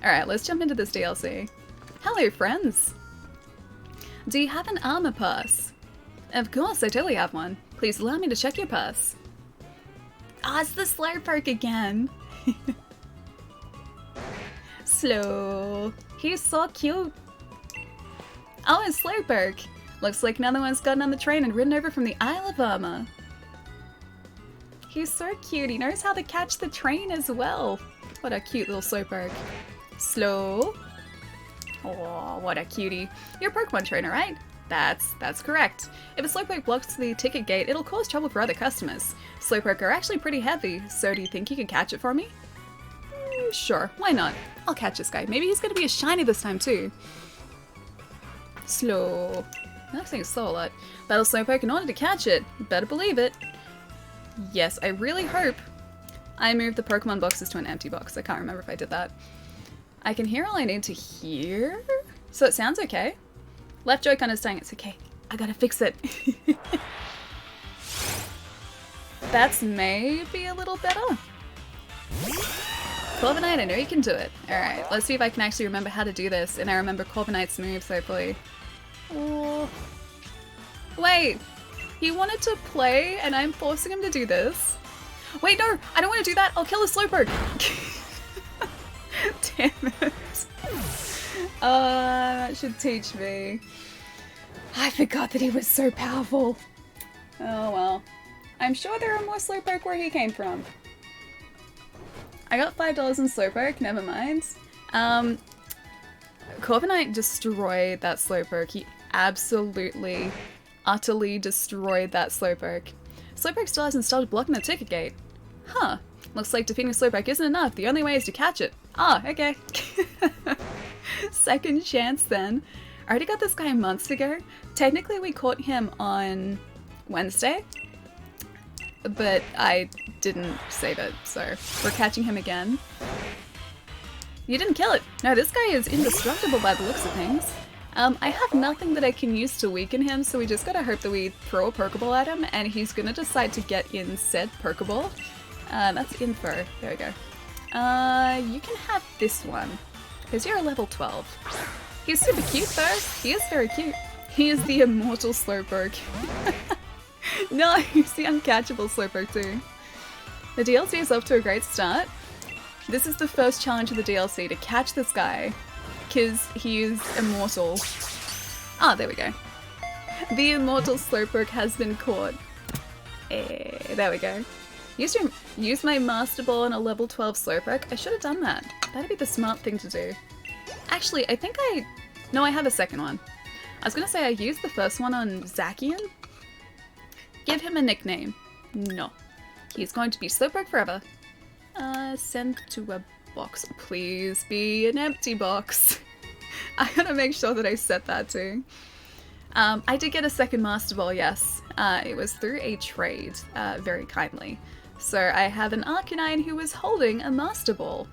Alright, let's jump into this DLC. Hello, friends! Do you have an armor pass? Of course, I totally have one. Please allow me to check your pass. Ah, it's the Slowpoke again! Slow. He's so cute. Oh, it's Slowpoke. Looks like another one's gotten on the train and ridden over from the Isle of Armor. He's so cute. He knows how to catch the train as well. What a cute little Slowpoke. Slow. Oh, what a cutie. You're a Pokemon trainer, right? That's correct. If a Slowpoke blocks the ticket gate, it'll cause trouble for other customers. Slowpoke are actually pretty heavy, so do you think you could catch it for me? Sure, why not? I'll catch this guy. Maybe he's gonna be a shiny this time too. Slow. I like saying slow a lot. Battle Slowpoke in order to catch it. Better believe it. Yes, I really hope I moved the Pokemon boxes to an empty box. I can't remember if I did that. I can hear all I need to hear, so it sounds okay. Left joke on is saying it's okay. I gotta fix it. That's maybe a little better. Corviknight, I know you can do it. Alright, let's see if I can actually remember how to do this, and I remember Corviknight's moves, hopefully. Oh. Wait! He wanted to play, and I'm forcing him to do this? Wait, no! I don't want to do that! I'll kill a Slowpoke! Damn it. That should teach me. I forgot that he was so powerful. Oh well. I'm sure there are more Slowpoke where he came from. I got $5 in Slowpoke, never mind. Corviknight destroyed that Slowpoke. He absolutely, utterly destroyed that Slowpoke. Slowpoke still hasn't started blocking the ticket gate. Huh. Looks like defeating Slowpoke isn't enough. The only way is to catch it. Ah, okay. Second chance then. I already got this guy months ago. Technically we caught him on Wednesday, but I didn't save it, so we're catching him again. You didn't kill it! No, this guy is indestructible by the looks of things. I have nothing that I can use to weaken him, so we just gotta hope that we throw a Pokeball at him and he's gonna decide to get in said Pokeball. That's info. There we go. You can have this one, because you're a level 12. He's super cute though. He is very cute. He is the immortal Slowpoke. No, he's the uncatchable Slowpoke too. The DLC is off to a great start. This is the first challenge of the DLC, to catch this guy, because he is immortal. Ah, there we go. The immortal Slowpoke has been caught. There we go. Use my Master Ball on a level 12 Slowpoke. I should have done that. That'd be the smart thing to do. Actually, I think no, I have a second one. I was gonna say I used the first one on Zacian. Give him a nickname. No. He's going to be Slowpoke forever. Send to a box. Please be an empty box. I gotta make sure that I set that too. I did get a second Master Ball, yes. It was through a trade, very kindly. So I have an Arcanine who was holding a Master Ball.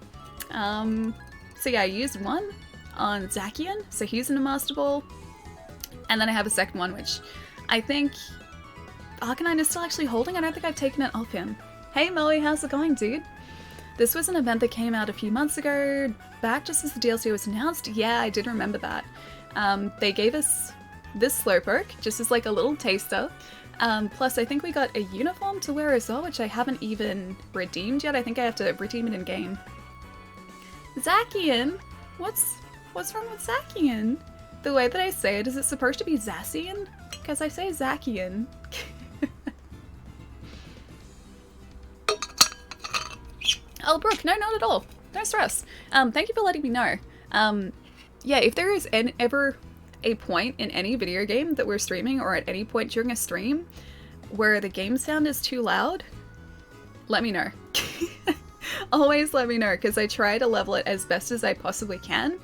So yeah, I used one on Zacian, so he's in a Master Ball. And then I have a second one, which I think Arcanine is still actually holding. I don't think I've taken it off him. Hey Moe, how's it going, dude? This was an event that came out a few months ago, back just as the DLC was announced. Yeah, I did remember that. They gave us this Slowpoke, just as like a little taster. Plus I think we got a uniform to wear as well, which I haven't even redeemed yet. I think I have to redeem it in game. Zacian? What's wrong with Zacian? The way that I say it, is it supposed to be Zacian? Because I say Zacian. Oh, Brooke, no, not at all. No stress. Thank you for letting me know. Yeah, if there is ever a point in any video game that we're streaming, or at any point during a stream, where the game sound is too loud, let me know. Always let me know, because I try to level it as best as I possibly can.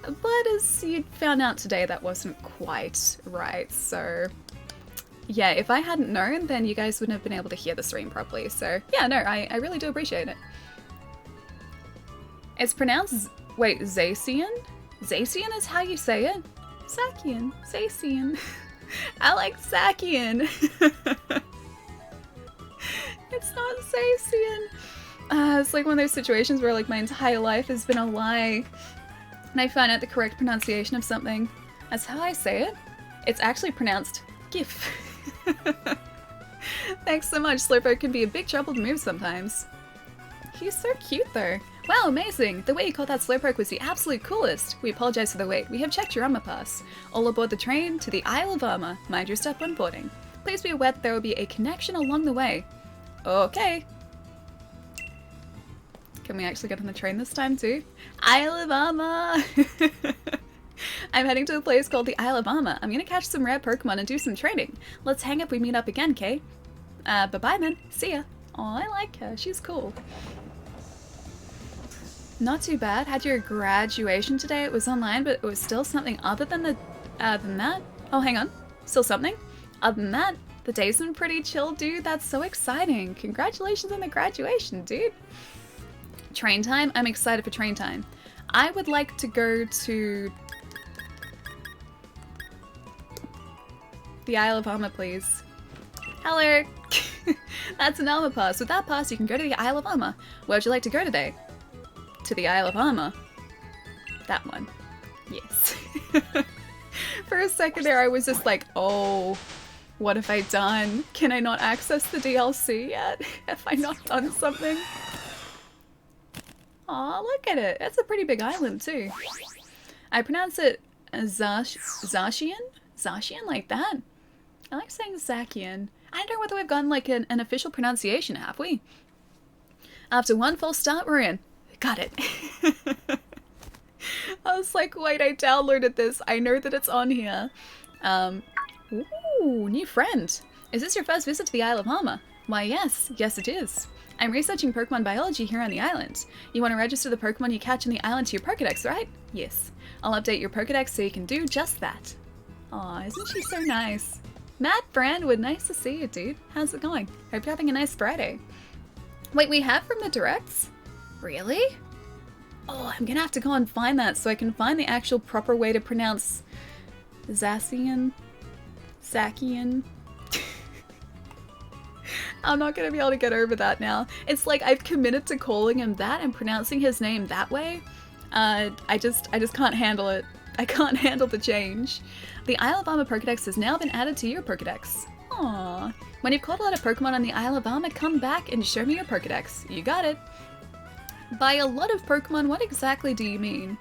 But as you found out today, that wasn't quite right, so yeah, if I hadn't known, then you guys wouldn't have been able to hear the stream properly, so yeah, no, I really do appreciate it. It's pronounced, wait, Zacian? Zacian is how you say it? Zacian. Zacian. I like Zacian. It's not Zacian. It's like one of those situations where like my entire life has been a lie and I find out the correct pronunciation of something. That's how I say it. It's actually pronounced GIF. Thanks so much. Slowpoke can be a big trouble to move sometimes. He's so cute though. Wow, amazing! The way you caught that Slowpoke was the absolute coolest. We apologize for the wait. We have checked your armor pass. All aboard the train to the Isle of Armor. Mind your step when boarding. Please be aware that there will be a connection along the way. Okay. Can we actually get on the train this time too? Isle of Armor! I'm heading to a place called the Isle of Armor. I'm gonna catch some rare Pokemon and do some training. Let's hang up, we meet up again, Kay. Bye-bye then. See ya. Aw, I like her. She's cool. Not too bad. Had your graduation today. It was online, but it was still something other than that. Oh, hang on. Still something? Other than that, the day's been pretty chill, dude. That's so exciting. Congratulations on the graduation, dude. Train time? I'm excited for train time. I would like to go to the Isle of Armor, please. Hello! That's an armor pass. With that pass, you can go to the Isle of Armor. Where would you like to go today? To the Isle of Armor. That one. Yes. For a second there, I was just like, oh, what have I done? Can I not access the DLC yet? Have I not done something? Aw, look at it. That's a pretty big island, too. I pronounce it Zacian? Zacian, like that? I like saying Zacian. I don't know whether we've gotten, like, an official pronunciation, have we? After one false start, we're in. Got it. I was like, wait, I downloaded this. I know that it's on here. Ooh, new friend. Is this your first visit to the Isle of Armor? Why, yes. Yes, it is. I'm researching Pokemon biology here on the island. You want to register the Pokemon you catch on the island to your Pokédex, right? Yes. I'll update your Pokédex so you can do just that. Aw, isn't she so nice? Matt Brandwood, nice to see you, dude. How's it going? Hope you're having a nice Friday. Wait, we have from the directs? Really? Oh, I'm gonna have to go and find that so I can find the actual proper way to pronounce Zacian? Zacian? I'm not gonna be able to get over that now. It's like I've committed to calling him that and pronouncing his name that way. I just can't handle it. I can't handle the change. The Isle of Armor Pokédex has now been added to your Pokédex. Aww. When you've caught a lot of Pokemon on the Isle of Armor, come back and show me your Pokédex. You got it. By a lot of Pokemon, what exactly do you mean?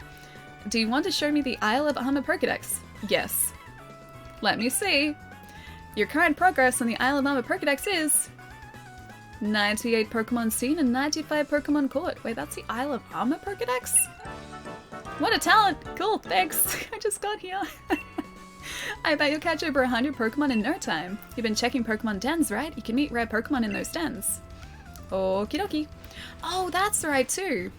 Do you want to show me the Isle of Armor Pokédex? Yes. Let me see. Your current progress on the Isle of Armor Pokédex is 98 Pokemon seen and 95 Pokemon caught. Wait, that's the Isle of Armor Pokédex? What a talent! Cool, thanks. I just got here. I bet you'll catch over 100 Pokemon in no time. You've been checking Pokemon dens, right? You can meet rare Pokemon in those dens. Okie dokie. Oh, that's right too.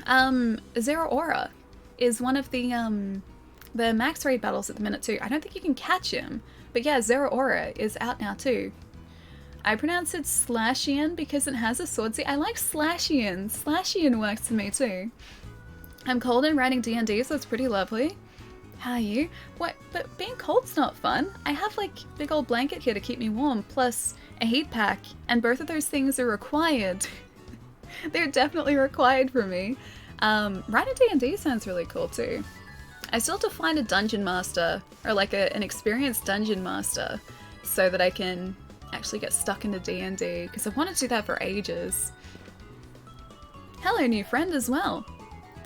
Zeraora is one of the max raid battles at the minute too. I don't think you can catch him, but yeah, Zeraora is out now too. I pronounce it Slashian because it has a sword. See, I like Slashian. Slashian works for me too. I'm cold and writing D&D, so it's pretty lovely. How are you? What? But being cold's not fun. I have like big old blanket here to keep me warm, plus a heat pack, and both of those things are required. They're definitely required for me. Writing D&D sounds really cool too. I still have to find a dungeon master, or like an experienced dungeon master, so that I can actually get stuck into D&D, because I've wanted to do that for ages. Hello, new friend as well.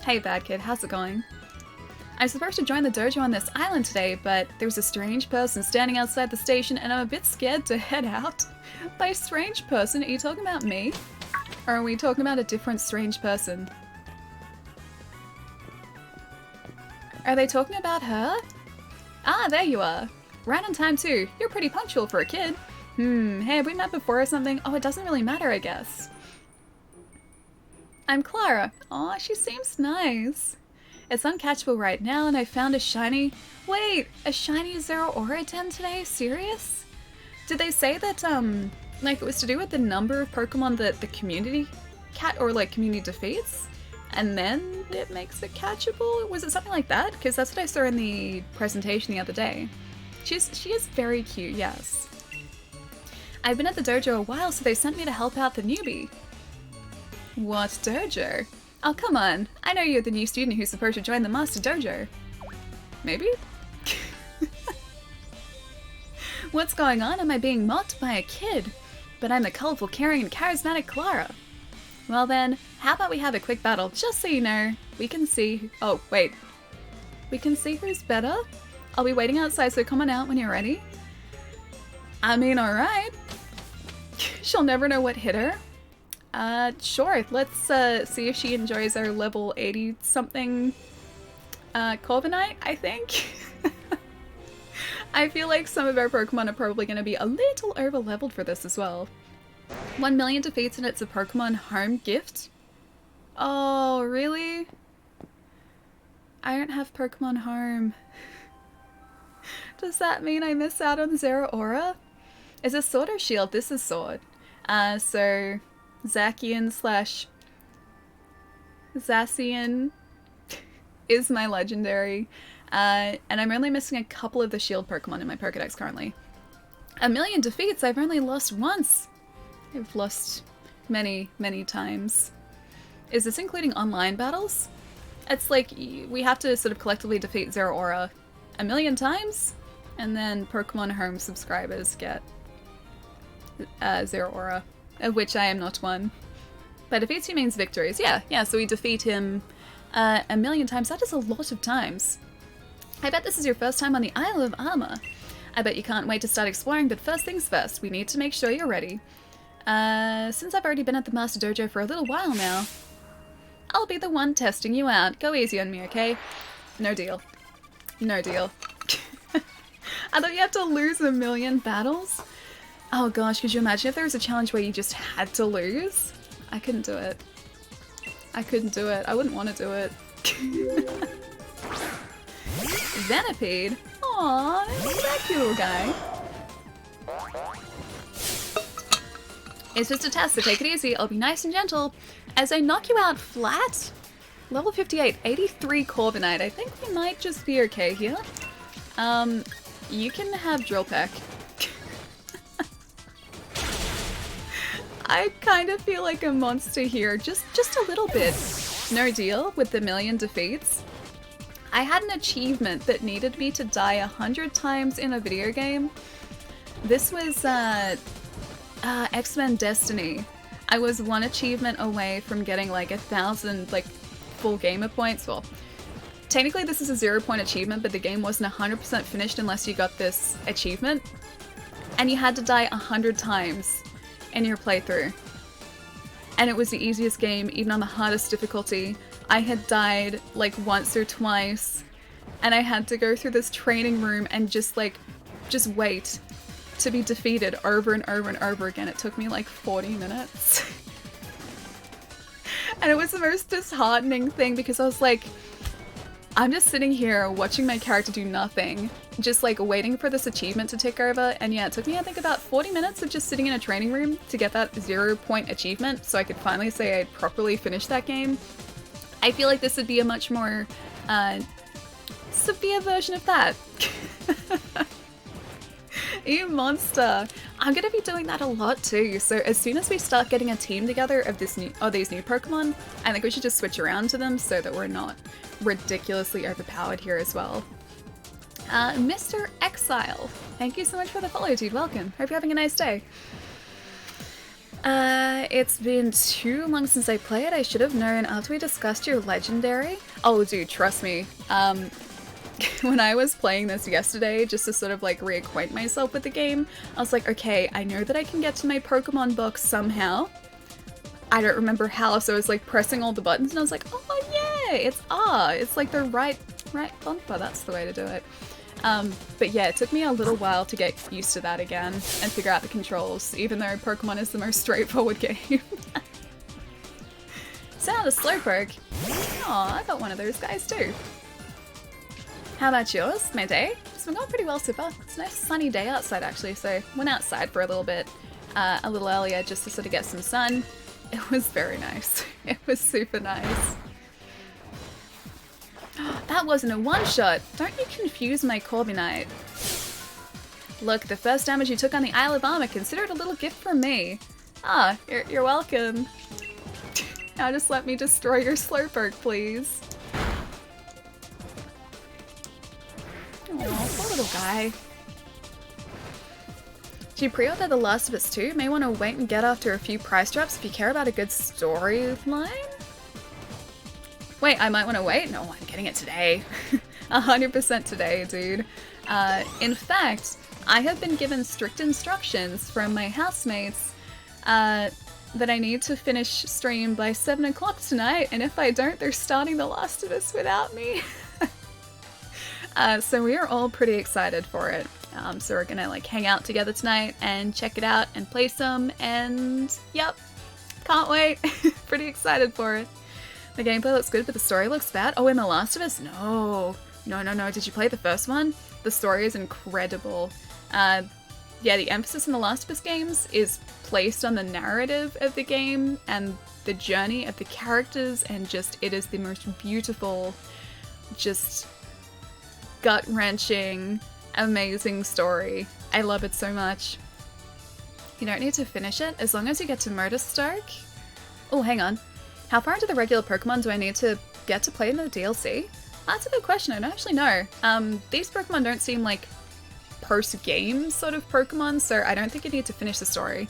Hey, bad kid, how's it going? I'm supposed to join the dojo on this island today, but there's a strange person standing outside the station and I'm a bit scared to head out. By strange person, are you talking about me? Or are we talking about a different strange person? Are they talking about her? Ah, there you are. Right on time too. You're pretty punctual for a kid. Hey, have we met before or something? Oh, it doesn't really matter, I guess. I'm Klara. Aw, she seems nice. It's uncatchable right now, and I found a shiny... Wait! A shiny Zeraora den today? Serious? Did they say that, like, it was to do with the number of Pokemon that the community community defeats? And then it makes it catchable? Was it something like that? Because that's what I saw in the presentation the other day. She is very cute, yes. I've been at the dojo a while, so they sent me to help out the newbie. What dojo? Oh, come on. I know you're the new student who's supposed to join the Master Dojo. Maybe? What's going on? Am I being mocked by a kid? But I'm the colorful, caring, and charismatic Klara. Well then, how about we have a quick battle, just so you know. We can see... Oh, wait. We can see who's better? I'll be waiting outside, so come on out when you're ready. I mean, alright. She'll never know what hit her. Sure. Let's see if she enjoys our level 80-something Corviknight, I think. I feel like some of our Pokemon are probably going to be a little over-leveled for this as well. 1 million defeats and it's a Pokemon home gift? Oh, really? I don't have Pokemon home. Does that mean I miss out on Zeraora? Is this Sword or Shield? This is Sword. So Zacian slash Zacian is my legendary. And I'm only missing a couple of the Shield Pokemon in my Pokédex currently. 1 million defeats? I've only lost once. I've lost many, many times. Is this including online battles? It's like we have to sort of collectively defeat Zeraora 1 million times, and then Pokemon Home subscribers get Zeraora, of which I am not one. But defeats you means victories. Yeah, so we defeat him 1 million times. That is a lot of times. I bet this is your first time on the Isle of Armor. I bet you can't wait to start exploring, but first things first, we need to make sure you're ready. Since I've already been at the Master Dojo for a little while now, I'll be the one testing you out. Go easy on me, okay? No deal. No deal. I thought you have to lose 1 million battles? Oh gosh, could you imagine if there was a challenge where you just had to lose? I couldn't do it. I couldn't do it. I wouldn't want to do it. Venipede? Aww, that's that cute little guy. It's just a test, so take it easy. I'll be nice and gentle as I knock you out flat. Level 58, 83 Corviknight. I think we might just be okay here. You can have Drill Peck. I kind of feel like a monster here, just a little bit. No deal with the 1 million defeats. I had an achievement that needed me to die 100 times in a video game. This was X-Men Destiny. I was one achievement away from getting like 1,000 like full gamer points. Well, technically this is a 0-point achievement, but the game wasn't 100% finished unless you got this achievement. And you had to die 100 times in your playthrough. And it was the easiest game, even on the hardest difficulty. I had died like once or twice, and I had to go through this training room and just wait to be defeated over and over and over again. It took me like 40 minutes. And it was the most disheartening thing because I was like, I'm just sitting here watching my character do nothing, just like waiting for this achievement to tick over. And yeah, it took me I think about 40 minutes of just sitting in a training room to get that 0-point achievement so I could finally say I'd properly finished that game. I feel like this would be a much more severe version of that. You monster! I'm gonna be doing that a lot too, so as soon as we start getting a team together of these new Pokemon, I think we should just switch around to them so that we're not ridiculously overpowered here as well. Mr. Exile, thank you so much for the follow, dude. Welcome. Hope you're having a nice day. It's been too long since I played. I should have known after we discussed your legendary. Oh, dude, trust me. When I was playing this yesterday, just to sort of like reacquaint myself with the game, I was like, okay, I know that I can get to my Pokemon book somehow. I don't remember how, so I was like pressing all the buttons and I was like, oh yeah, it's like the right bumper, that's the way to do it. But yeah, it took me a little while to get used to that again and figure out the controls, even though Pokemon is the most straightforward game. Sound a Slowpoke. Aw, I got one of those guys too. How about yours? My day? It's been going pretty well so far. It's a nice sunny day outside actually, so went outside for a little bit a little earlier just to sort of get some sun. It was very nice. It was super nice. That wasn't a one-shot! Don't you confuse my Corviknight. Look, the first damage you took on the Isle of Armor, consider it a little gift from me. Ah, you're welcome. Now just let me destroy your Slowpoke, please. Oh, poor little guy. Do you pre-order The Last of Us 2? May want to wait and get after a few price drops if you care about a good storyline? Wait, I might want to wait? No, I'm getting it today. 100% today, dude. In fact, I have been given strict instructions from my housemates that I need to finish stream by 7 o'clock tonight, and if I don't, they're starting The Last of Us without me. So we are all pretty excited for it. So we're gonna like hang out together tonight and check it out and play some, and yep, can't wait. Pretty excited for it. The gameplay looks good, but the story looks bad. Oh, in The Last of Us? No. No. Did you play the first one? The story is incredible. Yeah, the emphasis in The Last of Us games is placed on the narrative of the game and the journey of the characters, and just, it is the most beautiful, just gut-wrenching, amazing story. I love it so much. You don't need to finish it as long as you get to Motorstoke. Oh, hang on. How far into the regular Pokemon do I need to get to play in the DLC? That's a good question. I don't actually know. These Pokemon don't seem like post-game sort of Pokemon, so I don't think you need to finish the story.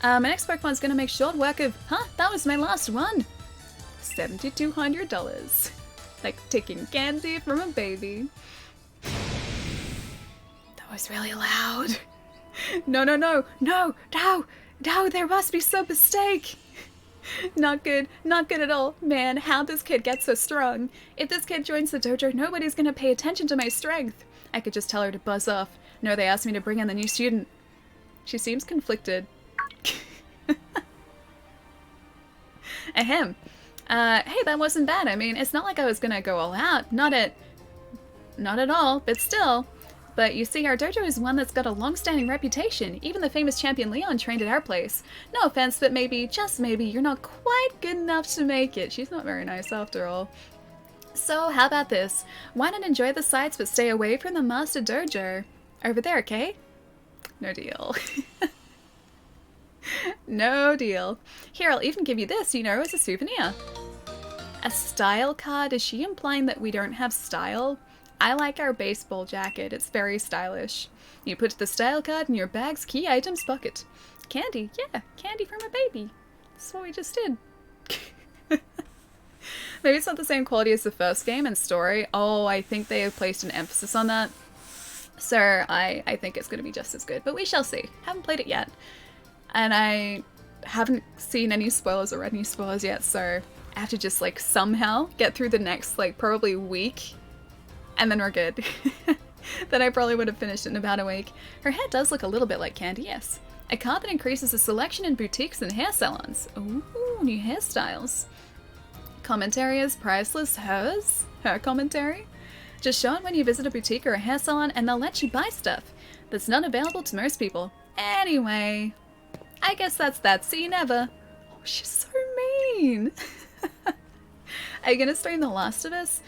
My next Pokemon's gonna make short work of, that was my last one! $7,200. Like taking candy from a baby. That was really loud. No, there must be some mistake. Not good at all. Man, how'd this kid get so strong? If this kid joins the dojo, nobody's gonna pay attention to my strength. I could just tell her to buzz off. No, they asked me to bring in the new student. She seems conflicted. Ahem. Hey, that wasn't bad. I mean, it's not like I was gonna go all out. Not at all, but still. But you see, our dojo is one that's got a long-standing reputation. Even the famous champion Leon trained at our place. No offense, but maybe, just maybe, you're not quite good enough to make it. She's not very nice after all. So, how about this? Why not enjoy the sights but stay away from the Master Dojo? Over there, okay? No deal. No deal. Here, I'll even give you this, as a souvenir. A style card? Is she implying that we don't have style? I like our baseball jacket. It's very stylish. You put the style card in your bag's key items bucket. Candy. Yeah, candy from a baby. That's what we just did. Maybe it's not the same quality as the first game and story. Oh, I think they have placed an emphasis on that. So I think it's going to be just as good. But we shall see. Haven't played it yet. And I haven't seen any spoilers or read any spoilers yet, so I have to just like somehow get through the next like probably week, and then we're good. Then I probably would have finished it in about a week. Her hair does look a little bit like candy, yes. A card that increases the selection in boutiques and hair salons. Ooh, new hairstyles. Commentary is priceless. Hers? Her commentary? Just show it when you visit a boutique or a hair salon and they'll let you buy stuff that's not available to most people. Anyway, I guess that's that. See you never. Oh, she's so mean. Are you gonna stream The Last of Us?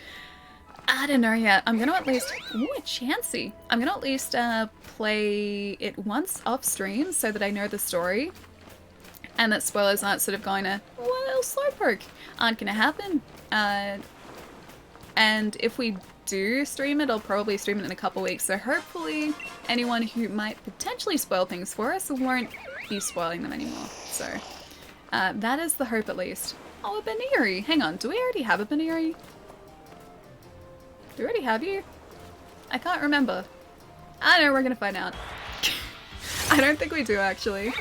I don't know yet. I'm gonna at least... Ooh, a Chansey. I'm gonna at least play it once off stream so that I know the story. And that spoilers aren't sort of going to, well, Slowpoke aren't gonna happen. And if we do stream it, I'll probably stream it in a couple weeks. So hopefully anyone who might potentially spoil things for us won't be spoiling them anymore. So that is the hope at least. Oh, a Baneri. Hang on, do we already have a Baneri? Do we already have you? I can't remember. I don't know, we're gonna find out. I don't think we do actually.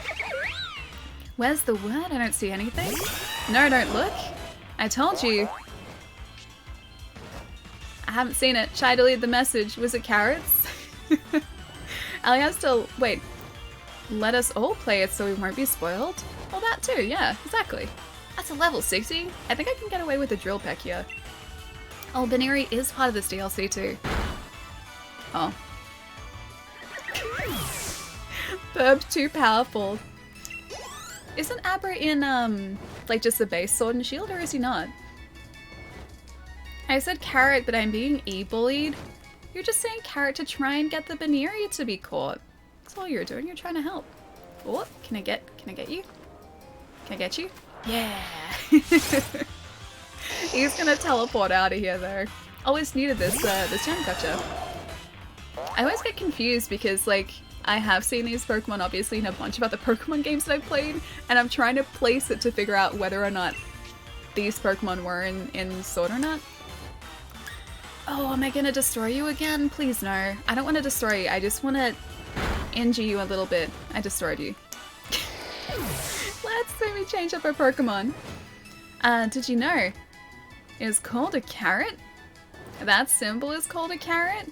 Where's the word? I don't see anything. No, don't look. I told you. I haven't seen it. Should I delete the message? Was it carrots? Ali has to... Wait. Let us all play it so we won't be spoiled? Well, that too, yeah, exactly. That's a level 60. I think I can get away with a drill peck here. Oh, Baneri is part of this DLC too. Oh. Burb too powerful. Isn't Abra in, like just a base sword and shield, or is he not? I said carrot, but I'm being e-bullied. You're just saying carrot to try and get the Baneri to be caught. That's all you're doing, you're trying to help. Oh, can I get you? Can I get you? Yeah. He's gonna teleport out of here though. Always needed this gem gotcha. I always get confused because like I have seen these Pokemon obviously in a bunch of other Pokemon games that I've played, and I'm trying to place it to figure out whether or not these Pokemon were in Sword or not. Oh, am I gonna destroy you again? Please no. I don't want to destroy you. I just want to injure you a little bit. I destroyed you. Let's maybe change up our Pokemon. Did you know it's called a carrot? That symbol is called a carrot?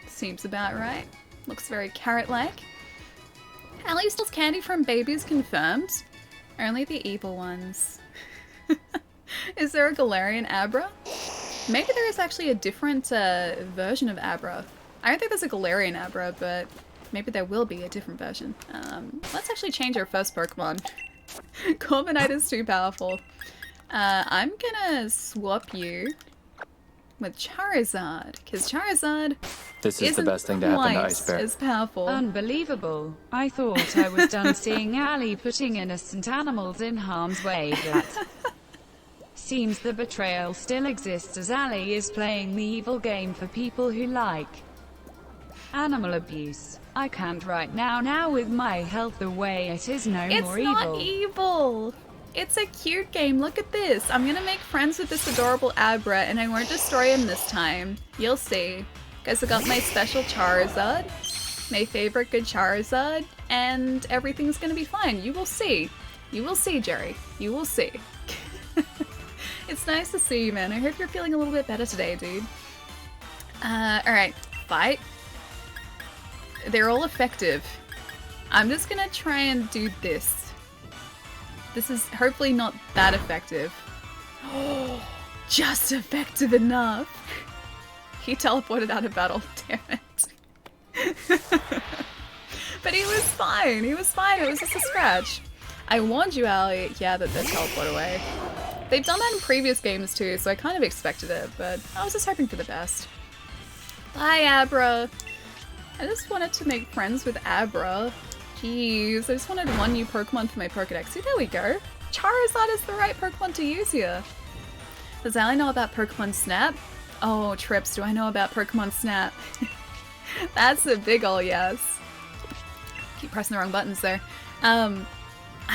Seems about right. Looks very carrot-like. Allie steals candy from babies confirmed. Only the evil ones. Is there a Galarian Abra? Maybe there is actually a different version of Abra. I don't think there's a Galarian Abra, but maybe there will be a different version. Let's actually change our first Pokemon. Corviknight is too powerful. I'm gonna swap you with Charizard, because Charizard This is the best thing to happen to Ice Bear. Is powerful. Unbelievable. I thought I was done seeing Ali putting innocent animals in harm's way, but seems the betrayal still exists as Ali is playing the evil game for people who like animal abuse. I can't right now with my health the way it is no more evil. It's not evil! It's a cute game, look at this! I'm gonna make friends with this adorable Abra and I won't destroy him this time. You'll see. Guys, I got my special Charizard, my favorite good Charizard, and everything's gonna be fine. You will see. You will see, Jerry. You will see. It's nice to see you, man. I hope you're feeling a little bit better today, dude. Alright. Fight. They're all effective. I'm just gonna try and do this. This is hopefully not that effective. Oh, just effective enough. He teleported out of battle, damn it. But he was fine. He was fine. It was just a scratch. I warned you, Ali. Yeah, that they'd teleport away. They've done that in previous games too, so I kind of expected it, but I was just hoping for the best. Bye, Abra. I just wanted to make friends with Abra. Jeez, I just wanted one new Pokemon for my Pokédex. See, there we go. Charizard is the right Pokemon to use here. Does Ali know about Pokemon Snap? Oh, Trips, do I know about Pokemon Snap? That's a big ol' yes. Keep pressing the wrong buttons there. I'm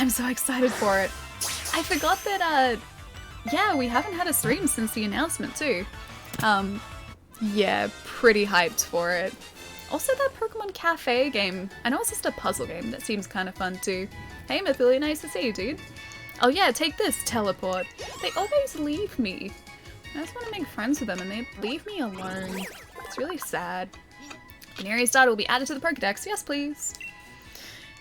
so excited for it. I forgot that, yeah, we haven't had a stream since the announcement too. Yeah, pretty hyped for it. Also that Pokemon Cafe game. I know it's just a puzzle game. That seems kind of fun too. Hey, Mithili, nice to see you, dude. Oh yeah, take this, teleport. They always leave me. I just want to make friends with them and they leave me alone. It's really sad. Benary's data will be added to the Pokédex. Yes, please.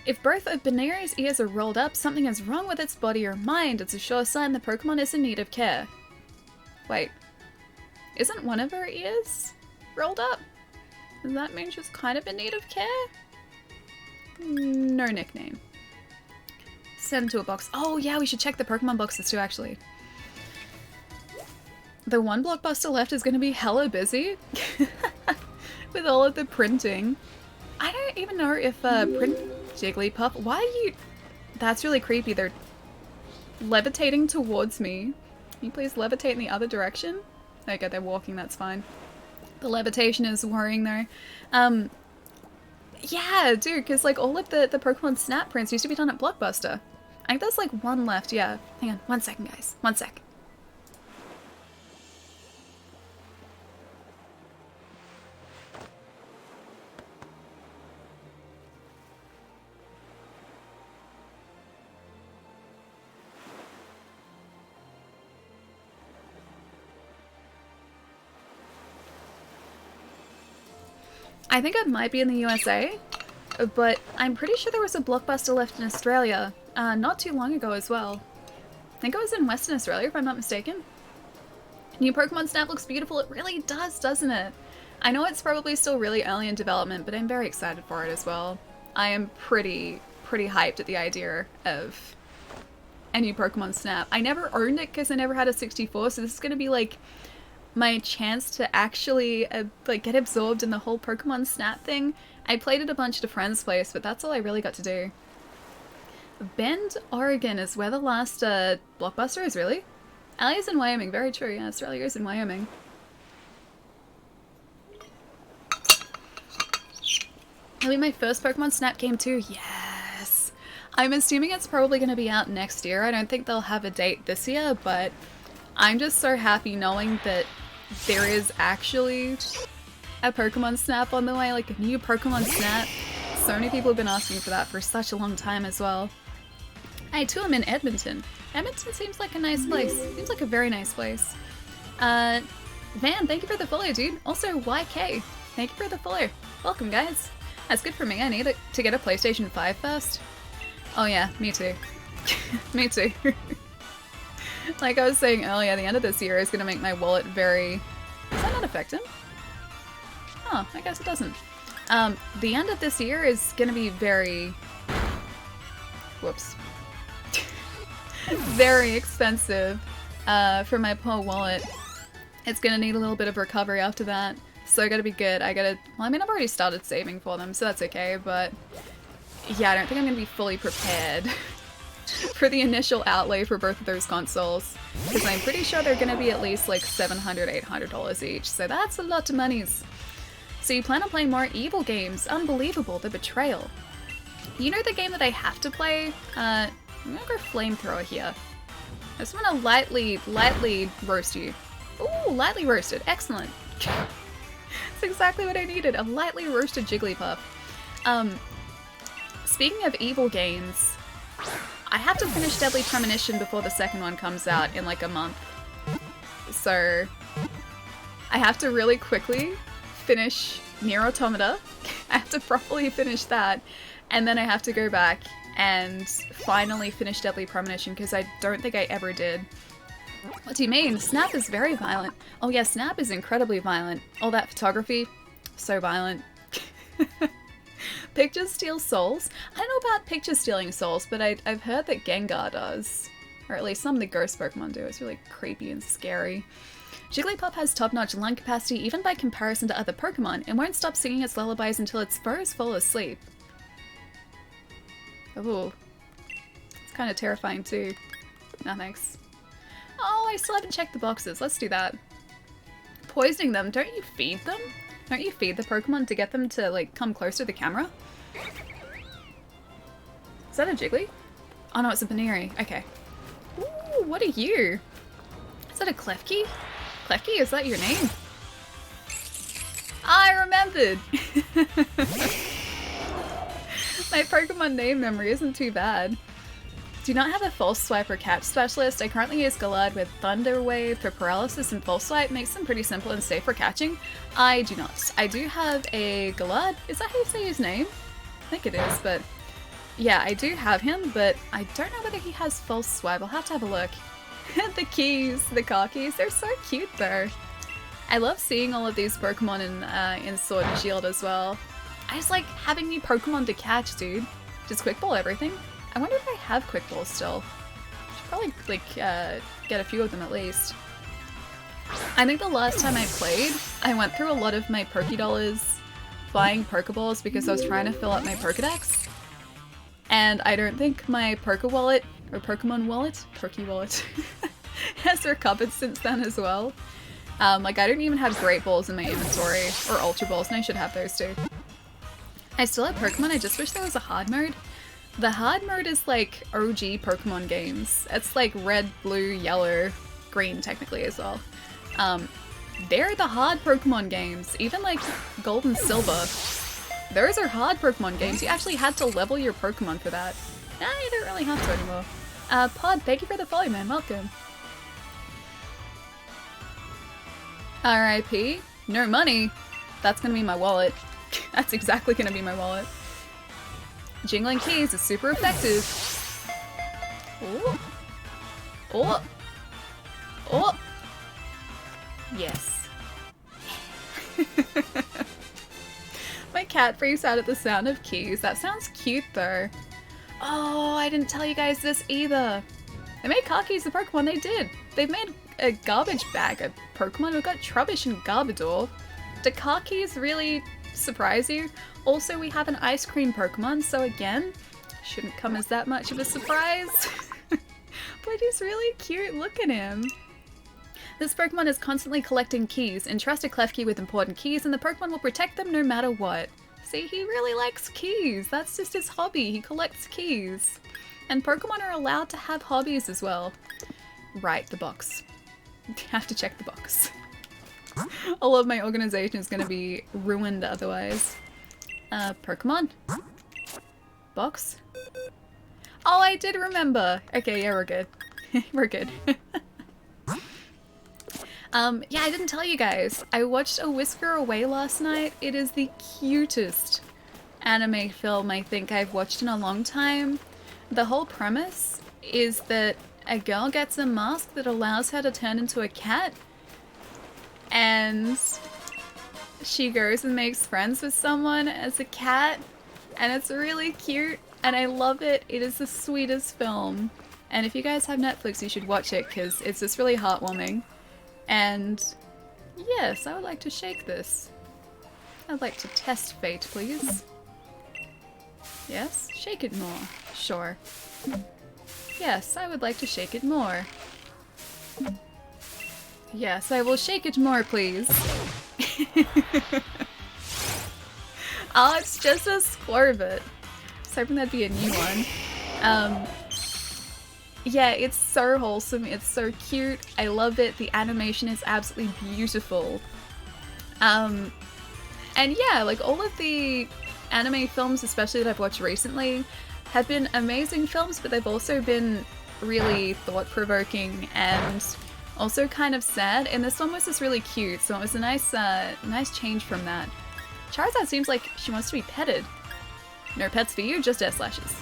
If both of Benary's ears are rolled up, something is wrong with its body or mind. It's a sure sign the Pokemon is in need of care. Wait. Isn't one of her ears rolled up? Does that mean she's kind of in need of care? No nickname. Send to a box. Oh yeah, we should check the Pokemon boxes too, actually. The one blockbuster left is going to be hella busy with all of the printing. I don't even know if print Jigglypuff. Why are you? That's really creepy. They're levitating towards me. Can you please levitate in the other direction? Okay, they're walking. That's fine. The levitation is worrying though. Yeah, dude, because like all of the Pokemon Snap prints used to be done at Blockbuster. I think there's like one left. Yeah. Hang on, 1 second, guys. 1 sec. I think it might be in the USA, but I'm pretty sure there was a Blockbuster left in Australia not too long ago as well. I think it was in Western Australia, if I'm not mistaken. New Pokemon Snap looks beautiful. It really does, doesn't it? I know it's probably still really early in development, but I'm very excited for it as well. I am pretty hyped at the idea of a new Pokemon Snap. I never owned it because I never had a 64, so this is going to be like my chance to actually like get absorbed in the whole Pokemon Snap thing. I played at a bunch of friends' place, but that's all I really got to do. Bend, Oregon is where the last blockbuster is, really? Allie's in Wyoming, very true, yeah, Australia's in Wyoming. It'll be my first Pokemon Snap game too, yes! I'm assuming it's probably going to be out next year. I don't think they'll have a date this year, but I'm just so happy knowing that there is actually a Pokemon Snap on the way, like a new Pokemon Snap. So many people have been asking for that for such a long time as well. I too am in Edmonton. Edmonton seems like a nice place. Seems like a very nice place. Van, thank you for the follow, dude. Also, YK, thank you for the follow. Welcome, guys. That's good for me. I need it to get a PlayStation 5 first. Oh yeah, me too. Me too. Like I was saying earlier, the end of this year is going to make my wallet very... Does that not affect him? Oh, I guess it doesn't. The end of this year is going to be very... Whoops. Very expensive for my poor wallet. It's going to need a little bit of recovery after that. So I gotta be good. I gotta... Well, I mean, I've already started saving for them, so that's okay, but... Yeah, I don't think I'm gonna be fully prepared for the initial outlay for both of those consoles. Because I'm pretty sure they're gonna be at least like $700, $800 each, so that's a lot of monies. So you plan on playing more evil games? Unbelievable, the betrayal. You know the game that I have to play? I'm gonna go flamethrower here. I just wanna lightly roast you. Ooh, lightly roasted, excellent. That's exactly what I needed, a lightly roasted Jigglypuff. Speaking of evil games, I have to finish Deadly Premonition before the second one comes out in like a month. So, I have to really quickly finish Nier Automata. I have to properly finish that, and then I have to go back and finally finish Deadly Premonition because I don't think I ever did. What do you mean? Snap is very violent. Oh yeah, Snap is incredibly violent. All that photography, so violent. Pictures steal souls? I don't know about pictures stealing souls, but I've heard that Gengar does. Or at least some of the ghost Pokemon do. It's really creepy and scary. Jigglypuff has top-notch lung capacity even by comparison to other Pokemon, and won't stop singing its lullabies until its foes fall asleep. Ooh. It's kind of terrifying too. No thanks. Oh, I still haven't checked the boxes. Let's do that. Poisoning them, don't you feed them? Don't you feed the Pokemon to get them to, like, come closer to the camera? Is that a Jiggly? Oh no, it's a Baneri. Okay. Ooh, what are you? Is that a Klefki? Klefki, is that your name? I remembered! My Pokemon name memory isn't too bad. Do not have a False Swipe or Catch specialist. I currently use Galar with Thunder Wave for paralysis, and False Swipe makes them pretty simple and safe for catching. I do not. I do have a Galar. Is that how you say his name? I think it is, but yeah, I do have him, but I don't know whether he has False Swipe. I'll have to have a look. The keys, the car keys, they're so cute though. I love seeing all of these Pokemon in Sword and Shield as well. I just like having new Pokemon to catch, dude. Just Quick Ball everything. I wonder if I have Quick Balls still. Should probably, like, get a few of them at least. I think the last time I played, I went through a lot of my Pokédollars buying Pokeballs because I was trying to fill up my Pokédex. And I don't think my Pokewallet, or Pokemon Wallet? Pokewallet, has recovered since then as well. Like, I don't even have Great Balls in my inventory, or Ultra Balls, and I should have those too. I still have Pokemon, I just wish there was a hard mode. The hard mode is like OG Pokemon games. It's like red, blue, yellow, green technically as well. They're the hard Pokemon games. Even like Gold and Silver. Those are hard Pokemon games. You actually had to level your Pokemon for that. Nah, you don't really have to anymore. Pod, thank you for the follow, man. Welcome. RIP. No money. That's gonna be my wallet. That's exactly gonna be my wallet. Jingling keys is super effective. Oh. Oh. Oh. Yes. My cat freaks out at the sound of keys. That sounds cute though. Oh, I didn't tell you guys this either. They made car keys the Pokemon, they did. They've made a garbage bag of Pokemon. We've got Trubbish and Garbodor. Do car keys really surprise you? Also, we have an ice cream Pokemon, so again, Shouldn't come as that much of a surprise. But he's really cute, look at him. This Pokemon is constantly collecting keys. Entrust a Klefki with important keys and the Pokemon will protect them no matter what. See, he really likes keys. That's just his hobby. He collects keys. And Pokemon are allowed to have hobbies as well. Right, the box. You have to check the box. All of my organization is going to be ruined otherwise. Pokemon? Box? Oh, I did remember! Okay, yeah, we're good. We're good. Yeah, I didn't tell you guys. I watched A Whisker Away last night. It is the cutest anime film I think I've watched in a long time. The whole premise is that a girl gets a mask that allows her to turn into a cat, and she goes and makes friends with someone as a cat, and it's really cute, and I love it. It is the sweetest film, and if you guys have Netflix, you should watch it because it's just really heartwarming. And yes, I would like to shake this. I'd like to test fate, please. Yes? Shake it more. Sure. Yes, I would like to shake it more. Yes, I will shake it more, please. Oh, it's just a Squirvet. I was hoping that'd be a new one. Yeah, it's so wholesome, it's so cute, I love it, the animation is absolutely beautiful. And yeah, like all of the anime films, especially that I've watched recently, have been amazing films, but they've also been really thought-provoking and also kind of sad, and this one was just really cute, so it was a nice change from that. Charizard seems like she wants to be petted. No pets for you, just air slashes.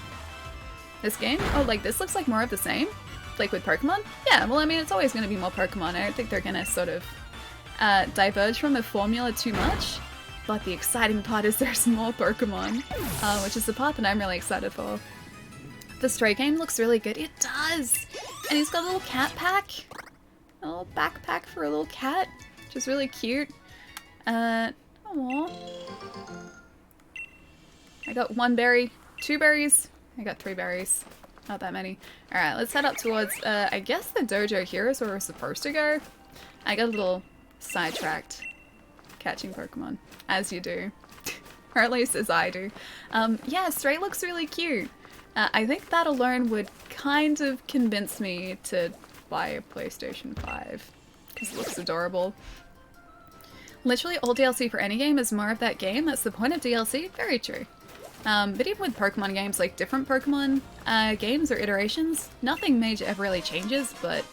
This game? Oh, like this looks like more of the same? Like with Pokemon? Yeah, well I mean it's always going to be more Pokemon. I don't think they're going to sort of diverge from the formula too much. But the exciting part is there's more Pokemon, which is the part that I'm really excited for. The Stray game looks really good. It does! And he's got a little cat pack. A little backpack for a little cat, which is really cute. Aww. I got 1 berry, 2 berries. I got 3 berries. Not that many. Alright, let's head up towards, I guess the dojo here is where we're supposed to go. I got a little sidetracked catching Pokemon, as you do. Or at least as I do. Yeah, Stray looks really cute. I think that alone would kind of convince me to buy a PlayStation 5. Because it looks adorable. Literally all DLC for any game is more of that game. That's the point of DLC. Very true. But even with Pokemon games, like different Pokemon games or iterations, nothing major ever really changes, but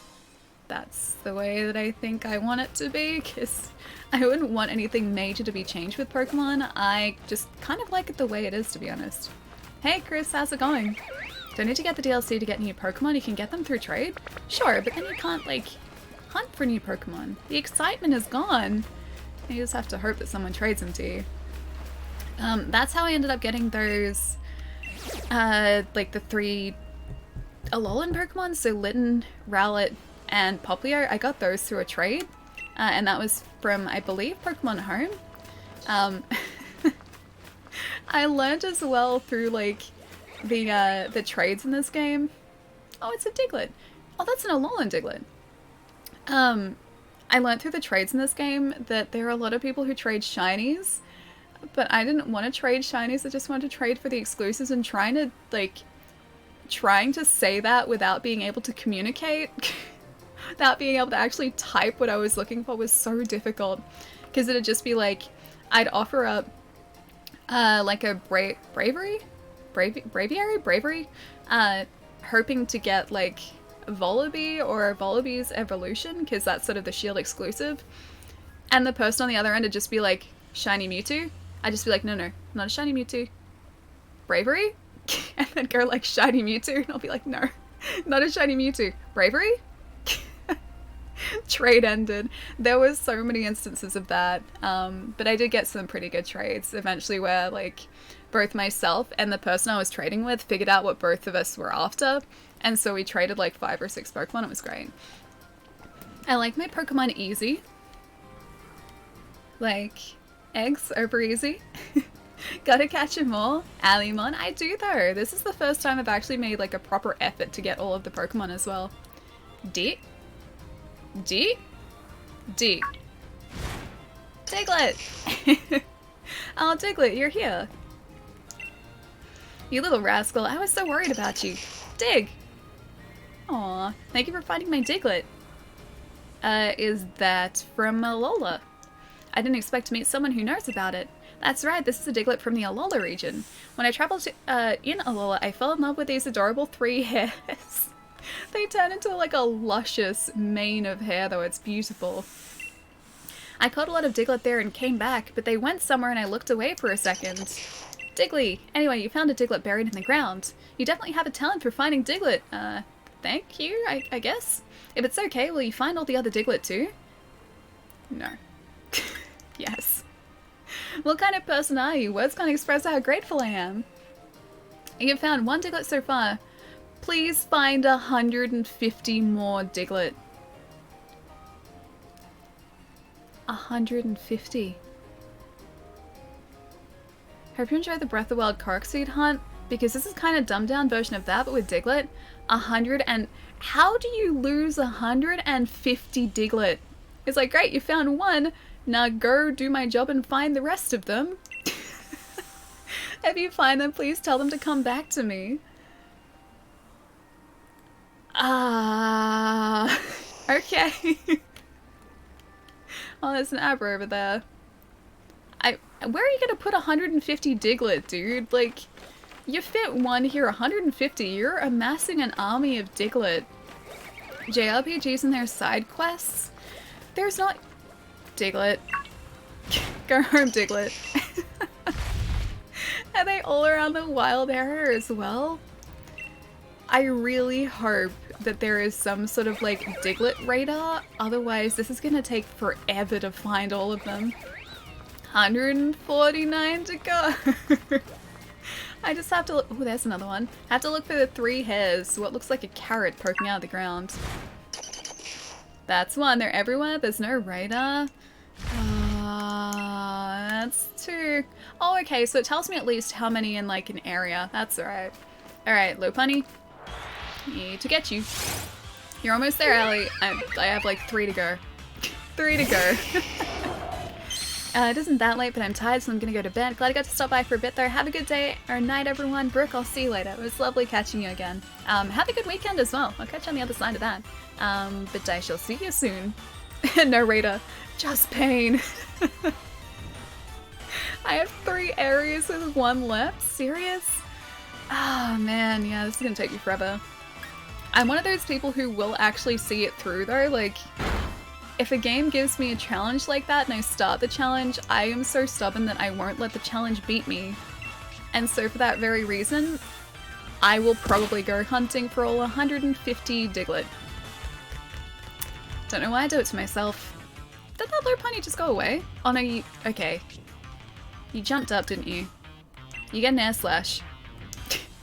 that's the way that I think I want it to be, because I wouldn't want anything major to be changed with Pokemon. I just kind of like it the way it is, to be honest. Hey Chris, how's it going? Don't need to get the DLC to get new Pokemon, you can get them through trade? Sure, but then you can't, like, hunt for new Pokemon. The excitement is gone. You just have to hope that someone trades them to you. That's how I ended up getting those, like the 3 Alolan Pokemon, so Litten, Rowlet, and Popplio. I got those through a trade, and that was from, I believe, Pokemon Home. I learned as well through, like, the trades in this game. Oh, it's a Diglett. Oh, that's an Alolan Diglett. I learned through the trades in this game that there are a lot of people who trade shinies, but I didn't want to trade shinies, I just wanted to trade for the exclusives, and trying to say that without being able to communicate, without being able to actually type what I was looking for was so difficult, because it'd just be like, I'd offer up like a bravery, hoping to get like Volibee or Volibee's evolution, because that's sort of the shield exclusive, and the person on the other end would just be like, shiny Mewtwo. I'd just be like, no, not a shiny Mewtwo. Bravery? And then go like, shiny Mewtwo, and I'll be like, no, not a shiny Mewtwo. Bravery? Trade ended. There was so many instances of that, but I did get some pretty good trades eventually where like both myself and the person I was trading with figured out what both of us were after, and so we traded like 5 or 6 Pokemon. It was great. I like my Pokemon easy. Like, eggs over easy. Gotta catch 'em all. Alimon, I do though. This is the first time I've actually made like a proper effort to get all of the Pokemon as well. D. D. D. Diglett! Oh, Diglett, you're here. You little rascal, I was so worried about you. Dig! Aw, thank you for finding my Diglett. Is that from Alola? I didn't expect to meet someone who knows about it. That's right, this is a Diglett from the Alola region. When I traveled to, in Alola, I fell in love with these adorable 3 hairs. They turn into like a luscious mane of hair though, it's beautiful. I caught a lot of Diglett there and came back, but they went somewhere and I looked away for a second. Diggly! Anyway, you found a Diglett buried in the ground. You definitely have a talent for finding Diglett. Thank you, I guess? If it's okay, will you find all the other Diglett too? No. Yes. What kind of person are you? Words can't express how grateful I am. You've found 1 Diglett so far. Please find 150 more Diglett. 150. Hope you enjoy the Breath of the Wild Korok Seed hunt, because this is kind of dumbed down version of that, but with Diglett. How do you lose 150 Diglett? It's like, great, you found 1, now go do my job and find the rest of them. If you find them, please tell them to come back to me. Okay. Oh, there's an Abra over there. Where are you gonna put 150 Diglett, dude? Like, you fit 1 here, 150. You're amassing an army of Diglett. JRPGs and their side quests? There's not... Diglett. Go home, Diglett. Are they all around the wild area as well? I really hope that there is some sort of like Diglett radar, otherwise this is gonna take forever to find all of them. 149 to go! I just have to look- oh, there's another one. I have to look for the 3 hairs, what looks like a carrot poking out of the ground. That's 1, they're everywhere, there's no radar. That's 2. Oh, okay, so it tells me at least how many in like an area, that's alright. Alright, Lopunny. Need to get you. You're almost there, Allie. I have like 3 to go. 3 to go. It isn't that late, but I'm tired, so I'm gonna go to bed. Glad I got to stop by for a bit there. Have a good day or night, everyone. Brooke, I'll see you later. It was lovely catching you again. Have a good weekend as well. I'll catch you on the other side of that. But I shall see you soon. Narrator, just pain. I have 3 areas with 1 left. Serious? Oh man, yeah, this is gonna take me forever. I'm one of those people who will actually see it through though, like, if a game gives me a challenge like that and I start the challenge, I am so stubborn that I won't let the challenge beat me. And so for that very reason, I will probably go hunting for all 150 Diglett. Don't know why I do it to myself. Did that Lopunny just go away? Oh no, you- okay. You jumped up, didn't you? You get an air slash.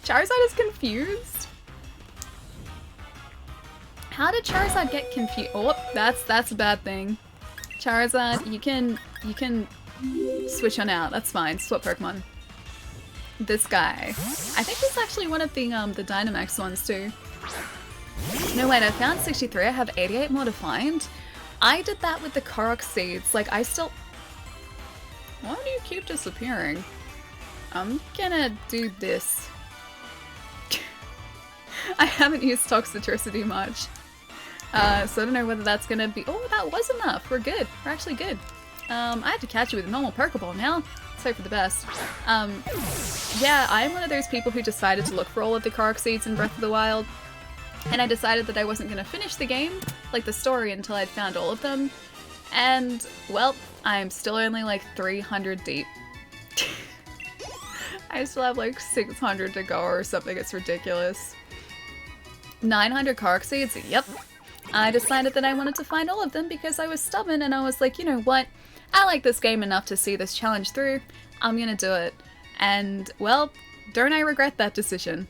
Charizard is confused? How did Charizard get confused? Oh, that's a bad thing. Charizard, you can switch on out. That's fine. Swap Pokemon. This guy. I think he's actually one of the Dynamax ones too. No wait, I found 63. I have 88 more to find. I did that with the Korok seeds. Like I still. Why do you keep disappearing? I'm gonna do this. I haven't used Toxicity much. So I don't know whether that's gonna be- oh, that was enough! We're good. We're actually good. I have to catch you with a normal Pokeball now. Let's hope for the best. Yeah, I'm one of those people who decided to look for all of the Korok seeds in Breath of the Wild. And I decided that I wasn't gonna finish the game, like the story, until I'd found all of them. And, well, I'm still only like 300 deep. I still have like 600 to go or something, it's ridiculous. 900 Korok seeds? Yep. I decided that I wanted to find all of them because I was stubborn and I was like, you know what? I like this game enough to see this challenge through. I'm gonna do it. And, well, don't I regret that decision.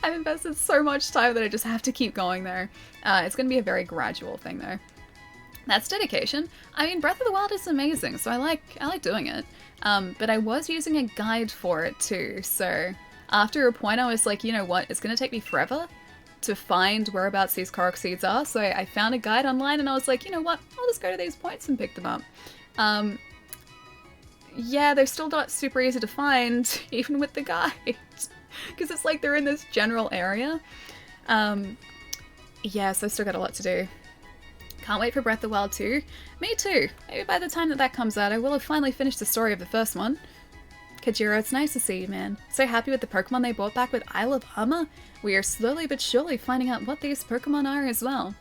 I've invested so much time that I just have to keep going there. It's gonna be a very gradual thing though. That's dedication. I mean, Breath of the Wild is amazing, so I like doing it. But I was using a guide for it too, so after a point I was like, you know what, it's gonna take me forever to find whereabouts these Korok seeds are, so I found a guide online and I was like, you know what, I'll just go to these points and pick them up. Yeah, they're still not super easy to find, even with the guide, because it's like they're in this general area. Yeah, so I still got a lot to do. Can't wait for Breath of the Wild 2. Me too. Maybe by the time that comes out, I will have finally finished the story of the first one. Kajiro, it's nice to see you, man. So happy with the Pokemon they brought back with Isle of Armor. We are slowly but surely finding out what these Pokemon are as well.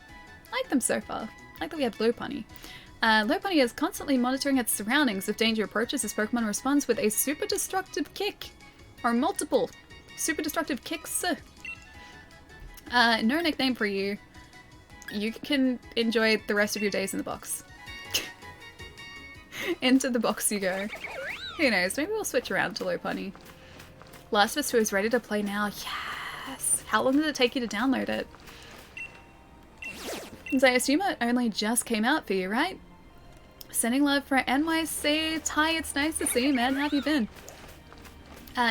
I like them so far. I like that we have Lopunny. Lopunny is constantly monitoring its surroundings. If danger approaches, this Pokemon responds with a super destructive kick. Or multiple super destructive kicks. No nickname for you. You can enjoy the rest of your days in the box. Into the box you go. Who knows, maybe we'll switch around to Lopunny. Last of Us 2 is ready to play now. Yes! How long did it take you to download it? As I assume it only just came out for you, right? Sending love for NYC. Ty, it's nice to see you, man. How have you been?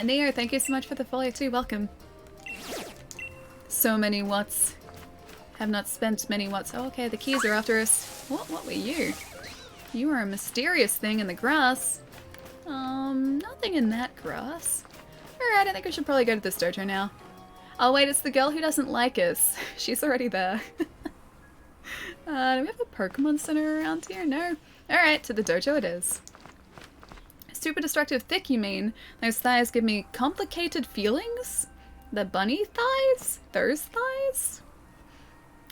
Neo, thank you so much for the follow too. Welcome. So many watts. Have not spent many watts. Oh, okay, the keys are after us. What were you? You were a mysterious thing in the grass. Nothing in that grass. Alright, I think we should probably go to this dojo now. Oh wait, it's the girl who doesn't like us. She's already there. Do we have a Pokemon Center around here? No. Alright, to the dojo it is. Super destructive thick, you mean? Those thighs give me complicated feelings? The bunny thighs? Those thighs?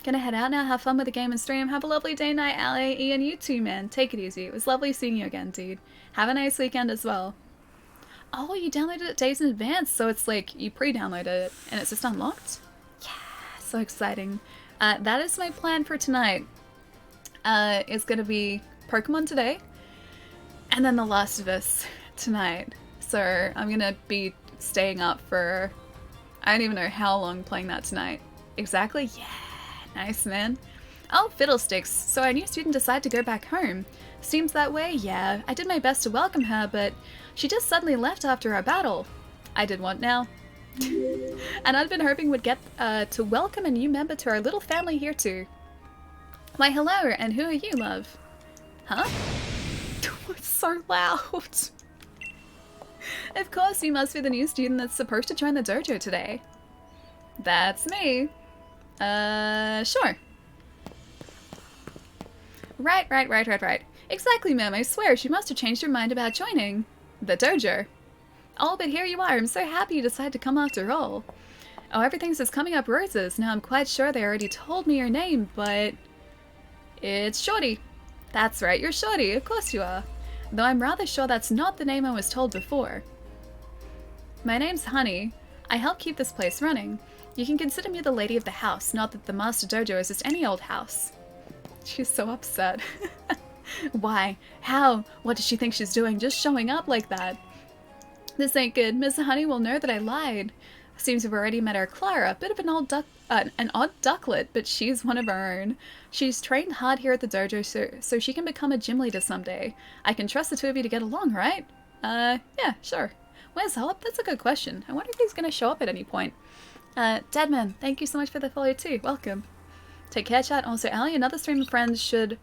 Gonna head out now, have fun with the game and stream. Have a lovely day, night, Ali, Ian, you too, man. Take it easy. It was lovely seeing you again, dude. Have a nice weekend as well. Oh, you downloaded it days in advance, so it's like you pre-downloaded it and it's just unlocked? Yeah, so exciting. That is my plan for tonight. It's gonna be Pokemon today, and then The Last of Us tonight. So I'm gonna be staying up for, I don't even know how long playing that tonight. Exactly? Yeah. Nice, man. Oh, fiddlesticks. So our new student decided to go back home. Seems that way? Yeah. I did my best to welcome her, but she just suddenly left after our battle. I did what now? And I'd been hoping we'd get to welcome a new member to our little family here too. Why, hello, and who are you, love? Huh? It's so loud. Of course, you must be the new student that's supposed to join the dojo today. That's me. Sure. Right. Exactly, ma'am. I swear, she must have changed her mind about joining the dojo. Oh, but here you are. I'm so happy you decided to come after all. Oh, everything's just coming up roses. Now, I'm quite sure they already told me your name, but it's Shorty. That's right, you're Shorty. Of course you are. Though I'm rather sure that's not the name I was told before. My name's Honey. I help keep this place running. You can consider me the lady of the house, not that the Master Dojo is just any old house. She's so upset. Why? How? What does she think she's doing, just showing up like that? This ain't good. Miss Honey will know that I lied. Seems we've already met our Klara, bit of an odd ducklet, but she's one of our own. She's trained hard here at the dojo, so she can become a gym leader someday. I can trust the two of you to get along, right? Yeah, sure. Where's Hop? That's a good question. I wonder if he's gonna show up at any point. Deadman, thank you so much for the follow too. Welcome. Take care, chat. Also, Ali, another stream of friends should,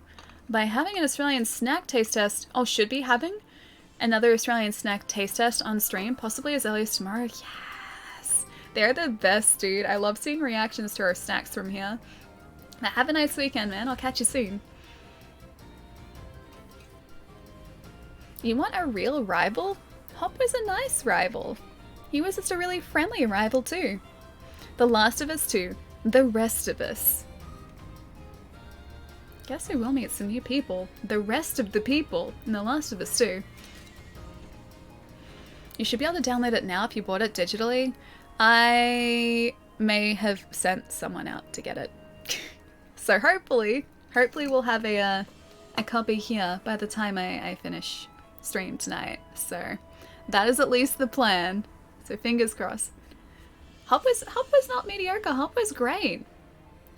by having an Australian snack taste test, should be having another Australian snack taste test on stream, possibly as early as tomorrow. Yes! They're the best, dude. I love seeing reactions to our snacks from here. Now, have a nice weekend, man. I'll catch you soon. You want a real rival? Hop was a nice rival. He was just a really friendly rival too. The Last of Us 2. The rest of us. Guess we will meet some new people. The rest of the people in The Last of Us 2. You should be able to download it now if you bought it digitally. I may have sent someone out to get it. So hopefully we'll have a copy here by the time I finish stream tonight. So that is at least the plan. So fingers crossed. Hop was not mediocre. Hop was great.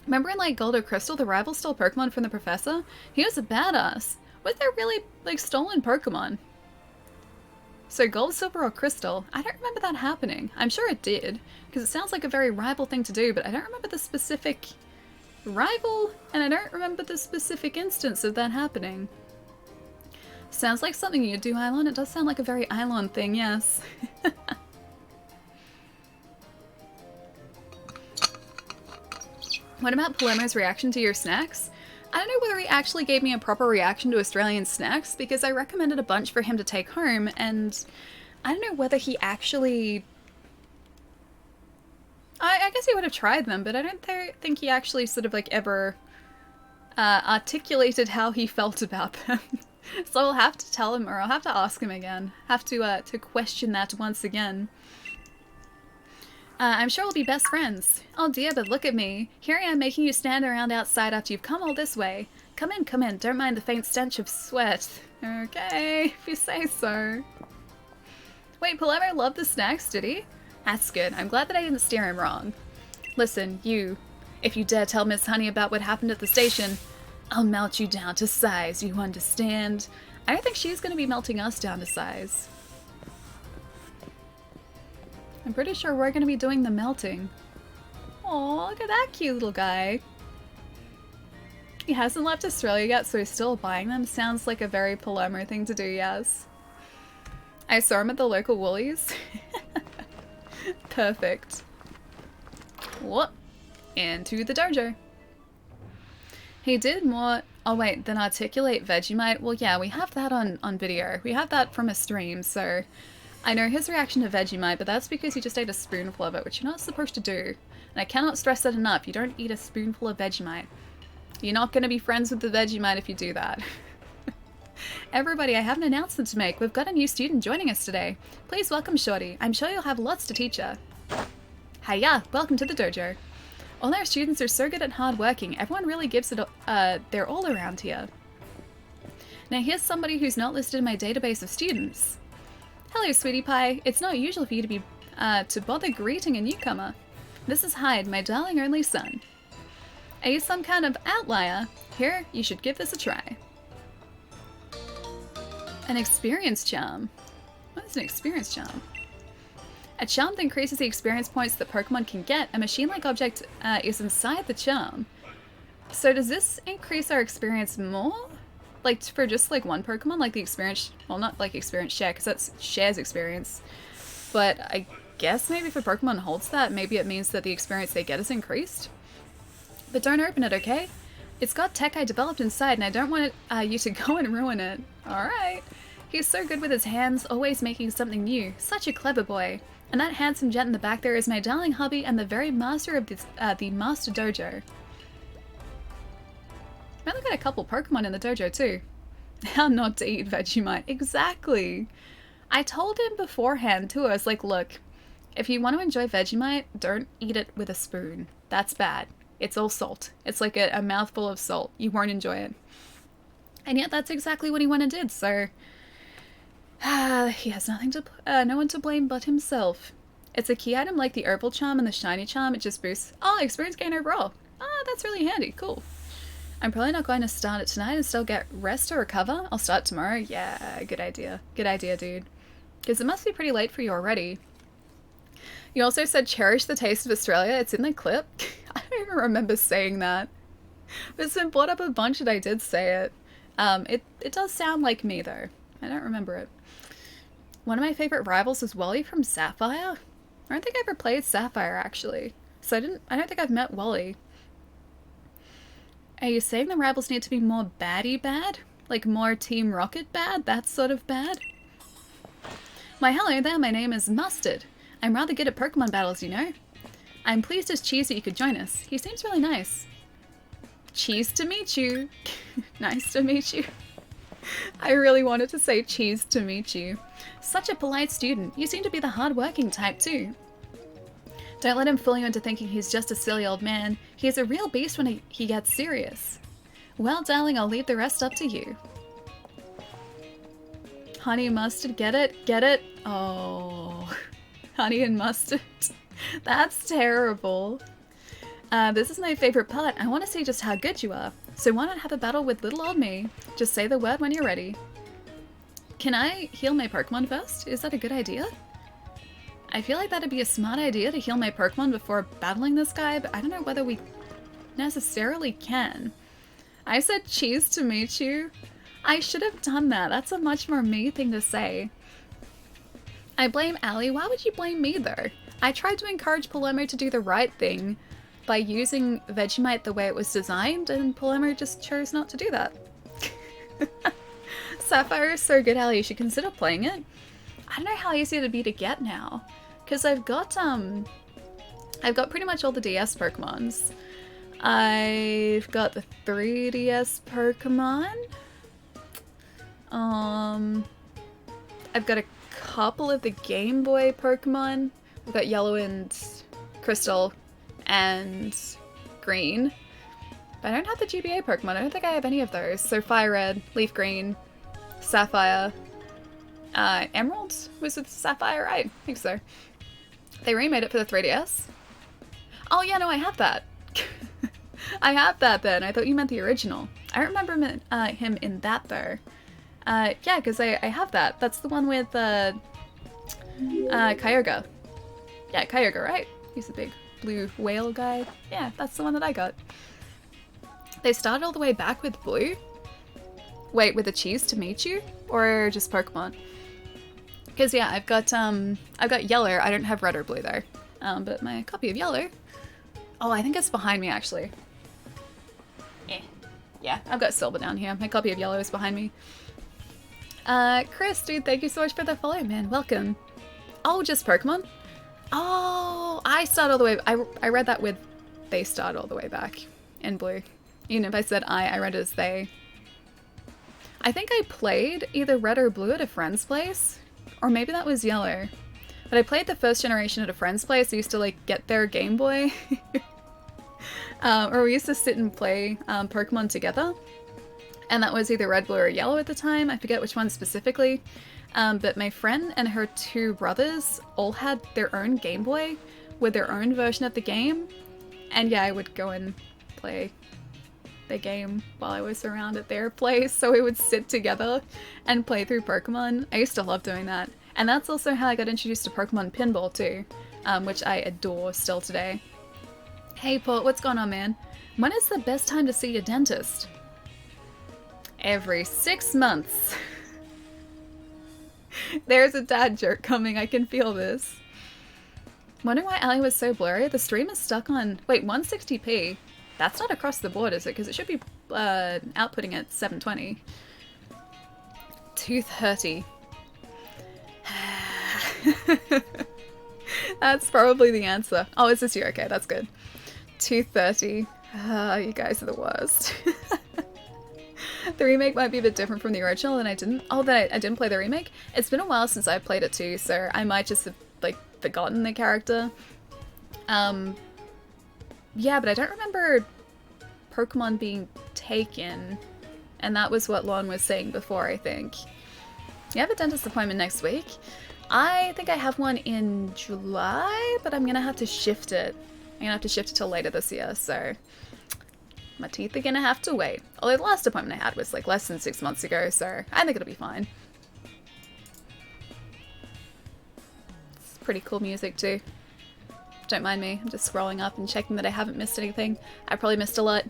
Remember in like Gold or Crystal, the rival stole Pokemon from the professor? He was a badass. Was there really like stolen Pokemon? So Gold, Silver, or Crystal? I don't remember that happening. I'm sure it did, because it sounds like a very rival thing to do, but I don't remember the specific rival, and I don't remember the specific instance of that happening. Sounds like something you'd do, Eilon. It does sound like a very Eilon thing, yes. What about Palermo's reaction to your snacks? I don't know whether he actually gave me a proper reaction to Australian snacks, because I recommended a bunch for him to take home, and I don't know whether he actually... I guess he would have tried them, but I don't think he actually sort of like ever articulated how he felt about them. So I'll have to tell him, or I'll have to ask him again. Have to question that once again. I'm sure we'll be best friends. Oh dear, but look at me. Here I am making you stand around outside after you've come all this way. Come in, come in. Don't mind the faint stench of sweat. Okay, if you say so. Wait, Palermo loved the snacks, did he? That's good. I'm glad that I didn't steer him wrong. Listen, you. If you dare tell Miss Honey about what happened at the station, I'll melt you down to size, you understand? I don't think she's going to be melting us down to size. I'm pretty sure we're going to be doing the melting. Aw, look at that cute little guy. He hasn't left Australia yet, so he's still buying them. Sounds like a very Palermo thing to do, yes. I saw him at the local Woolies. Perfect. What? Into the dojo. He did more... Oh wait, than articulate Vegemite? Well yeah, we have that on video. We have that from a stream, so... I know his reaction to Vegemite, but that's because he just ate a spoonful of it, which you're not supposed to do. And I cannot stress that enough. You don't eat a spoonful of Vegemite. You're not going to be friends with the Vegemite if you do that. Everybody, I have an announcement to make. We've got a new student joining us today. Please welcome Shorty. I'm sure you'll have lots to teach her. Hiya, welcome to the dojo. All our students are so good at hard working. Everyone really gives it their all around here. Now here's somebody who's not listed in my database of students. Hello, sweetie pie. It's not usual for you to be to bother greeting a newcomer. This is Hyde, my darling only son. Are you some kind of outlier? Here, you should give this a try. An experience charm. What is an experience charm? A charm that increases the experience points that Pokemon can get. A machine-like object is inside the charm. So does this increase our experience more? Like for just like one Pokemon, like the experience, well not like experience share, because that's shares experience. But I guess maybe if a Pokemon holds that, maybe it means that the experience they get is increased. But don't open it, okay? It's got tech I developed inside and I don't want you to go and ruin it. Alright. He's so good with his hands, always making something new. Such a clever boy. And that handsome gent in the back there is my darling hubby and the very master of this, the Master Dojo. I only got a couple Pokemon in the dojo too. How not to eat Vegemite. Exactly. I told him beforehand too, I was like, look, if you want to enjoy Vegemite, don't eat it with a spoon. That's bad. It's all salt. It's like a mouthful of salt. You won't enjoy it. And yet that's exactly what he went and did, so... he has no one to blame but himself. It's a key item like the Herbal Charm and the Shiny Charm. It just boosts... Oh, experience gain overall. Oh, that's really handy. Cool. I'm probably not going to start it tonight and still get rest to recover. I'll start tomorrow. Yeah, good idea. Good idea, dude. Because it must be pretty late for you already. You also said cherish the taste of Australia. It's in the clip. I don't even remember saying that. But it's been brought up a bunch and I did say it. It does sound like me though. I don't remember it. One of my favorite rivals was Wally from Sapphire. I don't think I ever played Sapphire actually. So I don't think I've met Wally. Are you saying the rivals need to be more baddie bad? Like more Team Rocket bad? That sort of bad? Why hello there, my name is Mustard. I'm rather good at Pokemon battles, you know. I'm pleased as Cheese that you could join us. He seems really nice. Cheese to meet you. Nice to meet you. I really wanted to say cheese to meet you. Such a polite student. You seem to be the hard-working type too. Don't let him fool you into thinking he's just a silly old man. He's a real beast when he gets serious. Well, darling, I'll leave the rest up to you. Honey and mustard, get it? Get it? Oh, honey and mustard. That's terrible. This is my favorite part. I want to see just how good you are. So why not have a battle with little old me? Just say the word when you're ready. Can I heal my Pokemon first? Is that a good idea? I feel like that'd be a smart idea to heal my Pokemon before battling this guy, but I don't know whether we necessarily can. I said cheese to meet you. I should have done that. That's a much more me thing to say. I blame Allie. Why would you blame me though? I tried to encourage Palermo to do the right thing by using Vegemite the way it was designed, and Palermo just chose not to do that. Sapphire is so good, Allie. You should consider playing it. I don't know how easy it'd be to get now, because I've got pretty much all the DS Pokemons. I've got the 3DS Pokemon. I've got a couple of the Game Boy Pokemon. We've got Yellow and Crystal and Green. But I don't have the GBA Pokemon. I don't think I have any of those. So Fire Red, Leaf Green, Sapphire, Emerald was with Sapphire, right? I think so. They remade it for the 3DS. Oh yeah, no, I have that. I have that then. I thought you meant the original. I don't remember him in that though. Yeah, because I have that. That's the one with Kyogre. Yeah, Kyogre, right? He's the big blue whale guy. Yeah, that's the one that I got. They started all the way back with blue? Wait, with a cheese to meet you? Or just Pokemon? Because yeah, I've got yellow. I don't have red or blue though. But my copy of yellow. Oh, I think it's behind me actually. Yeah, I've got silver down here. My copy of yellow is behind me. Chris, dude, thank you so much for the follow, man. Welcome. Oh, just Pokemon? Oh, I start all the way. I read that with they start all the way back in blue. Even if I said I read it as they. I think I played either red or blue at a friend's place, or maybe that was yellow. But I played the first generation at a friend's place. I used to like get their Game Boy. Or we used to sit and play Pokemon together. And that was either red, blue, or yellow at the time. I forget which one specifically. But my friend and her two brothers all had their own Game Boy with their own version of the game. And yeah, I would go and play the game while I was around at their place. So we would sit together and play through Pokemon. I used to love doing that. And that's also how I got introduced to Pokemon Pinball too, which I adore still today. Hey Paul, what's going on, man? When is the best time to see your dentist? Every 6 months. There's a dad joke coming, I can feel this. Wonder why Allie was so blurry? The stream is stuck on, wait, 160p? That's not across the board, is it? Because it should be outputting at 720. 230. That's probably the answer. Oh, is this you? Okay, that's good. 230. You guys are the worst. The remake might be a bit different from the original, and I didn't play the remake. It's been a while since I played it too, so I might just have like forgotten the character. Yeah, but I don't remember Pokemon being taken, and that was what Lon was saying before, I think. You have a dentist appointment next week? I think I have one in July, but I'm gonna have to shift it. I'm gonna have to shift it till later this year, so my teeth are gonna have to wait. Although the last appointment I had was like less than 6 months ago, so I think it'll be fine. It's pretty cool music too. Don't mind me, I'm just scrolling up and checking that I haven't missed anything. I probably missed a lot.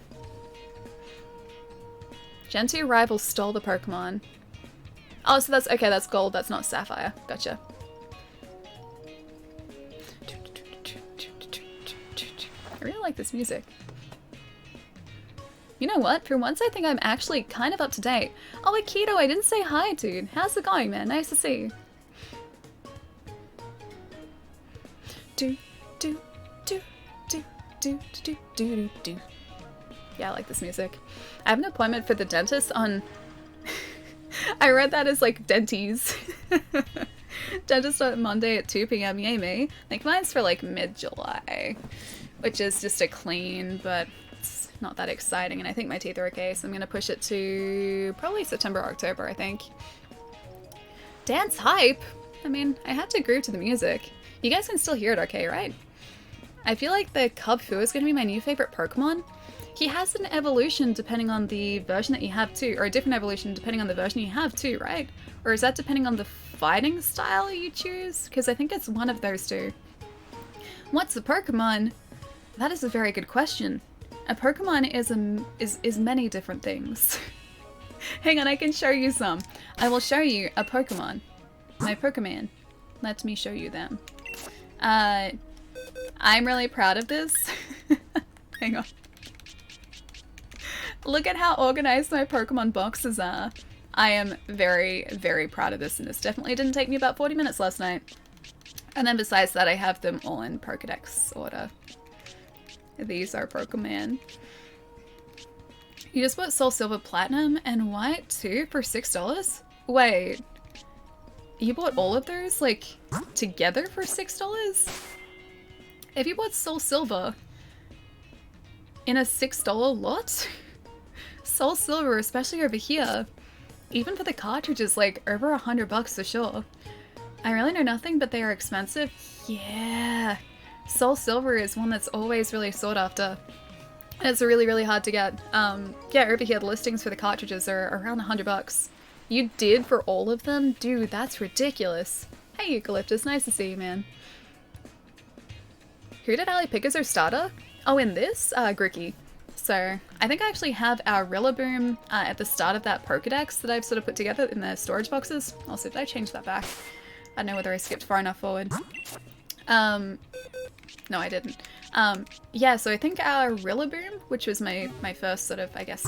Gen 2 rival stole the Pokemon. Oh, so that's, okay, that's gold, that's not sapphire. Gotcha. I really like this music. You know what? For once I think I'm actually kind of up to date. Oh, Akito, I didn't say hi, dude. How's it going, man? Nice to see you. Do, do, do, do, do, do, do, do. Yeah, I like this music. I have an appointment for the dentist on... I read that as like denties. Dentist on Monday at 2 p.m. Yay me. I think mine's for like mid-July, which is just a clean, but it's not that exciting, and I think my teeth are okay, so I'm gonna push it to probably September, October, I think. Dance hype? I mean, I had to groove to the music. You guys can still hear it okay, right? I feel like the Cub Fu is going to be my new favorite Pokemon. He has an evolution depending on the version that you have too, or a different evolution depending on the version you have too, right? Or is that depending on the fighting style you choose? Because I think it's one of those two. What's a Pokemon? That is a very good question. A Pokemon is many different things. Hang on, I can show you some. I will show you a Pokemon. My Pokemon. Let me show you them. I'm really proud of this. Hang on. Look at how organized my Pokemon boxes are. I am very, very proud of this, and this definitely didn't take me about 40 minutes last night. And then besides that, I have them all in Pokédex order. These are Pokemon. You just bought Soul Silver Platinum and White too for $6? Wait. You bought all of those, like, together for $6? If you bought Soul Silver in a $6 lot? Soul Silver, especially over here, even for the cartridges, like, over $100 for sure. I really know nothing, but they are expensive. Yeah. Soul Silver is one that's always really sought after. It's really, really hard to get. Yeah, over here, the listings for the cartridges are around $100. You did for all of them? Dude, that's ridiculous. Hey, Eucalyptus, nice to see you, man. Who did Ali pick as her starter? Oh, in this? Gricky. So, I think I actually have our Rillaboom at the start of that Pokédex that I've sort of put together in the storage boxes. Also, did I change that back? I don't know whether I skipped far enough forward. No, I didn't. Yeah, so I think our Rillaboom, which was my first sort of, I guess,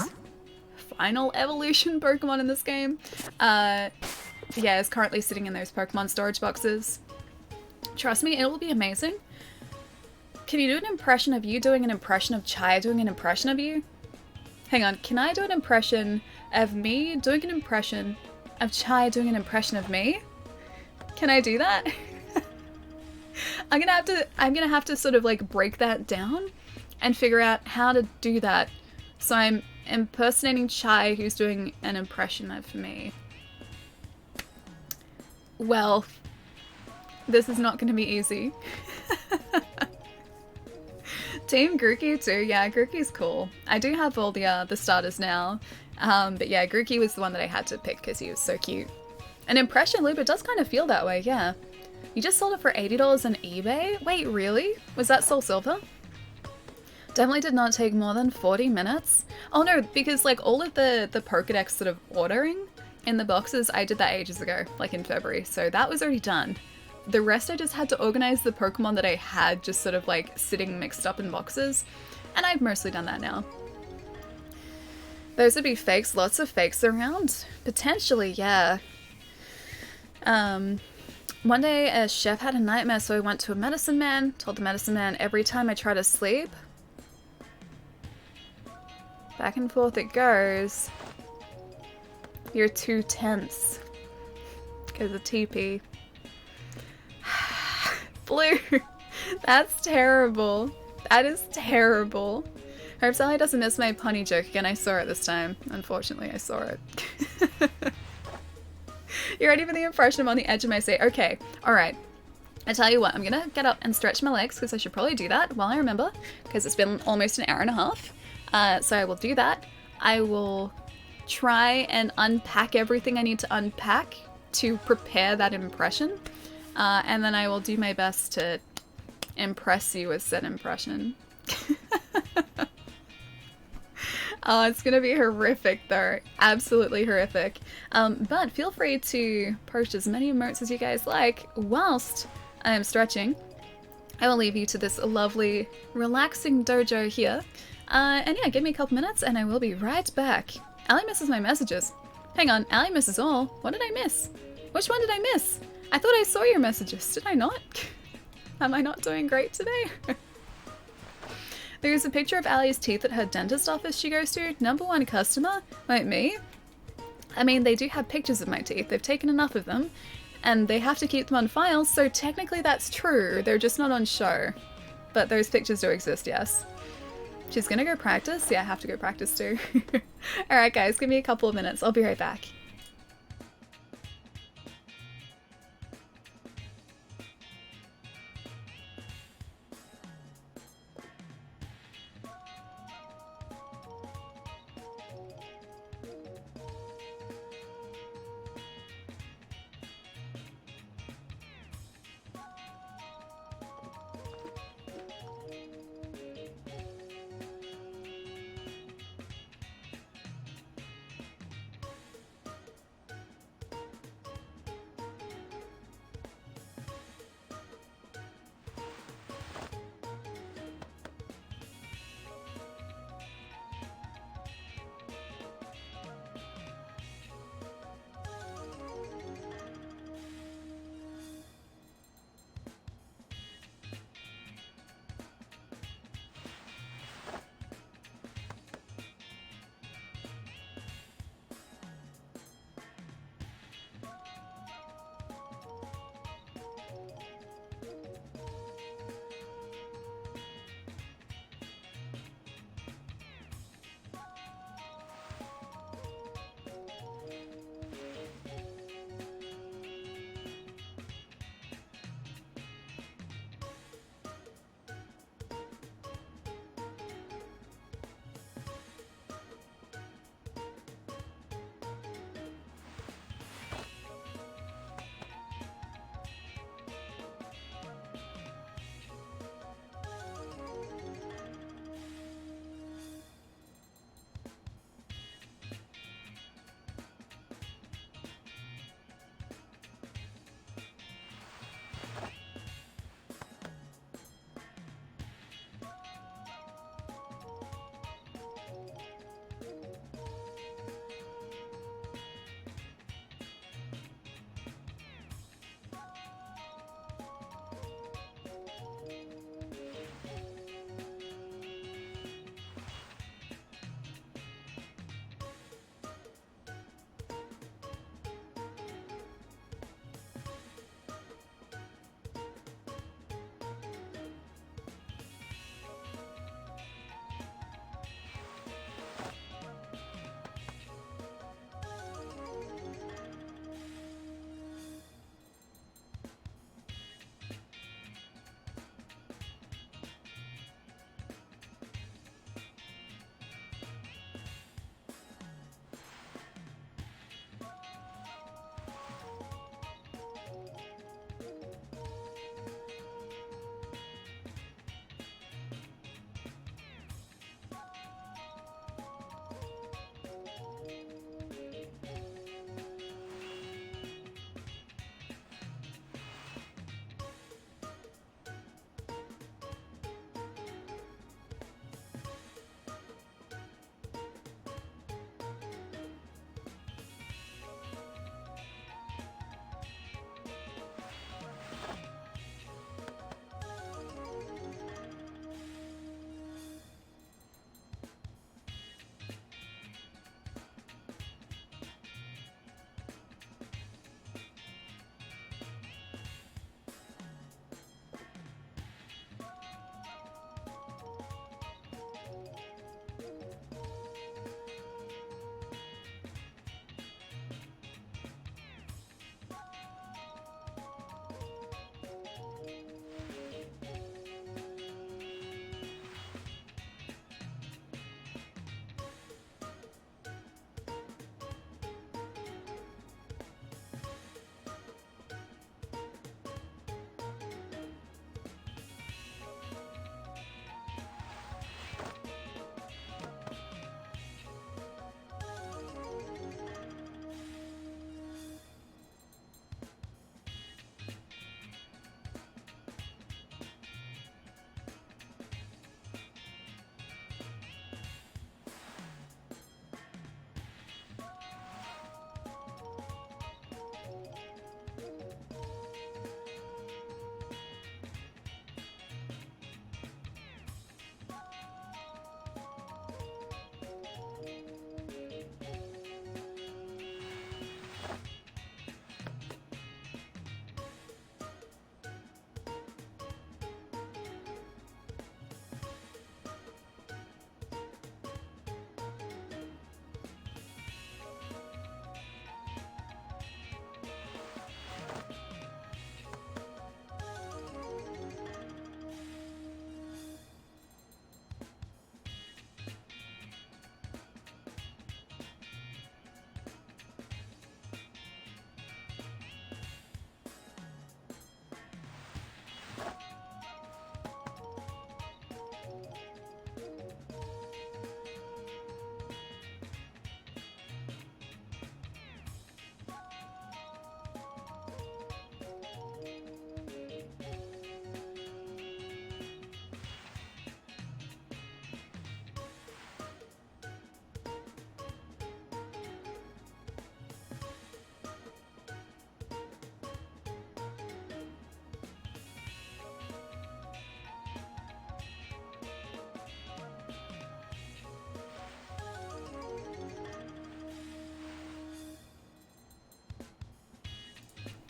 final evolution Pokemon in this game, yeah, is currently sitting in those Pokemon storage boxes. Trust me, it will be amazing. Can you do an impression of you doing an impression of Chai doing an impression of you? Hang on, can I do an impression of me doing an impression of Chai doing an impression of me? Can I do that? I'm gonna have to sort of like break that down and figure out how to do that. So I'm impersonating Chai, who's doing an impression of me. Well, this is not gonna be easy. Team Grookey too. Yeah, Grookey's cool. I do have all the starters now. But yeah, Grookey was the one that I had to pick because he was so cute. An impression loop, it does kind of feel that way, yeah. You just sold it for $80 on eBay? Wait, really? Was that Soul Silver? Definitely did not take more than 40 minutes. Oh no, because like all of the Pokédex sort of ordering in the boxes, I did that ages ago, like in February. So that was already done. The rest I just had to organize the Pokemon that I had just sort of like sitting mixed up in boxes. And I've mostly done that now. Those would be fakes, lots of fakes around. Potentially, yeah. One day a chef had a nightmare, so I went to a medicine man, told the medicine man every time I try to sleep. Back and forth it goes. You're too tense. Goes a TP. Blue! That's terrible. That is terrible. I hope Sally doesn't miss my punny joke again. I saw it this time. Unfortunately, I saw it. You ready for the impression? I'm on the edge of my seat. Okay, alright. I tell you what, I'm gonna get up and stretch my legs because I should probably do that while I remember because it's been almost an hour and a half. So I will do that. I will try and unpack everything I need to unpack to prepare that impression. And then I will do my best to impress you with said impression. Oh, it's gonna be horrific though. Absolutely horrific. But feel free to post as many emotes as you guys like whilst I am stretching. I will leave you to this lovely, relaxing dojo here. And yeah, give me a couple minutes and I will be right back. Allie misses my messages. Hang on, Allie misses all. What did I miss? Which one did I miss? I thought I saw your messages. Did I not? Am I not doing great today? There's a picture of Allie's teeth at her dentist office she goes to. #1 customer? Wait, me? I mean, they do have pictures of my teeth. They've taken enough of them. And they have to keep them on file, so technically that's true. They're just not on show. But those pictures do exist, yes. She's gonna go practice? Yeah, I have to go practice too. Alright guys, give me a couple of minutes. I'll be right back.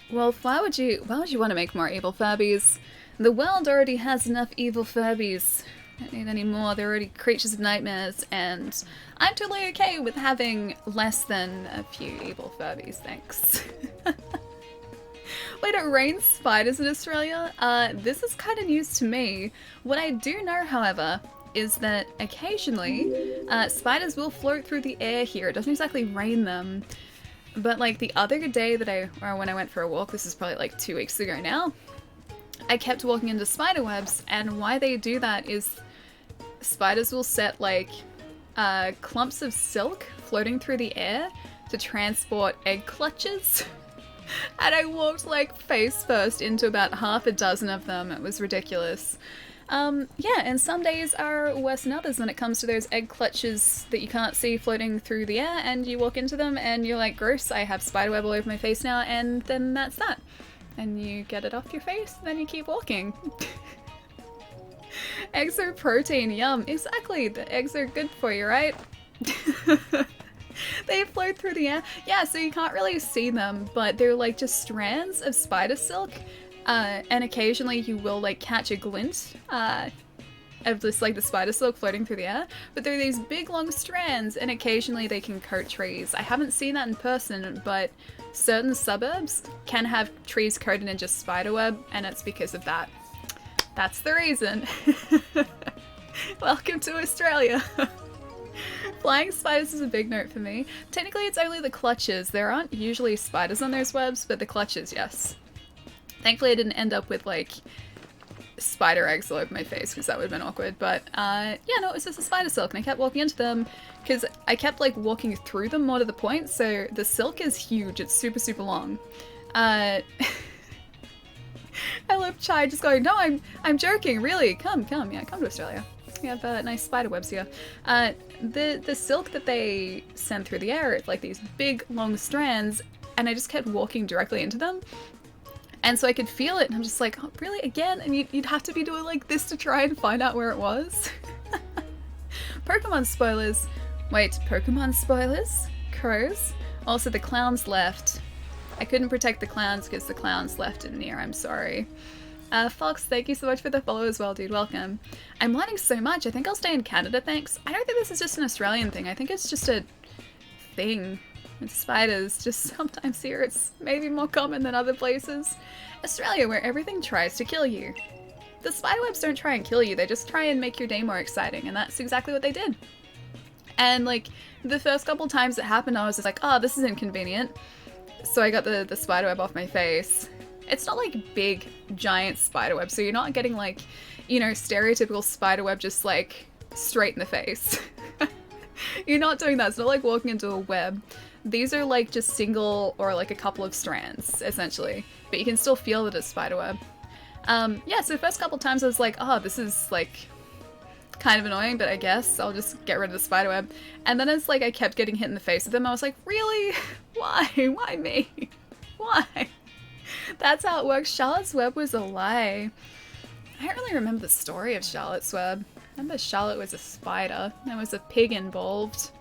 Well, why would you want to make more evil Furbies? The world already has enough evil Furbies. Don't need any more. They're already creatures of nightmares, and I'm totally okay with having less than a few evil Furbies, thanks. Wait, it rains spiders in Australia? This is kind of news to me. What I do know, however, is that occasionally spiders will float through the air here. It doesn't exactly rain them. But like the other day when I went for a walk, this is probably like 2 weeks ago now, I kept walking into spider webs, and why they do that is spiders will set like clumps of silk floating through the air to transport egg clutches. And I walked like face first into about half a dozen of them. It was ridiculous. Yeah, and some days are worse than others when it comes to those egg clutches that you can't see floating through the air, and you walk into them and you're like, gross, I have spiderweb all over my face now, and then that's that. And you get it off your face, and then you keep walking. Eggs are protein, yum. Exactly, the eggs are good for you, right? They float through the air. Yeah, so you can't really see them, but they're like just strands of spider silk. And occasionally you will like catch a glint of this like the spider silk floating through the air, but they're these big long strands, and occasionally they can coat trees. I haven't seen that in person, but certain suburbs can have trees coated in just spiderweb, and it's because of that. That's the reason. Welcome to Australia. Flying spiders is a big note for me. Technically it's only the clutches. There aren't usually spiders on those webs, but the clutches, yes. Thankfully I didn't end up with like spider eggs all over my face, because that would have been awkward. But yeah, no, it was just a spider silk, and I kept walking into them because I kept like walking through them more to the point. So the silk is huge. It's super, super long. I love Chai just going, no, I'm joking, really. Come, yeah, come to Australia. We have nice spider webs here. The silk that they send through the air, like these big long strands, and I just kept walking directly into them. And so I could feel it, and I'm just like, oh, really, again? And you'd have to be doing like this to try and find out where it was. Pokemon spoilers. Wait, Pokemon spoilers? Crows? Also, the clowns left. I couldn't protect the clowns because the clowns left in near, I'm sorry. Fox, thank you so much for the follow as well, dude. Welcome. I'm learning so much. I think I'll stay in Canada, thanks. I don't think this is just an Australian thing. I think it's just a thing. With spiders, just sometimes here it's maybe more common than other places. Australia, where everything tries to kill you. The spiderwebs don't try and kill you, they just try and make your day more exciting, and that's exactly what they did. And like, the first couple times it happened, I was just like, oh, this is inconvenient. So I got the spiderweb off my face. It's not like big, giant spiderweb, so you're not getting like, you know, stereotypical spiderweb just like straight in the face. You're not doing that, it's not like walking into a web. These are like just single or like a couple of strands, essentially. But you can still feel that it's spiderweb. Yeah, so the first couple times I was like, oh, this is like kind of annoying, but I guess I'll just get rid of the spiderweb. And then it's like I kept getting hit in the face with them. I was like, really? Why? Why me? Why? That's how it works. Charlotte's Web was a lie. I don't really remember the story of Charlotte's Web. I remember Charlotte was a spider. There was a pig involved.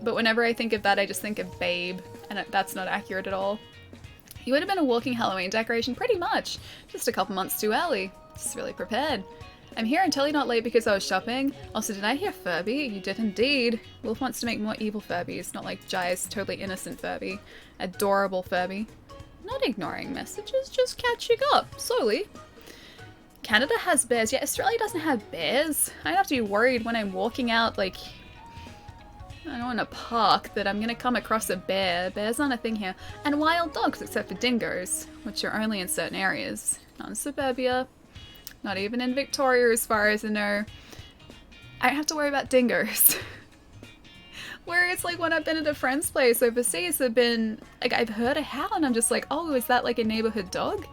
But whenever I think of that, I just think of Babe, and that's not accurate at all. You would have been a walking Halloween decoration, pretty much. Just a couple months too early. Just really prepared. I'm here and totally not late because I was shopping. Also, did I hear Furby? You did indeed. Wolf wants to make more evil Furbies, not like Jai's totally innocent Furby. Adorable Furby. Not ignoring messages, just catching up, slowly. Canada has bears, yet Australia doesn't have bears. I'd have to be worried when I'm walking out, like, I know in a park, that I'm gonna come across a bear. Bears aren't a thing here. And wild dogs, except for dingoes, which are only in certain areas. Not in suburbia. Not even in Victoria, as far as I know. I don't have to worry about dingoes. Whereas, like, when I've been at a friend's place overseas, I've been, like, I've heard a howl, and I'm just like, oh, is that, like, a neighborhood dog?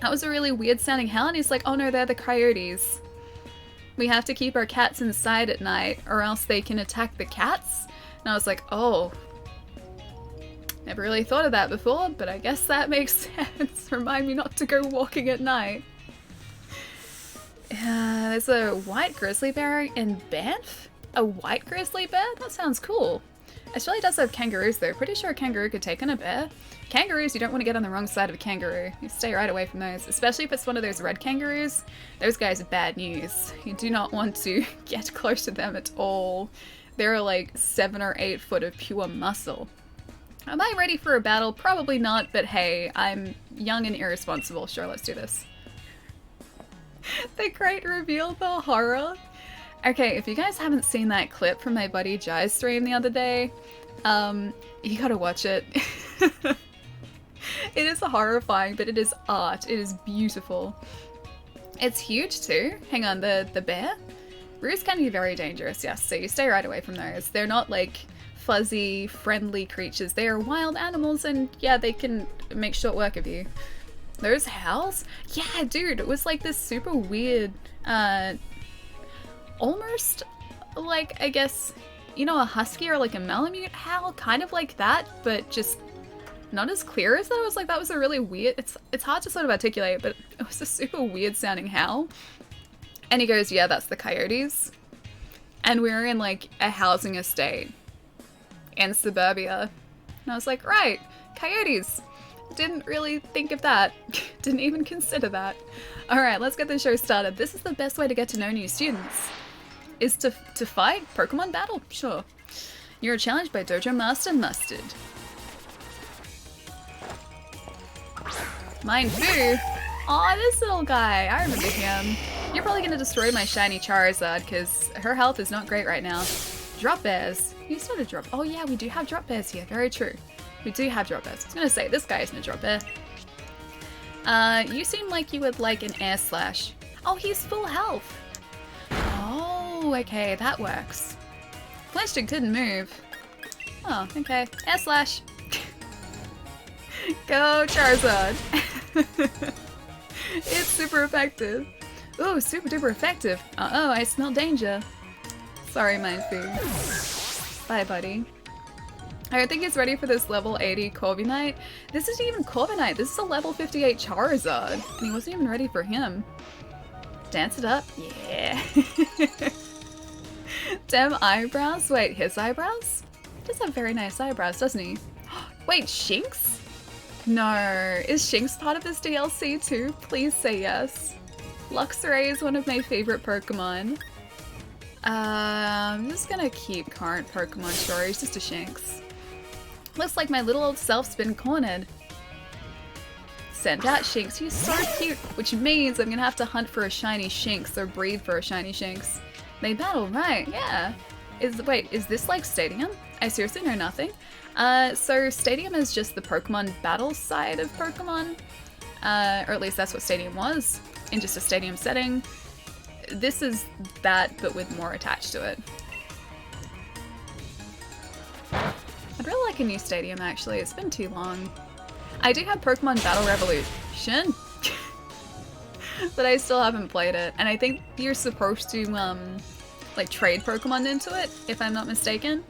That was a really weird sounding howl, and he's like, oh no, they're the coyotes. We have to keep our cats inside at night, or else they can attack the cats. And I was like, oh. Never really thought of that before, but I guess that makes sense. Remind me not to go walking at night. There's a white grizzly bear in Banff? A white grizzly bear? That sounds cool. Australia does have kangaroos though. Pretty sure a kangaroo could take on a bear. Kangaroos, you don't want to get on the wrong side of a kangaroo. You stay right away from those, especially if it's one of those red kangaroos. Those guys are bad news. You do not want to get close to them at all. They're like 7 or 8 foot of pure muscle. Am I ready for a battle? Probably not, but hey, I'm young and irresponsible. Sure, let's do this. The great reveal, the horror. Okay, if you guys haven't seen that clip from my buddy Jai's stream the other day, you gotta watch it. It is horrifying, but it is art. It is beautiful. It's huge too. Hang on, the bear? Roos can be very dangerous, yes, so you stay right away from those. They're not like fuzzy, friendly creatures. They are wild animals and yeah, they can make short work of you. Those howls? Yeah, dude, it was like this super weird, almost like, I guess, you know, a husky or like a malamute howl, kind of like that, but just not as clear as that. I was like, that was a really weird, it's hard to sort of articulate, but it was a super weird sounding howl. And he goes, yeah, that's the coyotes. And we were in like a housing estate in suburbia. And I was like, right, coyotes. Didn't really think of that. Didn't even consider that. Alright, let's get the show started. This is the best way to get to know new students. Is to fight Pokemon battle? Sure. You're challenged by Dojo Master Mustard. Mine Fu? Aw, this little guy. I remember him. You're probably gonna destroy my shiny Charizard because her health is not great right now. Drop bears. You started drop. Oh yeah, we do have drop bears here. Very true. We do have drop bears. I was gonna say, this guy isn't a drop bear. You seem like you would like an air slash. Oh, he's full health. Oh, okay, that works. Flinchstick didn't move. Oh, okay. Air slash. Go, Charizard. It's super effective. Ooh, super duper effective. Uh-oh, I smell danger. Sorry, Mindfu. Bye, buddy. I don't think he's ready for this level 80 Corviknight. This isn't even Corviknight. This is a level 58 Charizard. And he wasn't even ready for him. Dance it up. Yeah. Damn eyebrows. Wait, his eyebrows? He does have very nice eyebrows, doesn't he? Wait, Shinx? No. Is Shinx part of this DLC too? Please say yes. Luxray is one of my favorite Pokemon. I'm just gonna keep current Pokemon, sure, he's just a Shinx. Looks like my little old self's been cornered. Send out Shinx, he's so cute, which means I'm gonna have to hunt for a shiny Shinx or breed for a shiny Shinx. They battle, right, yeah. Wait, is this like Stadium? I seriously know nothing. So Stadium is just the Pokemon battle side of Pokemon, or at least that's what Stadium was, in just a stadium setting. This is that, but with more attached to it. I'd really like a new stadium, actually. It's been too long. I do have Pokemon Battle Revolution, but I still haven't played it. And I think you're supposed to, like, trade Pokemon into it, if I'm not mistaken.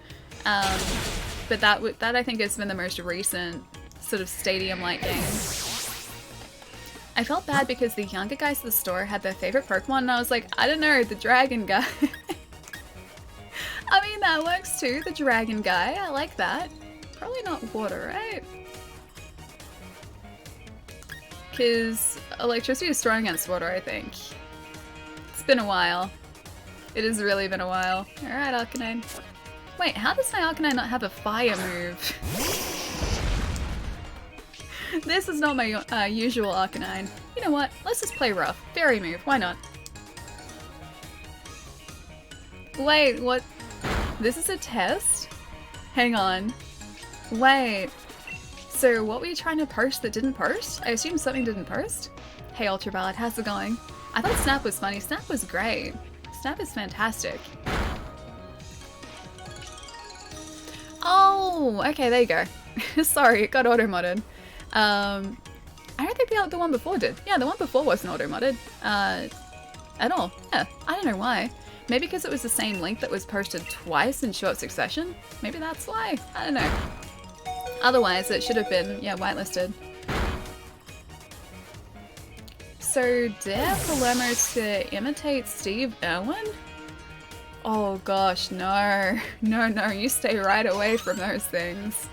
But that I think has been the most recent sort of stadium-like game. I felt bad because the younger guys at the store had their favorite Pokemon and I was like, I don't know, the dragon guy. I mean, that works too, the dragon guy. I like that. Probably not water, right? Because electricity is strong against water, I think. It's been a while. It has really been a while. Alright, Arcanine. Wait, how does my Arcanine not have a fire move? This is not my usual Arcanine. You know what? Let's just play rough. Fairy move. Why not? Wait, what? This is a test? Hang on. Wait. So what were you trying to post that didn't post? I assume something didn't post? Hey Ultraviolet, how's it going? I thought Snap was funny. Snap was great. Snap is fantastic. Oh, okay, there you go. Sorry, it got auto-modded. I don't think the one before did. Yeah, the one before wasn't auto-modded. At all. Yeah, I don't know why. Maybe because it was the same link that was posted twice in short succession? Maybe that's why. I don't know. Otherwise, it should have been, yeah, whitelisted. So, dare Palermo to imitate Steve Irwin? Oh gosh, no. No, no, you stay right away from those things.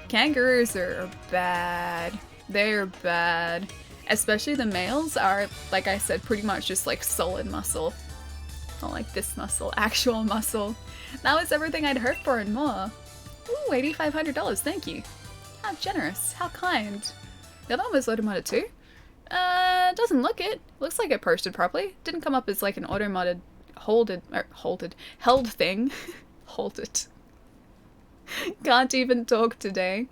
Kangaroos are bad. They're bad. Especially the males are, like I said, pretty much just like solid muscle. Not like this muscle, actual muscle. That was everything I'd hoped for and more. Ooh, $8,500, thank you. How generous, how kind. The other one was auto-modded too? Doesn't look it. Looks like it posted properly. Didn't come up as like an auto-modded held thing. Hold it. Can't even talk today.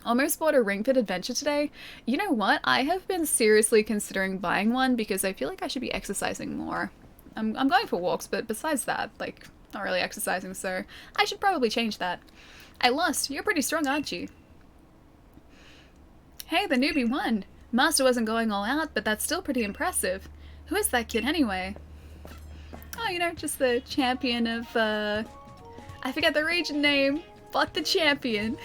Almost bought a Ring Fit Adventure today. You know what? I have been seriously considering buying one because I feel like I should be exercising more. I'm going for walks, but besides that, like, not really exercising, so I should probably change that. I lost. You're pretty strong, aren't you? Hey, the newbie won. Master wasn't going all out, but that's still pretty impressive. Who is that kid anyway? Oh, you know, just the champion of, I forget the region name, but the champion.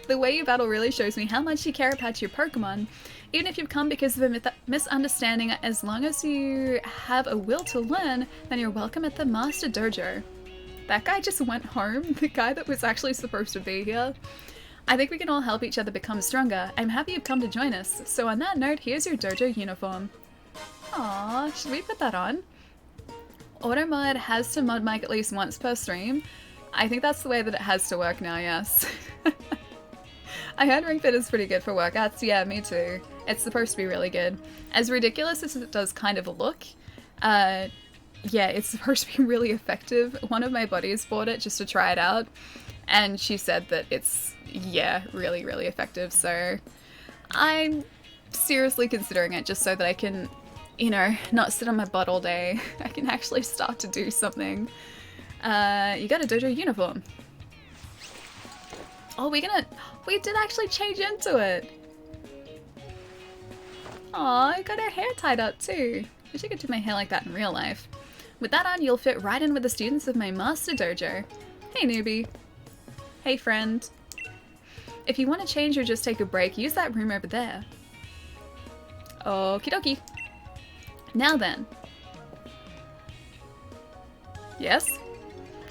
The way you battle really shows me how much you care about your Pokémon. Even if you've come because of a misunderstanding, as long as you have a will to learn, then you're welcome at the Master Dojo. That guy just went home, the guy that was actually supposed to be here. I think we can all help each other become stronger. I'm happy you've come to join us. So on that note, here's your dojo uniform. Aww, should we put that on? Automod has to mod mic at least once per stream. I think that's the way that it has to work now, yes. I heard Ring Fit is pretty good for workouts. Yeah, me too. It's supposed to be really good. As ridiculous as it does kind of look, yeah, it's supposed to be really effective. One of my buddies bought it just to try it out, and she said that it's, yeah, really, really effective. So I'm seriously considering it just so that I can, you know, not sit on my butt all day. I can actually start to do something. You got a dojo uniform. Oh, we did actually change into it. Aw, I got her hair tied up too. Wish I could do my hair like that in real life. With that on, you'll fit right in with the students of my Master Dojo. Hey newbie. Hey friend. If you want to change or just take a break, use that room over there. Okie dokie. Now then. Yes?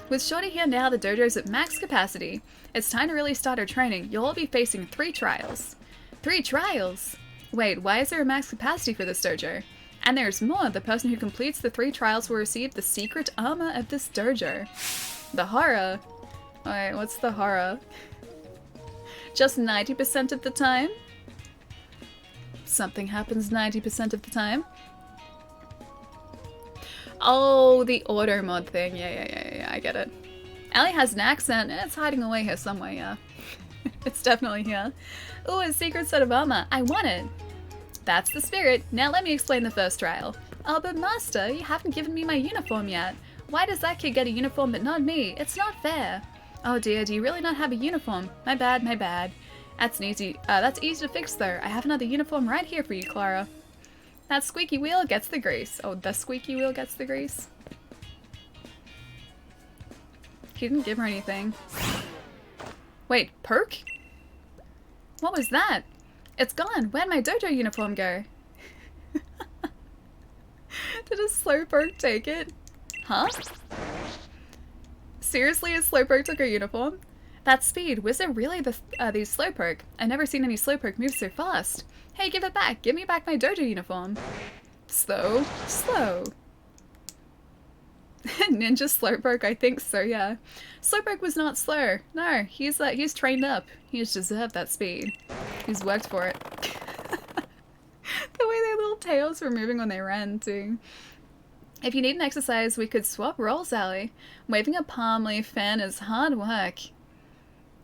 With Shorty here now, the dojo's at max capacity. It's time to really start our training. You'll all be facing 3 trials. 3 trials? Wait, why is there a max capacity for this dojo? And there's more. The person who completes the 3 trials will receive the secret armor of this dojo. The horror? Wait, what's the horror? Just 90% of the time? Something happens 90% of the time? Oh, the auto mod thing. Yeah, I get it. Allie has an accent, and it's hiding away here somewhere, yeah. It's definitely here. Ooh, a secret set of armor. I want it. That's the spirit. Now let me explain the first trial. Oh, but Master, you haven't given me my uniform yet. Why does that kid get a uniform but not me? It's not fair. Oh dear, do you really not have a uniform? My bad, my bad. That's easy to fix though. I have another uniform right here for you, Klara. That squeaky wheel gets the grease. Oh, the squeaky wheel gets the grease? He didn't give her anything. Wait, perk? What was that? It's gone. Where'd my dojo uniform go? Did a Slowpoke take it? Huh? Seriously, a Slowpoke took her uniform? That speed, was it really these Slowpoke? I've never seen any Slowpoke move so fast. Hey, give it back. Give me back my dojo uniform. Slow. Ninja Slowpoke, I think so, yeah. Slowpoke was not slow. No, he's trained up. He's deserved that speed. He's worked for it. The way their little tails were moving when they ran, too. If you need an exercise, we could swap roles, Allie. Waving a palm leaf fan is hard work.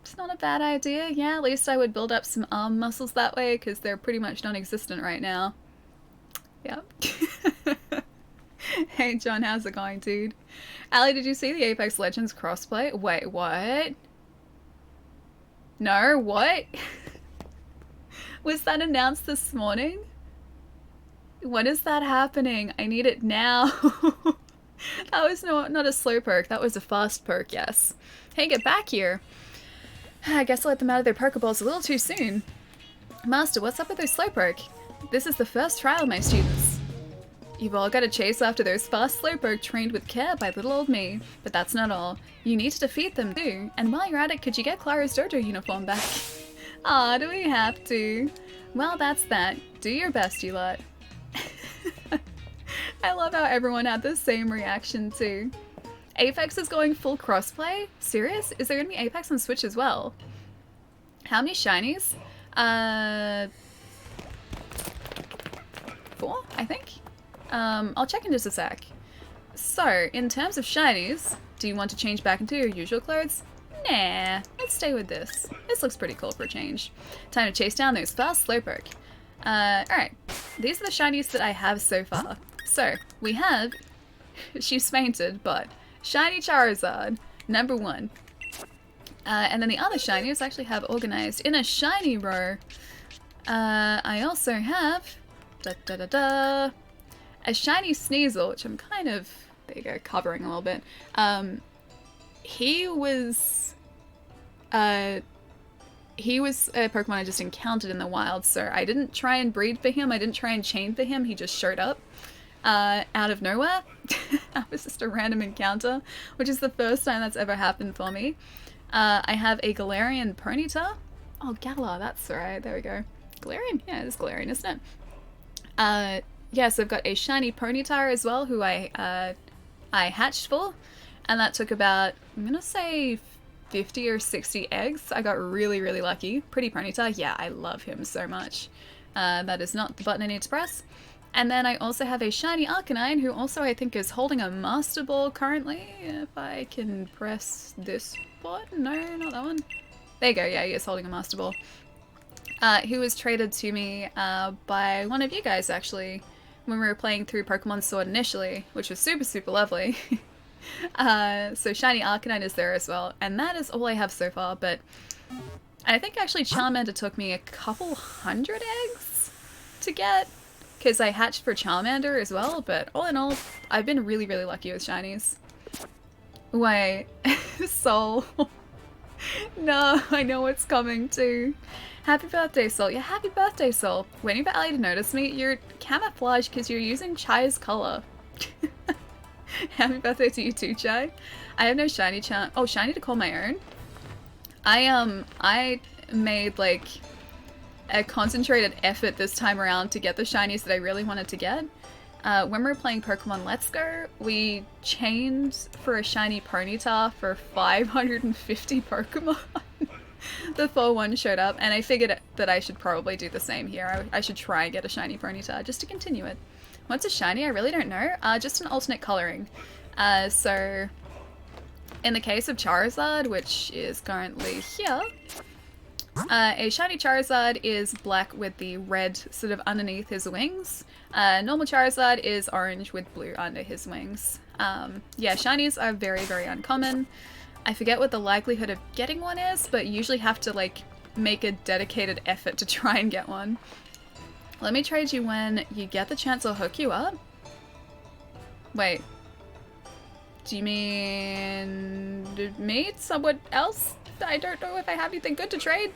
It's not a bad idea. Yeah, at least I would build up some arm muscles that way, because they're pretty much non-existent right now. Yep. Hey John, how's it going, dude? Allie, did you see the Apex Legends crossplay? Wait, what? No, what? Was that announced this morning? When is that happening? I need it now. That was not a slow perk, that was a fast perk, yes. Hey, get back here. I guess I let them out of their Pokeballs a little too soon. Master, what's up with their Slowpoke? This is the first trial, my students. You've all got to chase after those fast Slowpoke trained with care by little old me. But that's not all. You need to defeat them too. And while you're at it, could you get Klara's dojo uniform back? Aw, do we have to? Well, that's that. Do your best, you lot. I love how everyone had the same reaction too. Apex is going full crossplay? Serious? Is there gonna be Apex on Switch as well? How many shinies? 4, I think? I'll check in just a sec. So, in terms of shinies, do you want to change back into your usual clothes? Nah, let's stay with this. This looks pretty cool for a change. Time to chase down those fast Slowpoke. Alright. These are the shinies that I have so far. So, we have... she's fainted, but... Shiny Charizard, number 1. And then the other shinies actually have organized in a shiny row. I also have... a shiny Sneasel, which I'm kind of... there you go, covering a little bit. He was a Pokemon I just encountered in the wild, so I didn't try and breed for him, I didn't try and chain for him, he just showed up out of nowhere. That was just a random encounter, which is the first time that's ever happened for me. I have a Galarian Ponyta. Oh, Galar, that's right, there we go. Galarian? Yeah, it's Galarian, isn't it? Yeah, so I've got a shiny Ponyta as well, who I hatched for. And that took about, I'm gonna say 50 or 60 eggs. I got really, really lucky. Pretty Ponyta. Yeah, I love him so much. That is not the button I need to press. And then I also have a shiny Arcanine, who also I think is holding a Master Ball currently. If I can press this button. No, not that one. There you go. Yeah, he is holding a Master Ball. Who was traded to me by one of you guys, actually, when we were playing through Pokemon Sword initially, which was super, super lovely. So shiny Arcanine is there as well, and that is all I have so far, but I think actually Charmander took me a couple hundred eggs to get, because I hatched for Charmander as well, but all in all, I've been really, really lucky with shinies. Wait, Soul. No, I know what's coming too. Happy birthday, Soul. Yeah, happy birthday, Soul. Waiting for Ellie to notice me. You're camouflaged because you're using Chai's color. Happy birthday to you too, Chai. I have no shiny charm. Oh, shiny to call my own? I made like a concentrated effort this time around to get the shinies that I really wanted to get. When we were playing Pokemon Let's Go, we chained for a shiny Ponyta for 550 Pokemon before one showed up, and I figured that I should probably do the same here. I should try and get a shiny Ponyta just to continue it. What's a shiny? I really don't know. Just an alternate coloring. So, in the case of Charizard, which is currently here, a shiny Charizard is black with the red sort of underneath his wings. Normal Charizard is orange with blue under his wings. Yeah, shinies are very, very uncommon. I forget what the likelihood of getting one is, but you usually have to like make a dedicated effort to try and get one. Let me trade you when you get the chance. I'll hook you up. Wait. Do you mean me? Someone else? I don't know if I have anything good to trade.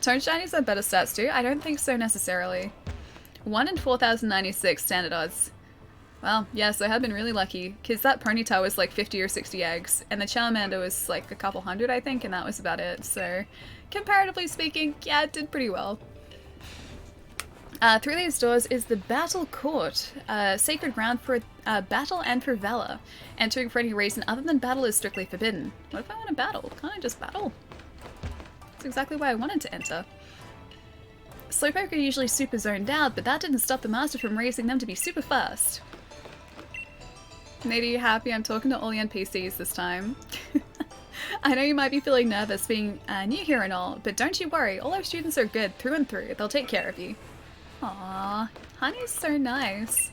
Tone shinies have better stats too? I don't think so necessarily. 1 in 4,096 standard odds. Well, yes, I have been really lucky, because that Ponyta was like 50 or 60 eggs, and the Charmander was like a couple hundred, I think, and that was about it. So, comparatively speaking, yeah, it did pretty well. Through these doors is the Battle Court, sacred ground for battle and for valor. Entering for any reason other than battle is strictly forbidden. What if I want to battle? Can't I just battle? That's exactly why I wanted to enter. Slowpoke are usually super zoned out, but that didn't stop the master from raising them to be super fast. Nate, are you happy I'm talking to all the NPCs this time? I know you might be feeling nervous being new here and all, but don't you worry, all our students are good through and through. They'll take care of you. Aww, Honey's so nice.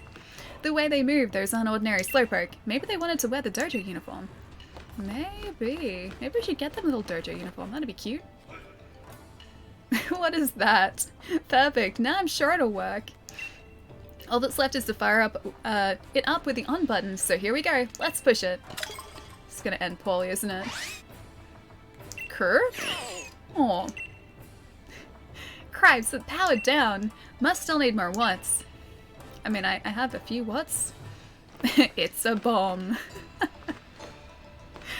The way they move, those aren't ordinary Slowpoke. Maybe they wanted to wear the dojo uniform. Maybe. Maybe we should get them a little dojo uniform. That'd be cute. What is that? Perfect. Now I'm sure it'll work. All that's left is to fire up it up with the on button. So here we go. Let's push it. It's gonna end poorly, isn't it? Curve? Aw. Cripes, it powered down. Must still need more watts. I mean, I have a few what's? It's a bomb.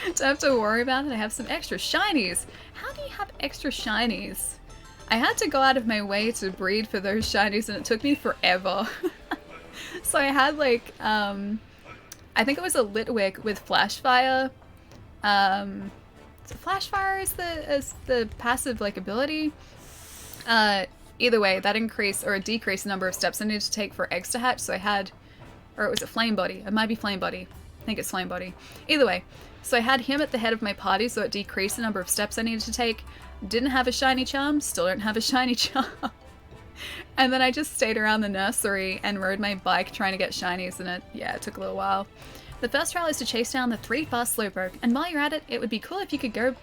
Don't have to worry about it. I have some extra shinies. How do you have extra shinies? I had to go out of my way to breed for those shinies and it took me forever. So I had like, I think it was a Litwick with Flashfire. So Flashfire is the passive like ability. Either way, that increased or decreased the number of steps I needed to take for eggs to hatch. So I had, or it was a Flame Body. It might be Flame Body. I think it's Flame Body. Either way, so I had him at the head of my party, so it decreased the number of steps I needed to take. Didn't have a shiny charm, still don't have a shiny charm. And then I just stayed around the nursery and rode my bike trying to get shinies, and it took a little while. The first trial is to chase down the 3 fast Slowpoke, and while you're at it, it would be cool if you could go,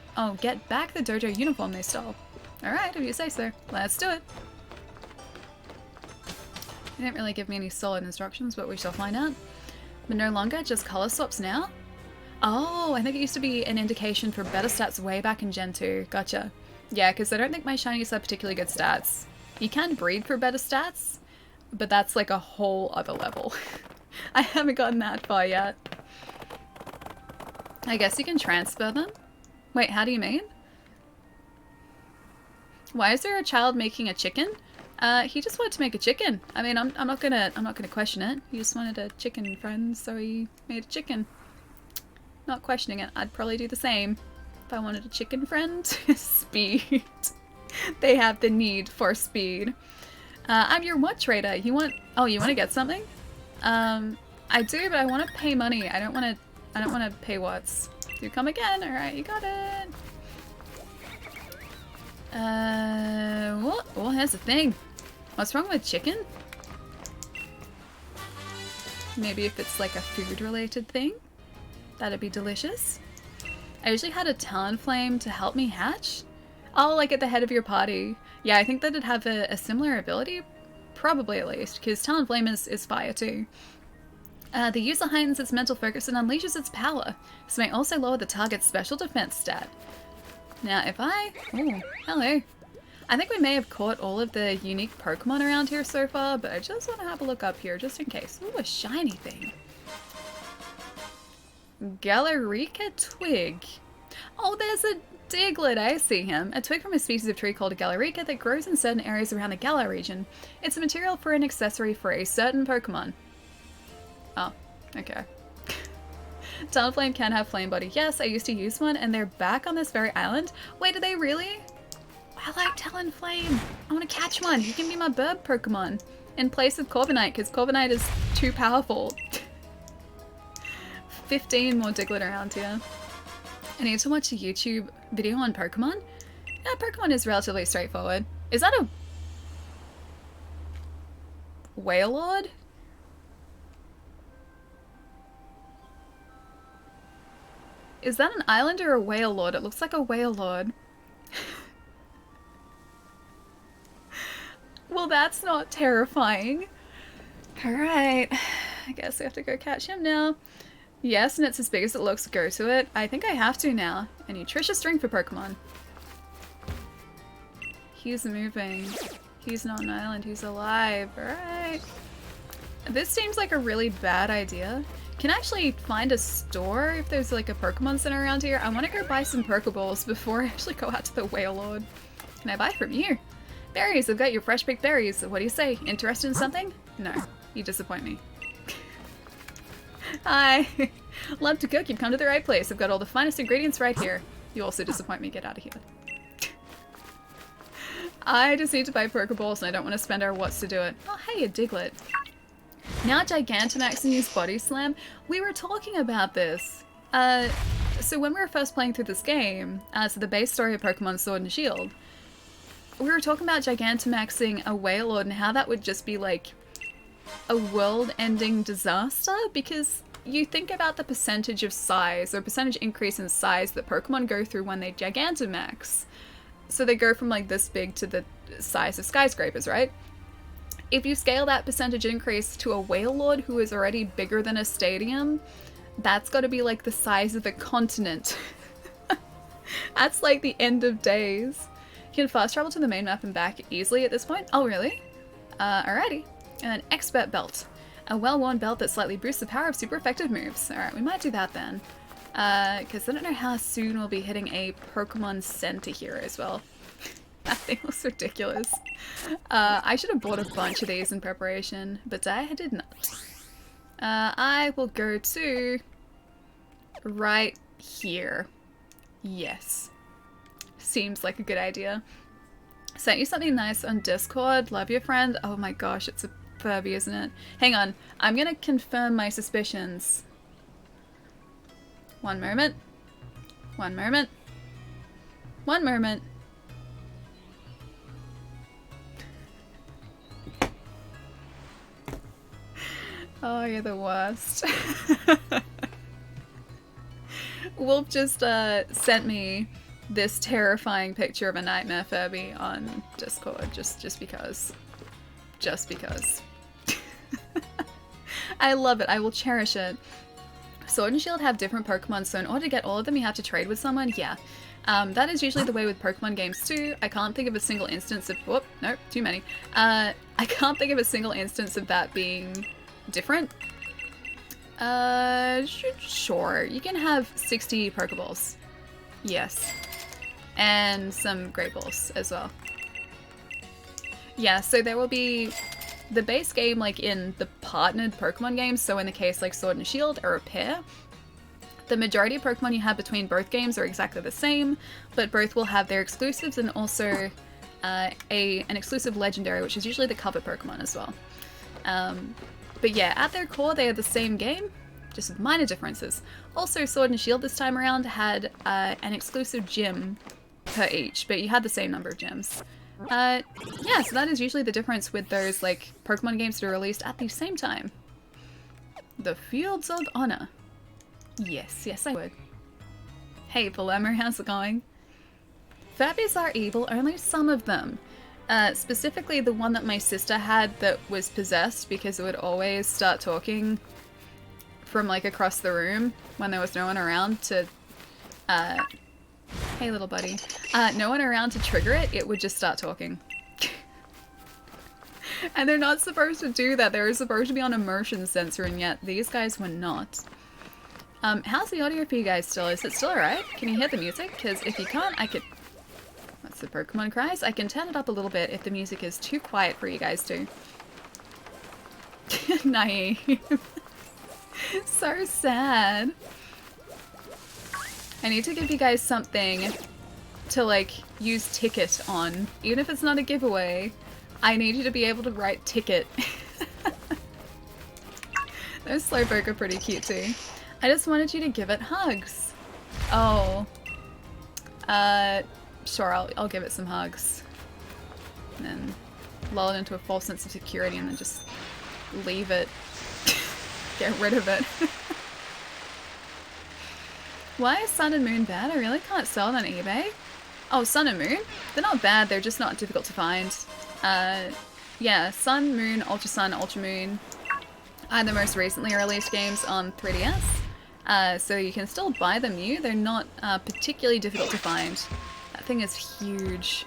get back the dojo uniform they stole. Alright, if you say so. Let's do it. They didn't really give me any solid instructions, but we shall find out. But no longer, just color swaps now? Oh, I think it used to be an indication for better stats way back in Gen 2. Gotcha. Yeah, because I don't think my shinies have particularly good stats. You can breed for better stats, but that's like a whole other level. I haven't gotten that far yet. I guess you can transfer them? Wait, how do you mean? Why is there a child making a chicken? He just wanted to make a chicken. I mean, I'm not gonna question it. He just wanted a chicken friend, so he made a chicken. Not questioning it. I'd probably do the same if I wanted a chicken friend. Speed. They have the need for speed. I'm your what trader? You want to get something? I do, but I want to pay money. I don't want to pay what's. You come again? All right, you got it. Well, here's the thing. What's wrong with chicken? Maybe if it's like a food-related thing, that'd be delicious. I usually had a Talonflame to help me hatch. Oh, like at the head of your party. Yeah, I think that'd have a similar ability. Probably at least, because Talonflame is fire too. The user heightens its mental focus and unleashes its power. This may also lower the target's special defense stat. Now if I... Oh, hello. I think we may have caught all of the unique Pokemon around here so far, but I just want to have a look up here just in case. Ooh, a shiny thing. Galarica twig. Oh, there's a Diglett, I see him. A twig from a species of tree called a Galarica that grows in certain areas around the Galar region. It's a material for an accessory for a certain Pokemon. Oh, okay. Talonflame can have Flame Body. Yes, I used to use one, and they're back on this very island. Wait, do they really? I like Talonflame. I want to catch one. He can be my bird Pokemon in place of Corviknight, because Corviknight is too powerful. 15 more Diglett around here. I need to watch a YouTube video on Pokemon. Yeah, Pokemon is relatively straightforward. Is that a Wailord? Is that an island or a Wailord? It looks like a Wailord. Well, that's not terrifying. Alright. I guess we have to go catch him now. Yes, and it's as big as it looks. Go to it. I think I have to now. A nutritious drink for Pokemon. He's moving. He's not an island. He's alive. Alright. This seems like a really bad idea. Can I actually find a store if there's like a Pokemon Center around here? I want to go buy some Pokeballs before I actually go out to the Wailord. Can I buy from you? Berries. I've got your fresh baked berries. What do you say? Interested in something? No. You disappoint me. Hi. Love to cook. You've come to the right place. I've got all the finest ingredients right here. You also disappoint me. Get out of here. I just need to buy Pokeballs and I don't want to spend our what's to do it. Oh, hey, a Diglett. Now Gigantamax and use Body Slam. We were talking about this. So when we were first playing through this game, so the base story of Pokemon Sword and Shield, we were talking about Gigantamaxing a Wailord and how that would just be like a world-ending disaster, because you think about the percentage of size or percentage increase in size that Pokemon go through when they Gigantamax. So they go from like this big to the size of skyscrapers, right? If you scale that percentage increase to a Wailord who is already bigger than a stadium, that's got to be like the size of a continent. That's like the end of days. You can fast travel to the main map and back easily at this point. Oh, really? Alrighty. An expert belt. A well-worn belt that slightly boosts the power of super effective moves. Alright, we might do that then. Because I don't know how soon we'll be hitting a Pokemon Center here as well. That thing looks ridiculous. I should have bought a bunch of these in preparation, but I did not. I will go to right here. Yes. Seems like a good idea. Sent you something nice on Discord. Love your friend. Oh my gosh, it's a Furby, isn't it? Hang on. I'm gonna confirm my suspicions. One moment. One moment. One moment. Oh, you're the worst. Wolf just sent me this terrifying picture of a nightmare Furby on Discord, just because. Just because. I love it. I will cherish it. Sword and Shield have different Pokemon, so in order to get all of them, you have to trade with someone. Yeah. That is usually the way with Pokemon games too. I can't think of a single instance of... Whoop, nope, too many. I can't think of a single instance of that being different. Sure. You can have 60 Pokeballs. Yes. And some Great Balls as well. Yeah, so there will be the base game like in the partnered Pokemon games, so in the case like Sword and Shield are a pair. The majority of Pokemon you have between both games are exactly the same, but both will have their exclusives and also an exclusive legendary, which is usually the cover Pokemon as well. But yeah, at their core they are the same game, just with minor differences. Also, Sword and Shield this time around had an exclusive gym per each, but you had the same number of gyms. Yeah, so that is usually the difference with those, like, Pokemon games that are released at the same time. The Fields of Honor. Yes, yes I would. Hey Palermo, how's it going? Furbies are evil, only some of them. Specifically the one that my sister had that was possessed because it would always start talking from, like, across the room when there was no one around to, hey little buddy. No one around to trigger it, it would just start talking. And they're not supposed to do that. They were supposed to be on a motion sensor, and yet these guys were not. How's the audio for you guys still? Is it still alright? Can you hear the music? Because if you can't, I could... That's the Pokemon cries. I can turn it up a little bit if the music is too quiet for you guys to. Naive. So sad. I need to give you guys something to, like, use ticket on. Even if it's not a giveaway, I need you to be able to write ticket. Those Slowpoke are pretty cute too. I just wanted you to give it hugs. Oh. Sure, I'll give it some hugs. And then lull it into a false sense of security and then just leave it. Get rid of it. Why is Sun and Moon bad? I really can't sell it on eBay. Oh, Sun and Moon? They're not bad, they're just not difficult to find. Yeah, Sun, Moon, Ultra Sun, Ultra Moon are the most recently released games on 3DS. So you can still buy them new, they're not particularly difficult to find. That thing is huge.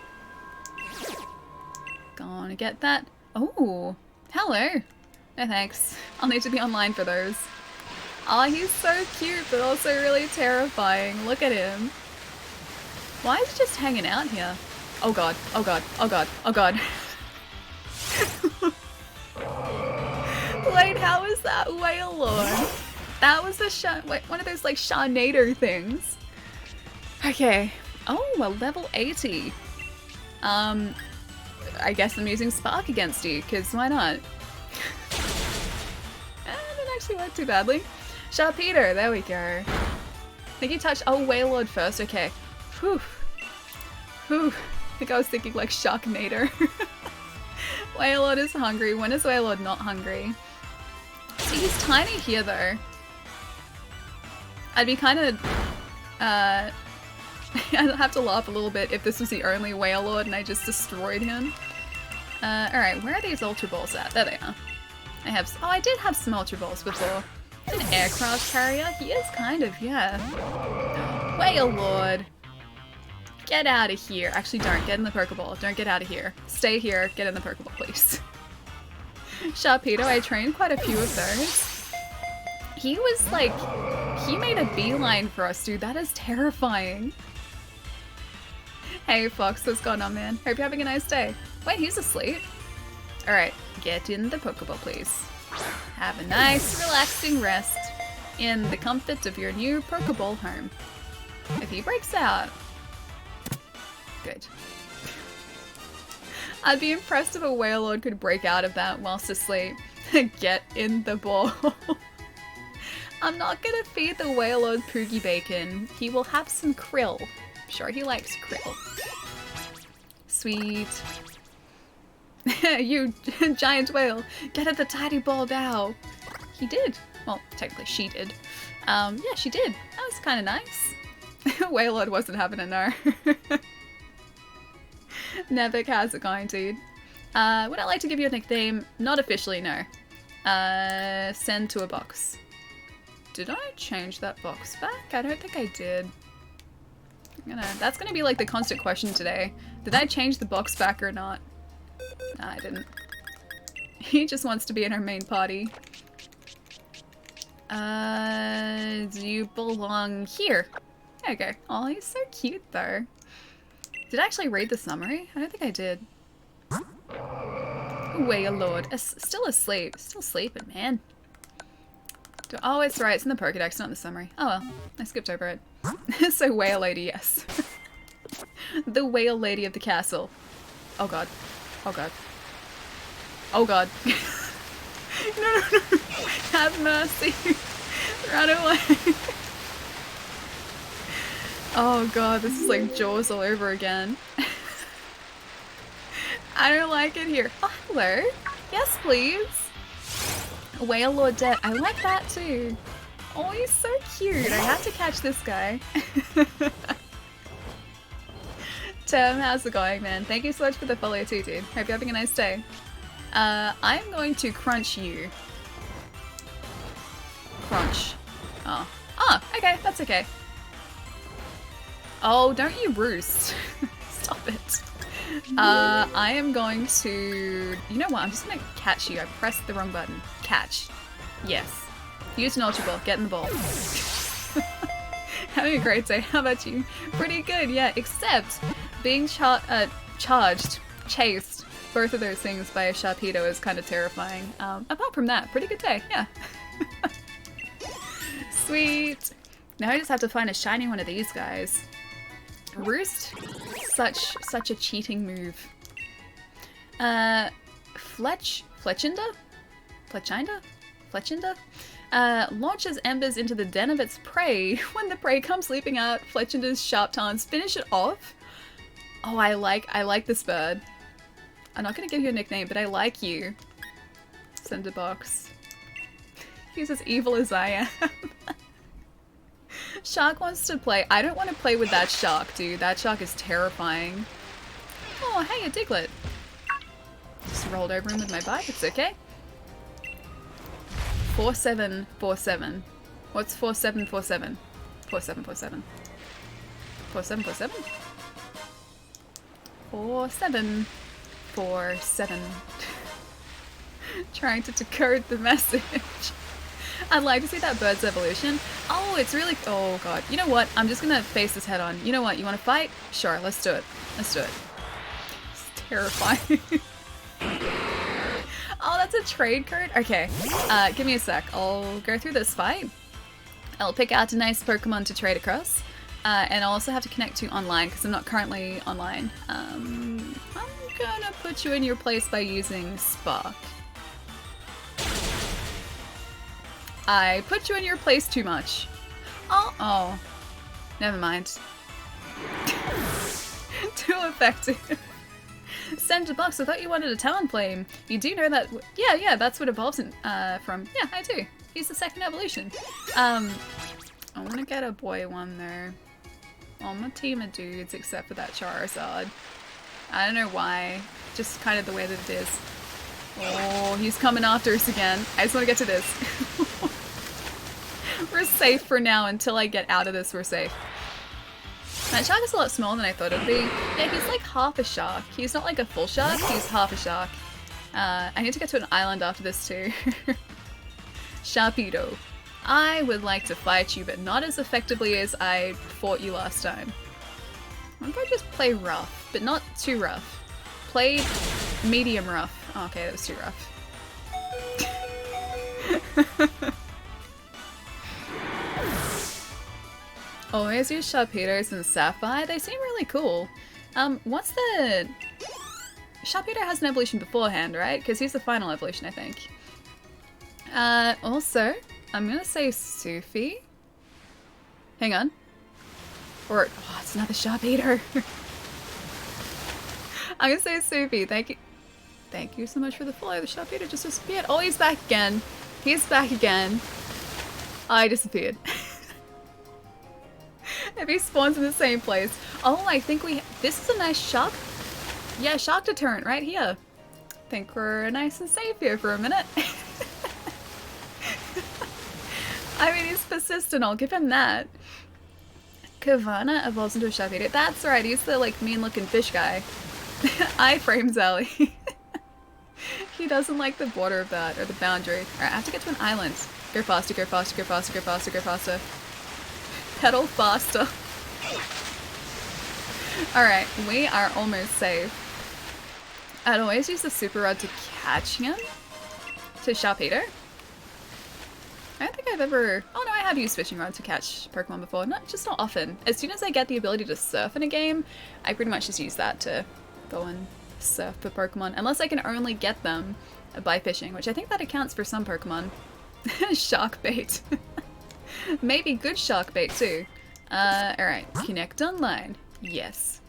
Gonna get that. Oh, hello. No thanks. I'll need to be online for those. Aw, he's so cute, but also really terrifying. Look at him. Why is he just hanging out here? Oh god, oh god, oh god, oh god. Wait, how is that Wailord? That was a one of those, like, Sharknado things. Okay. Oh, a level 80. I guess I'm using Spark against you, because why not? That didn't actually work too badly. Sharpedo, there we go. I think you touched... Oh, Wailord first, okay. Whew. Whew. I think I was thinking, like, Sharknado. Wailord is hungry. When is Wailord not hungry? See, he's tiny here, though. I'd be kind of... I'd have to laugh a little bit if this was the only Wailord and I just destroyed him. Alright, where are these Ultra Balls at? There they are. I have... Oh, I did have some Ultra Balls before. An aircraft carrier? He is kind of, yeah. Wailord! Get out of here. Actually, don't. Get in the Pokeball. Don't get out of here. Stay here. Get in the Pokeball, please. Sharpedo, I trained quite a few of those. He was like, he made a beeline for us, dude. That is terrifying. Hey Fox, what's going on, man? Hope you're having a nice day. Wait, he's asleep? Alright, get in the Pokeball, please. Have a nice, relaxing rest in the comfort of your new Pokeball home. If he breaks out... Good. I'd be impressed if a Wailord could break out of that whilst asleep. Get in the ball. I'm not gonna feed the Wailord Poogie Bacon. He will have some krill. I'm sure he likes krill. Sweet. You giant whale, get at the tiny ball now. He did. Well, technically she did. Yeah, she did. That was kind of nice. Wailord wasn't having a no. Nevik, how's it going, dude? Would I like to give you a nickname? Not officially, no. Send to a box. Did I change that box back? I don't think I did. That's gonna be like the constant question today. Did I change the box back or not? Nah, I didn't. He just wants to be in our main party. Do you belong here? Okay. Oh, he's so cute though. Did I actually read the summary? I don't think I did. Wailord. Still asleep. Still sleeping, man. Oh, it's right. It's in the Pokédex, not in the summary. Oh well. I skipped over it. So Whale Lady, yes. The Whale Lady of the castle. Oh god. Oh god. Oh god. No. Have mercy. Run away. Oh god, this is like Jaws all over again. I don't like it here. Oh, hello. Yes, please. Wailord. I like that too. Oh, he's so cute. I had to catch this guy. Tim, how's it going, man? Thank you so much for the follow too, dude. Hope you're having a nice day. I'm going to crunch you. Crunch. Oh. Oh, okay. That's okay. Oh, don't you roost. Stop it. I am going to... You know what? I'm just going to catch you. I pressed the wrong button. Catch. Yes. Use an Ultra Ball. Get in the ball. Having a great day. How about you? Pretty good, yeah. Except being charged, chased, both of those things by a Sharpedo is kind of terrifying. Apart from that, pretty good day. Yeah. Sweet. Now I just have to find a shiny one of these guys. Roost? Such a cheating move. Fletchinder? Launches embers into the den of its prey. When the prey comes leaping out, Fletchinder's sharp talons finish it off. Oh, I like this bird. I'm not gonna give you a nickname, but I like you. Cinderbox. He's as evil as I am. Shark wants to play. I don't want to play with that shark, dude. That shark is terrifying. Oh, hey, a Diglett. Just rolled over him with my bike. It's okay. 4747. What's 4747? 4747. 4747? 4747. Trying to decode the message. I'd like to see that bird's evolution. Oh, it's really... Oh, God. You know what? I'm just gonna face this head on. You know what? You want to fight? Sure, let's do it. Let's do it. It's terrifying. Oh, that's a trade card? Okay. Give me a sec. I'll go through this fight. I'll pick out a nice Pokemon to trade across. And I'll also have to connect to online because I'm not currently online. I'm gonna put you in your place by using Spark. I put you in your place too much. Oh. Never mind. Too effective. Cinderbox, I thought you wanted a Talonflame. You do know that... Yeah, that's what evolves in, from. Yeah, I do. He's the second evolution. I want to get a boy one there. On my team of dudes, except for that Charizard. I don't know why. Just kind of the way that it is. Oh, he's coming after us again. I just want to get to this. We're safe for now until I get out of this. We're safe. That shark is a lot smaller than I thought it would be. Yeah, he's like half a shark. He's not like a full shark, he's half a shark. I need to get to an island after this too. Sharpedo. I would like to fight you, but not as effectively as I fought you last time. What if I just play rough, but not too rough? Play medium rough. Oh, okay, that was too rough. Always use Sharpedos and Sapphire. They seem really cool. What's the... Sharpedo has an evolution beforehand, right? Because he's the final evolution, I think. Also, I'm gonna say Sufi. Hang on. Or, oh, it's another Sharpedo. I'm gonna say Sufi. Thank you. Thank you so much for the follow. The Sharpedo just disappeared. Oh, he's back again. He's back again. I disappeared. If he spawns in the same place. Oh, I think this is a nice shark. Yeah, shark deterrent right here. I think we're nice and safe here for a minute. I mean, he's persistent. I'll give him that. Kavana evolves into a Sharpedo. That's right. He's the, like, mean-looking fish guy. Iframes Alley. He doesn't like the border of that, or the boundary. Alright, I have to get to an island. Go faster, go faster, go faster, go faster, go faster. Pedal faster. Alright, we are almost safe. I'd always use the super rod to catch him. To Sharpedo. I don't think I've ever... Oh no, I have used fishing rod to catch Pokemon before. Just not often. As soon as I get the ability to surf in a game, I pretty much just use that to go and surf for Pokemon. Unless I can only get them by fishing, which I think that accounts for some Pokemon. Shark bait. Maybe good shark bait too. Alright. Connect online. Yes.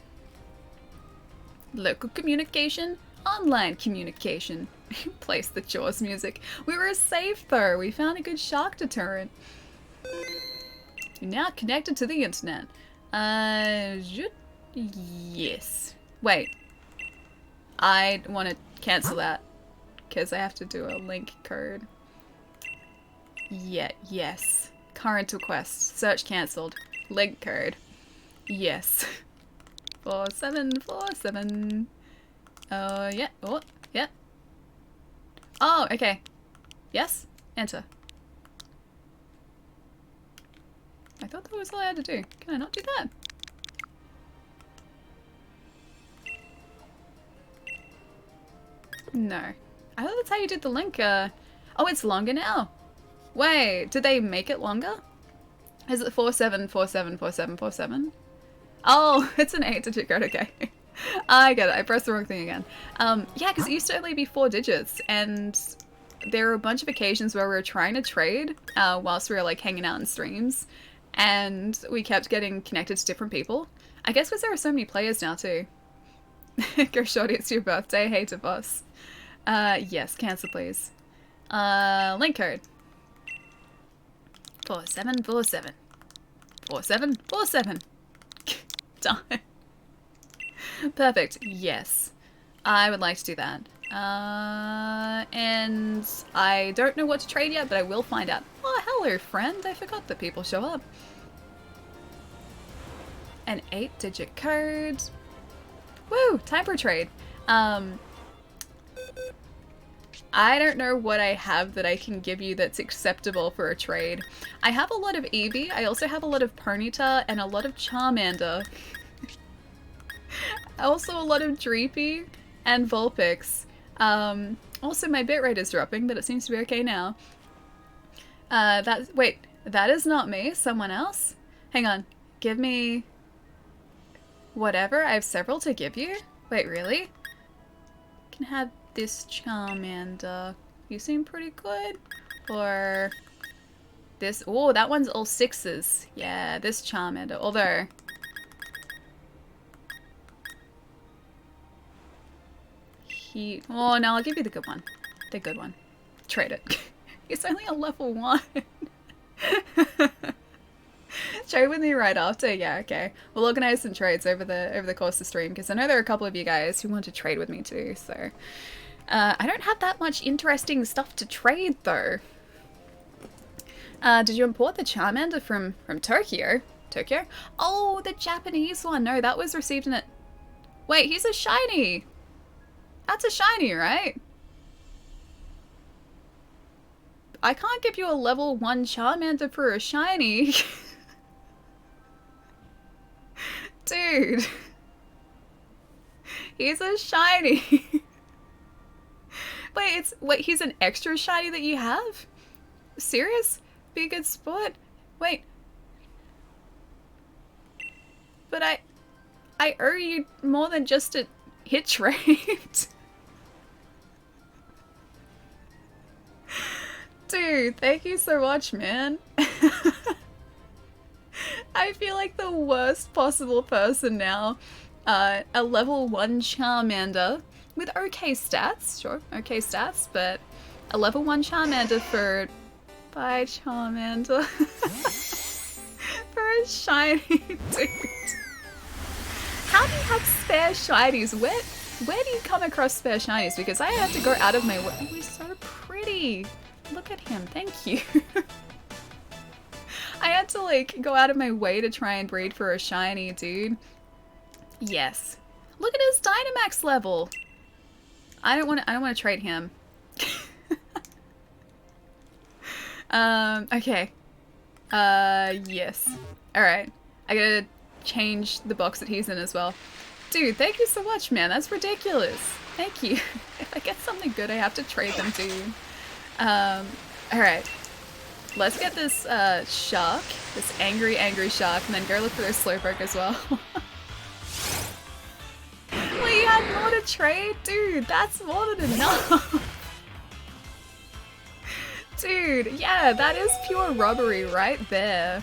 Local communication. Online communication. Place the Jaws music. We were safe though. We found a good shark deterrent. You're now connected to the internet. Yes. Wait. I want to cancel that because I have to do a link code. Yeah, yes. Current request. Search cancelled. Link code. Yes. 4747. Oh, yeah. Oh, yeah. Oh, okay. Yes? Enter. I thought that was all I had to do. Can I not do that? No. I thought that's how you did the link. Oh, it's longer now. Wait, did they make it longer? Is it 47474747? Oh, it's an 8-digit code, okay. I get it, I pressed the wrong thing again. Yeah, because it used to only be 4 digits, and there were a bunch of occasions where we were trying to trade whilst we were like hanging out in streams, and we kept getting connected to different people. I guess because there are so many players now too. Go shorty, it's your birthday, hey to boss. Yes, cancel please. Link code. 4747. 4747. Done. Perfect. Yes. I would like to do that. And I don't know what to trade yet, but I will find out. Oh, hello, friend. I forgot that people show up. An 8-digit code. Woo! Time for trade. I don't know what I have that I can give you that's acceptable for a trade. I have a lot of Eevee, I also have a lot of Ponyta, and a lot of Charmander. Also a lot of Dreepy and Vulpix. Also my bitrate is dropping, but it seems to be okay now. Wait, that is not me, someone else? Hang on, give me... whatever, I have several to give you? Wait, really? Can have this Charmander. You seem pretty good. Or this. Oh, that one's all 6s. Yeah, this Charmander. Although oh no, I'll give you the good one. The good one. Trade it. It's only a level 1. Trade with me right after? Yeah, okay. We'll organize some trades over the course of the stream, because I know there are a couple of you guys who want to trade with me too, so... I don't have that much interesting stuff to trade, though. Did you import the Charmander from Tokyo? Tokyo? Oh, the Japanese one! No, that was received in it... Wait, he's a shiny! That's a shiny, right? I can't give you a level 1 Charmander for a shiny. Dude. He's a shiny. Wait, he's an extra shiny that you have? Serious? Be a good sport? Wait. But I owe you more than just a hit trade. Dude, thank you so much, man. I feel like the worst possible person now. A level 1 Charmander with okay stats, sure, okay stats, but a level 1 Charmander for... Bye, Charmander. For a shiny, dude. How do you have spare shinies? Where do you come across spare shinies? Because I have to go out of my way. Oh, he's so pretty. Look at him, thank you. I had to like go out of my way to try and breed for a shiny, dude. Yes. Look at his Dynamax level. I don't want to trade him. Okay. Yes. Alright. I gotta change the box that he's in as well. Dude, thank you so much, man. That's ridiculous. Thank you. If I get something good, I have to trade them to you. Alright. Let's get this, shark. This angry, angry shark, and then go look for their Slowpoke as well. Well, you had more to trade? Dude, that's more than enough. Dude, yeah, that is pure robbery right there.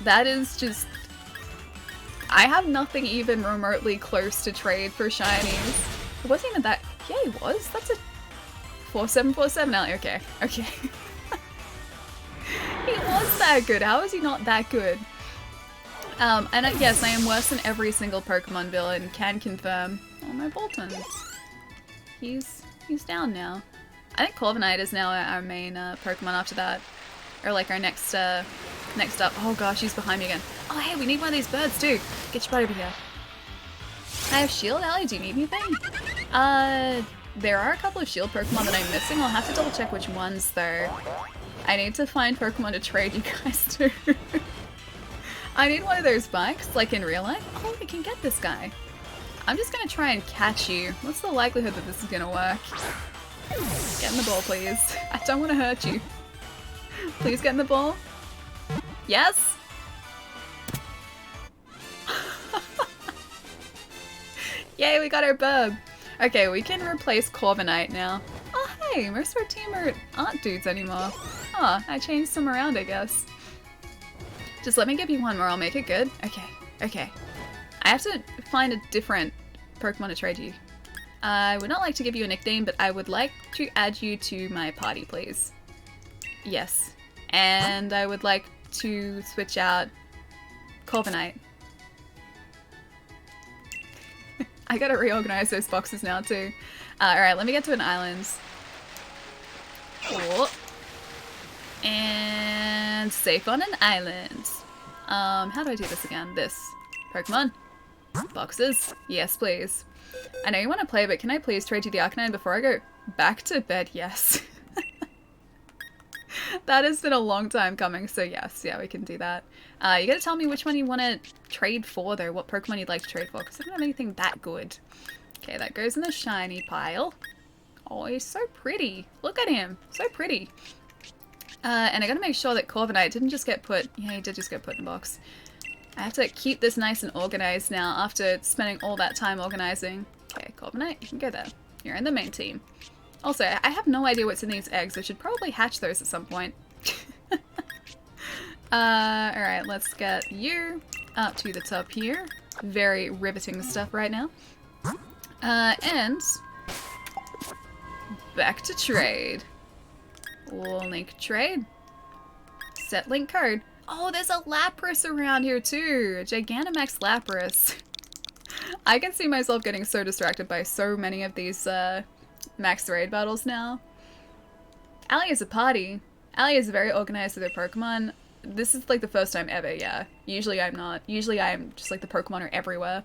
That is just... I have nothing even remotely close to trade for shinies. It wasn't even that... Yeah, it was. That's a 4747 now. Okay, okay. He was that good. How is he not that good? And yes, I am worse than every single Pokemon villain. Can confirm. Oh, my Bolton. He's down now. I think Corviknight is now our main Pokemon after that. Or like our next up. Oh gosh, he's behind me again. Oh hey, we need one of these birds too. Get your butt over here. I have Shield. Allie, do you need anything? There are a couple of Shield Pokemon that I'm missing. I'll have to double check which ones though. I need to find Pokemon to trade you guys to. I need one of those bikes, like in real life. Oh, we can get this guy. I'm just gonna try and catch you. What's the likelihood that this is gonna work? Get in the ball, please. I don't want to hurt you. Please get in the ball. Yes? Yay, we got our bub. Okay, we can replace Corviknight now. Oh, hey, most of our team aren't dudes anymore. Oh, I changed some around, I guess. Just let me give you one more, I'll make it good. Okay, okay. I have to find a different Pokemon to trade you. I would not like to give you a nickname, but I would like to add you to my party, please. Yes. And I would like to switch out Corviknight. I gotta reorganize those boxes now too. Alright, let me get to an island. Cool. And safe on an island. How do I do this again? This. Pokemon. Boxes. Yes, please. I know you want to play, but can I please trade you the Arcanine before I go back to bed? Yes. That has been a long time coming, so yes, yeah, we can do that. You gotta tell me which one you want to trade for, though. What Pokemon you'd like to trade for, because I don't have anything that good. Okay, that goes in the shiny pile. Oh, he's so pretty. Look at him. So pretty. And I gotta make sure that Corviknight didn't just get put... Yeah, he did just get put in a box. I have to keep this nice and organized now after spending all that time organizing. Okay, Corviknight, you can go there. You're in the main team. Also, I have no idea what's in these eggs. I should probably hatch those at some point. Alright, let's get you up to the top here. Very riveting stuff right now. And back to trade. Link trade. Set link code. Oh, there's a Lapras around here too. Gigantamax Lapras. I can see myself getting so distracted by so many of these max raid battles now. Allie is a party. Allie is very organized with her Pokemon. This is like the first time ever, yeah. Usually I'm not. Usually I'm just like the Pokemon are everywhere.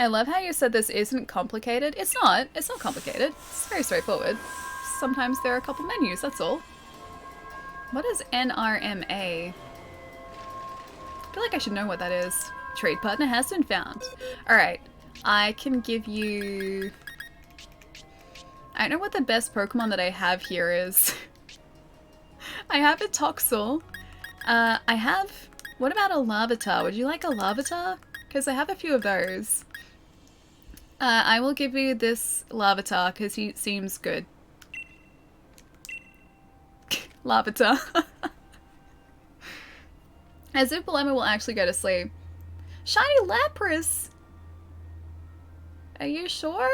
I love how you said this isn't complicated. It's not. It's not complicated. It's very straightforward. Sometimes there are a couple menus, that's all. What is NRMA? I feel like I should know what that is. Trade partner has been found. Alright. I can give you... I don't know what the best Pokemon that I have here is. I have a Toxel. I have... What about a Larvitar? Would you like a Larvitar? Because I have a few of those. I will give you this Larvitar because he seems good. Larvitar. As if Paloma will actually go to sleep. Shiny Lapras! Are you sure?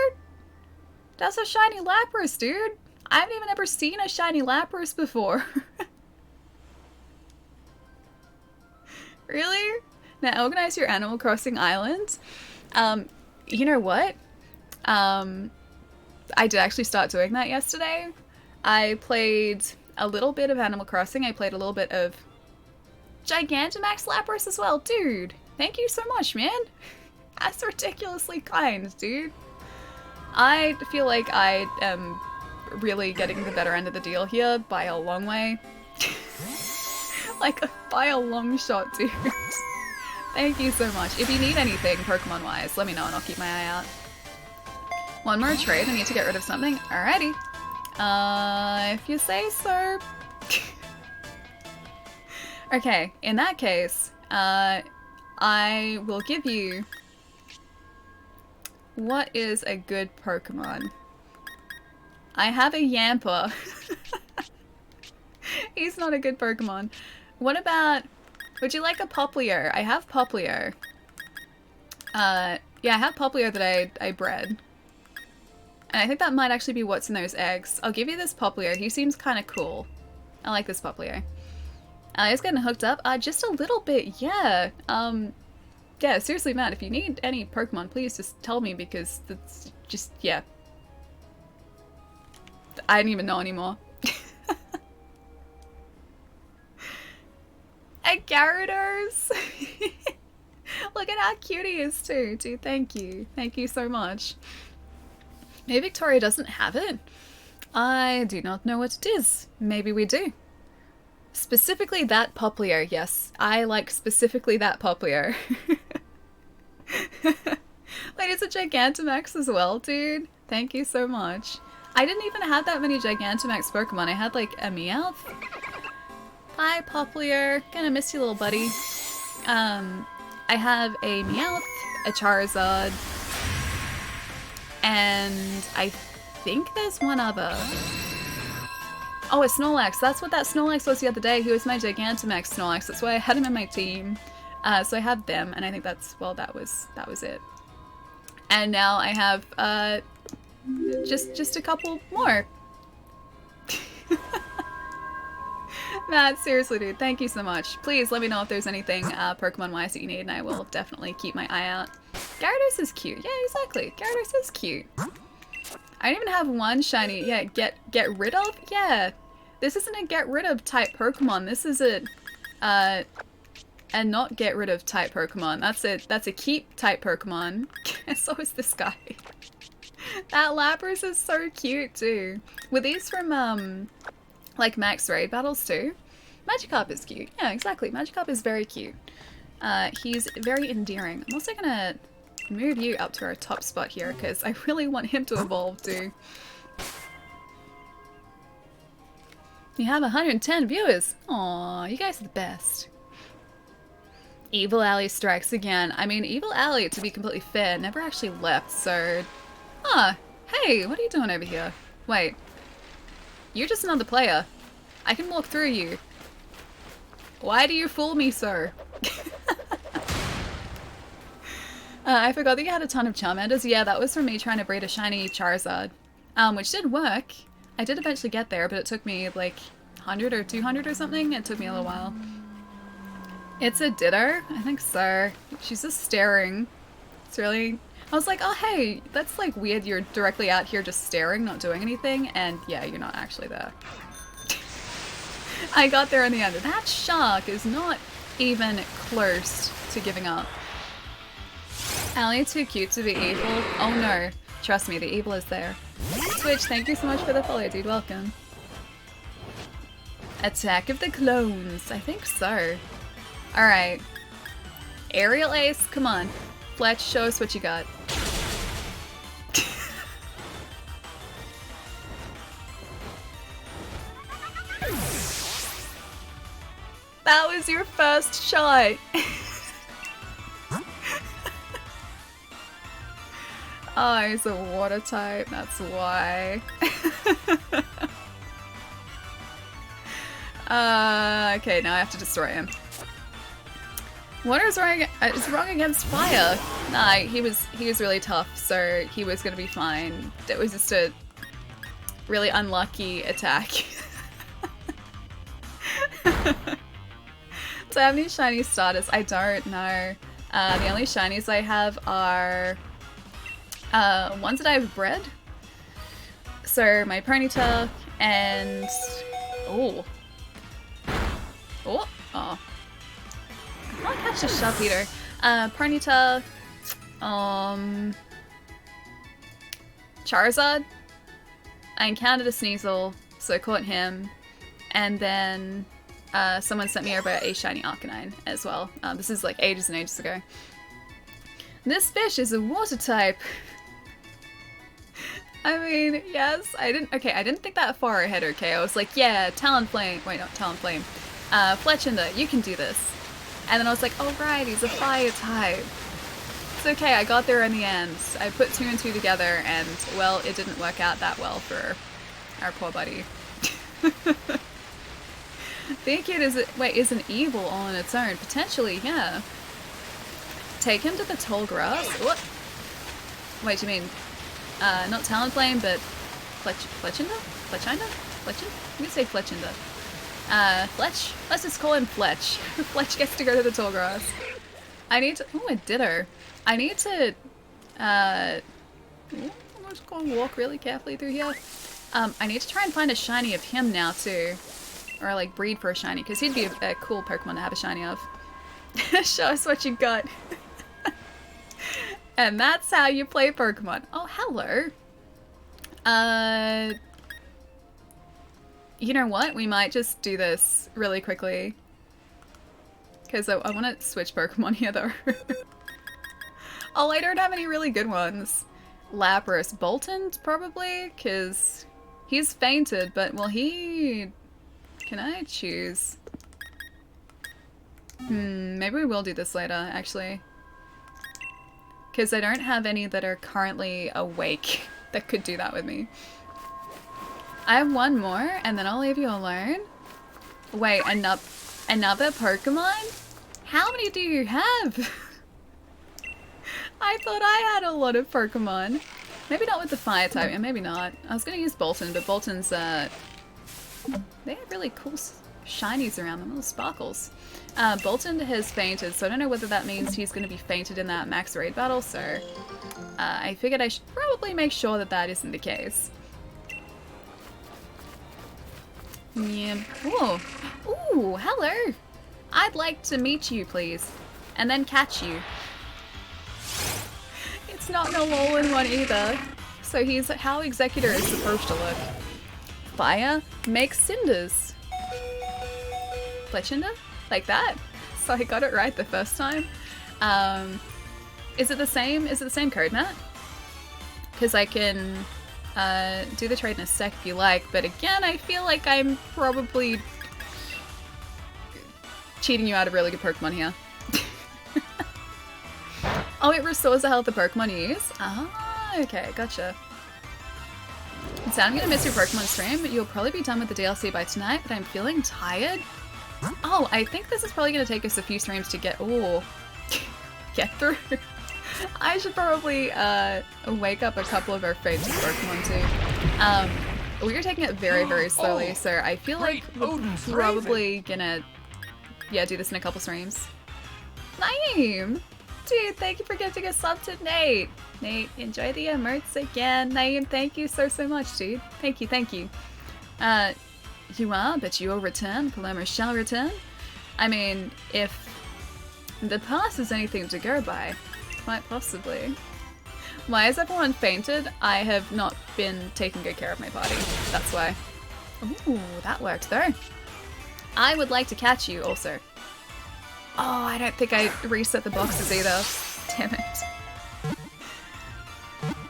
That's a shiny Lapras, dude. I haven't even ever seen a shiny Lapras before. Really? Now organize your Animal Crossing island. You know what? I did actually start doing that yesterday. I played a little bit of Animal Crossing. I played a little bit of Gigantamax Lapras as well. Dude, thank you so much, man. That's ridiculously kind, dude. I feel like I am really getting the better end of the deal here by a long way. Like, by a long shot, dude. Thank you so much. If you need anything Pokemon-wise, let me know and I'll keep my eye out. One more trade. I need to get rid of something. Alrighty. If you say so. Okay, in that case, I will give you... What is a good Pokemon? I have a Yamper. He's not a good Pokemon. What about... Would you like a Poplio? I have Poplio. Yeah, I have Poplio that I bred. And I think that might actually be what's in those eggs. I'll give you this Poplio. He seems kind of cool. I like this Poplio. He's getting hooked up. Just a little bit, yeah. Yeah, seriously, Matt, if you need any Pokemon, please just tell me because that's just, yeah. I don't even know anymore. A Gyarados! Look at how cute he is too, dude. Thank you. Thank you so much. Maybe Victoria doesn't have it. I do not know what it is. Maybe we do. Specifically that Poplio, yes. I like specifically that Poplio. Wait, it's a Gigantamax as well, dude. Thank you so much. I didn't even have that many Gigantamax Pokemon. I had like a Meowth. Hi, Poplio. Gonna miss you, little buddy. I have a Meowth, a Charizard, and I think there's one other. Oh, a Snorlax. That's what that Snorlax was the other day. He was my Gigantamax Snorlax. That's why I had him in my team. So I have them, and I think that's, well, that was it. And now I have just a couple more. Matt, seriously, dude, thank you so much. Please let me know if there's anything Pokemon-wise that you need, and I will definitely keep my eye out. Gyarados is cute. Yeah, exactly. Gyarados is cute. I don't even have one shiny. Yeah, get rid of? Yeah. This isn't a get rid of type Pokemon. This is a not get rid of type Pokemon. That's a keep type Pokemon. So is this guy. That Lapras is so cute too. Were these from like max raid battles too? Magikarp is cute. Yeah, exactly. Magikarp is very cute. He's very endearing. I'm also gonna move you up to our top spot here because I really want him to evolve too. You have 110 viewers. Aw, you guys are the best. Evil Alley strikes again. I mean, Evil Alley, to be completely fair, never actually left, so... Ah, hey, what are you doing over here? Wait. You're just another player. I can walk through you. Why do you fool me so? I forgot that you had a ton of Charmanders. Yeah, that was from me trying to breed a shiny Charizard. Which did work. I did eventually get there, but it took me like 100 or 200 or something. It took me a little while. It's a Ditto? I think so. She's just staring. It's really... I was like, oh hey, that's like weird. You're directly out here just staring, not doing anything. And yeah, you're not actually there. I got there in the end. That shark is not even close to giving up. Allie too cute to be evil? Oh no. Trust me, the evil is there. Twitch, thank you so much for the follow, dude. Welcome. Attack of the Clones. I think so. Alright. Aerial Ace, come on. Fletch, show us what you got. That was your first shot. Oh, he's a water type, that's why. Okay, now I have to destroy him. Water is wrong against fire. Nah, he was really tough, so he was gonna be fine. That was just a really unlucky attack. Do I have any shiny starters? I don't know. The only shinies I have are ones that I've bred. So my Ponyta and oh. I can't catch a Sharp Eater. Ponyta, Charizard. I encountered a Sneasel, so I caught him, and then someone sent me over a shiny Arcanine as well. This is like ages and ages ago. This fish is a water type. I mean, yes, I didn't think that far ahead, okay? I was like, yeah, Talonflame, wait, not Talonflame, Fletchinder, you can do this. And then I was like, oh right, he's a fire type. It's okay, I got there in the end. I put 2 and 2 together and, well, it didn't work out that well for our poor buddy. Think it is, is an evil all on its own. Potentially, yeah. Take him to the tall grass. What? Wait, do you mean, not Talonflame, but Fletchinder? Fletchinder? Fletchinder? I'm gonna say Fletchinder. Fletch? Let's just call him Fletch. Fletch gets to go to the tall grass. I need to, oh, a Ditto. I need to, I'm just gonna walk really carefully through here. I need to try and find a shiny of him now too. Or like breed for a shiny, because he'd be a cool Pokemon to have a shiny of. Show us what you got. And that's how you play Pokemon. Oh, hello. You know what? We might just do this really quickly. Because I want to switch Pokemon here though. Oh, I don't have any really good ones. Lapras. Bolton, probably, because he's fainted, but will he... Can I choose? Maybe we will do this later, actually. Because I don't have any that are currently awake that could do that with me. I have one more, and then I'll leave you alone. Wait, another Pokemon? How many do you have? I thought I had a lot of Pokemon. Maybe not with the fire type, and maybe not. I was going to use Bolton, but Bolton's, they have really cool shinies around them, little sparkles. Bolton has fainted, so I don't know whether that means he's going to be fainted in that max raid battle, so I figured I should probably make sure that that isn't the case. Yeah. Ooh. Ooh, hello! I'd like to meet you, please. And then catch you. It's not no all-in-one either. So he's how Executor is supposed to look. Fire makes cinders. Fletchinder? Like that? So I got it right the first time. Is it the same code, Matt? Because I can do the trade in a sec if you like, but again, I feel like I'm probably cheating you out of really good Pokemon here. Oh, it restores the health of Pokemon you use? Ah, okay, gotcha. So I'm gonna miss your Pokemon stream. You'll probably be done with the DLC by tonight, but I'm feeling tired. Oh, I think this is probably gonna take us a few streams to get get through. I should probably wake up a couple of our favorite Pokemon too. We're taking it very, very slowly, so I feel like we're probably gonna do this in a couple streams. Naeem! Dude, thank you for gifting a sub to Nate. Nate, enjoy the emotes again. Naeem, thank you so much, dude. Thank you, thank you. You are, but you will return. Paloma shall return. I mean, if the past is anything to go by, Quite possibly. Why has everyone fainted? I have not been taking good care of my party. That's why. Ooh, that worked though. I would like to catch you also. Oh, I don't think I reset the boxes either. Damn it.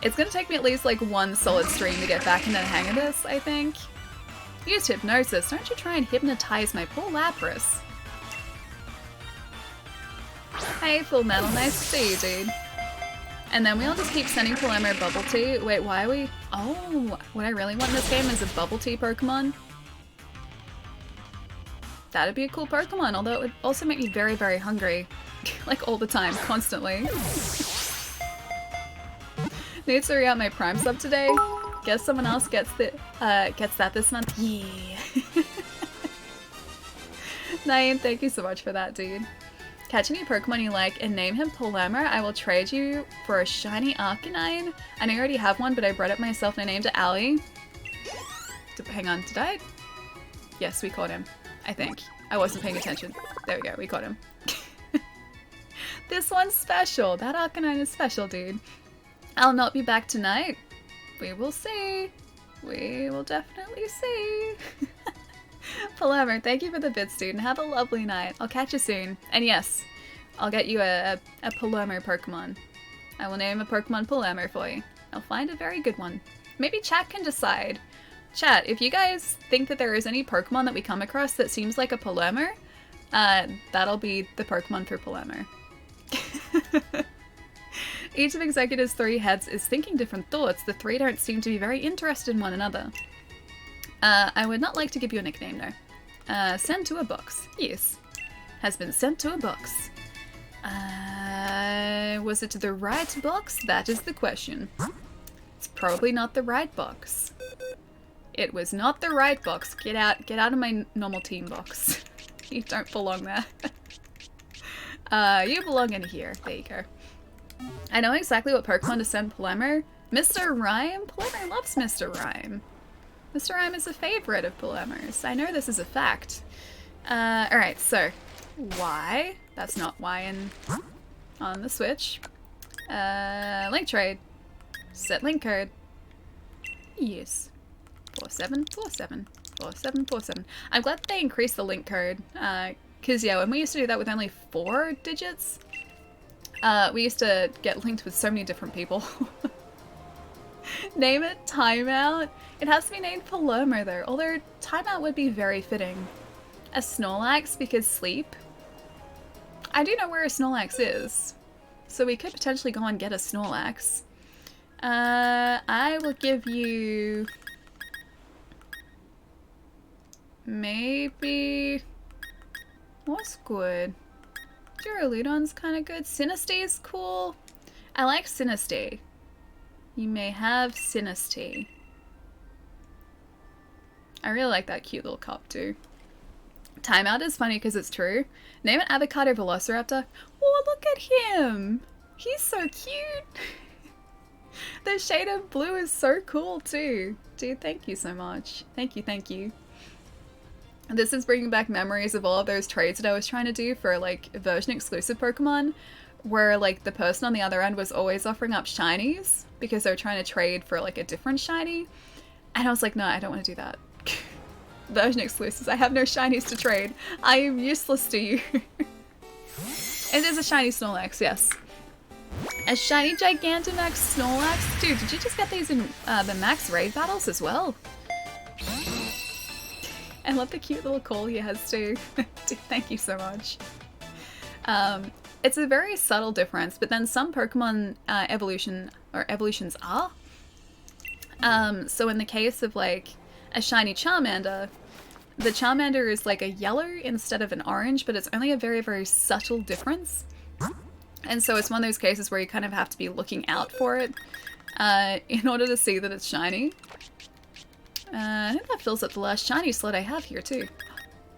It's gonna take me at least like one solid stream to get back into the hang of this, I think. Use hypnosis. Don't you try and hypnotize my poor Lapras. Hey, Full Metal. Nice to see you, dude. And then we all just keep sending Palermo Bubble Tea. Wait, why are we... Oh, what I really want in this game is a Bubble Tea Pokemon. That'd be a cool Pokemon, although it would also make me very, very hungry. Like, all the time, constantly. Need to re-out my Prime sub today. Guess someone else gets that this month. Yeah. Naeem, thank you so much for that, dude. Catch any Pokemon you like and name him Palermo. I will trade you for a shiny Arcanine. I know you already have one, but I bred it myself and I named it Allie. Hang on, did I? Yes, we caught him. I think. I wasn't paying attention. There we go, we caught him. This one's special. That Arcanine is special, dude. I'll not be back tonight. We will see. We will definitely see. Palermo, thank you for the bits, dude, and have a lovely night. I'll catch you soon. And yes, I'll get you a Palermo Pokemon. I will name a Pokemon Palermo for you. I'll find a very good one. Maybe chat can decide. Chat, if you guys think that there is any Pokemon that we come across that seems like a Palermo, that'll be the Pokemon for Palermo. Each of Executive's 3 heads is thinking different thoughts. The 3 don't seem to be very interested in one another. I would not like to give you a nickname, no. Send to a box. Yes. Has been sent to a box. Was it to the right box? That is the question. It's probably not the right box. It was not the right box. Get out of my normal team box. You don't belong there. You belong in here. There you go. I know exactly what Pokemon to send Palermo. Mr. Rhyme? Palermo loves Mr. Rhyme. Mr. Rhyme is a favorite of Palermo's. I know this is a fact. Alright, so Y. That's not Y on the Switch. Link trade. Set link code. Yes. 4747. 4747. I'm glad they increased the link code. Cause yeah, when we used to do that with only 4 digits, we used to get linked with so many different people. Name it Timeout. It has to be named Palermo though, although Timeout would be very fitting. A Snorlax because sleep. I do know where a Snorlax is, so we could potentially go and get a Snorlax. I will give you... maybe... what's good? Duraludon's kind of good. Sinistay's cool. I like Sinistay. You may have Sinistay. I really like that cute little cup too. Timeout is funny because it's true. Name an avocado velociraptor. Oh, look at him! He's so cute! The shade of blue is so cool too. Dude, thank you so much. Thank you, thank you. This is bringing back memories of all of those trades that I was trying to do for like version exclusive Pokemon, where like the person on the other end was always offering up shinies because they were trying to trade for like a different shiny. And I was like, no, I don't want to do that. Version exclusives. I have no shinies to trade. I am useless to you. It is a shiny Snorlax, yes. A shiny Gigantamax Snorlax? Dude, did you just get these in the max raid battles as well? I love the cute little call he has too. Dude, thank you so much. It's a very subtle difference, but then some Pokemon evolutions are. So in the case of like a shiny Charmander, the Charmander is like a yellow instead of an orange, but it's only a very, very subtle difference. And so it's one of those cases where you kind of have to be looking out for it in order to see that it's shiny. I think that fills up the last shiny slot I have here too.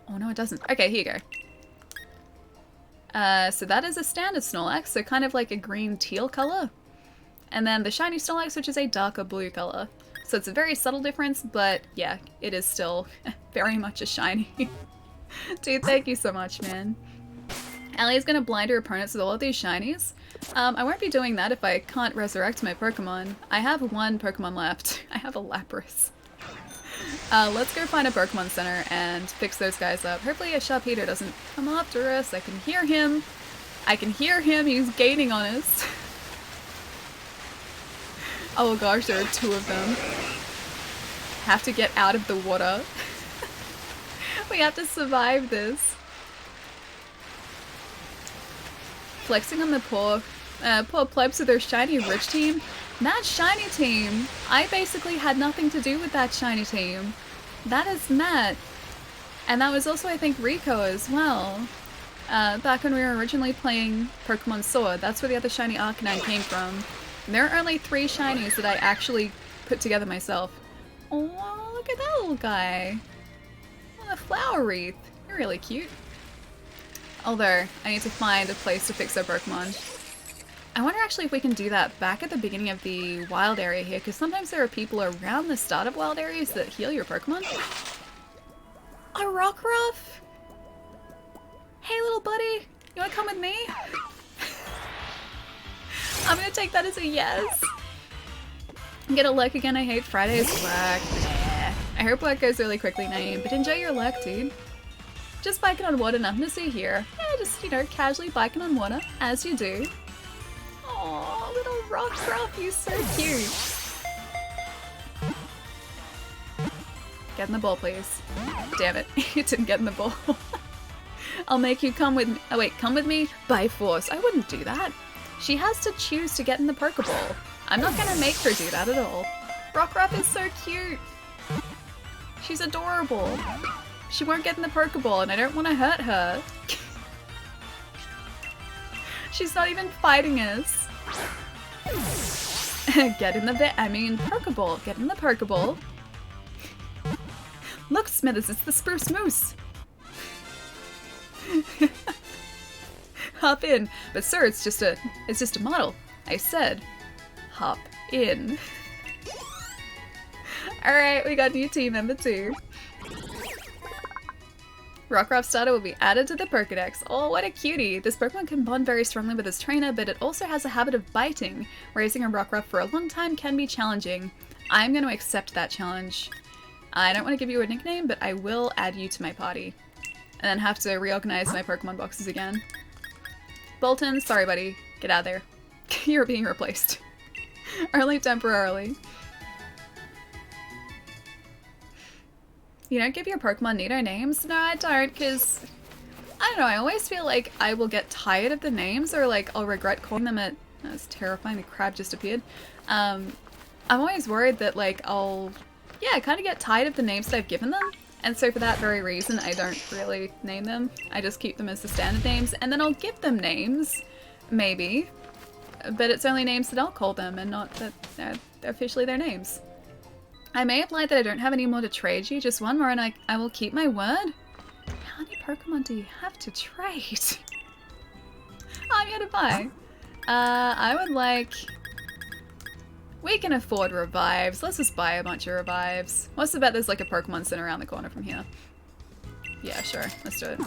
Oh no, it doesn't. Okay, here you go. So that is a standard Snorlax, so kind of like a green teal color. And then the shiny Snorlax, which is a darker blue color. So it's a very subtle difference, but yeah, it is still very much a shiny. Dude, thank you so much, man. Allie's gonna blind her opponents with all of these shinies. I won't be doing that if I can't resurrect my Pokemon. I have one Pokemon left. I have a Lapras. Let's go find a Pokemon Center and fix those guys up. Hopefully a Sharpedo doesn't come after us. I can hear him. I can hear him. He's gaining on us. Oh gosh, there are two of them. Have to get out of the water. We have to survive this. Flexing on the poor plebs of their shiny rich team. That shiny team! I basically had nothing to do with that shiny team. That is Matt. And that was also, I think, Rico as well. Back when we were originally playing Pokemon Sword, that's where the other shiny Arcanine came from. And there are only 3 shinies that I actually put together myself. Oh, look at that little guy. Oh, a flower wreath. You're really cute. Although, I need to find a place to fix our Pokemon. I wonder actually if we can do that back at the beginning of the wild area here, because sometimes there are people around the start of wild areas that heal your Pokemon. A Rockruff? Hey little buddy, you wanna come with me? I'm gonna take that as a yes. Get a luck again, I hate Friday's work. Nah. I hope work goes really quickly, Naeem, but enjoy your luck, dude. Just biking on water, nothing to see here. Yeah, just, you know, casually biking on water, as you do. Aw, little Rockruff, you're so cute. Get in the ball, please. Damn it, you didn't get in the ball. I'll make you come with me. Oh wait, come with me? By force. I wouldn't do that. She has to choose to get in the Pokeball. I'm not gonna make her do that at all. Rockruff is so cute. She's adorable. She won't get in the Pokeball and I don't want to hurt her. She's not even fighting us. Get in the Pokeball. Get in the Pokeball. Look, Smithers, it's the Spruce Moose. Hop in. But sir, it's just a model. I said, hop in. Alright, we got new team member 2. Rockruff starter will be added to the Pokédex. Oh, what a cutie! This Pokemon can bond very strongly with its trainer, but it also has a habit of biting. Raising a Rockruff for a long time can be challenging. I'm going to accept that challenge. I don't want to give you a nickname, but I will add you to my party. And then have to reorganize my Pokemon boxes again. Bolton, sorry buddy. Get out of there. You're being replaced. Only temporarily. You don't give your Pokemon Nido names? No, I don't, because I don't know, I always feel like I will get tired of the names, or like I'll regret calling them at... That's terrifying, the crab just appeared. I'm always worried that like I'll, yeah, kind of get tired of the names that I've given them. And so for that very reason, I don't really name them. I just keep them as the standard names, and then I'll give them names, maybe. But it's only names that I'll call them, and not that they're officially their names. I may have lied that I don't have any more to trade you, just one more and I will keep my word. How many Pokemon do you have to trade? I'm here to buy. I would like... We can afford revives. Let's just buy a bunch of revives. What's the bet there's like a Pokemon Center around the corner from here? Yeah, sure. Let's do it. Do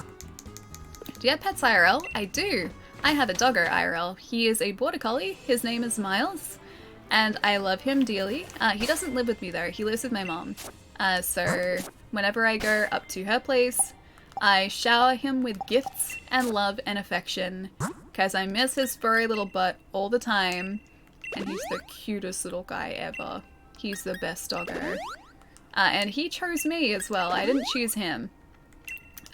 you have pets IRL? I do. I have a doggo IRL. He is a border collie. His name is Miles. And I love him dearly. He doesn't live with me though. He lives with my mom. So whenever I go up to her place, I shower him with gifts and love and affection. Because I miss his furry little butt all the time. And he's the cutest little guy ever. He's the best doggo. And he chose me as well. I didn't choose him.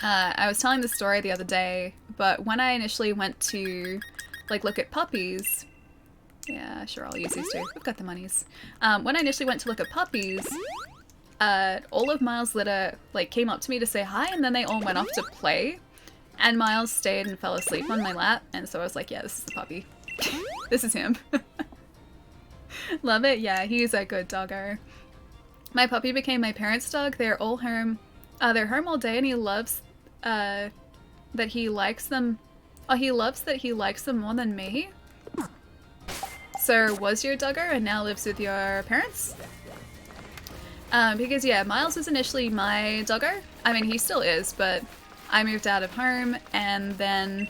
I was telling the story the other day, but when I initially went to like look at puppies... Yeah, sure, I'll use these two. We've got the monies. When I initially went to look at puppies, all of Miles' litter like came up to me to say hi, and then they all went off to play. And Miles stayed and fell asleep on my lap, and so I was like, yeah, this is the puppy. This is him. Love it? Yeah, he's a good doggo. My puppy became my parents' dog. They're all home. They're home all day, and he loves that he likes them. Oh, he loves that he likes them more than me. So was your doggo and now lives with your parents? Because yeah, Miles was initially my doggo. I mean, he still is, but I moved out of home, and then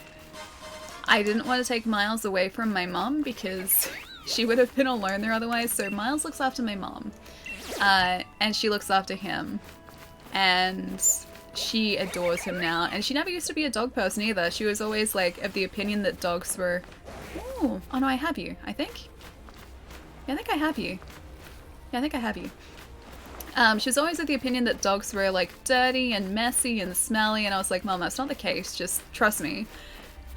I didn't want to take Miles away from my mom because she would have been alone there otherwise, so Miles looks after my mom. And she looks after him. And she adores him now. And she never used to be a dog person either. She was always like of the opinion that dogs were... Ooh. Oh no, I have you, I think. Yeah, I think I have you. Yeah, I think I have you. She was always of the opinion that dogs were like dirty and messy and smelly, and I was like, Mom, that's not the case, just trust me.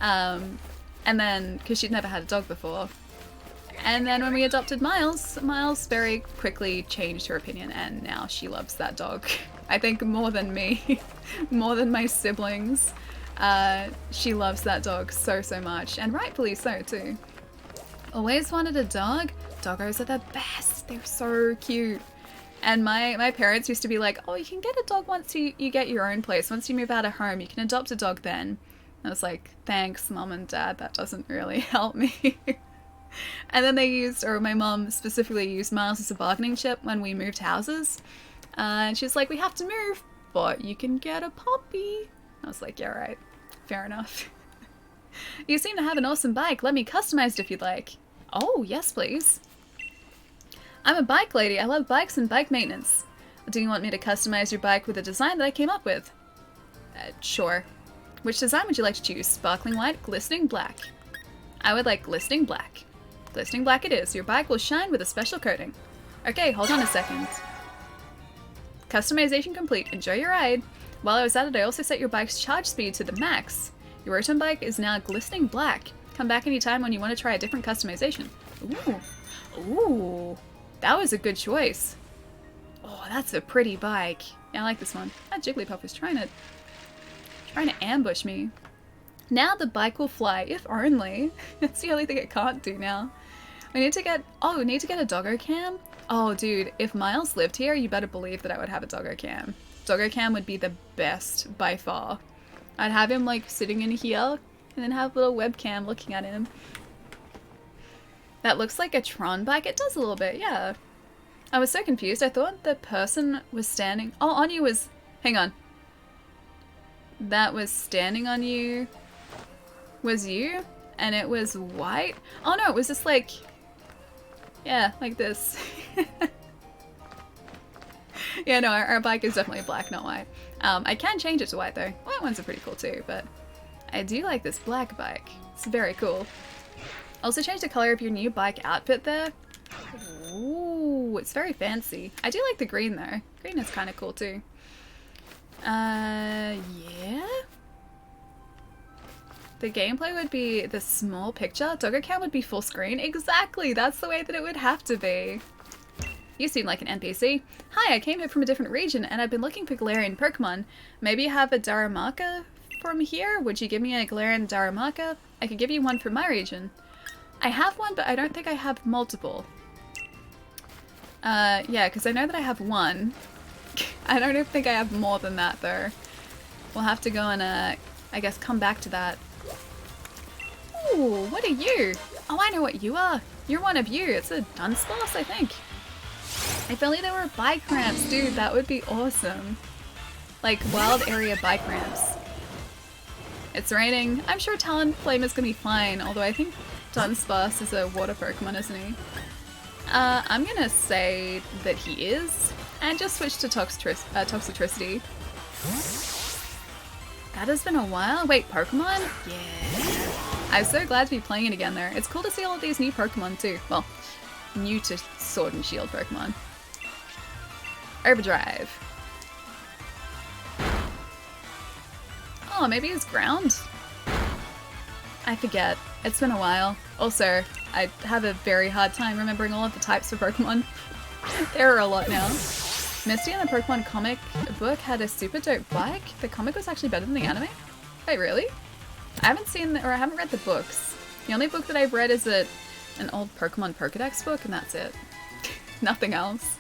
And then, because she'd never had a dog before. And then when we adopted Miles, Miles very quickly changed her opinion, and now she loves that dog. I think more than me, more than my siblings. She loves that dog so, so much, and rightfully so too. Always wanted a dog. Doggos are the best. They're so cute. And my parents used to be like, oh, you can get a dog once you get your own place. Once you move out of home, you can adopt a dog then. I was like, thanks, Mom and Dad. That doesn't really help me. And then they used, or my mom specifically used Miles as a bargaining chip when we moved houses. And she's like, we have to move, but you can get a puppy. I was like, yeah, right. Fair enough. You seem to have an awesome bike. Let me customize it if you'd like. Oh, yes, please. I'm a bike lady. I love bikes and bike maintenance. Do you want me to customize your bike with a design that I came up with? Sure. Which design would you like to choose? Sparkling white, glistening black. I would like glistening black. Glistening black it is. Your bike will shine with a special coating. Okay, hold on a second. Customization complete. Enjoy your ride. While I was at it, I also set your bike's charge speed to the max. Your Rotom bike is now glistening black. Come back anytime when you want to try a different customization. Ooh. Ooh. That was a good choice. Oh, that's a pretty bike. Yeah, I like this one. That Jigglypuff was trying to ambush me. Now the bike will fly, if only. That's the only thing it can't do now. We need to get a doggo cam. Oh, dude, if Miles lived here, you better believe that I would have a doggo cam. Doggo cam would be the best by far. I'd have him like sitting in here and then have a little webcam looking at him. That looks like a Tron bike. It does a little bit, yeah. I was so confused. I thought the person was standing... Oh, on you was... Hang on. That was standing on you was you, and it was white? Oh no, it was just like... Yeah, like this. Yeah, no, our bike is definitely black, not white. I can change it to white though. White ones are pretty cool too, but I do like this black bike. It's very cool. Also change the color of your new bike outfit there. Ooh, it's very fancy. I do like the green though. Green is kind of cool too. Yeah? The gameplay would be the small picture. Doggo Cam would be full screen. Exactly, that's the way that it would have to be. You seem like an NPC. Hi, I came here from a different region and I've been looking for Galarian Pokemon. Maybe you have a Darumaka from here? Would you give me a Galarian Darumaka? I could give you one from my region. I have one, but I don't think I have multiple. Yeah, because I know that I have one. I don't think I have more than that, though. We'll have to go and, I guess, come back to that. Ooh, what are you? Oh, I know what you are. You're one of you. It's a Dunsparce, I think. If only there were bike ramps, dude, that would be awesome. Like, wild area bike ramps. It's raining. I'm sure Talonflame is gonna be fine, although I think Dunsparce is a water Pokemon, isn't he? I'm gonna say that he is, and just switch to Toxtricity. That has been a while. Wait, Pokemon? Yeah. I'm so glad to be playing it again there. It's cool to see all of these new Pokemon too. Well, new to Sword and Shield Pokemon. Overdrive. Oh, maybe it's ground? I forget. It's been a while. Also, I have a very hard time remembering all of the types of Pokemon. There are a lot now. Misty in the Pokemon comic book had a super dope bike. The comic was actually better than the anime? Wait, really? I haven't seen, or I haven't read the books. The only book that I've read is an old Pokemon Pokédex book, and that's it. Nothing else.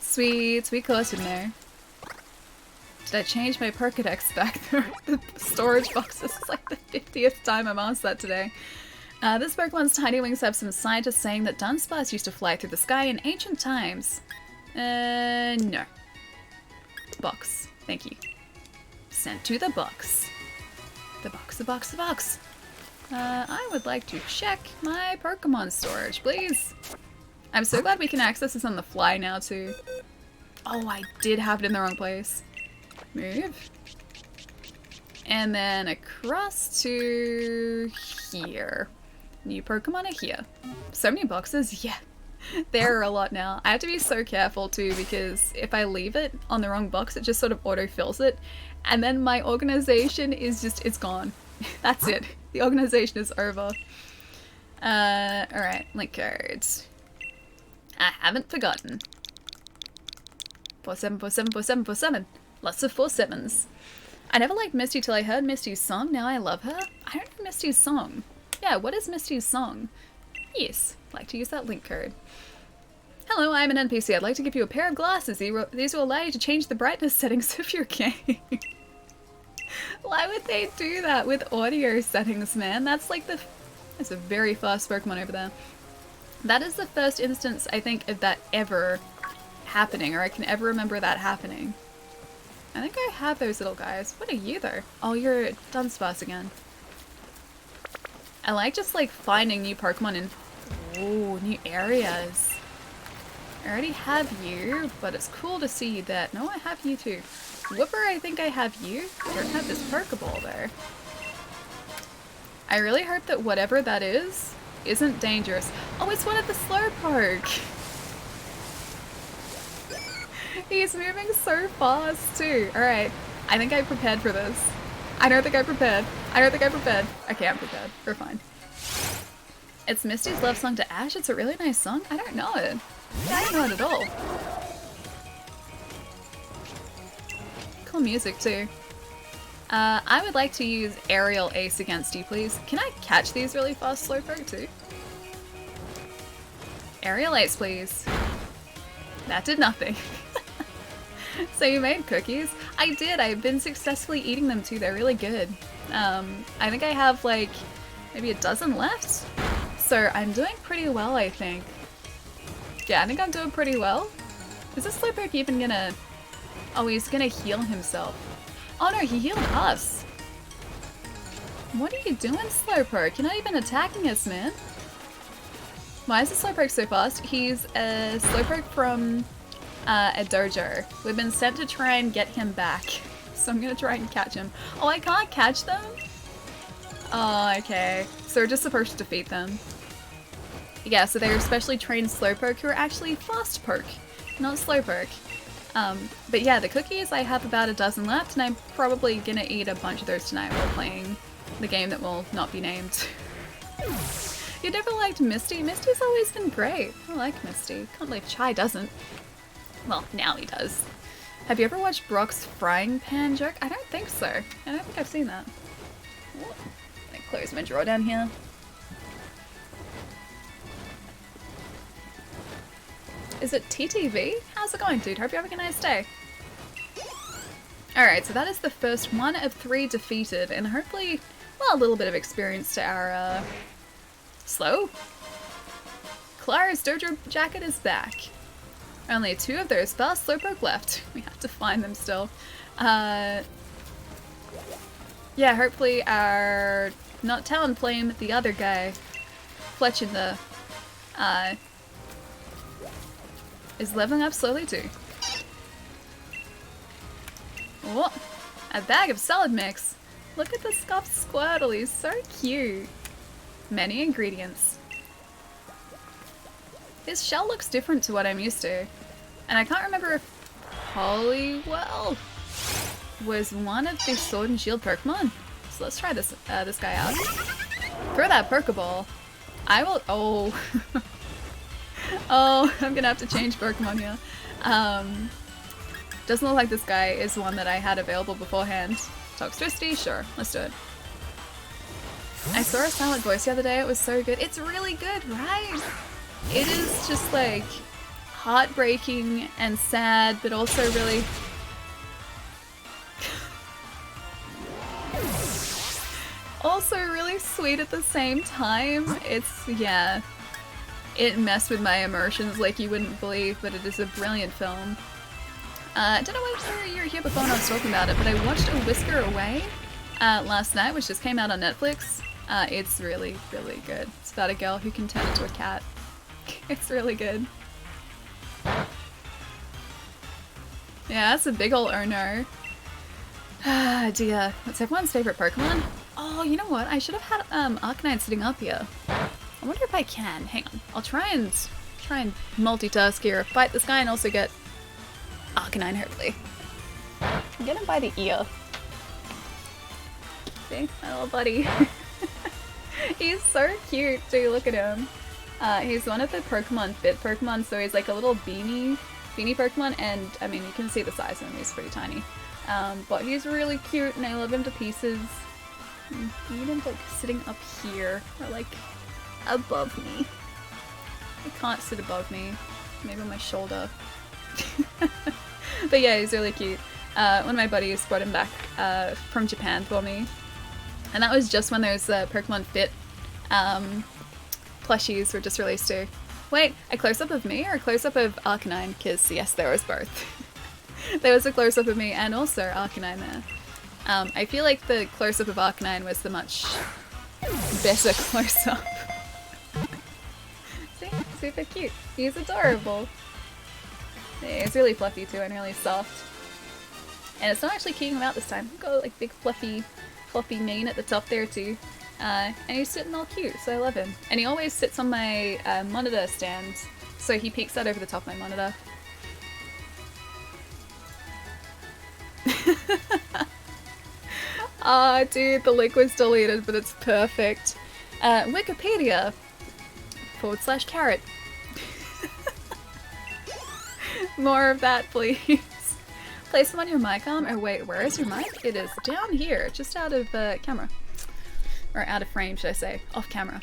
Sweet, sweet caution there. Did I change my Pokédex back there? The storage boxes is like the 50th time I've asked that today. This Pokemon's tiny wings have some scientists saying that Dunsparce used to fly through the sky in ancient times. No. Box. Thank you. Sent to the box. The box. I would like to check my Pokemon storage, please. I'm so glad we can access this on the fly now, too. Oh, I did have it in the wrong place. Move. And then across to here. New Pokemon are here. So many boxes, yeah. There are a lot now. I have to be so careful too, because if I leave it on the wrong box, it just sort of auto-fills it. And then my organization is just, it's gone. That's it. The organization is over. Alright, link cards. I haven't forgotten. 47. Lots of 47s. I never liked Misty till I heard Misty's song. Now I love her. I don't know Misty's song. Yeah, what is Misty's song? Yes, I'd like to use that link code. Hello, I'm an NPC. I'd like to give you a pair of glasses. These will allow you to change the brightness settings of your game. Why would they do that with audio settings, man? That's like that's a very fast Pokemon over there. That is the first instance, I think, of that ever happening, or I can ever remember that happening. I think I have those little guys. What are you, though? Oh, you're Dunsparce again. I like just, like, finding new Pokemon in... Ooh, new areas. I already have you, but it's cool to see that... No, I have you too. Whooper, I think I have you. I don't have this Pokeball, though. I really hope that whatever that is isn't dangerous. Oh, it's one of the Slowpoke! He's moving so fast, too. Alright, I think I prepared for this. I don't think I prepared. Okay, I'm prepared. We're fine. It's Misty's love song to Ash. It's a really nice song. I don't know it. I don't know it at all. Cool music, too. I would like to use Aerial Ace against you, please. Can I catch these really fast, Slowpoke, too? Aerial Ace, please. That did nothing. So you made cookies? I did. I've been successfully eating them, too. They're really good. I think I have, like, maybe a dozen left? So I'm doing pretty well, I think. Yeah, I think I'm doing pretty well. Is this Slowpoke even gonna... Oh, he's gonna heal himself. Oh no, he healed us. What are you doing, Slowpoke? You're not even attacking us, man. Why is the Slowpoke so fast? He's a Slowpoke from a dojo. We've been sent to try and get him back. So I'm gonna try and catch him. Oh, I can't catch them? Oh, okay. So we're just supposed to defeat them. Yeah, so they're specially trained Slowpoke who are actually fast poke, not Slowpoke. But yeah, the cookies, I have about a dozen left, and I'm probably gonna eat a bunch of those tonight while playing the game that will not be named. You never liked Misty? Misty's always been great. I like Misty. Can't believe Chai doesn't. Well, now he does. Have you ever watched Brock's frying pan joke? I don't think so. I don't think I've seen that. Oh, I'm gonna close my drawer down here. Is it TTV? How's it going, dude? Hope you're having a nice day. Alright, so that is the first one of 3 defeated, and hopefully, well, a little bit of experience to our, Slow. Klara's Dojo jacket is back. Only 2 of those fast Slowpoke left. We have to find them still. Yeah, hopefully our... Not Talonflame, the other guy. Fletch in the... is leveling up slowly too. Oh, a bag of salad mix. Look at the scuffed Squirtle, he's so cute. Many ingredients. His shell looks different to what I'm used to. And I can't remember if Poliwell was one of the Sword and Shield Pokemon. So let's try this this guy out. Throw that Pokeball. I will... Oh... Oh, I'm gonna have to change Pokemon here. Doesn't look like this guy is one that I had available beforehand. Toxtricity? Sure, let's do it. I saw a silent voice the other day, it was so good. It's really good, right? It is just like heartbreaking and sad, but also really... also really sweet at the same time. It's, yeah. It messed with my emotions like you wouldn't believe, but it is a brilliant film. I don't know whether you were here before when I was talking about it, but I watched A Whisker Away last night, which just came out on Netflix. It's really, really good. It's about a girl who can turn into a cat. It's really good. Yeah, that's a big ol' oh no. Ah, dear. What's everyone's favorite Pokemon? Oh, you know what? I should have had Arcanine sitting up here. I wonder if I can. Hang on. I'll try and multitask here. Fight this guy and also get Arcanine, hopefully. Get him by the ear. See? My little buddy. He's so cute too, look at him. He's one of the Pokemon Fit Pokemon, so he's like a little beanie Pokemon, and I mean, you can see the size of him, he's pretty tiny. But he's really cute and I love him to pieces. I need him like sitting up here, or like above me. He can't sit above me. Maybe on my shoulder. But yeah, he's really cute. One of my buddies brought him back from Japan for me. And that was just when those Pokemon Fit plushies were just released too. Wait, a close-up of me or a close-up of Arcanine? Because yes, there was both. There was a close-up of me and also Arcanine there. I feel like the close-up of Arcanine was the much better close-up. See? Super cute. He's adorable. Yeah, he's really fluffy too and really soft. And it's not actually kicking him out this time. Got like big fluffy mane at the top there too. And he's sitting all cute, so I love him. And he always sits on my monitor stand, so he peeks out over the top of my monitor. Ah, dude, the link was deleted, but it's perfect. Wikipedia /carrot. More of that, please. Place them on your mic arm. Oh wait, where is your mic? It is down here, just out of camera. Or out of frame, should I say. Off camera.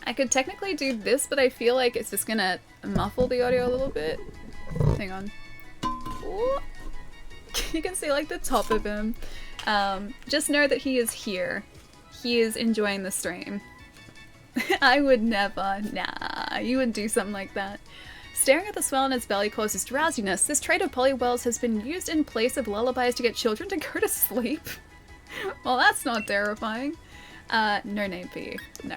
I could technically do this, but I feel like it's just gonna muffle the audio a little bit. Hang on. Ooh. You can see like the top of him. Just know that he is here. He is enjoying the stream. I would never. Nah, you wouldn't do something like that. Staring at the swell in its belly causes drowsiness. This trait of polywells has been used in place of lullabies to get children to go to sleep. Well, that's not terrifying. No name for you. No.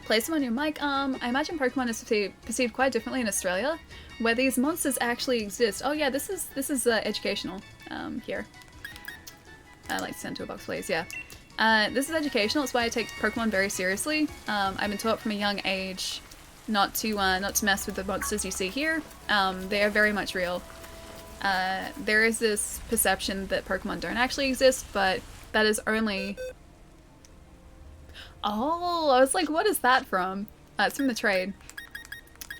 Place them on your mic. I imagine Pokemon is perceived quite differently in Australia, where these monsters actually exist. Oh yeah, this is educational. Here. I'd like to send to a box, please. Yeah. This is educational. It's why I take Pokemon very seriously. I've been taught from a young age not to mess with the monsters you see here. They are very much real. There is this perception that Pokemon don't actually exist, but that is only... Oh, I was like, what is that from? It's from the trade.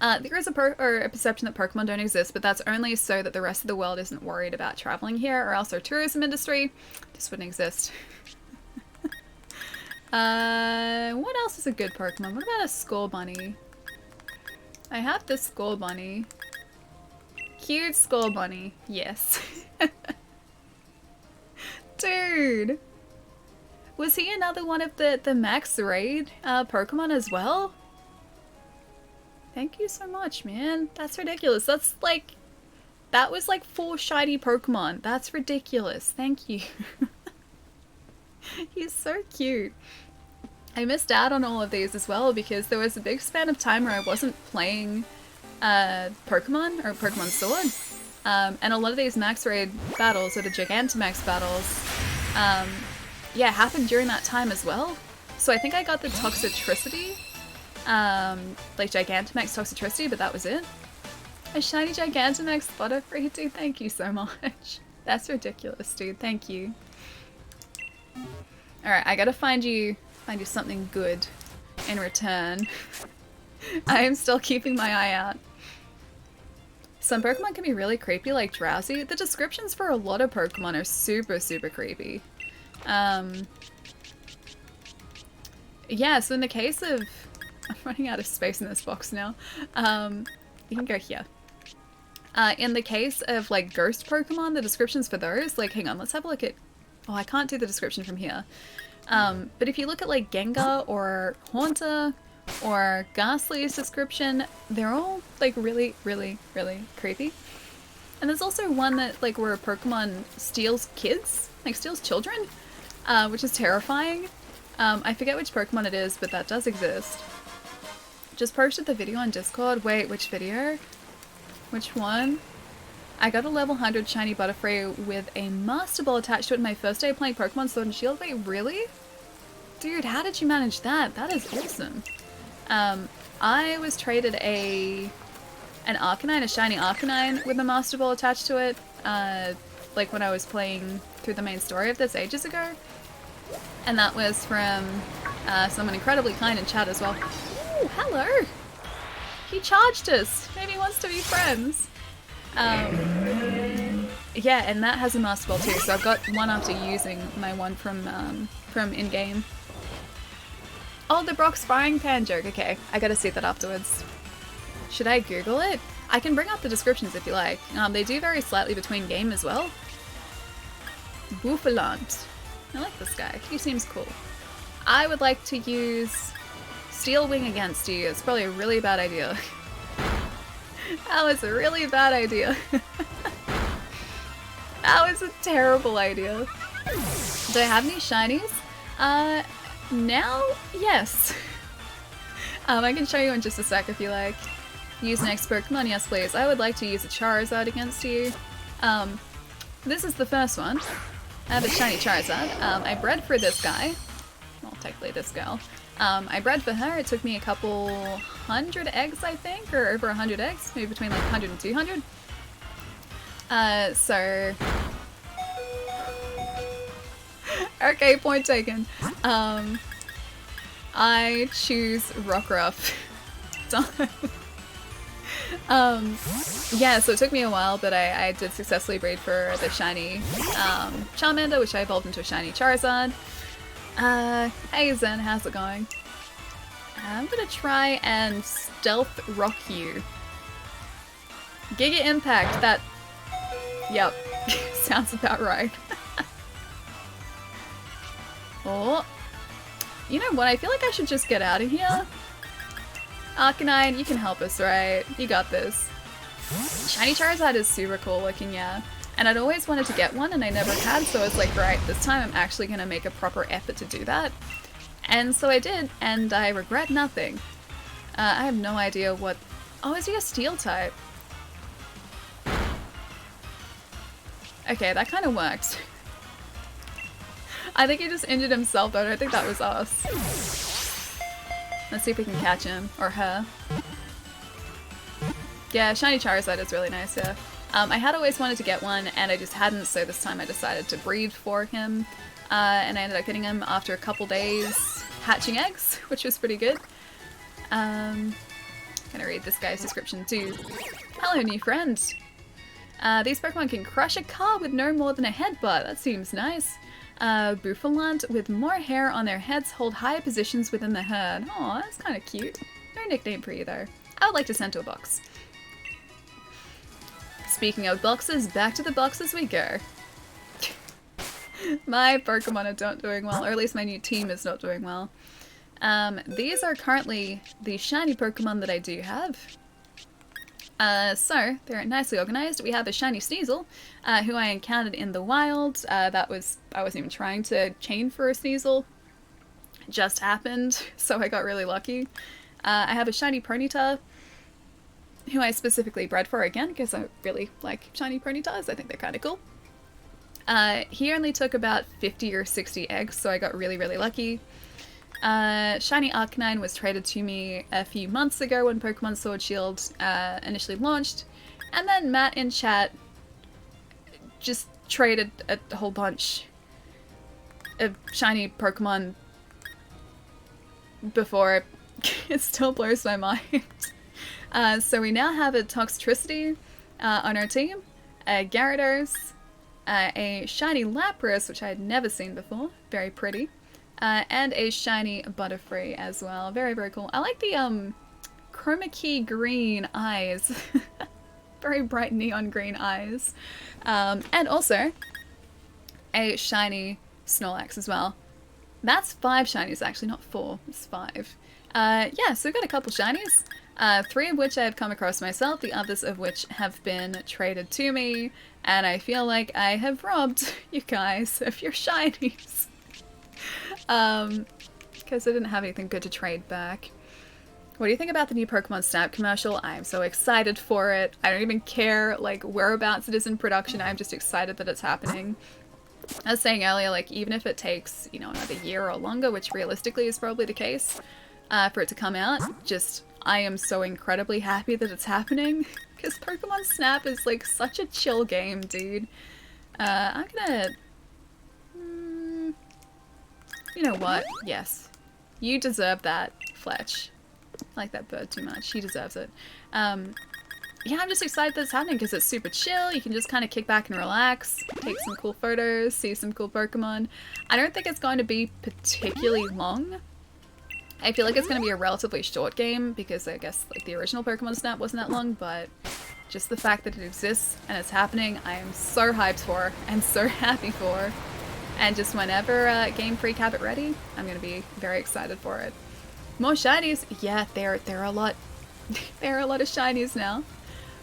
There is a perception that Pokemon don't exist, but that's only so that the rest of the world isn't worried about traveling here, or else our tourism industry just wouldn't exist. What else is a good Pokemon? What about a Skull Bunny? I have this Skull Bunny. Cute Skull Bunny. Yes. Dude! Was he another one of the Max Raid Pokemon as well? Thank you so much, man. That's ridiculous. That's like... That was like 4 shiny Pokemon. That's ridiculous. Thank you. He's so cute. I missed out on all of these as well because there was a big span of time where I wasn't playing Pokemon or Pokemon Sword. And a lot of these Max Raid battles, or the Gigantamax battles, yeah, happened during that time as well. So I think I got the Toxicity, like Gigantamax Toxicity, but that was it. A shiny Gigantamax Butterfree, dude, thank you so much. That's ridiculous, dude, thank you. Alright, I gotta find you something good in return. I am still keeping my eye out. Some Pokemon can be really creepy, like Drowsy. The descriptions for a lot of Pokemon are super, super creepy. Yeah, so in the case of... I'm running out of space in this box now. You can go here. In the case of, like, ghost Pokemon, the descriptions for those, like, hang on, let's have a look at... Oh, I can't do the description from here. But if you look at, like, Gengar or Haunter or Ghastly's description, they're all, like, really, really, really creepy. And there's also one that, like, where a Pokemon steals kids, like, steals children. which is terrifying. I forget which Pokemon it is, but that does exist. Just posted the video on Discord. Wait, which video? Which one? I got a level 100 shiny Butterfree with a Master Ball attached to it my first day playing Pokemon Sword and Shield. Wait, really? Dude, how did you manage that? That is awesome. I was traded an Arcanine, a shiny Arcanine with a Master Ball attached to it, like when I was playing through the main story of this ages ago. And that was from someone incredibly kind in chat as well. Ooh, hello! He charged us! Maybe he wants to be friends. Yeah, and that has a Master Ball too, so I've got one after using my one from in-game. Oh, the Brock's frying pan joke. Okay, I gotta see that afterwards. Should I Google it? I can bring up the descriptions if you like. They do vary slightly between game as well. Bouffalant. I like this guy. He seems cool. I would like to use Steel Wing against you. It's probably a really bad idea. That was a really bad idea. That was a terrible idea. Do I have any shinies? Now, yes. I can show you in just a sec if you like. Use next Pokemon, yes please. I would like to use a Charizard against you. This is the first one. I have a shiny Charizard. I bred for this guy. Well, technically this girl. I bred for her. It took me a couple 100 eggs, I think, or over 100 eggs. Maybe between like 100 and 200. So... Okay, point taken. I choose Rockruff. Yeah, so it took me a while, but I did successfully breed for the shiny Charmander, which I evolved into a shiny Charizard. Hey Zen, how's it going? I'm gonna try and Stealth Rock you. Giga Impact, that... Yep, sounds about right. Oh, you know what? I feel like I should just get out of here. Arcanine, you can help us, right? You got this. Shiny Charizard is super cool looking, yeah. And I'd always wanted to get one and I never had, so I was like, right, this time I'm actually gonna make a proper effort to do that. And so I did, and I regret nothing. I have no idea what... Oh, is he a Steel type? Okay, that kind of worked. I think he just injured himself though, I don't think that was us. Let's see if we can catch him, or her. Yeah, shiny Charizard is really nice, yeah. I had always wanted to get one, and I just hadn't, so this time I decided to breed for him. And I ended up getting him after a couple days hatching eggs, which was pretty good. Gonna read this guy's description too. Hello, new friend! These Pokemon can crush a car with no more than a headbutt. That seems nice. Bouffalant with more hair on their heads hold higher positions within the herd. Aw, that's kind of cute. No nickname for you though. I would like to send to a box. Speaking of boxes, back to the boxes we go. My Pokemon are not doing well, or at least my new team is not doing well. These are currently the shiny Pokemon that I do have. So, they're nicely organized. We have a shiny Sneasel, who I encountered in the wild. I wasn't even trying to chain for a Sneasel. It just happened, so I got really lucky. I have a shiny Ponyta, who I specifically bred for again, because I really like shiny Ponytas. I think they're kind of cool. He only took about 50 or 60 eggs, so I got really, really lucky. Shiny Arcanine was traded to me a few months ago when Pokemon Sword Shield initially launched, and then Matt in chat just traded a whole bunch of shiny Pokemon before. It still blows my mind. So we now have a Toxtricity on our team, a Gyarados, a shiny Lapras, which I had never seen before, very pretty. And a shiny Butterfree as well. Very, very cool. I like the chroma key green eyes. Very bright neon green eyes. And also a shiny Snorlax as well. That's 5 shinies actually, not 4. It's 5. Yeah, so we've got a couple shinies. 3 of which I have come across myself, the others of which have been traded to me. And I feel like I have robbed you guys of your shinies. Because I didn't have anything good to trade back. What do you think about the new Pokemon Snap commercial? I'm so excited for it. I don't even care, like, whereabouts it is in production. I'm just excited that it's happening. I was saying earlier, like, even if it takes, you know, another year or longer, which realistically is probably the case, for it to come out, I am so incredibly happy that it's happening. Because Pokemon Snap is, like, such a chill game, dude. I'm gonna... you know what? Yes. You deserve that, Fletch. I like that bird too much. He deserves it. Yeah, I'm just excited that it's happening because it's super chill. You can just kind of kick back and relax, take some cool photos, see some cool Pokemon. I don't think it's going to be particularly long. I feel like it's going to be a relatively short game because I guess like the original Pokemon Snap wasn't that long, but just the fact that it exists and it's happening, I am so hyped for and so happy for. And just whenever Game Freak have it ready, I'm going to be very excited for it. More shinies! Yeah, there are a lot. There are a lot of shinies now.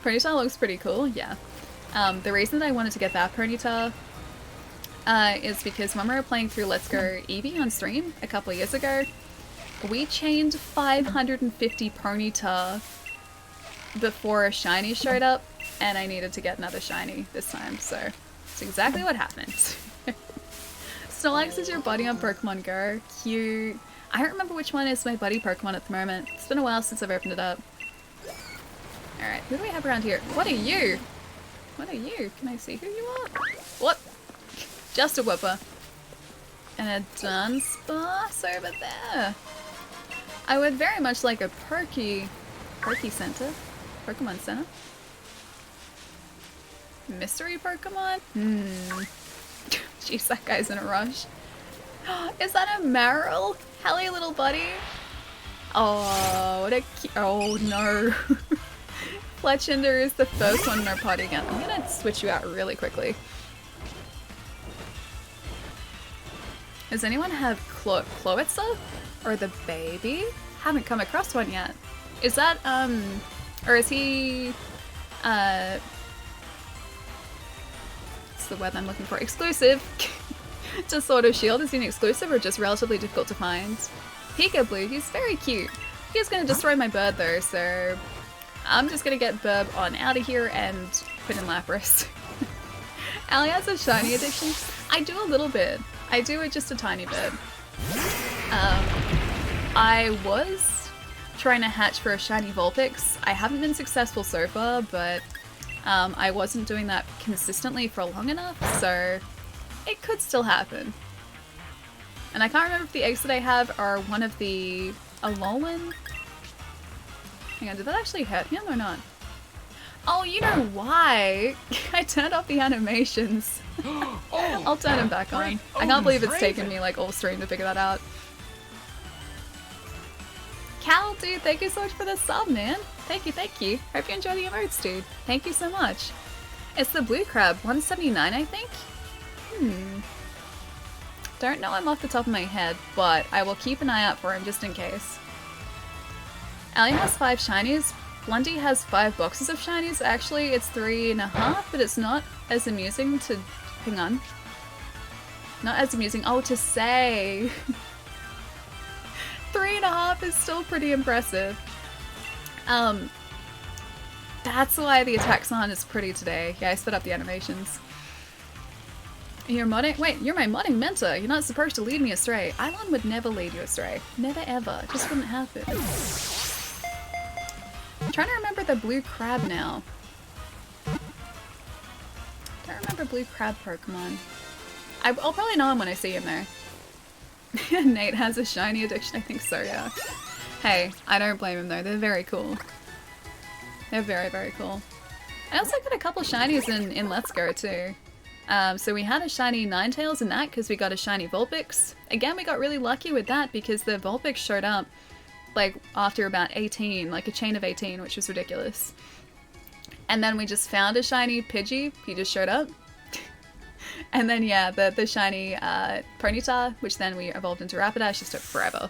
Ponyta looks pretty cool, yeah. The reason that I wanted to get that Ponyta is because when we were playing through Let's Go Eevee on stream a couple of years ago, we chained 550 Ponyta before a shiny showed up, and I needed to get another shiny this time, so it's exactly what happened. Snorlax is your buddy on Pokemon Go. Cute. I don't remember which one is my buddy Pokemon at the moment. It's been a while since I've opened it up. Alright, who do we have around here? What are you? What are you? Can I see who you are? What? Just a Whipper. And a Dunsparce over there. I would very much like a Poke Center. Pokemon Center. Mystery Pokemon? Jeez, that guy's in a rush. Is that a Marill? Hello, little buddy. Oh, what a cute. Oh no. Fletchinder is the first one in our party again. I'm gonna switch you out really quickly. Does anyone have Cloetza? Or the baby? Haven't come across one yet. Is that, or is he, what's the word I'm looking for? Exclusive to Sword or Shield. Is he an exclusive or just relatively difficult to find? Peekaboo, he's very cute. He's gonna destroy my bird though, so I'm just gonna get Burb on out of here and put in Lapras. Ali has a shiny addiction. I do a little bit. I do it just a tiny bit. I was trying to hatch for a shiny Vulpix. I haven't been successful so far, but I wasn't doing that consistently for long enough, so it could still happen. And I can't remember if the eggs that I have are one of the Alolan. Hang on, did that actually hurt him or not? Oh, you know why? I turned off the animations. I'll turn him back on. I can't believe it's taken me like all stream to figure that out. Cal, dude, thank you so much for the sub, man. Thank you, thank you. Hope you enjoy the emotes, dude. Thank you so much. It's the blue crab, 179, I think? Don't know him off the top of my head, but I will keep an eye out for him just in case. Ali has 5 shinies. Blondie has 5 boxes of shinies. Actually, it's 3.5, but it's not as amusing to... Hang on. Not as amusing. Oh, to say. 3.5 is still pretty impressive. That's why the attack sound is pretty today. Yeah, I sped up the animations. You're modding? Wait, you're my modding mentor. You're not supposed to lead me astray. Island would never lead you astray. Never ever. It just wouldn't happen. I'm trying to remember the blue crab now. Don't remember blue crab Pokemon. I'll probably know him when I see him though. Nate has a shiny addiction. I think so, yeah. Hey, I don't blame him though. They're very cool. They're very, very cool. I also got a couple shinies in Let's Go too. So we had a shiny Ninetales in that because we got a shiny Vulpix. Again, we got really lucky with that because the Vulpix showed up like after about 18, like a chain of 18, which was ridiculous. And then we just found a shiny Pidgey. He just showed up. And then yeah, the shiny Ponyta, which then we evolved into Rapidash, just took forever.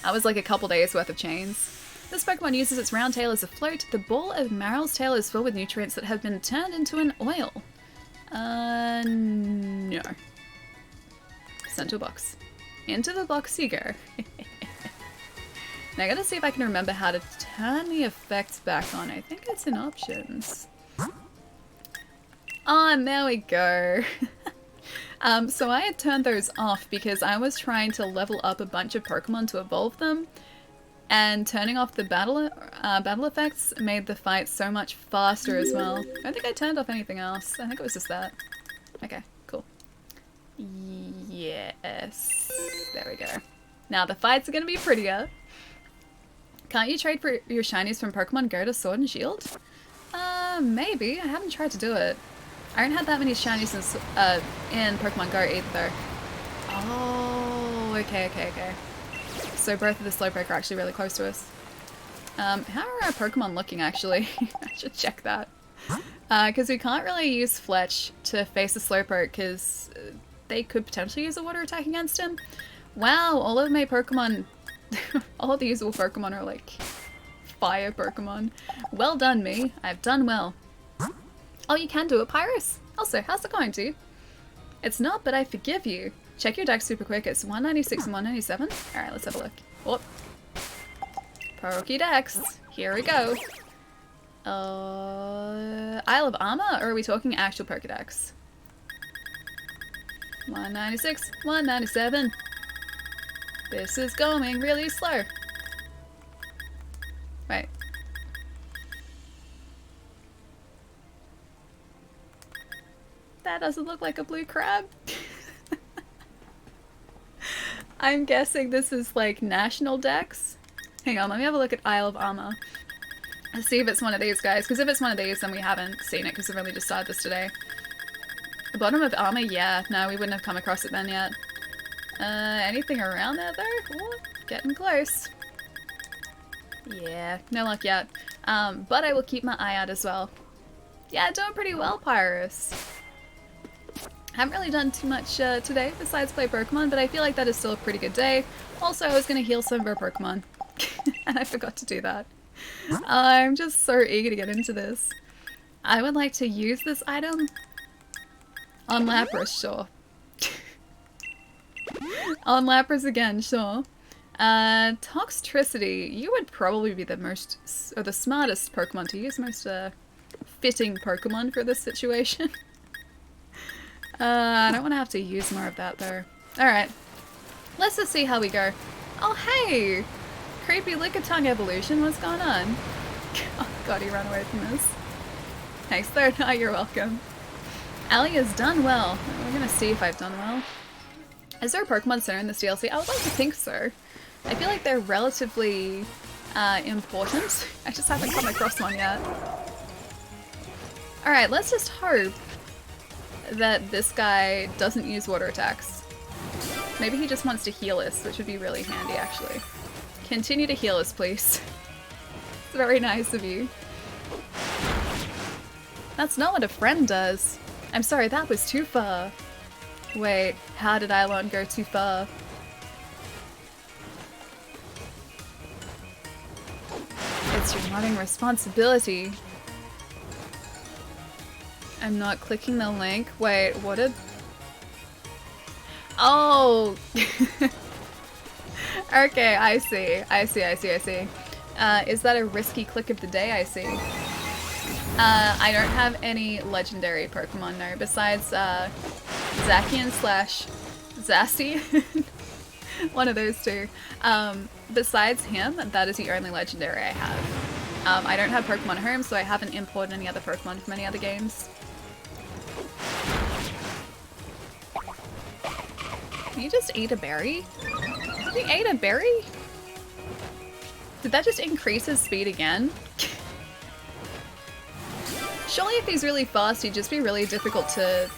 That was like a couple days worth of chains. This Pokemon uses its round tail as a float. The ball of Marill's tail is filled with nutrients that have been turned into an oil. No. Sent to a box. Into the box you go. Now I gotta see if I can remember how to turn the effects back on. I think it's in options. Oh, and there we go. So I had turned those off because I was trying to level up a bunch of Pokemon to evolve them, and turning off the battle effects made the fight so much faster as well. I don't think I turned off anything else. I think it was just that. Okay, cool. Yes. There we go. Now the fights are gonna be prettier. Can't you trade for your shinies from Pokemon Go to Sword and Shield? Maybe. I haven't tried to do it. I haven't had that many shinies since, in Pokemon Go either, though. Oh, okay. So both of the Slowpoke are actually really close to us. How are our Pokemon looking, actually? I should check that. Because we can't really use Fletch to face a Slowpoke, because they could potentially use a water attack against him. Wow, all of my Pokemon, all of the usable Pokemon are like fire Pokemon. Well done, me. I've done well. Oh, you can do it, Pyrus. Also, how's it going, dude? It's not, but I forgive you. Check your deck super quick. It's 196 and 197. Alright, let's have a look. Oh. Pokédex. Here we go. Isle of Armor, or are we talking actual Pokédex? 196, 197. This is going really slow. Wait. That doesn't look like a blue crab. I'm guessing this is like national dex. Hang on, let me have a look at Isle of Armor. Let's see if it's one of these guys, because if it's one of these then we haven't seen it because we've only just started this today. The bottom of armor? Yeah, no, we wouldn't have come across it then yet. Anything around there though? Ooh, getting close. Yeah, no luck yet. But I will keep my eye out as well. Yeah, doing pretty well, Pyrus. Haven't really done too much today besides play Pokemon, but I feel like that is still a pretty good day. Also, I was going to heal some of our Pokemon, and I forgot to do that. I'm just so eager to get into this. I would like to use this item on Lapras, sure. On Lapras again, sure. Toxtricity. You would probably be the most, or the smartest Pokemon to use, most fitting Pokemon for this situation. I don't want to have to use more of that though. Alright. Let's just see how we go. Oh hey! Creepy Lickitung evolution, what's going on? Oh god, he ran away from this. Thanks though, no, you're welcome. Ali has done well. We're gonna see if I've done well. Is there a Pokemon Center in this DLC? I would like to think so. I feel like they're relatively important. I just haven't come across one yet. Alright, let's just hope that this guy doesn't use water attacks. Maybe he just wants to heal us, which would be really handy actually. Continue to heal us, please. It's very nice of you. That's not what a friend does. I'm sorry, that was too far. Wait, how did Eilon go too far? It's your modding responsibility. I'm not clicking the link. Wait, what did... Oh! Okay, I see. Is that a risky click of the day? I see. I don't have any legendary Pokemon, no, besides Zacian / Zacian. One of those two. Besides him, that is the only legendary I have. I don't have Pokemon Home, so I haven't imported any other Pokemon from any other games. Can you just eat a berry? He ate a berry? Did that just increase his speed again? Surely if he's really fast, he'd just be really difficult to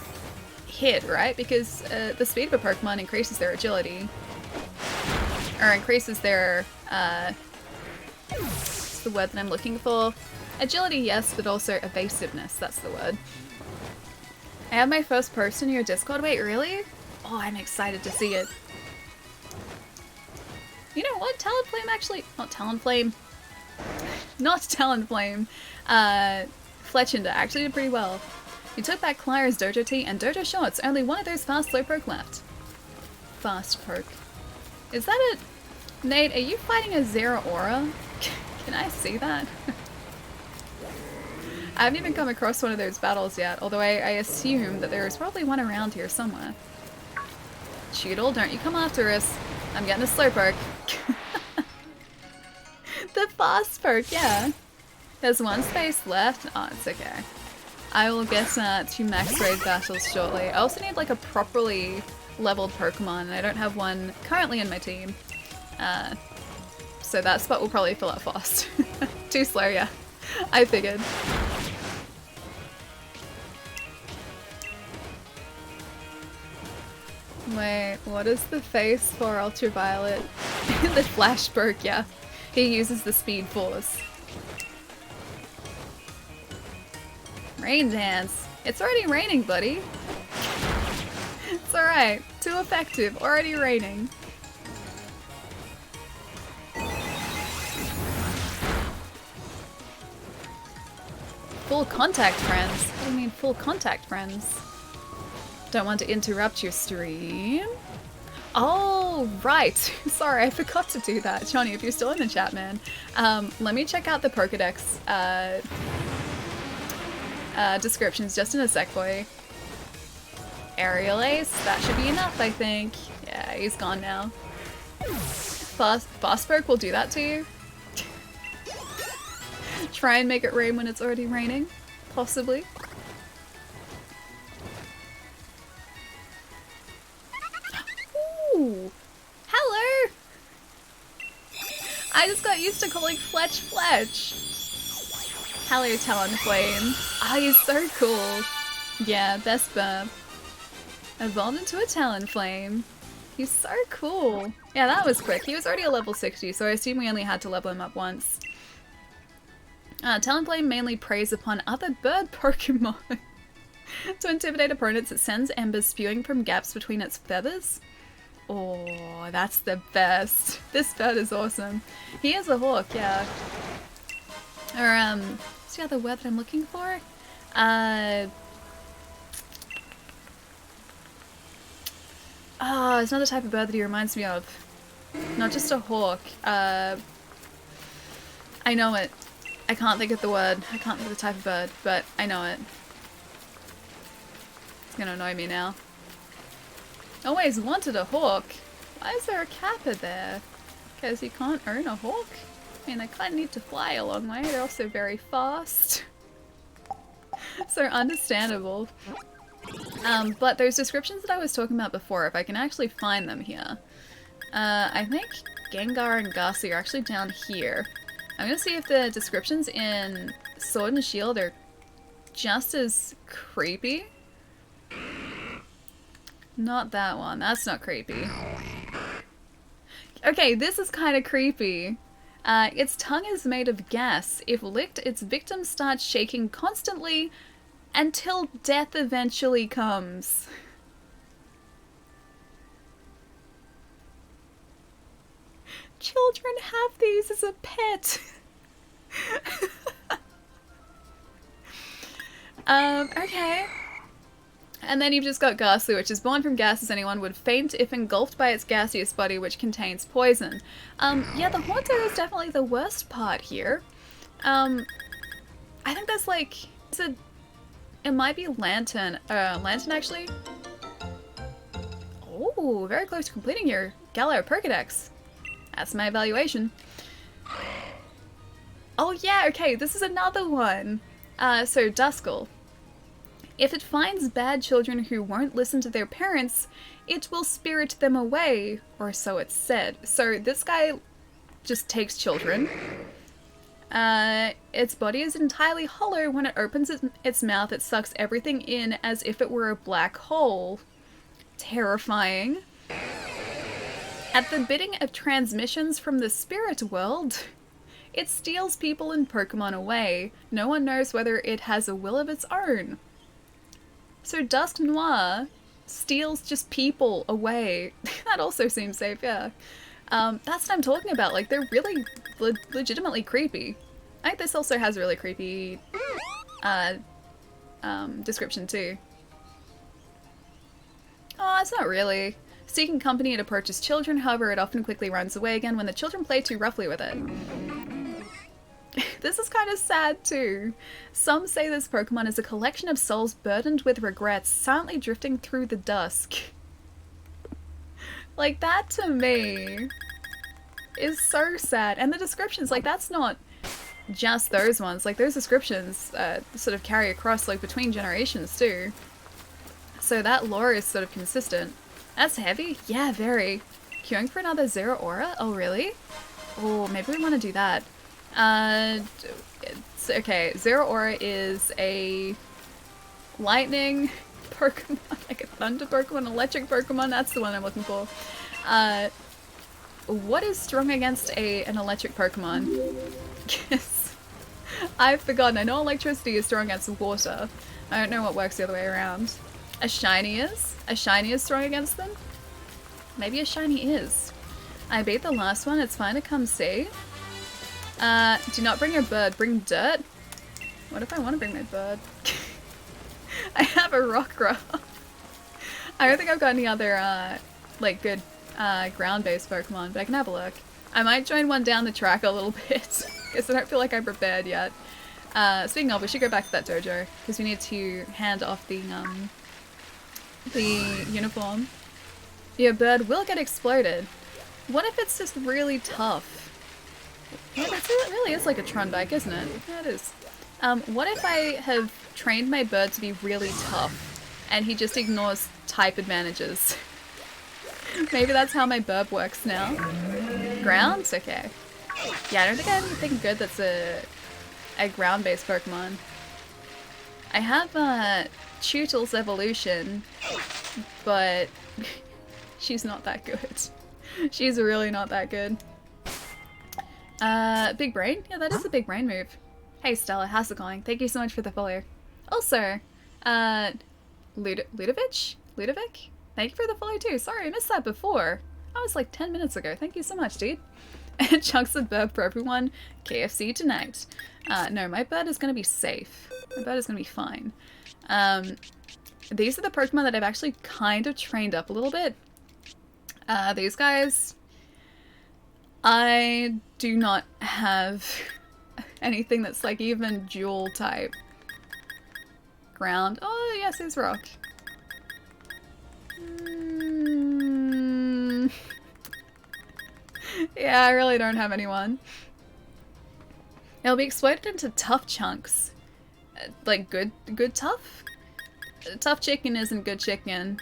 hit, right? Because the speed of a Pokemon increases their agility. Or increases their, what's the word that I'm looking for? Agility, yes, but also evasiveness, that's the word. I have my first post in your Discord. Wait, really? Oh, I'm excited to see it. You know what? Talonflame actually... Not Talonflame. Not Talonflame. Fletchinder actually did pretty well. You took back Klara's Dojo Tea and Dojo Shorts. Only one of those fast Slowpoke left. Fast poke. Is that it? Nate, are you fighting a Zeraora? Can I see that? I haven't even come across one of those battles yet, although I assume that there is probably one around here somewhere. Choodle, don't you come after us. I'm getting a Slowpoke. The fast poke, yeah. There's one space left. Oh, it's okay. I will get to max raid battles shortly. I also need like a properly leveled Pokemon, and I don't have one currently in my team. So that spot will probably fill up fast. Too slow, yeah. I figured. Wait, what is the face for Ultraviolet? The Flash Poke, yeah. He uses the Speed Force. Rain Dance. It's already raining, buddy. It's alright. Too effective. Already raining. Full contact, friends. What do you mean full contact, friends? Don't want to interrupt your stream. Oh, right. Sorry, I forgot to do that. Johnny, if you're still in the chat, man. Let me check out the Pokédex descriptions just in a sec, boy. Aerial Ace, that should be enough, I think. Yeah, he's gone now. Fast Poke will do that to you. Try and make it rain when it's already raining. Possibly. Ooh! Hello! I just got used to calling Fletch Fletch. Hello, Talonflame. Ah, he's so cool. Yeah, best burp. Evolved into a Talonflame. He's so cool. Yeah, that was quick. He was already a level 60, so I assume we only had to level him up once. Talonflame mainly preys upon other bird Pokemon. To intimidate opponents, it sends embers spewing from gaps between its feathers. Oh, that's the best. This bird is awesome. He is a hawk, yeah. Or, what's the other word that I'm looking for? Oh, it's another type of bird that he reminds me of. Not just a hawk. I know it. I can't think of the word. I can't think of the type of bird, but I know it. It's gonna annoy me now. Always wanted a hawk. Why is there a kappa there? Because you can't own a hawk? I mean, they kind of need to fly a long way. They're also very fast. So understandable. But those descriptions that I was talking about before, if I can actually find them here. I think Gengar and Ghastly are actually down here. I'm gonna see if the descriptions in Sword and Shield are just as creepy. Not that one. That's not creepy. Okay, this is kind of creepy. Its tongue is made of gas. If licked, its victim starts shaking constantly until death eventually comes. Children have these as a pet. Okay. And then you've just got Ghastly, which is born from gas as anyone would faint if engulfed by its gaseous body, which contains poison. Yeah, the Haunter is definitely the worst part here. I think there's like, it might be Lantern actually. Oh, very close to completing your Galar Pokédex. That's my evaluation. Oh yeah, okay, this is another one. So Duskull. If it finds bad children who won't listen to their parents, it will spirit them away, or so it's said. So this guy just takes children. Its body is entirely hollow. When it opens its mouth, it sucks everything in as if it were a black hole. Terrifying. At the bidding of transmissions from the spirit world, it steals people and Pokemon away. No one knows whether it has a will of its own. So Dusk Noir steals just people away. That also seems safe, yeah. That's what I'm talking about. Like, they're really legitimately creepy. I think this also has a really creepy description too. Oh, it's not really. Seeking company, it approaches children, however it often quickly runs away again when the children play too roughly with it. This is kind of sad too. Some say this Pokemon is a collection of souls burdened with regrets, silently drifting through the dusk. Like, that to me is so sad. And the descriptions, like, that's not just those ones. Like, those descriptions sort of carry across, like, between generations too. So that lore is sort of consistent. That's heavy? Yeah, very. Queuing for another Zero Aura? Oh, really? Oh, maybe we want to do that. Okay, Zero Aura is a lightning Pokemon, like a thunder Pokemon, electric Pokemon, that's the one I'm looking for. What is strong against an electric Pokemon? Yes. I've forgotten. I know electricity is strong against water. I don't know what works the other way around. A shiny is? A shiny is strong against them? Maybe a shiny is. I beat the last one, it's fine to come see. Do not bring your bird, bring dirt. What if I want to bring my bird? I have a Rockruff. I don't think I've got any other, like, good, ground-based Pokemon, but I can have a look. I might join one down the track a little bit, because I don't feel like I'm prepared yet. Speaking of, we should go back to that dojo, because we need to hand off the uniform. Your bird will get exploded. What if it's just really tough? Yeah, it really is like a Tron bike, isn't it? Yeah, it is. What if I have trained my bird to be really tough, and he just ignores type advantages? Maybe that's how my burb works now. Grounds? Okay. Yeah, I don't think I have anything good that's a ground-based Pokemon. I have Tutel's Evolution, but she's not that good. She's really not that good. Big brain? Yeah, that is a big brain move. Hey Stella, how's it going? Thank you so much for the follow. Also, Ludovic? Ludovic? Thank you for the follow too. Sorry, I missed that before. That was like 10 minutes ago. Thank you so much, dude. Chunks of burp for everyone. KFC tonight. No, my bird is gonna be safe. My bird is gonna be fine. These are the Pokemon that I've actually kind of trained up a little bit. These guys, I do not have anything that's like even dual type. Ground. Oh yes, it's rock. Yeah, I really don't have anyone. It'll be exploded into tough chunks. Like good tough? Tough chicken isn't good chicken.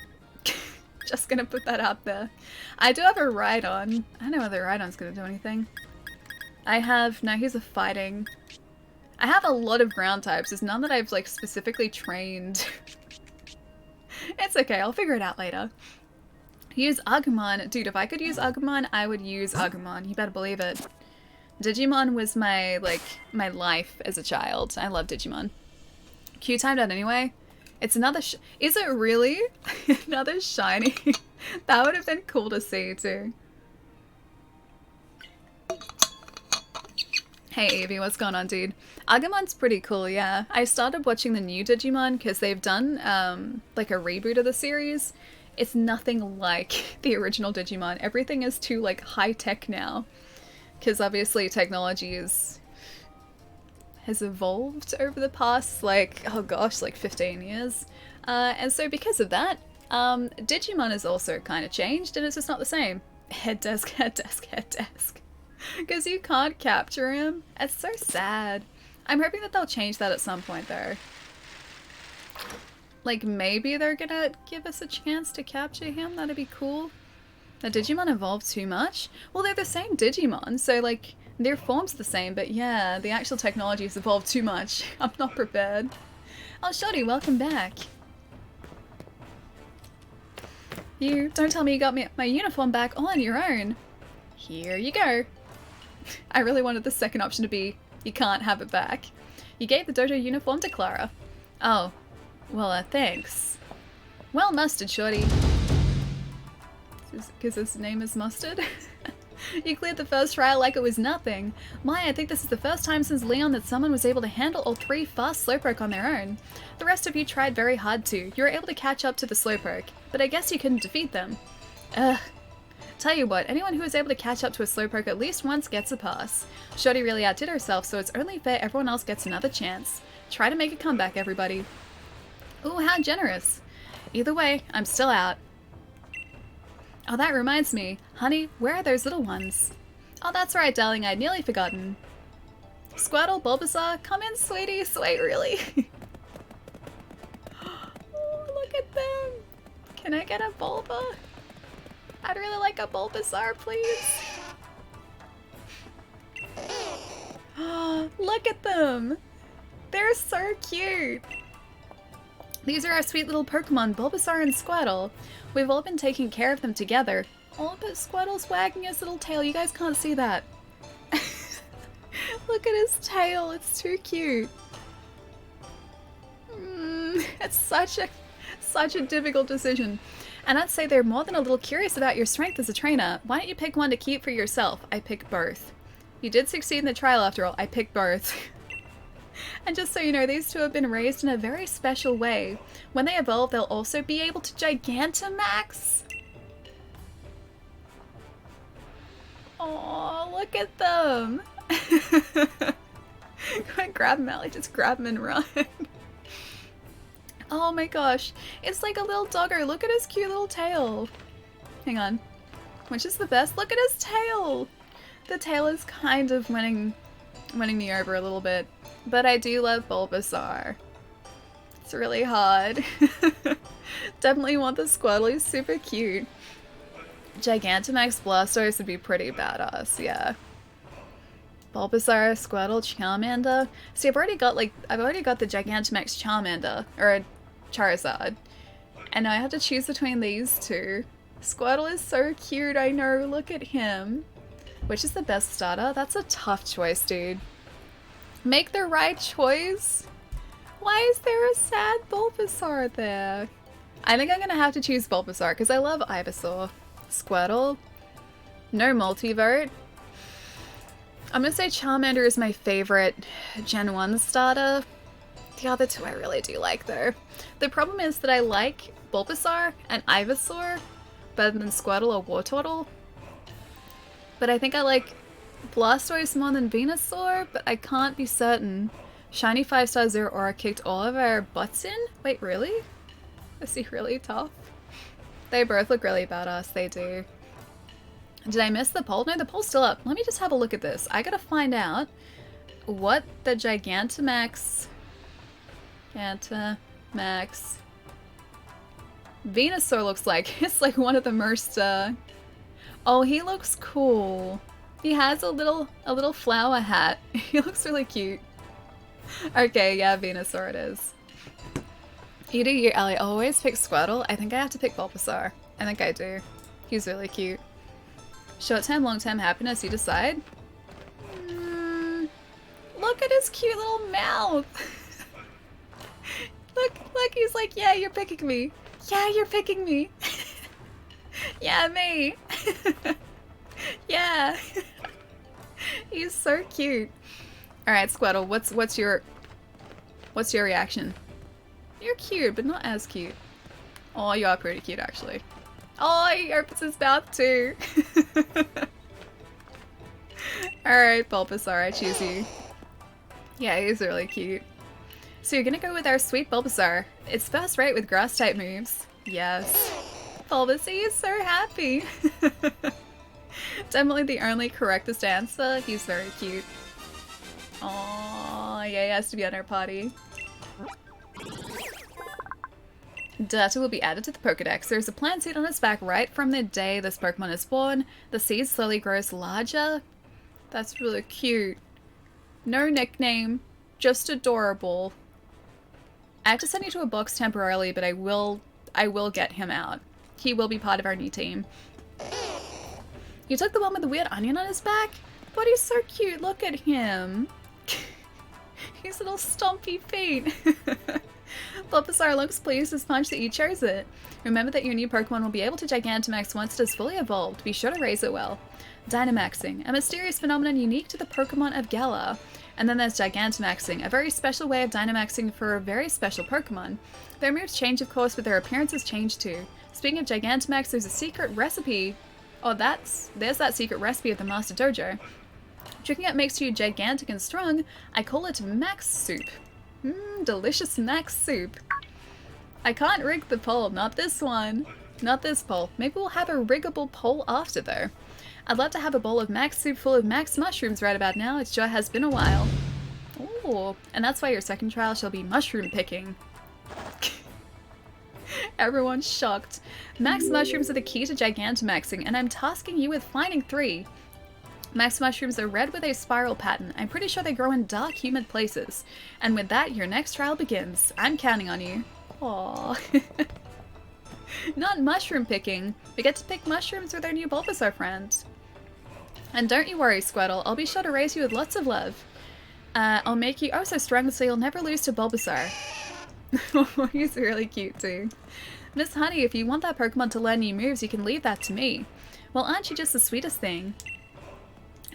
Just gonna put that out there. I do have a Rhydon. I don't know whether Rhydon's gonna do anything. I have, no, he's a fighting. I have a lot of ground types. There's none that I've like specifically trained. It's okay, I'll figure it out later. Use Agumon. Dude, if I could use Agumon, I would use Agumon. You better believe it. Digimon was my, like, my life as a child. I love Digimon. Q-timed out anyway. It's another is it really? Another shiny? That would have been cool to see too. Hey Evie, what's going on, dude? Agumon's pretty cool, yeah. I started watching the new Digimon because they've done like a reboot of the series. It's nothing like the original Digimon. Everything is too like high-tech now. Because obviously technology has evolved over the past like, oh gosh, like 15 years. And so because of that, Digimon has also kind of changed and it's just not the same. Head desk, head desk, head desk. Because you can't capture him. It's so sad. I'm hoping that they'll change that at some point though. Like maybe they're gonna give us a chance to capture him. That'd be cool. The Digimon evolved too much? Well, they're the same Digimon, so like their form's the same, but yeah, the actual technology has evolved too much. I'm not prepared. Oh, Shoddy, welcome back. You don't tell me you got my uniform back on your own. Here you go. I really wanted the second option to be, you can't have it back. You gave the dojo uniform to Klara. Oh, well, thanks. Well, mustard, Shorty. Because his name is Mustard? You cleared the first trial like it was nothing. My, I think this is the first time since Leon that someone was able to handle all three fast Slowpoke on their own. The rest of you tried very hard to. You were able to catch up to the Slowpoke, but I guess you couldn't defeat them. Ugh. Tell you what, anyone who is able to catch up to a Slowpoke at least once gets a pass. Shorty really outdid herself, so it's only fair everyone else gets another chance. Try to make a comeback, everybody. Ooh, how generous. Either way, I'm still out. Oh, that reminds me. Honey, where are those little ones? Oh, that's right, darling, I'd nearly forgotten. Squirtle, Bulbasaur, come in, sweetie. Wait, really? Oh, look at them. Can I get a Bulba? I'd really like a Bulbasaur, please. Oh, look at them. They're so cute. These are our sweet little Pokemon, Bulbasaur and Squirtle. We've all been taking care of them together. Oh, but Squirtle's wagging his little tail. You guys can't see that. Look at his tail. It's too cute. It's such a difficult decision. And I'd say they're more than a little curious about your strength as a trainer. Why don't you pick one to keep for yourself? I pick both. You did succeed in the trial after all. I pick both. And just so you know, these two have been raised in a very special way. When they evolve, they'll also be able to Gigantamax. Oh, look at them. Go and grab him, Allie. Just grab him and run. Oh my gosh. It's like a little doggo. Look at his cute little tail. Hang on. Which is the best? Look at his tail. The tail is kind of winning me over a little bit. But I do love Bulbasaur. It's really hard. Definitely want the Squirtle. He's super cute. Gigantamax Blastoise would be pretty badass, yeah. Bulbasaur, Squirtle, Charmander. See, I've already got the Gigantamax Charmander, or Charizard. And now I have to choose between these two. Squirtle is so cute, I know, look at him. Which is the best starter? That's a tough choice, dude. Make the right choice? Why is there a sad Bulbasaur there? I think I'm gonna have to choose Bulbasaur because I love Ivysaur. Squirtle. No multivote. I'm gonna say Charmander is my favorite Gen 1 starter. The other two I really do like though. The problem is that I like Bulbasaur and Ivysaur better than Squirtle or Wartortle. But I think I like Blastoise more than Venusaur, but I can't be certain. Shiny 5-star Zero Aura kicked all of our butts in? Wait, really? Is he really tough? They both look really badass, they do. Did I miss the poll? No, the poll's still up. Let me just have a look at this. I gotta find out what the Gigantamax Venusaur looks like. It's like one of the most, oh, he looks cool. He has a little flower hat. He looks really cute. Okay, yeah, Venusaur it is. You do you, Ellie. I always pick Squirtle. I think I have to pick Bulbasaur. I think I do. He's really cute. Short-term, long-term happiness, you decide? Look at his cute little mouth. Look, he's like, yeah, you're picking me. Yeah, you're picking me. Yeah, me. Yeah. He's so cute. Alright, Squirtle, what's your reaction? You're cute, but not as cute. Oh, you are pretty cute, actually. Oh, he opens his mouth too. Alright, Bulbasaur, I choose you. Yeah, he's really cute. So you're gonna go with our sweet Bulbasaur. It's first rate with grass type moves. Yes. Bulbasaur is so happy. Definitely the only correctest answer. He's very cute. Oh, yeah, he has to be on our party. Data will be added to the Pokédex. There's a plant seed on its back right from the day this Pokemon is born. The seed slowly grows larger. That's really cute. No nickname, just adorable. I have to send you to a box temporarily, but I will get him out. He will be part of our new team. You took the one with the weird onion on his back? But he's so cute, look at him. His little stompy feet. Bulbasaur looks pleased as punch that you chose it. Remember that your new Pokemon will be able to Gigantamax once it is fully evolved. Be sure to raise it well. Dynamaxing, a mysterious phenomenon unique to the Pokemon of Galar. And then there's Gigantamaxing, a very special way of Dynamaxing for very special Pokemon. Their moves change, of course, but their appearances change too. Speaking of Gigantamax, there's a secret recipe. Oh, there's that secret recipe of the Master Dojo. Drinking it makes you gigantic and strong. I call it Max Soup. Delicious Max Soup. I can't rig the poll, not this one. Not this poll. Maybe we'll have a riggable poll after, though. I'd love to have a bowl of Max Soup full of Max Mushrooms right about now. It sure has been a while. Ooh, and that's why your second trial shall be mushroom picking. Everyone's shocked. Max Mushrooms are the key to Gigantamaxing, and I'm tasking you with finding 3. Max Mushrooms are red with a spiral pattern. I'm pretty sure they grow in dark, humid places. And with that, your next trial begins. I'm counting on you. Aww. Not mushroom picking. We get to pick mushrooms with our new Bulbasaur friends. And don't you worry, Squirtle. I'll be sure to raise you with lots of love. I'll make you oh so strong so you'll never lose to Bulbasaur. He's really cute too. Miss Honey, if you want that Pokemon to learn new moves, you can leave that to me. Well, aren't you just the sweetest thing?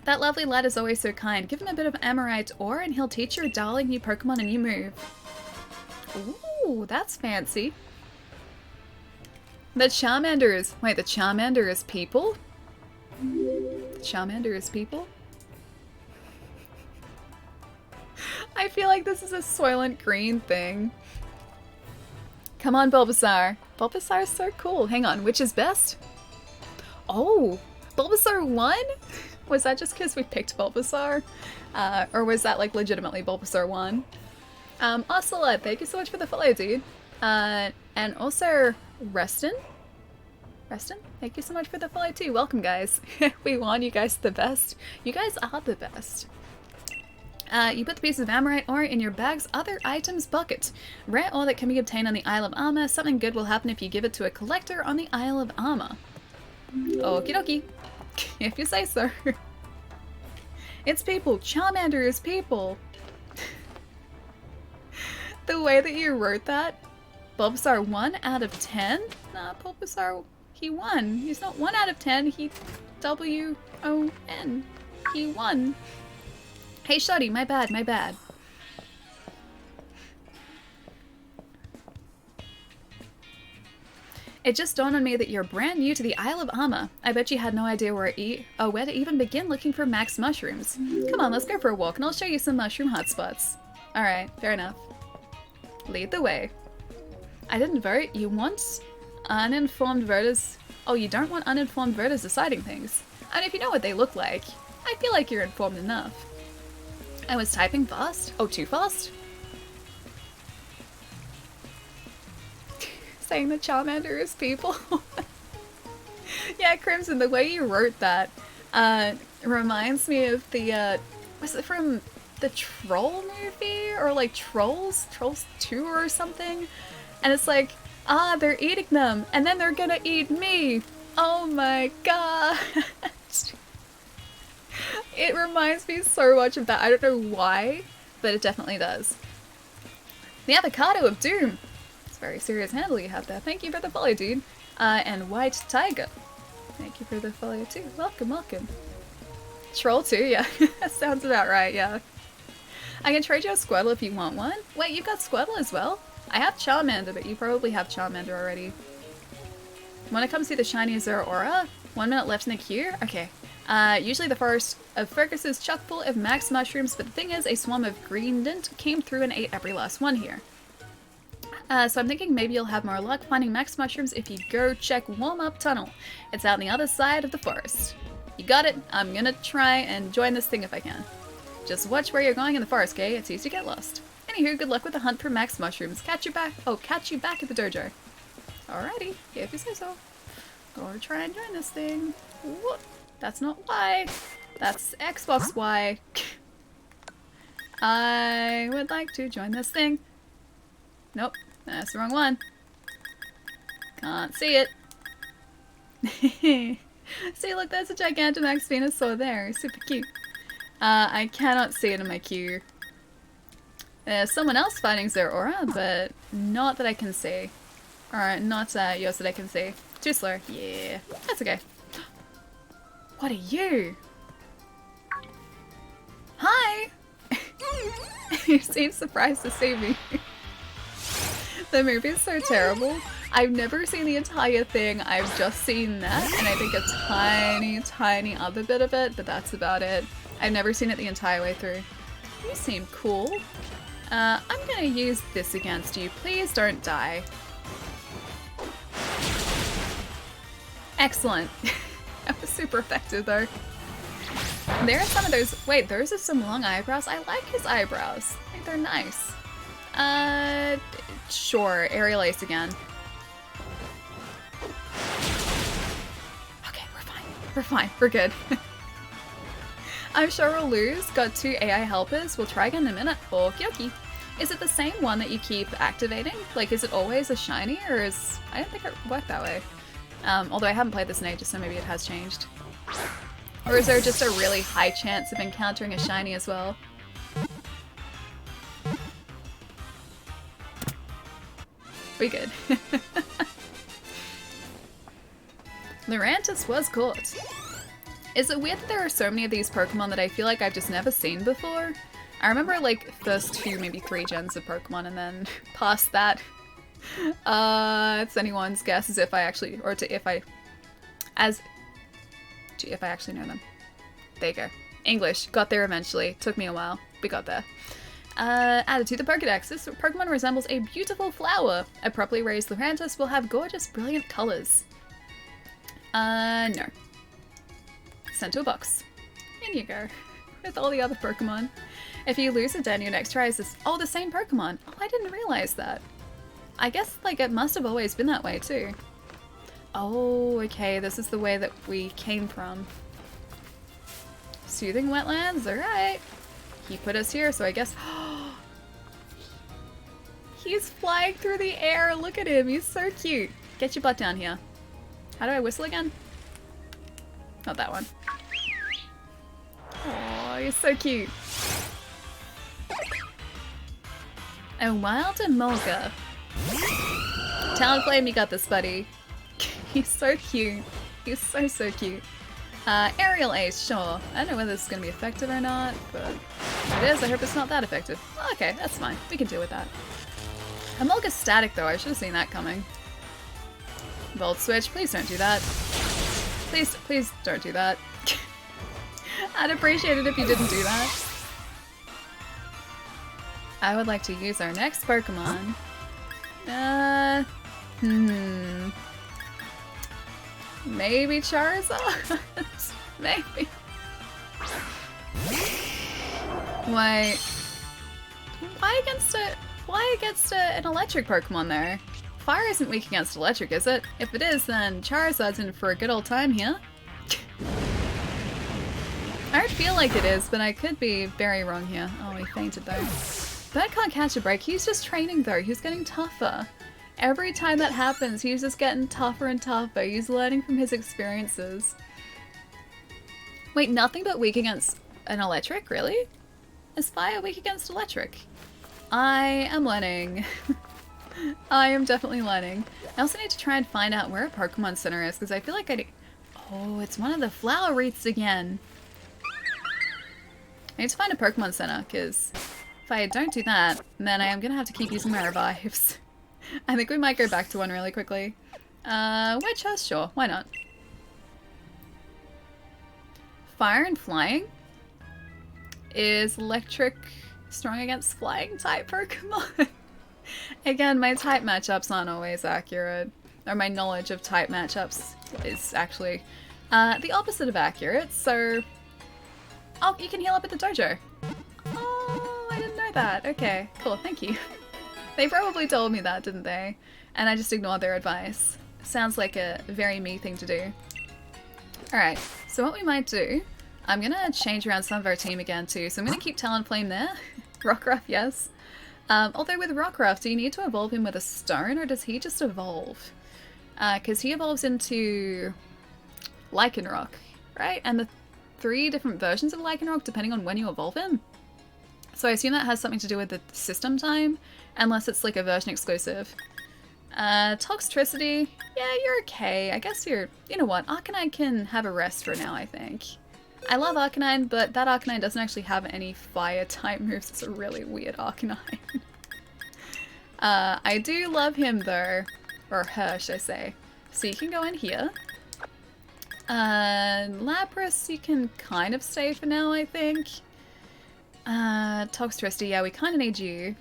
That lovely lad is always so kind. Give him a bit of Amorite ore and he'll teach your darling new Pokemon a new move. Ooh, that's fancy. The Charmander is... Wait, the Charmander is people? The Charmander is people? I feel like this is a Soylent Green thing. Come on, Bulbasaur. Bulbasaur is so cool. Hang on, which is best? Oh, Bulbasaur won? Was that just because we picked Bulbasaur? Or was that like legitimately Bulbasaur won? Ocelot, thank you so much for the follow, dude. And also Reston? Reston, thank you so much for the follow too. Welcome, guys. We won. You guys are the best. You guys are the best. You put the piece of Amorite ore in your bag's other items bucket. Rare ore that can be obtained on the Isle of Armor. Something good will happen if you give it to a collector on the Isle of Armor. Okie dokie. If you say so. It's people. Charmander is people. The way that you wrote that. Bulbasaur 1 out of 10? Nah, Bulbasaur, he won. He's not 1 out of 10. He W-O-N. He won. Hey, Shoddy, my bad, my bad. It just dawned on me that you're brand new to the Isle of Armor. I bet you had no idea where to even begin looking for max mushrooms. Come on, let's go for a walk and I'll show you some mushroom hotspots. Alright, fair enough. Lead the way. I didn't vote. You want uninformed voters... Oh, you don't want uninformed voters deciding things. And if you know what they look like, I feel like you're informed enough. I was typing fast? Oh, too fast? Saying that Charmander is people? Yeah, Crimson, the way you wrote that reminds me of the, was it from the Troll movie? Or like Trolls? Trolls 2 or something? And it's like, they're eating them, and then they're gonna eat me! Oh my god! It reminds me so much of that. I don't know why, but it definitely does. The Avocado of Doom! It's a very serious handle you have there. Thank you for the follow, dude. And White Tiger. Thank you for the follow too. Welcome, welcome. Troll 2, yeah. That sounds about right, yeah. I can trade you a Squirtle if you want one. Wait, you've got Squirtle as well? I have Charmander, but you probably have Charmander already. Wanna come see the shinies Aura? 1 minute left in the queue? Okay. Usually the forest of Fergus is chock full of max mushrooms, but the thing is, a swarm of green dint came through and ate every last one here. So I'm thinking maybe you'll have more luck finding max mushrooms if you go check Warm Up Tunnel. It's out on the other side of the forest. You got it. I'm gonna try and join this thing if I can. Just watch where you're going in the forest, okay? It's easy to get lost. Anywho, good luck with the hunt for max mushrooms. Catch you back at the dojo. Alrighty, if you say so. Go try and join this thing. What? That's not Y. That's Xbox Y. I would like to join this thing. Nope, that's the wrong one. Can't see it. See, look, there's a Gigantamax Venusaur there. Super cute. I cannot see it in my queue. There's someone else fighting Zeraora, but not that I can see. Or not yours that I can see. Too slow. Yeah, that's okay. What are you? Hi! You seem surprised to see me. The movie is so terrible. I've never seen the entire thing, I've just seen that, and I think a tiny other bit of it, but that's about it. I've never seen it the entire way through. You seem cool. I'm gonna use this against you. Please don't die. Excellent. That was super effective though. There are some of those. Wait, those are some long eyebrows. I like his eyebrows. I think they're nice. Sure. Aerial Ace again. Okay, we're fine. We're fine. We're good. I'm sure we'll lose. Got 2 AI helpers. We'll try again in a minute. Okie dokie. Is it the same one that you keep activating? Like, is it always a shiny, or is... I don't think it worked that way. Although I haven't played this in ages, so maybe it has changed. Or is there just a really high chance of encountering a shiny as well? We good. Lurantis was caught. Is it weird that there are so many of these Pokemon that I feel like I've just never seen before? I remember like first 2, maybe 3 gens of Pokemon, and then past that, it's anyone's guess as if I actually, or to if I actually know them. There you go. English. Got there eventually. Took me a while. We got there. Added to the Pokédex. This Pokemon resembles a beautiful flower. A properly raised Lurantis will have gorgeous, brilliant colors. No. Sent to a box. In you go. With all the other Pokemon. If you lose a den, your next try is this. Oh, the same Pokemon. Oh, I didn't realize that. I guess, like, it must have always been that way, too. Oh, okay. This is the way that we came from. Soothing wetlands? Alright. He put us here, so I guess... He's flying through the air! Look at him! He's so cute! Get your butt down here. How do I whistle again? Not that one. Oh, he's so cute. A wild Emolga. Talonflame, you got this, buddy. He's so cute. He's so cute. Aerial Ace, sure. I don't know whether this is going to be effective or not, but if it is, I hope it's not that effective. Okay, that's fine. We can deal with that. Emolga's static, though. I should have seen that coming. Volt Switch, please don't do that. Please don't do that. I'd appreciate it if you didn't do that. I would like to use our next Pokemon. Maybe Charizard? Maybe. Wait. Why against an electric Pokemon there? Fire isn't weak against electric, is it? If it is, then Charizard's in for a good old time here. I would feel like it is, but I could be very wrong here. Oh, he fainted though. Bird can't catch a break. He's just training though. He's getting tougher. Every time that happens, he's just getting tougher and tougher. He's learning from his experiences. Wait, nothing but weak against an electric? Really? Is fire weak against electric? I am learning. I am definitely learning. I also need to try and find out where a Pokemon Center is, because I feel like Oh, it's one of the flower wreaths again. I need to find a Pokemon Center, because if I don't do that, then I am going to have to keep using my revives. I think we might go back to one really quickly. Wedge House? Sure, why not? Fire and flying? Is electric strong against flying type Pokemon? Again, my type matchups aren't always accurate. Or my knowledge of type matchups is actually the opposite of accurate, so... Oh, you can heal up at the dojo. Oh, I didn't know that. Okay, cool, thank you. They probably told me that, didn't they? And I just ignored their advice. Sounds like a very me thing to do. Alright, so what we might do... I'm gonna change around some of our team again too, so I'm gonna keep Talonflame there. Rockruff, yes. Although with Rockruff, do you need to evolve him with a stone, or does he just evolve? Because he evolves into Lycanroc, right? And the 3 different versions of Lycanroc depending on when you evolve him. So I assume that has something to do with the system time, unless it's like a version exclusive. Toxtricity. Yeah, you're okay. I guess you're... You know what? Arcanine can have a rest for now, I think. I love Arcanine, but that Arcanine doesn't actually have any fire-type moves. It's a really weird Arcanine. I do love him, though. Or her, should I say. So you can go in here. Lapras, you can kind of stay for now, I think. Toxtricity, yeah, we kind of need you.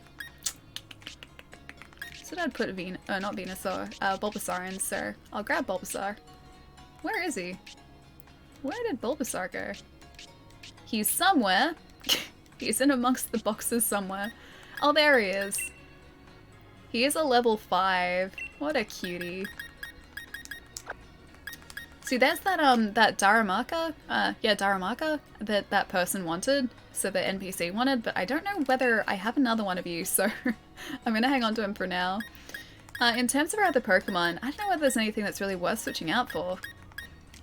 So I'd put not Venusaur, Bulbasaur in, so I'll grab Bulbasaur. Where is he? Where did Bulbasaur go? He's somewhere. He's in amongst the boxes somewhere. Oh, there he is. He is a level 5. What a cutie. See, there's that that Darumaka, Darumaka that person wanted, so the NPC wanted, but I don't know whether I have another one of you, so I'm gonna hang on to him for now. In terms of our other Pokemon, I don't know whether there's anything that's really worth switching out for.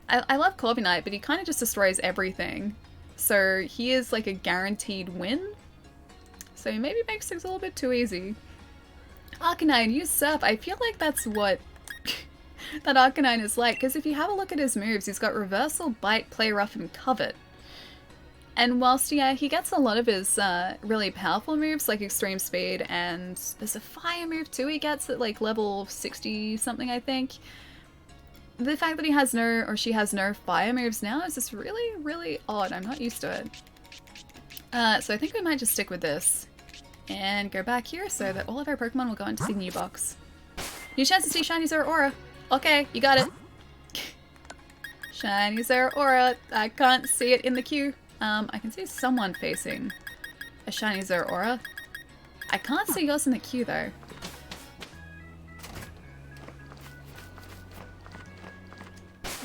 I love Corviknight, but he kind of just destroys everything, so he is like a guaranteed win. So he maybe makes things a little bit too easy. Arcanine, use Surf. I feel like that's what that Arcanine is like, because if you have a look at his moves, he's got Reversal, Bite, Play Rough, and Covet. And whilst, yeah, he gets a lot of his really powerful moves, like Extreme Speed, and there's a Fire move too he gets at like level 60 something, I think. The fact that he has no, or she has no Fire moves now is just really, really odd. I'm not used to it. So I think we might just stick with this and go back here so that all of our Pokemon will go into the new box. New chance to see Shiny Zeraora. Okay, you got it. Shiny Zeraora. I can't see it in the queue. I can see someone facing a Shiny Zeraora. I can't see yours in the queue though.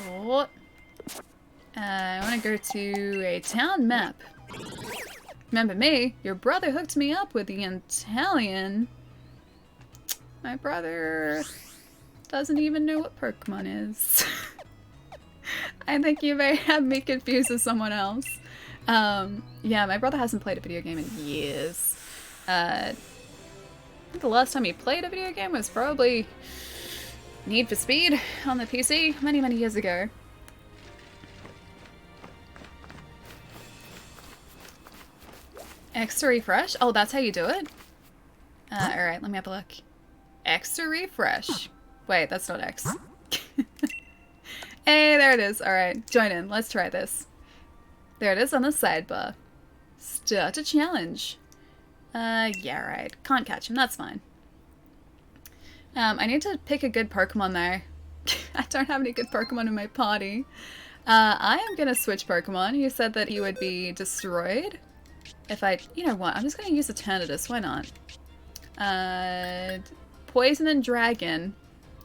Oh. I want to go to a town map. Remember me? Your brother hooked me up with the Italian. My brother doesn't even know what Pokemon is. I think you may have me confused with someone else. Yeah, my brother hasn't played a video game in years. I think the last time he played a video game was probably Need for Speed on the PC many, many years ago. X to refresh? Oh, that's how you do it? Alright, let me have a look. X to refresh. Wait, that's not X. Hey, there it is. Alright, join in. Let's try this. There it is on the sidebar. Start a challenge. Yeah, right. Can't catch him. That's fine. I need to pick a good Pokemon there. I don't have any good Pokemon in my party. I am gonna switch Pokemon. You said that he would be destroyed. If I... You know what? I'm just gonna use Eternatus. Why not? Poison and Dragon.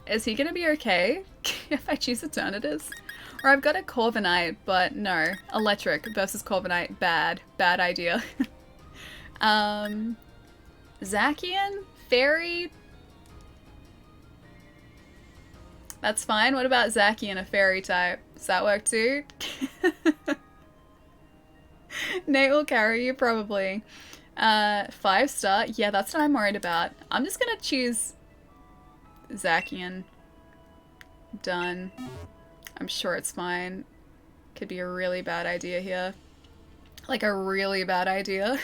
Is he gonna be okay if I choose Eternatus? Or I've got a Corviknight, but no. Electric versus Corviknight. Bad. Bad idea. Zacian? Fairy? That's fine. What about Zacian, a Fairy type? Does that work too? Nate will carry you, probably. 5-star. Yeah, that's what I'm worried about. I'm just gonna choose Zacian. Done. I'm sure it's fine. Could be a really bad idea here. Like a really bad idea.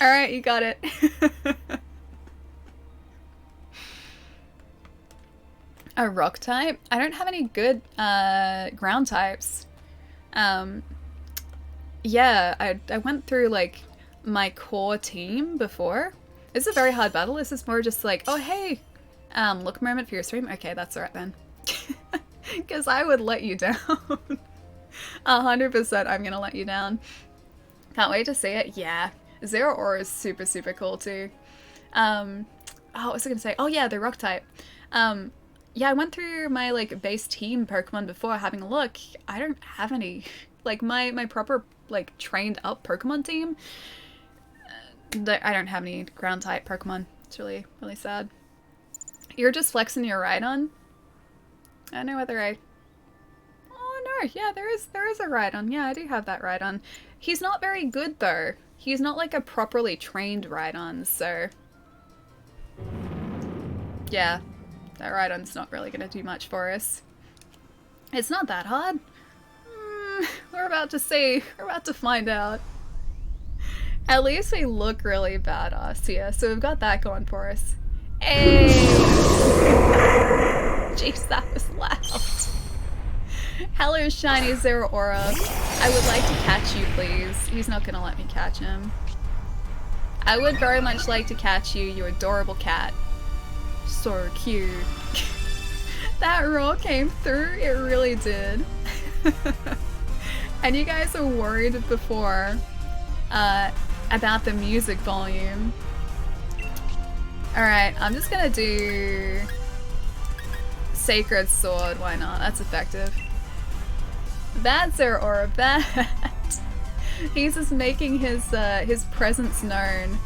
Alright, you got it. A rock type? I don't have any good ground types. Yeah, I went through like my core team before. This is a very hard battle. This is more just like, oh hey, look moment for your stream. Okay, that's alright then. Because I would let you down. 100% I'm gonna let you down. Can't wait to see it. Yeah, Zeraora is super, super cool too. Oh, what was I gonna say? Oh yeah, the rock type. Yeah, I went through my like base team Pokemon before having a look. I don't have any. Like my proper like trained up Pokemon team. I don't have any ground type Pokemon. It's really, really sad. You're just flexing your Rhydon? I don't know whether I... Oh no, yeah, there is a Rhydon. Yeah, I do have that Rhydon. He's not very good though. He's not like a properly trained Rhydon, so... Yeah, that Rhydon's not really going to do much for us. It's not that hard. We're about to see. We're about to find out. At least we look really badass here, so we've got that going for us. Hey! Jeez, that was loud. Hello, shiny Zeraora. I would like to catch you, please. He's not gonna let me catch him. I would very much like to catch you, you adorable cat. So cute. That roar came through, it really did. And you guys were worried before about the music volume. Alright, I'm just gonna do Sacred Sword, why not? That's effective. That's Zeraora, that. He's just making his presence known.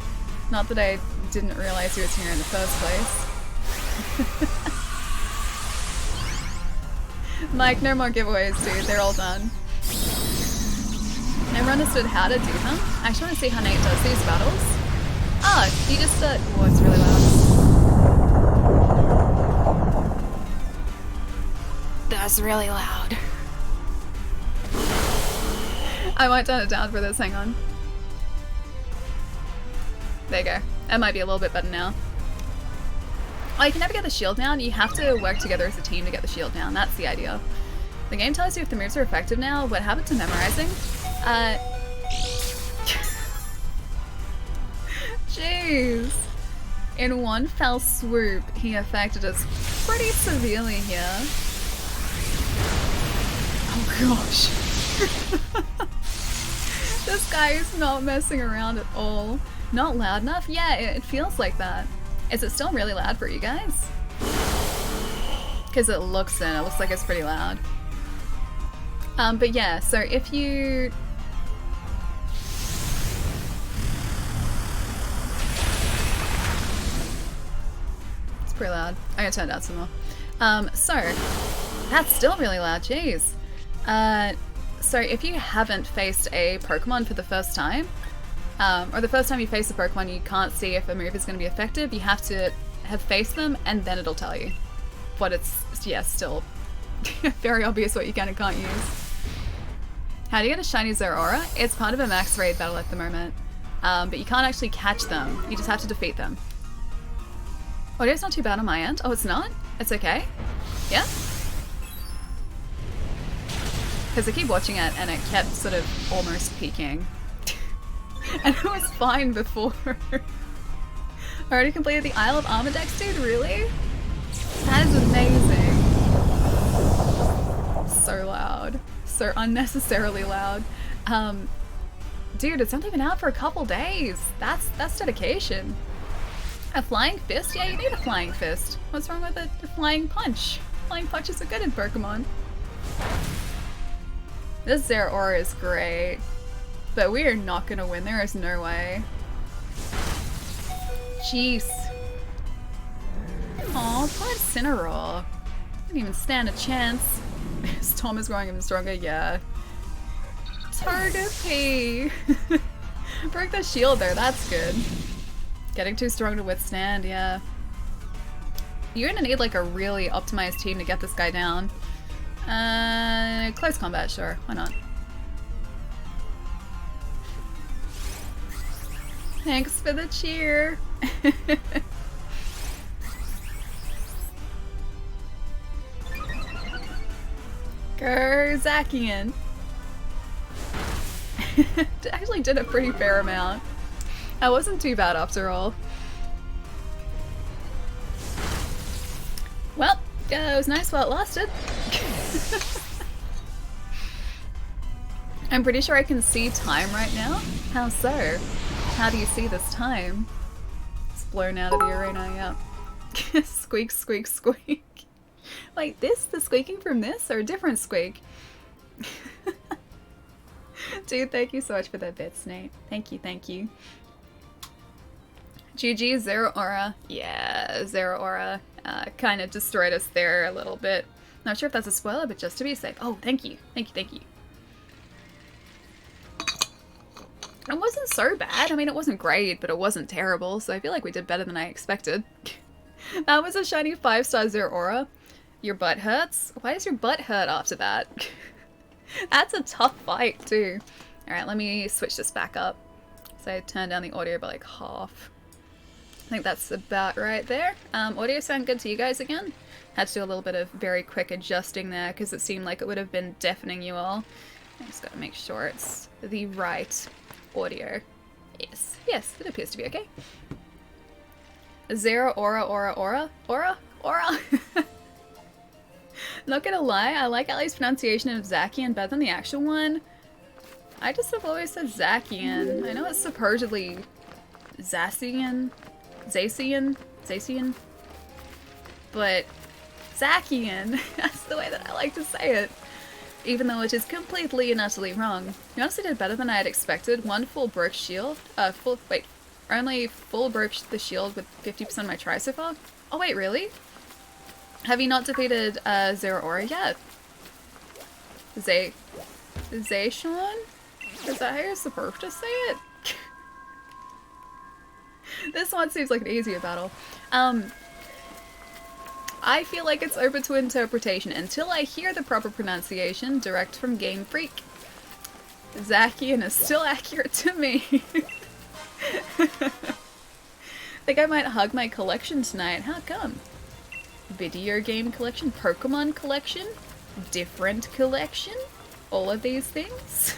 Not that I didn't realize he was here in the first place. Mike, no more giveaways, dude. They're all done. Never understood how to do them. I actually want to see how Nate does these battles. Oh, he just oh, it's really loud. That's really loud. I might turn it down for this, hang on. There you go. That might be a little bit better now. Oh, you can never get the shield down. You have to work together as a team to get the shield down. That's the idea. The game tells you if the moves are effective now. What happened to memorizing? Jeez. In one fell swoop, he affected us pretty severely here. Oh gosh. This guy is not messing around at all. Not loud enough? Yeah, it feels like that. Is it still really loud for you guys? Because it looks like it's pretty loud. But yeah, so if you... It's pretty loud. I'm gonna turn it down some more. So, that's still really loud, jeez. So if you haven't faced a Pokemon for the first time, or the first time you face a Pokemon you can't see if a move is going to be effective, you have to have faced them and then it'll tell you. But it's, yeah, still very obvious what you can and can't use. How do you get a shiny Zeraora? It's part of a max raid battle at the moment, but you can't actually catch them, you just have to defeat them. Audio's not too bad on my end. Oh, it's not? It's okay? Yeah? Because I keep watching it and it kept sort of almost peaking. And it was fine before. I already completed the Isle of Armadex, dude, really? That is amazing. So loud. So unnecessarily loud. Dude, it's only been out for a couple days. That's dedication. A flying fist? Yeah, you need a flying fist. What's wrong with a flying punch? Flying punches are good in Pokemon. This Zeraora is great. But we are not gonna win, there is no way. Jeez. Aw, poor Incineroar. Didn't even stand a chance. Storm is growing even stronger, yeah. Togepi! Broke the shield there, that's good. Getting too strong to withstand, yeah. You're gonna need like a really optimized team to get this guy down. Close combat, sure, why not? Thanks for the cheer! Go, Zacian! Actually did a pretty fair amount. That wasn't too bad after all. Well, it was nice while it lasted. I'm pretty sure I can see time right now. How so? How do you see this time? It's blown out of the arena, yeah. Squeak, squeak, squeak. Wait, this? The squeaking from this? Or a different squeak? Dude, thank you so much for that bits, Nate. Thank you, thank you. GG, Zeraora. Yeah, Zeraora kind of destroyed us there a little bit. Not sure if that's a spoiler, but just to be safe. Oh, thank you. Thank you, thank you. It wasn't so bad. I mean, it wasn't great, but it wasn't terrible, so I feel like we did better than I expected. That was a shiny 5-star Zeraora. Your butt hurts? Why does your butt hurt after that? That's a tough fight too. Alright, let me switch this back up. So I turned down the audio by like half. I think that's about right there. Audio sound good to you guys again? Had to do a little bit of very quick adjusting there because it seemed like it would have been deafening you all. I just gotta make sure it's the right audio. Yes, yes, it appears to be okay. Zeraora. Not gonna lie, I like Ellie's pronunciation of Zacian better than the actual one. I just have always said Zacian. I know it's supposedly Zacian, but Zacian, that's the way that I like to say it. Even though it is completely and utterly wrong. You honestly did better than I had expected. One full broke shield, only full broke the shield with 50% of my try so far? Oh wait, really? Have you not defeated Zeraora yet? Zayshawn? Is that how you're supposed to say it? This one seems like an easier battle. I feel like it's open to interpretation until I hear the proper pronunciation direct from Game Freak. Zacian is still accurate to me. Think I might hug my collection tonight. How come? Video game collection, Pokemon collection, different collection, all of these things.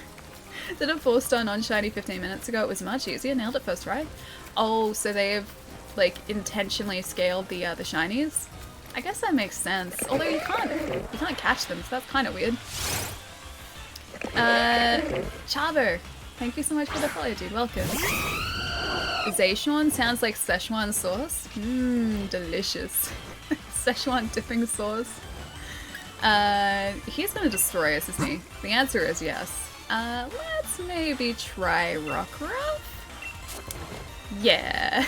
Did a 4-star non-shiny 15 minutes ago. It was much easier. Nailed it first try. Oh, so they have like intentionally scaled the shinies. I guess that makes sense. Although you can't catch them, so that's kind of weird. Chavo, thank you so much for the follow, dude. Welcome. Zayshawn sounds like Szechuan sauce. Mmm, delicious. Szechuan dipping sauce. He's gonna destroy us, isn't he? The answer is yes. Let's maybe try Rockruff? Yeah.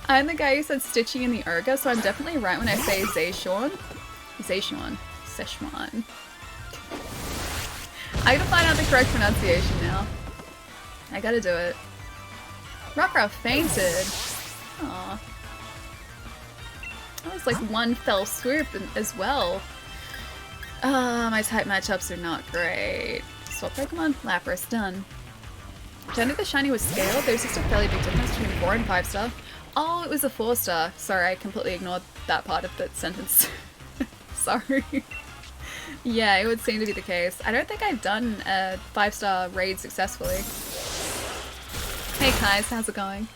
I'm the guy who said Stitchy in the Urga, so I'm definitely right when I say Zayshawn. Szechuan. I gotta find out the correct pronunciation now. I gotta do it. Rockruff fainted. Aww. That was like one fell swoop as well. My type matchups are not great. Swap Pokemon? Lapras, done. Don't think the shiny was scaled. There's just a fairly big difference between 4 and 5-star. Oh, it was a 4-star. Sorry, I completely ignored that part of that sentence. Sorry. Yeah, it would seem to be the case. I don't think I've done a 5-star raid successfully. Hey guys, how's it going?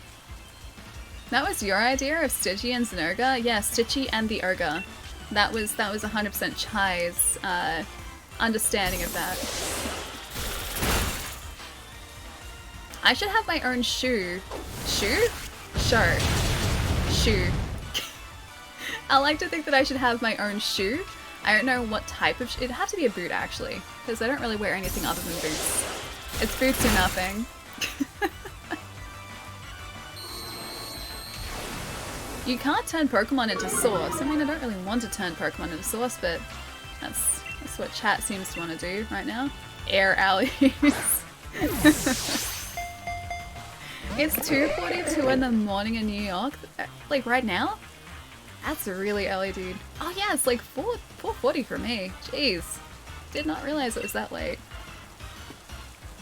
That was your idea of Stitchy and Zynerga? Yeah, Stitchy and the Urga. That was 100% Chai's understanding of that. I should have my own shoe. Shoe? Sure. Shoe. I like to think that I should have my own shoe. I don't know what type of shoe. It'd have to be a boot actually, because I don't really wear anything other than boots. It's boots or nothing. You can't turn Pokemon into sauce. I mean, I don't really want to turn Pokemon into sauce, but that's what chat seems to want to do right now. Air alleys. It's 2:42 in the morning in New York. Like right now? That's really early, dude. Oh yeah, it's like 4:40 for me. Jeez. Did not realize it was that late.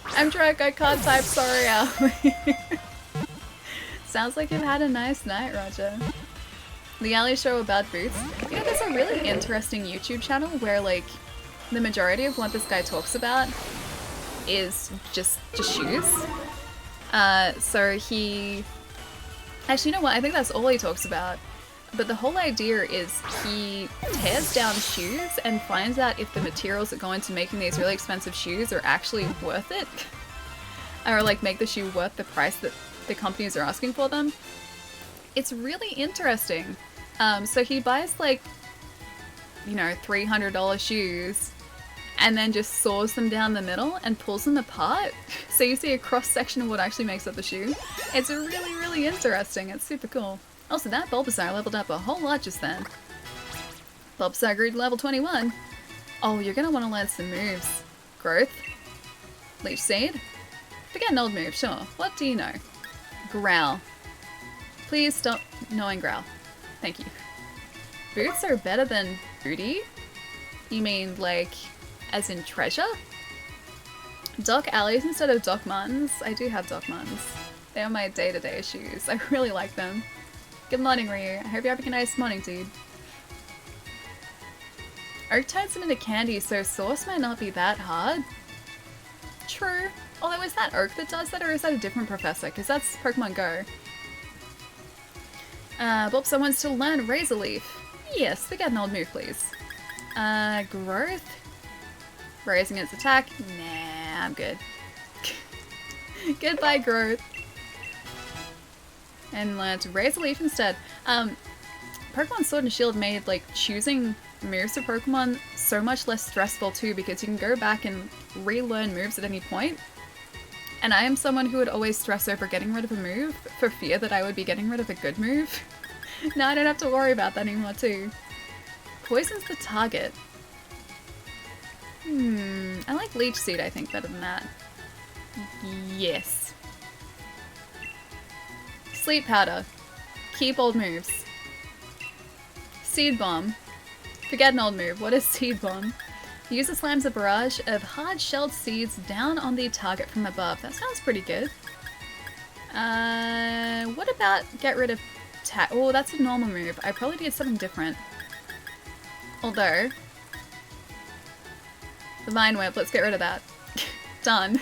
I'm drunk, I can't type, sorry, Allie. Sounds like you've had a nice night, Roger. The Alley show about boots. You know, there's a really interesting YouTube channel where, like, the majority of what this guy talks about is just shoes. So he... Actually, you know what? I think that's all he talks about. But the whole idea is he tears down shoes and finds out if the materials that go into making these really expensive shoes are actually worth it. Or, like, make the shoe worth the price that the companies are asking for them. It's really interesting. So he buys like, you know, $300 shoes and then just saws them down the middle and pulls them apart. So you see a cross section of what actually makes up the shoe. It's really, really interesting. It's super cool. Also, that Bulbasaur leveled up a whole lot just then. Bulbasaur grew to level 21. Oh, you're gonna want to learn some moves. Growth. Leech Seed. Forget an old move, sure. What do you know? Growl. Please stop knowing growl. Thank you. Boots are better than booty? You mean, like, as in treasure? Doc Alleys instead of Doc Martens? I do have Doc Martens. They are my day-to-day shoes. I really like them. Good morning, Ryu. I hope you're having a nice morning, dude. Oak turns them into candy, so sauce might not be that hard. True. Although, is that Oak that does that, or is that a different professor? Because that's Pokemon Go. Bulbasaur wants to learn Razor Leaf. Yes, they get an old move, please. Growth? Raising its attack? Nah, I'm good. Goodbye, Growth. And let's Razor Leaf instead. Pokemon Sword and Shield made, like, choosing moves for Pokemon so much less stressful too, because you can go back and relearn moves at any point. And I am someone who would always stress over getting rid of a move for fear that I would be getting rid of a good move. Now I don't have to worry about that anymore too. Poisons the target. I like Leech Seed, I think, better than that. Yes. Sleep Powder. Keep old moves. Seed Bomb. Forget an old move. What is Seed Bomb? User slams a barrage of hard-shelled seeds down on the target from above. That sounds pretty good. What about get rid of oh, that's a normal move. I probably did something different. Although, the Vine Whip, let's get rid of that. Done.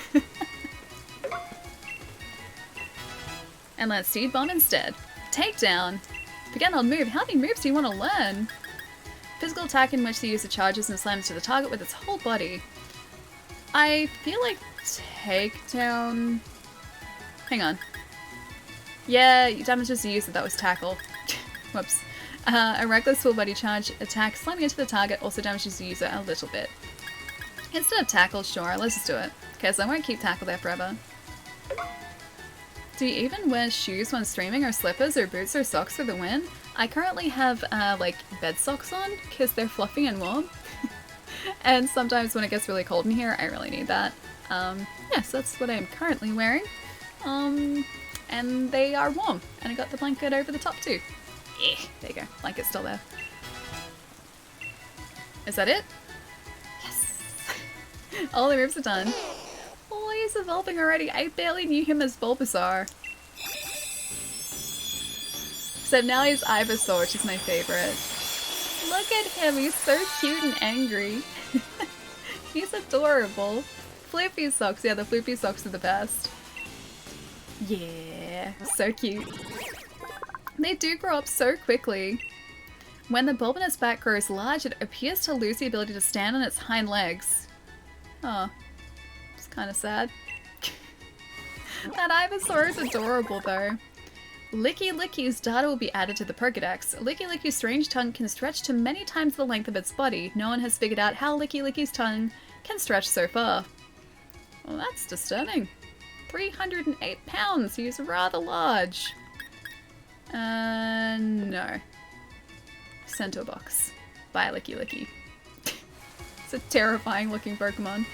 And let's Seed Bomb instead. Takedown. Forget an old move. How many moves do you want to learn? Physical attack in which the user charges and slams to the target with its whole body. I feel like Takedown... Hang on. Yeah, you damages the user. That was Tackle. Whoops. A reckless full body charge attack slamming into the target also damages the user a little bit. Instead of Tackle, sure, let's just do it. Okay, so I won't keep Tackle there forever. Do you even wear shoes when streaming, or slippers, or boots, or socks for the win? I currently have, like, bed socks on, because they're fluffy and warm. And sometimes when it gets really cold in here, I really need that. Yes, that's what I'm currently wearing. And they are warm. And I got the blanket over the top, too. Yeah, there you go. Blanket's still there. Is that it? Yes! All the moves are done. Oh, he's evolving already. I barely knew him as Bulbasaur. Except now he's Ivysaur, which is my favorite. Look at him, he's so cute and angry. He's adorable. Floopy socks, yeah, the floopy socks are the best. Yeah, so cute. They do grow up so quickly. When the bulb in its back grows large, it appears to lose the ability to stand on its hind legs. Oh, it's kind of sad. That Ivysaur is adorable though. Licky Licky's data will be added to the Pokédex. Licky Licky's strange tongue can stretch to many times the length of its body. No one has figured out how Licky Licky's tongue can stretch so far. Well, that's disturbing. 308 pounds. He's rather large. No. Centaur box. Bye, Licky Licky. It's a terrifying looking Pokemon.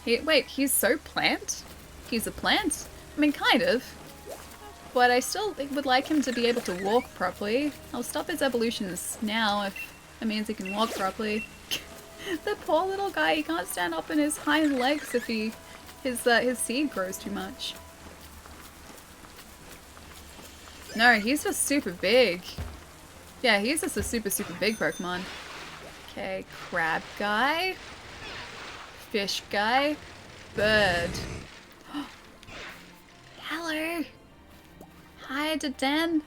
Wait, he's so plant? He's a plant? I mean, kind of. But I still would like him to be able to walk properly. I'll stop his evolutions now if it means he can walk properly. The poor little guy, he can't stand up on his hind legs if his seed grows too much. No, he's just super big. Yeah, he's just a super big Pokemon. Okay, crab guy. Fish guy. Bird. Hello. Hi, Daden.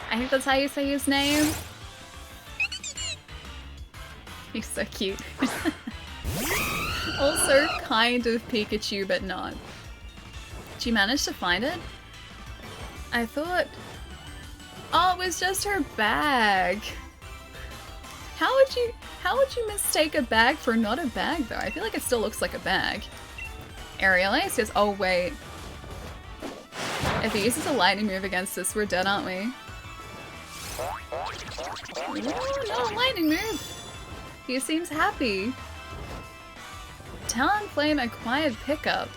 I think that's how you say his name. He's so cute. Also kind of Pikachu, but not. Did you manage to find it? I thought... Oh, it was just her bag. How would you mistake a bag for not a bag, though? I feel like it still looks like a bag. Aerial Ace says, oh wait. If he uses a lightning move against us, we're dead, aren't we? Oh, no, lightning move! He seems happy. Talonflame acquired pickup.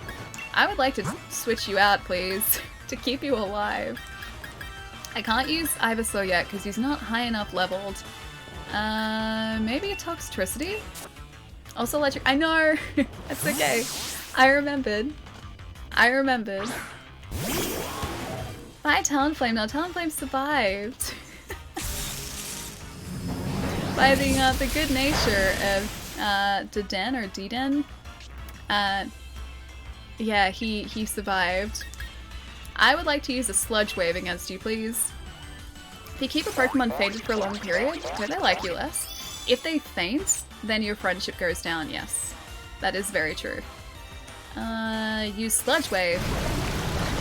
I would like to switch you out, please, to keep you alive. I can't use Ivysaur yet because he's not high enough leveled. Maybe a Toxtricity? Also electric. I know! That's okay. I remembered. Bye, Talonflame. Now, Talonflame survived. By the good nature of Deden or Deden. Yeah, he survived. I would like to use a Sludge Wave against you, please. If you keep a Pokemon fainted for a long period, do they like you less? If they faint, then your friendship goes down, yes. That is very true. Use Sludge Wave.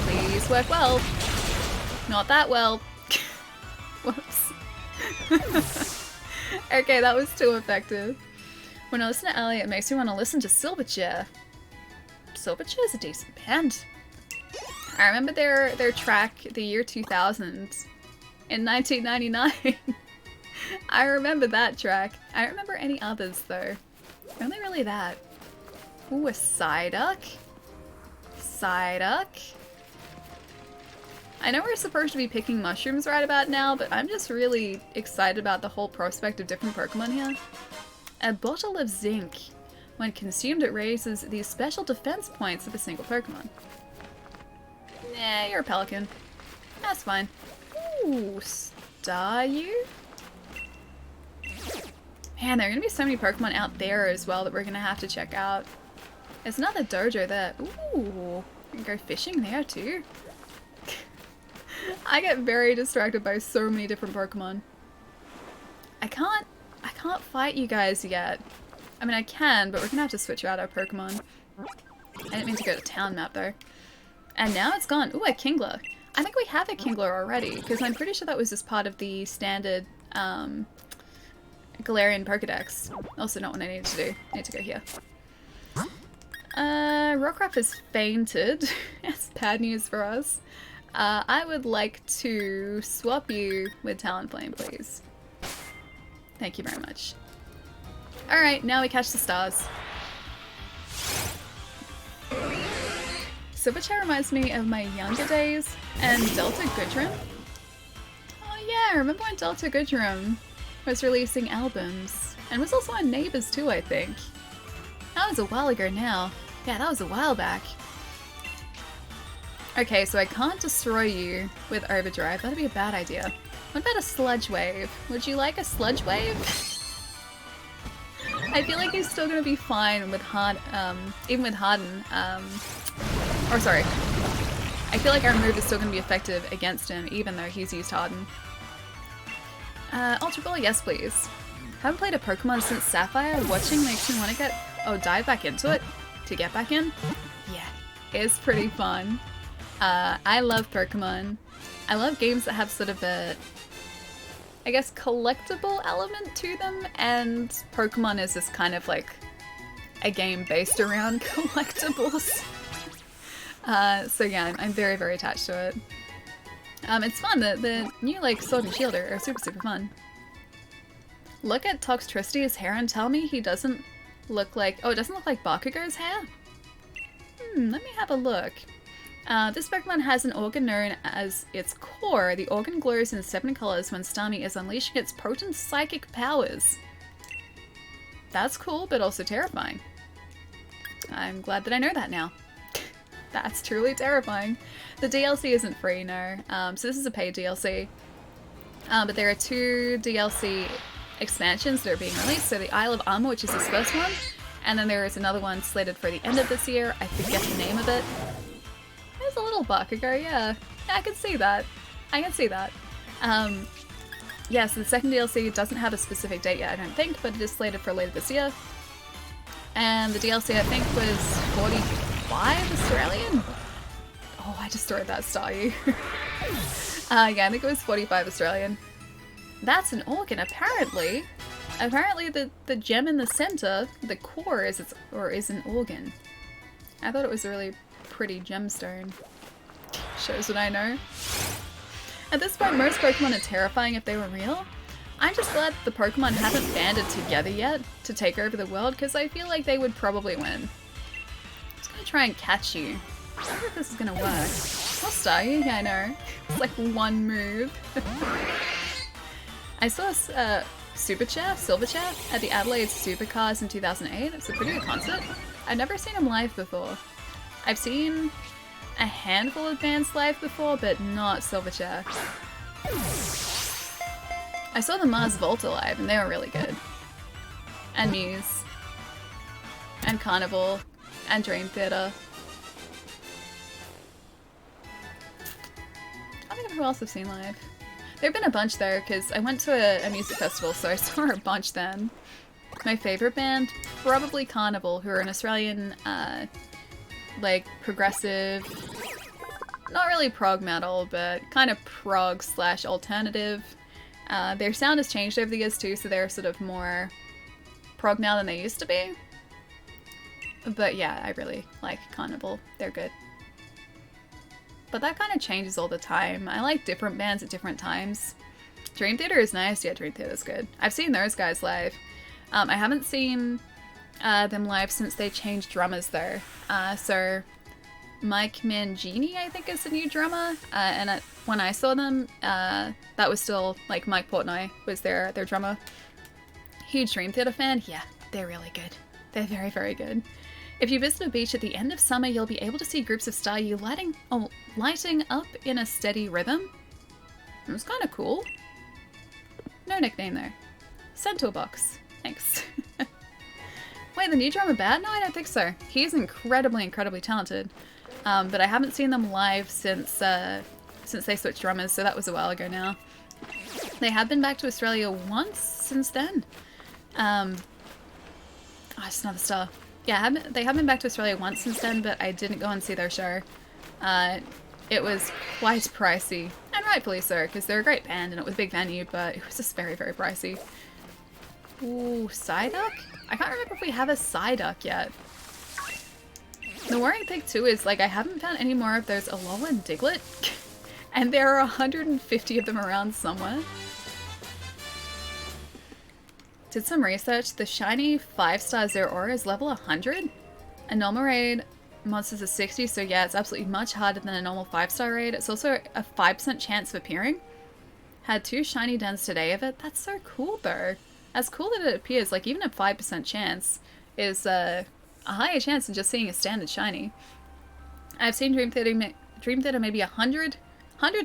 Please work well. Not that well. Whoops. Okay, that was too effective. When I listen to Ali, it makes me want to listen to Silverchair. Silverchair is a decent band. I remember their track, the year 2000, in 1999. I remember that track. I don't remember any others, though. Only really that. Ooh, a Psyduck. Psyduck. I know we're supposed to be picking mushrooms right about now, but I'm just really excited about the whole prospect of different Pokemon here. A bottle of zinc. When consumed, it raises the special defense points of a single Pokemon. Nah, you're a Pelican. That's fine. Ooh, Staryu? Man, there are gonna be so many Pokemon out there as well that we're gonna have to check out. There's another dojo there. Ooh, we can go fishing there too. I get very distracted by so many different Pokemon. I can't fight you guys yet. I mean, I can, but we're gonna have to switch out our Pokemon. I didn't mean to go to town map though. And now it's gone. Ooh, a Kingler. I think we have a Kingler already, because I'm pretty sure that was just part of the standard Galarian Pokédex. Also not what I needed to do. I need to go here. Rockruff has fainted. That's bad news for us. I would like to swap you with Talonflame, please. Thank you very much. Alright, now we catch the stars. Silverchair reminds me of my younger days and Delta Goodrum. Oh yeah, remember when Delta Goodrum was releasing albums? And was also on Neighbours too, I think. That was a while ago now. Yeah, that was a while back. Okay, so I can't destroy you with Overdrive. That'd be a bad idea. What about a Sludge Wave? Would you like a Sludge Wave? I feel like he's still gonna be fine with even with Harden. Or sorry. I feel like our move is still gonna be effective against him, even though he's used Harden. Ultra Ball, yes please. Haven't played a Pokemon since Sapphire. Watching makes me want to dive back into it to get back in. Yeah, it's pretty fun. I love Pokemon. I love games that have sort of a, I guess, collectible element to them, and Pokemon is just kind of like a game based around collectibles. So yeah, I'm very, very attached to it. It's fun. The new like Sword and Shield are super, super fun. Look at Toxtricity's hair and tell me he doesn't look like... Oh, it doesn't look like Bakugo's hair? Let me have a look. This Pokemon has an organ known as its core. The organ glows in 7 colors when Starmie is unleashing its potent psychic powers. That's cool, but also terrifying. I'm glad that I know that now. That's truly terrifying. The DLC isn't free, no. So this is a paid DLC. But there are 2 DLC expansions that are being released. So the Isle of Armor, which is this first one, and then there is another one slated for the end of this year. I forget the name of it. There's a little Bakugo, yeah. I can see that. I can see that. Yeah, so the second DLC doesn't have a specific date yet, I don't think, but it is slated for later this year. And the DLC, I think, was 45 Australian? Oh, I destroyed that Staryu. Yeah, I think it was 45 Australian. That's an organ, apparently. Apparently the gem in the center, the core, is an organ. I thought it was a really pretty gemstone. Shows what I know. At this point, most Pokemon are terrifying if they were real. I'm just glad the Pokemon haven't banded together yet to take over the world, because I feel like they would probably win. I'm just gonna try and catch you. I wonder if this is gonna work. Costa, yeah, I know. It's like one move. I saw a Super Chair, Silver Chair, at the Adelaide Supercars in 2008. It's a pretty good concert. I've never seen him live before. I've seen a handful of bands live before, but not Silverchair. I saw the Mars Volta live, and they were really good. And Muse. And Carnival. And Dream Theater. I don't know who else I've seen live. There have been a bunch though, because I went to a music festival, so I saw a bunch then. My favorite band? Probably Carnival, who are an Australian, like, progressive, not really prog metal, but kind of prog / alternative. Their sound has changed over the years too, so they're sort of more prog now than they used to be. But yeah, I really like Carnival. They're good. But that kind of changes all the time. I like different bands at different times. Dream Theater is nice. Yeah, Dream Theater's good. I've seen those guys live. I haven't seen them live since they changed drummers though. So Mike Mangini, I think, is the new drummer. And when I saw them, that was still, like, Mike Portnoy was their drummer. Huge Dream Theater fan. Yeah, they're really good. They're very, very good. If you visit a beach at the end of summer, you'll be able to see groups of Staryu lighting up in a steady rhythm. It was kind of cool. No nickname though. Centaur Box. Thanks. Wait, the new drummer bad? No, I don't think so. He's incredibly, incredibly talented. But I haven't seen them live since they switched drummers, so that was a while ago now. They have been back to Australia once since then. Oh, just another star. Yeah, they have been back to Australia once since then, but I didn't go and see their show. It was quite pricey, and rightfully so, because they're a great band and it was a big venue, but it was just very, very pricey. Ooh, Psyduck? I can't remember if we have a Psyduck yet. The worrying thing too is, like, I haven't found any more of those Alolan Diglett, and there are 150 of them around somewhere. Did some research. The shiny 5-star Zeraora is level 100. A normal raid monsters are 60, so yeah, it's absolutely much harder than a normal 5-star raid. It's also a 5% chance of appearing. Had 2 shiny dens today of it. That's so cool though. That's cool that it appears. Like, even a 5% chance is a higher chance than just seeing a standard shiny. I've seen Dream Theater maybe 100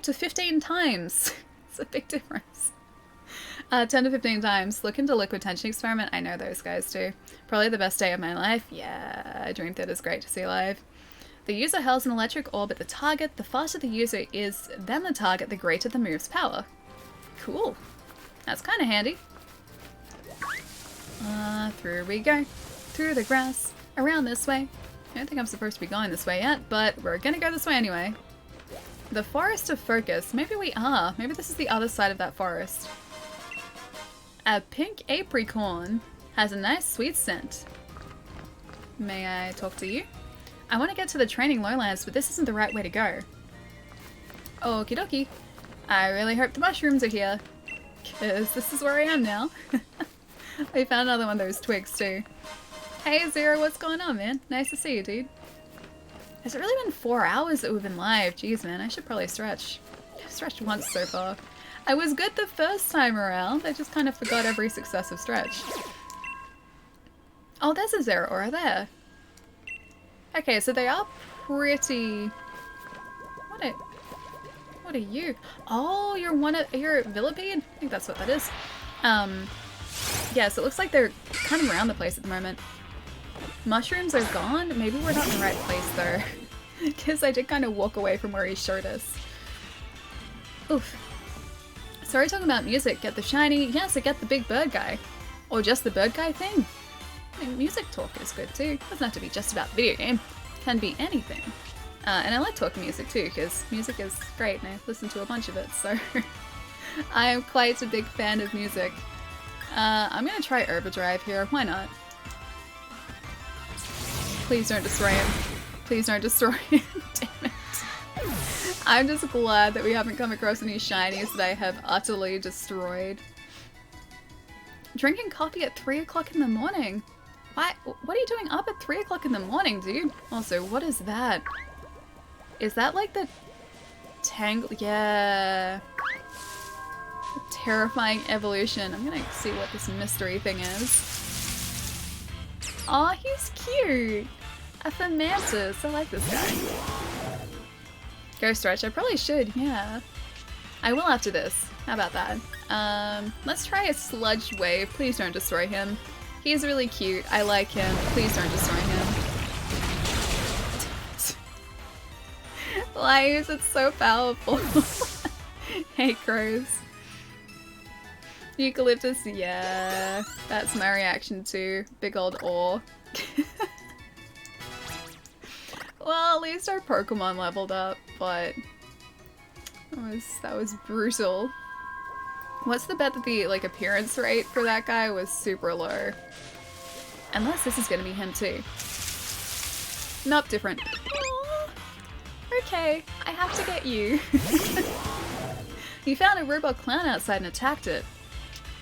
to 15 times. It's a big difference. 10 to 15 times. Look into Liquid Tension Experiment. I know those guys too. Probably the best day of my life. Yeah, Dream Theater's great to see live. The user hurls an electric orb at the target. The faster the user is than the target, the greater the move's power. Cool. That's kind of handy. Through we go. Through the grass. Around this way. I don't think I'm supposed to be going this way yet, but we're gonna go this way anyway. The Forest of Focus. Maybe we are. Maybe this is the other side of that forest. A pink apricorn has a nice sweet scent. May I talk to you? I want to get to the training lowlands, but this isn't the right way to go. Okie dokie. I really hope the mushrooms are here, because this is where I am now. I found another one of those twigs too. Hey Zero, what's going on, man? Nice to see you, dude. Has it really been 4 hours that we've been live? Jeez, man, I should probably stretch. I've stretched once so far. I was good the first time around. I just kind of forgot every successive stretch. Oh, there's a Zeraora there. Okay, so they are pretty... What are you? Oh, you're a Villipede? I think that's what that is. Yeah, so it looks like they're kind of around the place at the moment. Mushrooms are gone? Maybe we're not in the right place though. Because I did kind of walk away from where he showed us. Oof. Sorry talking about music. Get the shiny. Yes, I get the big bird guy. Or just the bird guy thing. I mean, music talk is good too. Doesn't have to be just about the video game. Can be anything. And I like talking music too, because music is great and I listen to a bunch of it, so... I am quite a big fan of music. I'm gonna try Herbadrive here. Why not? Please don't destroy him. Please don't destroy him. Damn it. I'm just glad that we haven't come across any shinies that I have utterly destroyed. Drinking coffee at 3 o'clock in the morning? What are you doing up at 3 o'clock in the morning, dude? Also, what is that? Is that like the Tangle, yeah. Terrifying evolution. I'm gonna see what this mystery thing is. Aw, he's cute. A Fermantis. I like this guy. Go stretch. I probably should, yeah. I will after this. How about that? Let's try a sludge wave. Please don't destroy him. He's really cute. I like him. Please don't destroy him. Lies, it's so powerful. Hey, crows. Eucalyptus, yeah. That's my reaction to big old ore. Well, at least our Pokemon leveled up, but that was brutal. What's the bet that the appearance rate for that guy was super low? Unless this is gonna be him too. Nope, different. Aww. Okay, I have to get you. You found a robot clown outside and attacked it.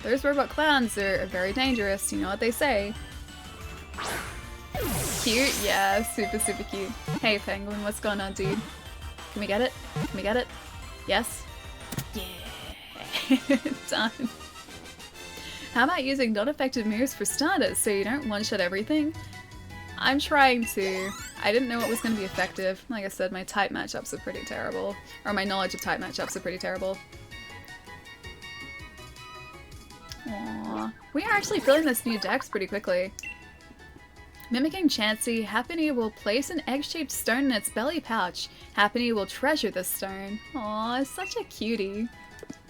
Those robot clowns are very dangerous, you know what they say. Cute? Yeah, super, super cute. Hey, Penguin, what's going on, dude? Can we get it? Can we get it? Yes? Yeah! Done. How about using non-effective moves for starters so you don't one-shot everything? I'm trying to. I didn't know it was going to be effective. Like I said, my type matchups are pretty terrible. Or my knowledge of type matchups are pretty terrible. Aww. We are actually filling this new dex pretty quickly. Mimicking Chansey, Happiny will place an egg-shaped stone in its belly pouch. Happiny will treasure the stone. Aw, such a cutie.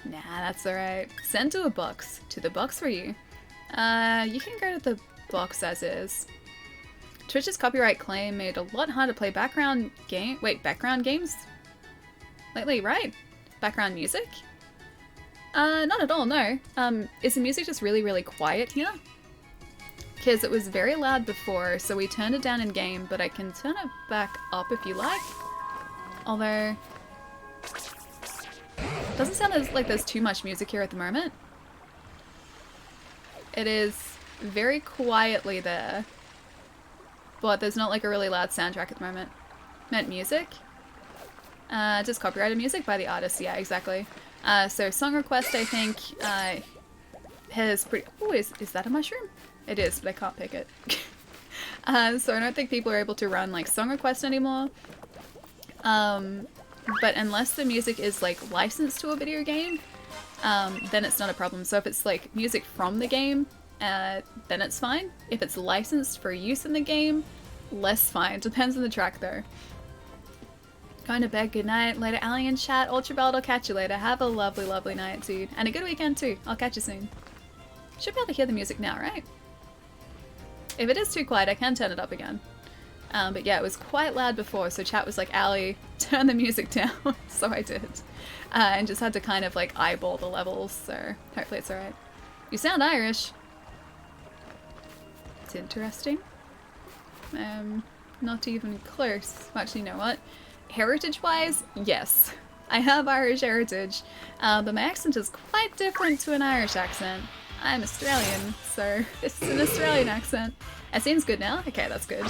Nah, that's alright. Send to a box. To the box for you. You can go to the box as is. Twitch's copyright claim made a lot harder to play background games? Lately, right? Background music? Not at all, no. Is the music just really, really quiet here? Because it was very loud before, so we turned it down in game, but I can turn it back up if you like. Although, doesn't sound like there's too much music here at the moment. It is very quietly there, but there's not a really loud soundtrack at the moment. Meant music? Just copyrighted music by the artist, yeah, exactly. So song request, I think, has pretty... Oh, is that a mushroom? It is, but I can't pick it. So I don't think people are able to run song requests anymore. But unless the music is licensed to a video game, then it's not a problem. So if it's music from the game, then it's fine. If it's licensed for use in the game, less fine. Depends on the track though. Going to bed, good night. Later, Alien chat. Ultrabelt, I'll catch you later. Have a lovely, lovely night, dude. And a good weekend too. I'll catch you soon. Should be able to hear the music now, right? If it is too quiet, I can turn it up again. But yeah, it was quite loud before, so chat was like, Ali, turn the music down. So I did. And just had to kind of eyeball the levels, so hopefully it's alright. You sound Irish. It's interesting. Not even close. Actually, you know what? Heritage-wise, yes. I have Irish heritage, but my accent is quite different to an Irish accent. I'm Australian, so this is an Australian accent. It seems good now? Okay, that's good.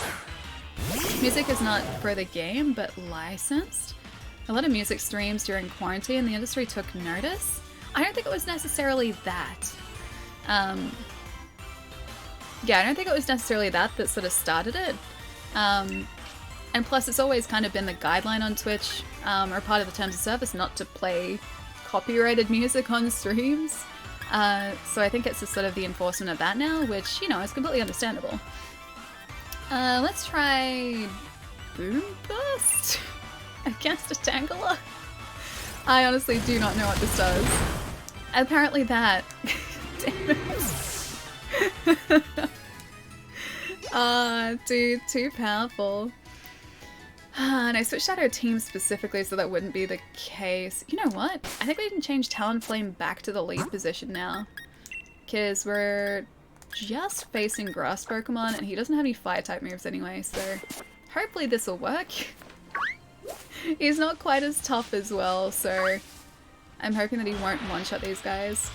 Music is not for the game, but licensed. A lot of music streams during quarantine, the industry took notice. I don't think it was necessarily that. Yeah, I don't think it was necessarily that sort of started it. And plus, it's always kind of been the guideline on Twitch, or part of the terms of service, not to play copyrighted music on streams. So I think it's just sort of the enforcement of that now, which, you know, is completely understandable. Let's try Boom Burst against a Tangela. I honestly do not know what this does. Apparently that. Damn it. Dude, too powerful. And I switched out our team specifically so that wouldn't be the case. You know what? I think we can change Talonflame back to the lead position now. Because we're just facing grass Pokemon and he doesn't have any fire type moves anyway, so hopefully this will work. He's not quite as tough as well, so I'm hoping that he won't one-shot these guys.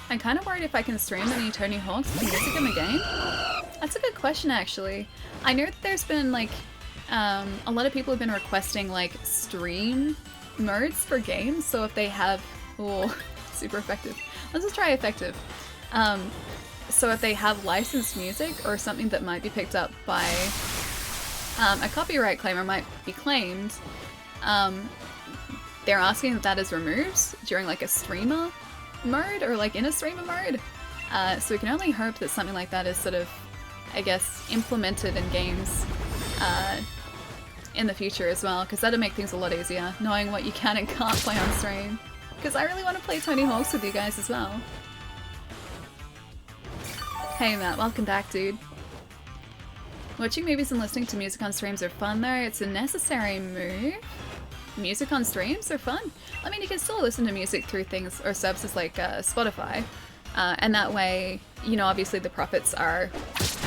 I'm kind of worried if I can stream any Tony Hawk's music in the game. That's a good question, actually. I know that there's been, a lot of people have been requesting like stream modes for games. So if they have, oh, super effective. Let's just try effective. So if they have licensed music or something that might be picked up by a copyright claim or might be claimed, they're asking that that is removed during like a streamer mode or like in a streamer mode. So we can only hope that something like that is sort of, I guess, implemented in games in the future as well, because that'll make things a lot easier, knowing what you can and can't play on stream. Because I really want to play Tony Hawk's with you guys as well. Hey Matt, welcome back, dude. Watching movies and listening to music on streams are fun though. It's a necessary move. Music on streams are fun. I mean, you can still listen to music through things or services like Spotify. And that way, you know, obviously the profits are,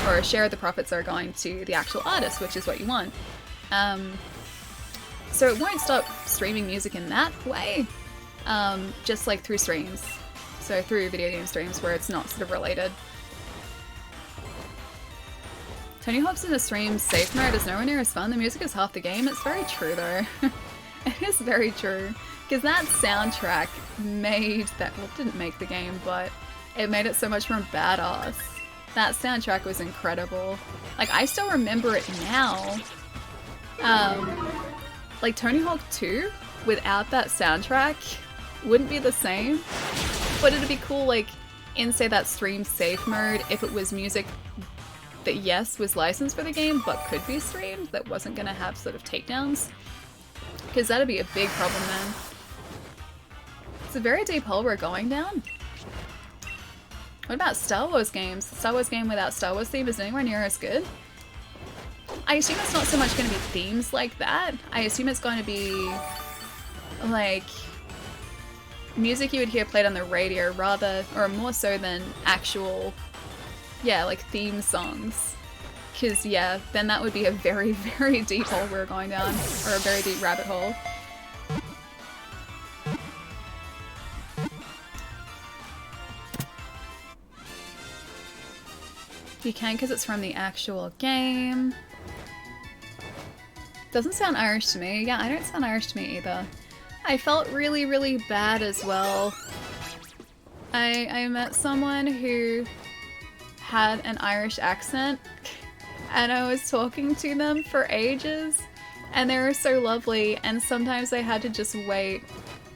or a share of the profits are going to the actual artist, which is what you want. So it won't stop streaming music in that way, just like through streams. So through video game streams where it's not sort of related. Tony Hawk's in a stream safe mode is nowhere near as fun. The music is half the game. It's very true though. It is very true. Because that soundtrack made that, well, it didn't make the game, but it made it so much more badass. That soundtrack was incredible. Like, I still remember it now. Like, Tony Hawk 2, without that soundtrack, wouldn't be the same. But it'd be cool, like, in, say, that stream safe mode, if it was music that, yes, was licensed for the game, but could be streamed, that wasn't gonna have sort of takedowns. Because that'd be a big problem then. It's a very deep hole we're going down. What about Star Wars games? The Star Wars game without Star Wars theme is anywhere near as good. I assume it's not so much going to be themes like that. I assume it's going to be like music you would hear played on the radio rather, or more so than actual, yeah, like theme songs. Because, yeah, then that would be a very, very deep hole we're going down, or a very deep rabbit hole. You can because it's from the actual game. Doesn't sound Irish to me. Yeah, I don't sound Irish to me either. I felt really, really bad as well. I met someone who had an Irish accent and I was talking to them for ages and they were so lovely, and sometimes I had to just wait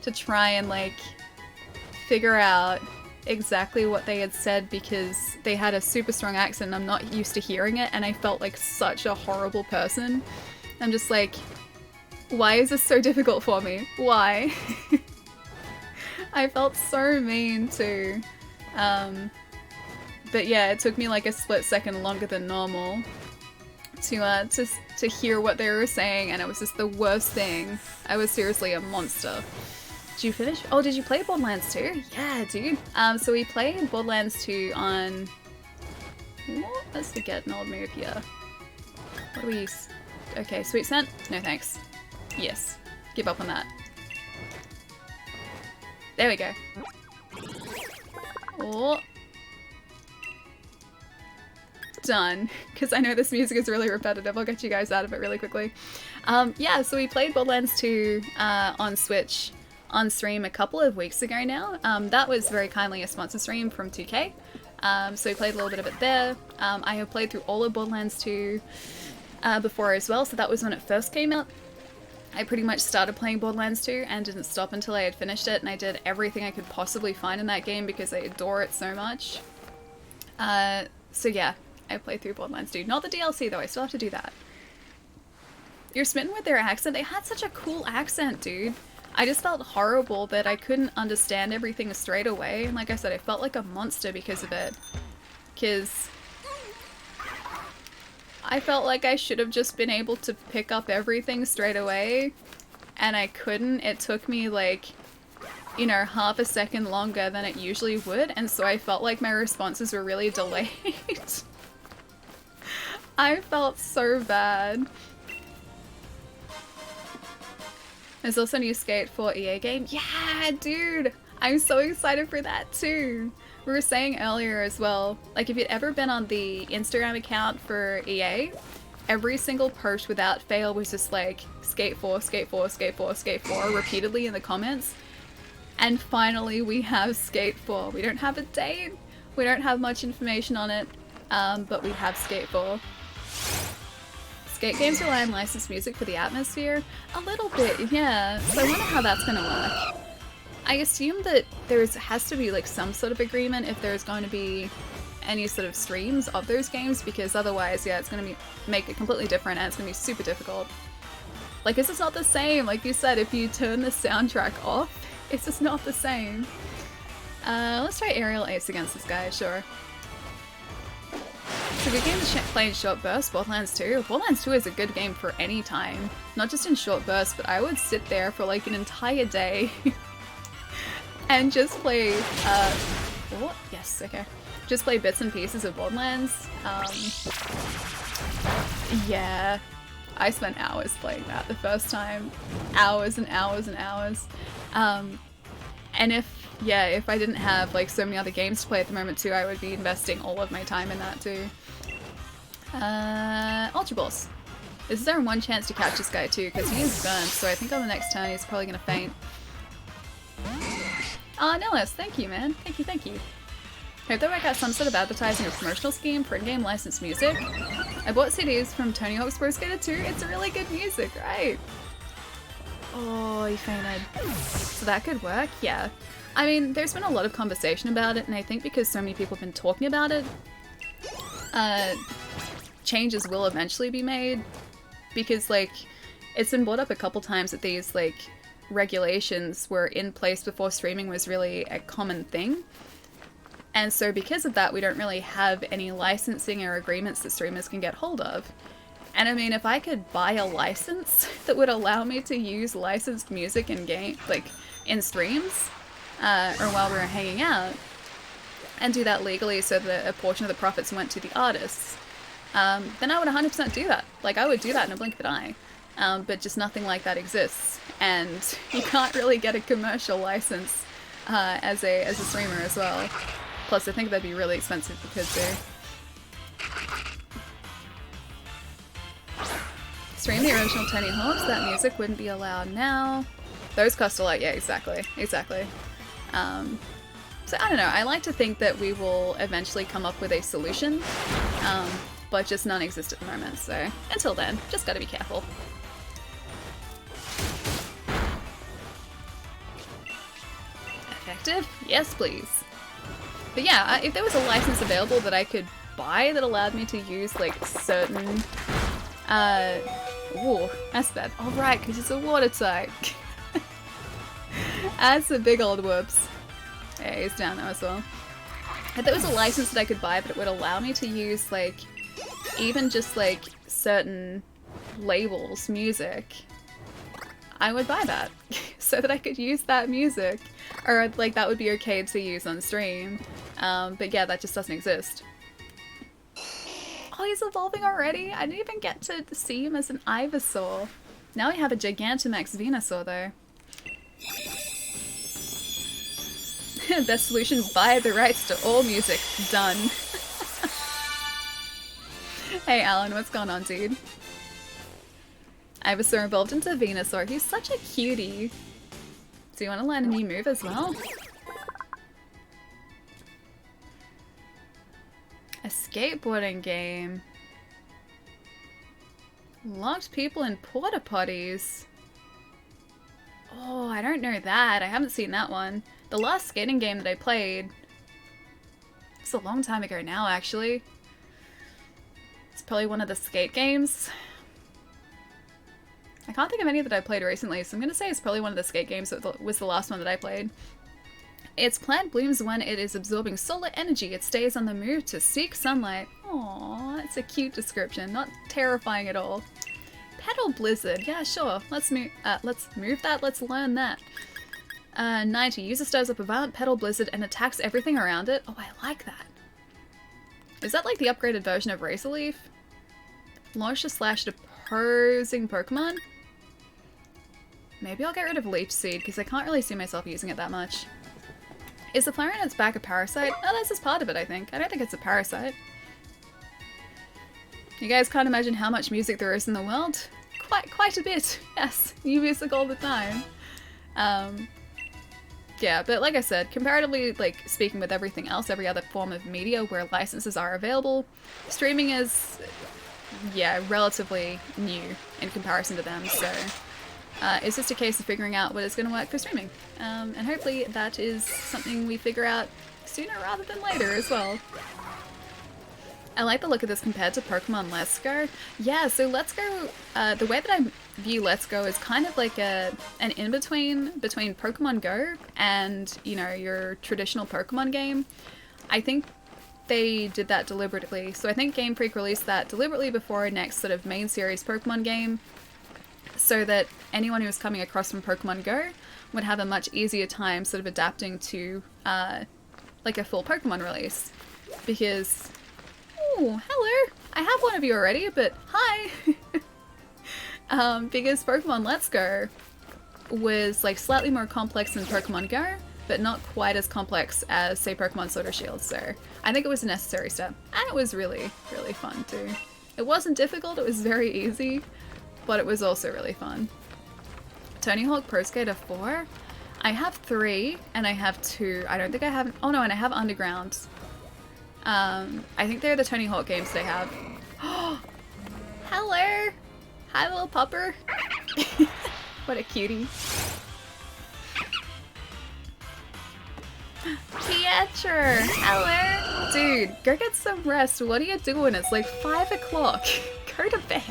to try and like figure out exactly what they had said because they had a super strong accent and I'm not used to hearing it, and I felt like such a horrible person. I'm just like, why is this so difficult for me? Why? I felt so mean too. But yeah, it took me like a split second longer than normal to hear what they were saying, and it was just the worst thing. I was seriously a monster. Did you finish? Oh, did you play Borderlands 2? Yeah, dude. So we played Borderlands 2 on... What? Let's forget an old move here. What do we use? Okay, sweet scent? No thanks. Yes. Give up on that. There we go. Oh. Done. Because I know this music is really repetitive. I'll get you guys out of it really quickly. Yeah, so we played Borderlands 2 on Switch on stream a couple of weeks ago now. That was very kindly a sponsor stream from 2K. So we played a little bit of it there. I have played through all of Borderlands 2 before as well, so that was when it first came out. I pretty much started playing Borderlands 2 and didn't stop until I had finished it, and I did everything I could possibly find in that game because I adore it so much. So yeah, I played through Borderlands 2. Not the DLC though, I still have to do that. You're smitten with their accent? They had such a cool accent, dude. I just felt horrible that I couldn't understand everything straight away. And like I said, I felt like a monster because of it. Because I felt like I should have just been able to pick up everything straight away. And I couldn't. It took me like, you know, half a second longer than it usually would. And so I felt like my responses were really delayed. I felt so bad. There's also a new Skate 4 EA game. Yeah, dude! I'm so excited for that too. We were saying earlier as well, like if you'd ever been on the Instagram account for EA, every single post without fail was just like Skate 4, Skate 4, Skate 4, Skate 4 repeatedly in the comments. And finally we have Skate 4. We don't have a date, we don't have much information on it, but we have Skate 4. Skate games rely on licensed music for the atmosphere? A little bit, yeah. So I wonder how that's gonna work. I assume that has to be like some sort of agreement if there's going to be any sort of streams of those games, because otherwise, yeah, it's gonna make it completely different and it's gonna be super difficult. Like, this is not the same. Like you said, if you turn the soundtrack off, it's just not the same. Let's try Aerial Ace against this guy, sure. It's a good game to play in short bursts. Borderlands 2. Borderlands 2 is a good game for any time. Not just in short bursts, but I would sit there for like an entire day and just play, what? Yes, okay. Just play bits and pieces of Borderlands. Yeah. I spent hours playing that the first time. Hours and hours and hours. And if I didn't have like so many other games to play at the moment too, I would be investing all of my time in that too. Ultra Balls. Is there one chance to catch this guy too? Because he is burnt, so I think on the next turn he's probably gonna faint. Oh, Nellis, thank you, man. Thank you, thank you. Hope they work out some sort of advertising or promotional scheme for in-game licensed music. I bought CDs from Tony Hawk's Pro Skater 2. It's really good music, right? Oh, he fainted. So that could work? Yeah. I mean, there's been a lot of conversation about it, and I think because so many people have been talking about it, changes will eventually be made. Because, like, it's been brought up a couple times that these, like, regulations were in place before streaming was really a common thing. And so because of that, we don't really have any licensing or agreements that streamers can get hold of. And I mean, if I could buy a license that would allow me to use licensed music in game, like in streams, or while we were hanging out, and do that legally so that a portion of the profits went to the artists, then I would 100% do that. Like, I would do that in a blink of an eye. But just nothing like that exists, and you can't really get a commercial license as a streamer as well. Plus, I think that'd be really expensive for kids too. Stream the original Tony Hawk's, that music wouldn't be allowed now. Those cost a lot, yeah, exactly. So I don't know, I like to think that we will eventually come up with a solution, but just none exist at the moment, so until then, just gotta be careful. Effective? Yes, please. But yeah, if there was a license available that I could buy that allowed me to use, like, certain, ooh, that's bad. Oh, right, because it's a water type. That's a big old whoops. Yeah, he's down now as well. If there was a license that I could buy, but it would allow me to use, like, even just, like, certain labels, music, I would buy that. So that I could use that music. Or, like, that would be okay to use on stream. But yeah, that just doesn't exist. Oh, he's evolving already? I didn't even get to see him as an Ivysaur. Now we have a Gigantamax Venusaur, though. Best solution, buy the rights to all music. Done. Hey Alan, what's going on, dude? Ivysaur evolved into Venusaur. He's such a cutie. Do you want to learn a new move as well? A skateboarding game. Locked people in porta potties. Oh, I don't know that. I haven't seen that one. The last skating game that I played, it's a long time ago now, actually. It's probably one of the skate games. I can't think of any that I played recently, so I'm gonna say it's probably one of the skate games that was the last one that I played. Its plant blooms when it is absorbing solar energy. It stays on the move to seek sunlight. Aww, it's a cute description, not terrifying at all. Petal Blizzard, yeah, sure. Let's move that. Let's learn that. 90. User stirs up a violent Petal Blizzard and attacks everything around it. Oh, I like that. Is that like the upgraded version of Razor Leaf? Launch a slash at opposing Pokemon? Maybe I'll get rid of Leech Seed, because I can't really see myself using it that much. Is the flower in its back a parasite? Oh, that's just part of it, I think. I don't think it's a parasite. You guys can't imagine how much music there is in the world. Quite a bit. Yes, new music all the time. Yeah, but like I said, comparatively, like, speaking with everything else, every other form of media where licenses are available, streaming is, yeah, relatively new in comparison to them, so it's just a case of figuring out what is going to work for streaming. And hopefully that is something we figure out sooner rather than later as well. I like the look of this compared to Pokemon Let's Go. Yeah, so Let's Go, the way that I view Let's Go is kind of like an in-between between Pokemon Go and, you know, your traditional Pokemon game. I think they did that deliberately. So I think Game Freak released that deliberately before our next sort of main series Pokemon game, so that anyone who was coming across from Pokemon Go would have a much easier time sort of adapting to like a full Pokemon release. Because... oh, hello! I have one of you already, but hi! Because Pokemon Let's Go was like slightly more complex than Pokemon Go, but not quite as complex as, say, Pokemon Sword or Shield, so I think it was a necessary step. And it was really, really fun too. It wasn't difficult, it was very easy, but it was also really fun. Tony Hawk Pro Skater 4? I have 3, and I have 2. I don't think I have... oh no, and I have Underground. I think they're the Tony Hawk games they have. Oh, hello! Hi, little pupper. What a cutie. Pietro! Hello! Dude, go get some rest. What are you doing? It's like 5 o'clock. Go to bed.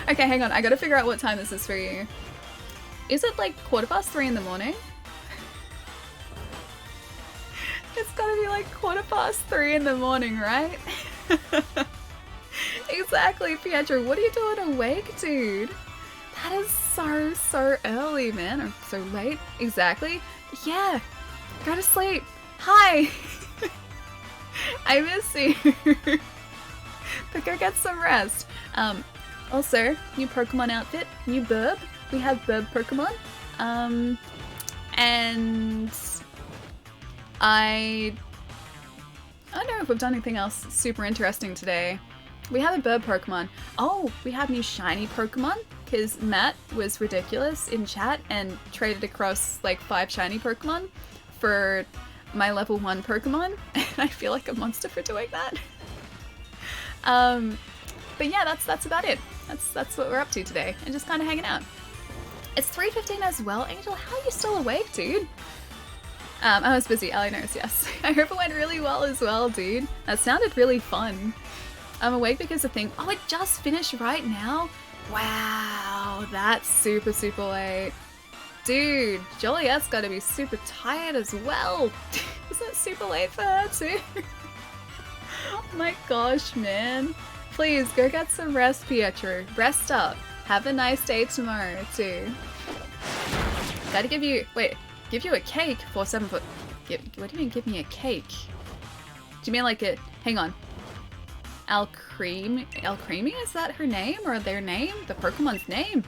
Okay, hang on. I gotta figure out what time this is for you. Is it like 3:15 in the morning? It's gotta be like 3:15 in the morning, right? Exactly, Pietro. What are you doing awake, dude? That is so early, man. Or so late. Exactly. Yeah. Go to sleep. Hi. I miss you. But go get some rest. Also, new Pokemon outfit, new Burb. We have Burb Pokemon. And I don't know if we've done anything else super interesting today. We have a Burb Pokemon. Oh, we have new shiny Pokemon, because Matt was ridiculous in chat and traded across like 5 shiny Pokemon for my level 1 Pokemon, and I feel like a monster for doing that. But yeah, that's about it. That's what we're up to today, and just kind of hanging out. It's 3:15 as well. Angel, how are you still awake, dude? I was busy, Allie knows, yes. I hope it went really well as well, dude. That sounded really fun. I'm awake because the thing... oh, it just finished right now? Wow, that's super late. Dude, Joliet's gotta be super tired as well. Isn't it super late for her too? Oh my gosh, man. Please, go get some rest, Pietro. Rest up. Have a nice day tomorrow, too. Gotta give you... wait. Give you a cake for 7 foot... what do you mean give me a cake? Do you mean like a... hang on. Alcremie? Is that her name? Or their name? The Pokemon's name?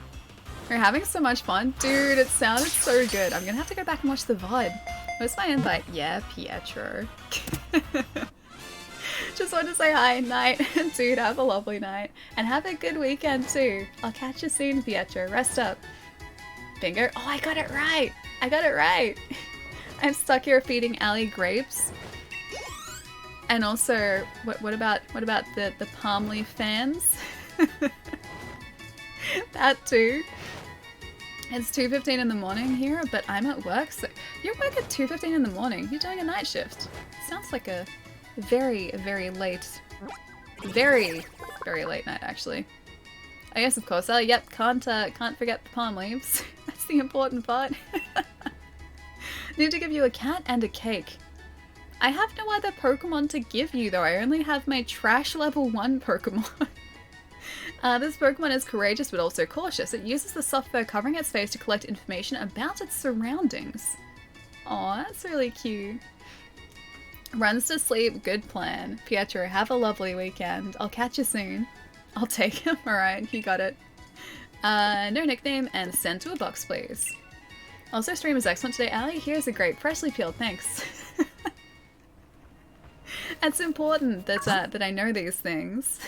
We're having so much fun. Dude, it sounded so good. I'm gonna have to go back and watch the VOD. Where's my invite? Yeah, Pietro. Just wanted to say hi, night. Dude, have a lovely night. And have a good weekend too. I'll catch you soon, Pietro. Rest up. Bingo. Oh, I got it right. I got it right. I'm stuck here feeding Allie grapes. And also, what about the palm leaf fans? That too. It's 2:15 in the morning here, but I'm at work. So you're at work at 2:15 in the morning. You're doing a night shift. Sounds like a very late, very late night actually. Oh yes, of course. Yep, can't forget the palm leaves. That's the important part. Need to give you a cat and a cake. I have no other Pokemon to give you though. I only have my trash level 1 Pokemon. This Pokemon is courageous but also cautious. It uses the soft fur covering its face to collect information about its surroundings. Aw, that's really cute. Runs to sleep, good plan. Pietro, have a lovely weekend. I'll catch you soon. I'll take him, alright, you got it. No nickname and send to a box, please. Also, stream is excellent today, Allie. Here's a grape, freshly peeled, thanks. It's important that that I know these things.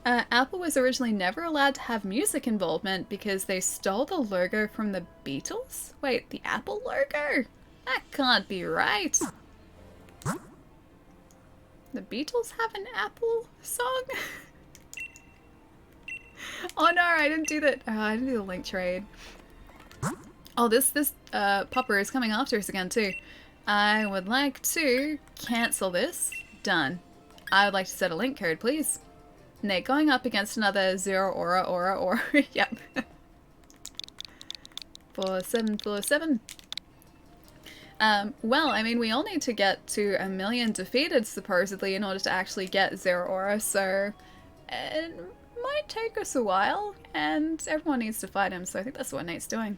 Apple was originally never allowed to have music involvement because they stole the logo from the Beatles? Wait, the Apple logo? That can't be right. The Beatles have an Apple song? Oh no, I didn't do that. Oh, I didn't do the link trade. Oh, this popper is coming after us again too. I would like to cancel this. Done. I would like to set a link code, please. Nate, going up against another Zeraora. Yep. 4747. Well, I mean, we all need to get to 1 million defeated, supposedly, in order to actually get Zeraora, so it might take us a while, and everyone needs to fight him, so I think that's what Nate's doing.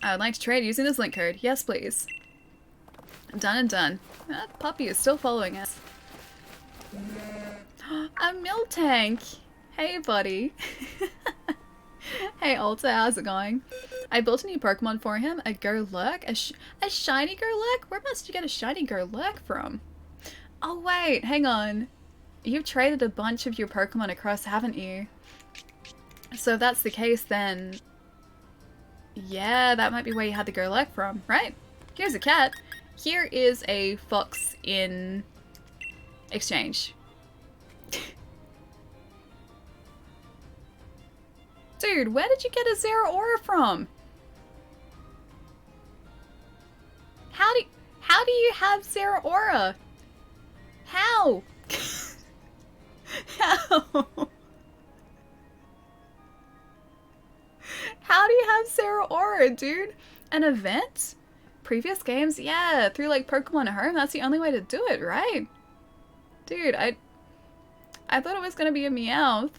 I would like to trade using this link code. Yes, please. Done and done. That puppy is still following us. A Miltank! Hey, buddy. Hey, Alta, how's it going? I built a new Pokemon for him, a Golurk, a shiny Golurk? Where must you get a shiny Golurk from? Oh, wait, hang on. You've traded a bunch of your Pokemon across, haven't you? So if that's the case, then... yeah, that might be where you had the Golurk from, right? Here's a cat. Here is a fox in exchange. Dude, where did you get a Zeraora from? How do you have Zeraora? How? How? How do you have Zeraora, dude? An event? Previous games? Yeah, through like Pokemon Home, that's the only way to do it, right? Dude, I thought it was gonna be a Meowth.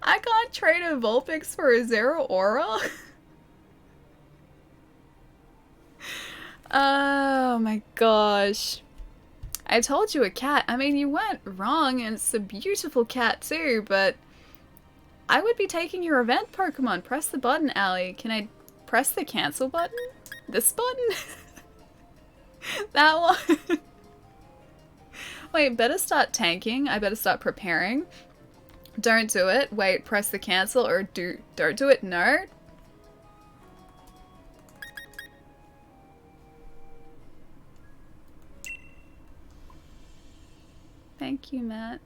I can't trade a Vulpix for a Zeraora? Oh my gosh. I told you a cat. I mean, you weren't wrong, and it's a beautiful cat too, but I would be taking your event Pokemon. Press the button, Allie. Can I press the cancel button? This button? That one? Wait, better start tanking. I better start preparing. Don't do it. Wait, press the cancel or don't do it. No. Thank you, Matt.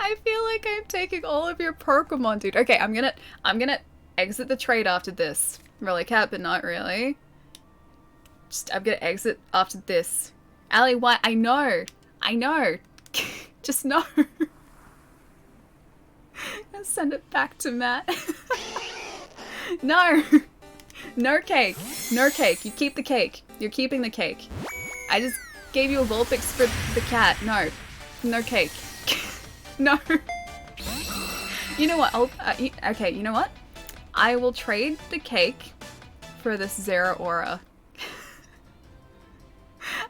I feel like I'm taking all of your Pokemon, dude. Okay, I'm gonna exit the trade after this. Really, cat, but not really. I'm gonna exit after this. Allie, why? I know. Just no. I'll send it back to Matt. No. No cake. No cake. You keep the cake. You're keeping the cake. I just gave you a Vulpix for the cat. No. No cake. No. You know what? Okay, you know what? I will trade the cake for this Zeraora.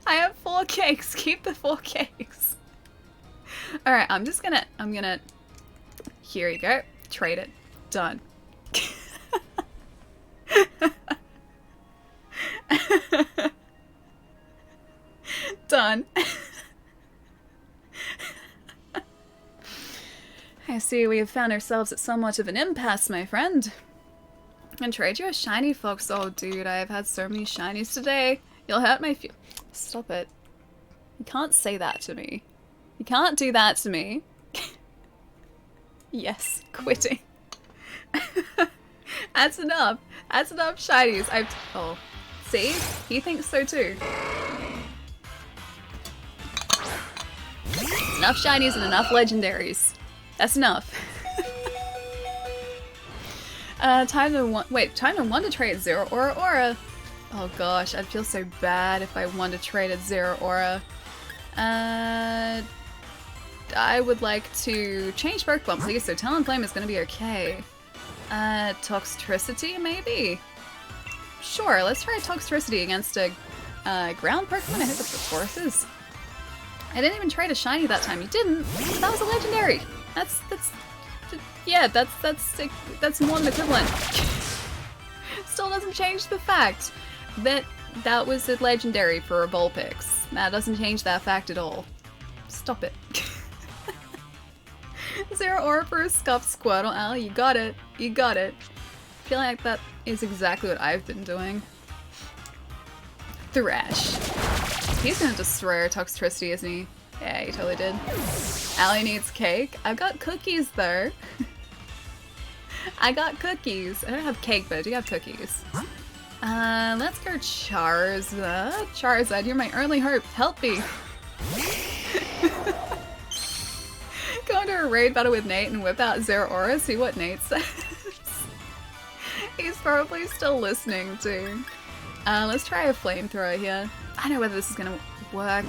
I have 4 cakes. Keep the 4 cakes. Alright, I'm gonna... Here you go. Trade it. Done. Done. I see we have found ourselves at somewhat of an impasse, my friend. And trade you a shiny fox. Oh, dude, I have had so many shinies today. You'll hurt my feel. Stop it. You can't say that to me. You can't do that to me. Yes, quitting. That's enough. That's enough shinies. Oh, see? He thinks so too. Enough shinies and enough legendaries. That's enough. Time to want to trade Zeraora. Oh gosh, I'd feel so bad if I wanted to trade a Zeraora. I would like to change Pokemon, please, so Talonflame is going to be okay. Toxtricity, maybe? Sure, let's try Toxtricity against a ground Pokemon. I think that's what Taurus is. I didn't even trade a shiny that time. You didn't? That was a legendary. That's Yeah, that's more than equivalent. Still doesn't change the fact that that was a legendary for a Vulpix. That doesn't change that fact at all. Stop it. 0 aura for a scuffed Squirtle. Ali, you got it. You got it. I feel like that is exactly what I've been doing. Thrash. He's gonna destroy our Toxtricity, isn't he? Yeah, he totally did. Ali needs cake. I've got cookies though. I got cookies. I don't have cake, but I do have cookies. Let's go Charizard. Charizard, you're my only hope. Help me. Go into a raid battle with Nate and whip out 0 aura, see what Nate says. He's probably still listening too. Let's try a flamethrower here. I don't know whether this is gonna work.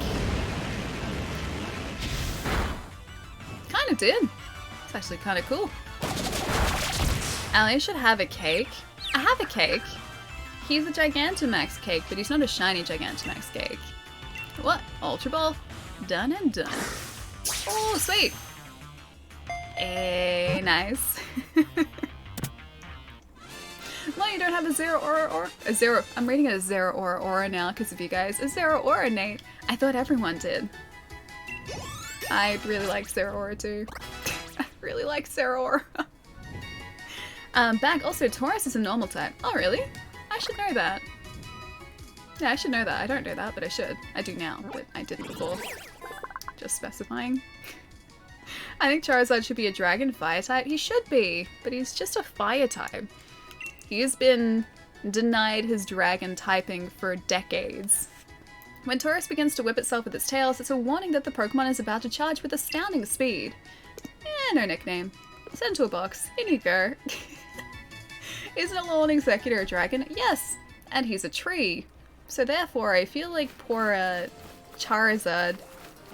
Kinda did. It's actually kinda cool. Ali should have a cake. I have a cake. He's a Gigantamax cake, but he's not a shiny Gigantamax cake. What? Ultra Ball? Done and done. Oh, sweet! Hey, nice. No, you don't have a 0 aura or a 0. I'm rating it a 0 aura now because of you guys. A 0 aura, Nate. I thought everyone did. I really like 0 aura too. I really like 0 aura. Back. Also, Taurus is a normal type. Oh, really? I should know that. Yeah, I should know that. I don't know that, but I should. I do now, but I didn't before. Just specifying. I think Charizard should be a dragon fire type. He should be, but he's just a fire type. He's been denied his dragon typing for decades. When Taurus begins to whip itself with its tails, it's a warning that the Pokemon is about to charge with astounding speed. No nickname. Send to a box. In you go. Isn't a Lawn Executor a dragon? Yes! And he's a tree. So therefore, I feel like poor Charizard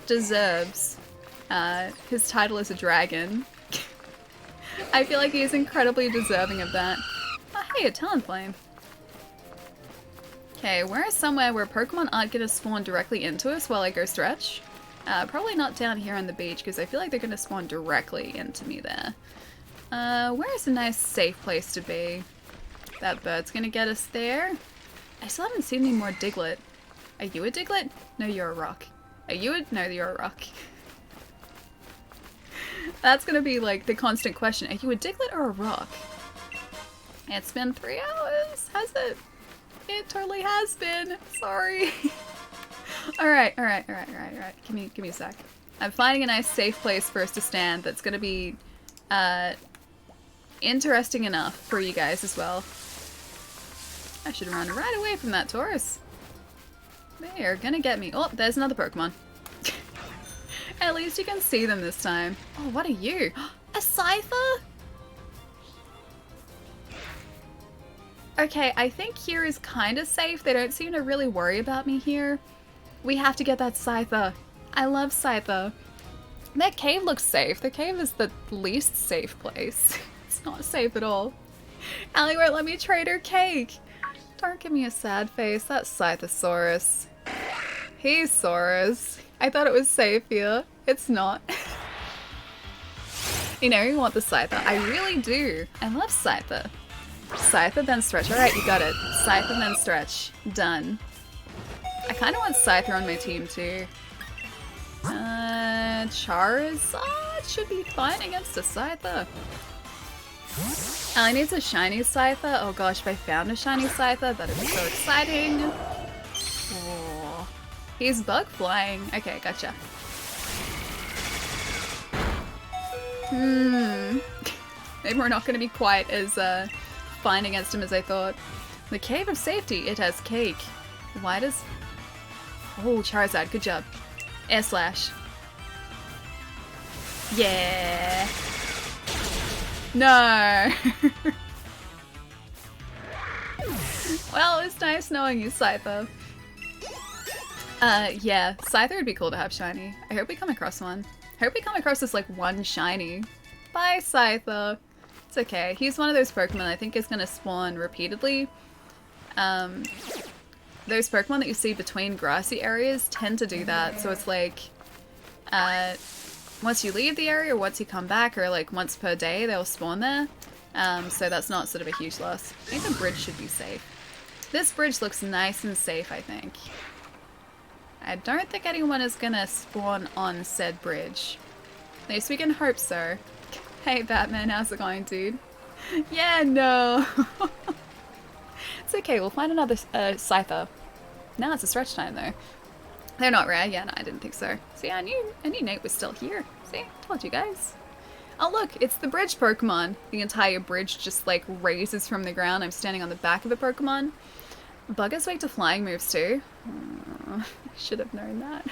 deserves his title as a dragon. I feel like he is incredibly deserving of that. Oh hey, a Talonflame. Okay, where is somewhere where Pokemon aren't gonna spawn directly into us while I go stretch? Probably not down here on the beach, because I feel like they're gonna spawn directly into me there. Where is a nice safe place to be? That bird's gonna get us there. I still haven't seen any more Diglett. Are you a Diglett? No, you're a rock. Are you a- No, you're a rock. That's gonna be like the constant question. Are you a Diglett or a rock? It's been 3 hours, has it? It totally has been. Sorry. Alright. Give me a sec. I'm finding a nice safe place for us to stand that's gonna be interesting enough for you guys as well. I should run right away from that Taurus. They are gonna get me. Oh, there's another Pokemon. At least you can see them this time. Oh, what are you? A Scyther? Okay, I think here is kind of safe. They don't seem to really worry about me here. We have to get that Scyther. I love Scyther. Their cave looks safe. Their cave is the least safe place. It's not safe at all. Allie won't let me trade her cake. Don't give me a sad face. That's Scythosaurus. He's Saurus. I thought it was safe here. It's not. You know, you want the Scyther. I really do. I love Scyther. Scyther, then Stretch. Alright, you got it. Scyther, then Stretch. Done. I kind of want Scyther on my team too. Charizard should be fine against a Scyther. I needs a shiny Scyther. Oh gosh, if I found a shiny Scyther, that'd be so exciting. Oh. He's bug flying. Okay, gotcha. Maybe we're not going to be quite as fine against him as I thought. The Cave of Safety. It has cake. Why does... Oh, Charizard. Good job. Air Slash. Yeah. No. Well, it's nice knowing you, Scyther. Yeah. Scyther would be cool to have shiny. I hope we come across one. I hope we come across this, like, one shiny. Bye, Scyther. It's okay. He's one of those Pokemon I think is going to spawn repeatedly. Those Pokemon that you see between grassy areas tend to do that. So it's like, once you leave the area or once you come back, or like once per day, they'll spawn there. So that's not sort of a huge loss. I think the bridge should be safe. This bridge looks nice and safe, I think. I don't think anyone is gonna spawn on said bridge. At least we can hope so. Hey Batman, how's it going, dude? Yeah, no. It's okay, we'll find another Scyther. Now it's a stretch time though. They're not rare. Yeah, no, I didn't think so. See, I knew Nate was still here. See, told you guys. Oh look, it's the bridge Pokemon. The entire bridge just like raises from the ground. I'm standing on the back of a Pokemon. Bugger's weak to flying moves too. I should have known that.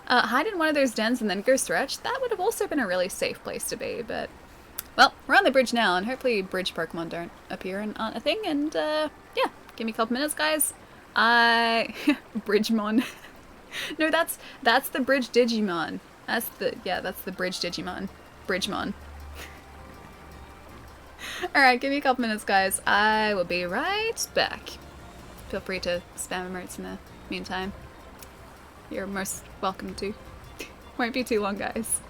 Hide in one of those dens and then go stretch. That would have also been a really safe place to be, but... Well, we're on the bridge now, and hopefully bridge Pokemon don't appear and aren't a thing, and yeah, give me a couple minutes, guys. Bridgemon. No, that's the bridge Digimon. That's the bridge Digimon. Bridgemon. Alright, give me a couple minutes, guys. I will be right back. Feel free to spam emotes in the meantime. You're most welcome to. Won't be too long, guys.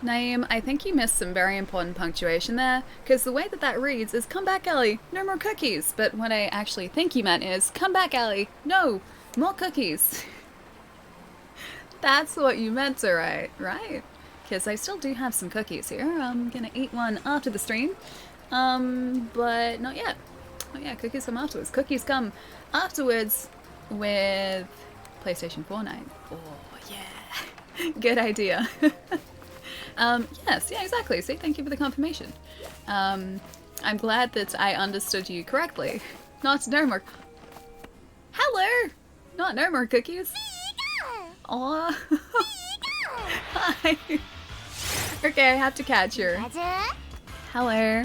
Naeem, I think you missed some very important punctuation there, because the way that that reads is come back, Ellie, no more cookies. But what I actually think you meant is come back, Ellie, no, more cookies. That's what you meant to write, right? Because I still do have some cookies here. I'm gonna eat one after the stream. But not yet. Oh yeah, cookies come afterwards. Cookies come afterwards with PlayStation 4 night. Oh yeah, good idea. Yes, yeah, exactly. See, thank you for the confirmation. I'm glad that I understood you correctly. Not no more. Hello! Not no more cookies. Aw. Hi. Okay, I have to catch her. Hello.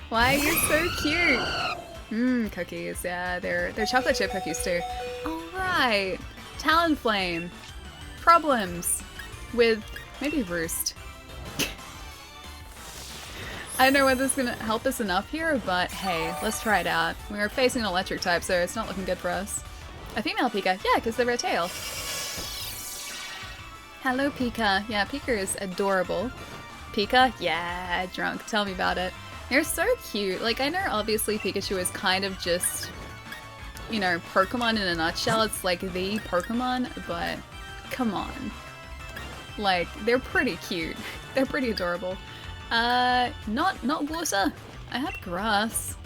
Why are you so cute? Cookies, yeah, they're chocolate chip cookies too. Alright. Talonflame. Problems with maybe Roost. I don't know whether this is gonna help us enough here, but hey, let's try it out. We're facing an electric type, so it's not looking good for us. A female Pika, yeah, because they're a tail. Hello, Pika. Yeah, Pika is adorable. Pika? Yeah, drunk. Tell me about it. You're so cute. Like, I know obviously Pikachu is kind of just, you know, Pokemon in a nutshell. It's like the Pokemon, but come on. Like, they're pretty cute. They're pretty adorable. Not water. I have grass.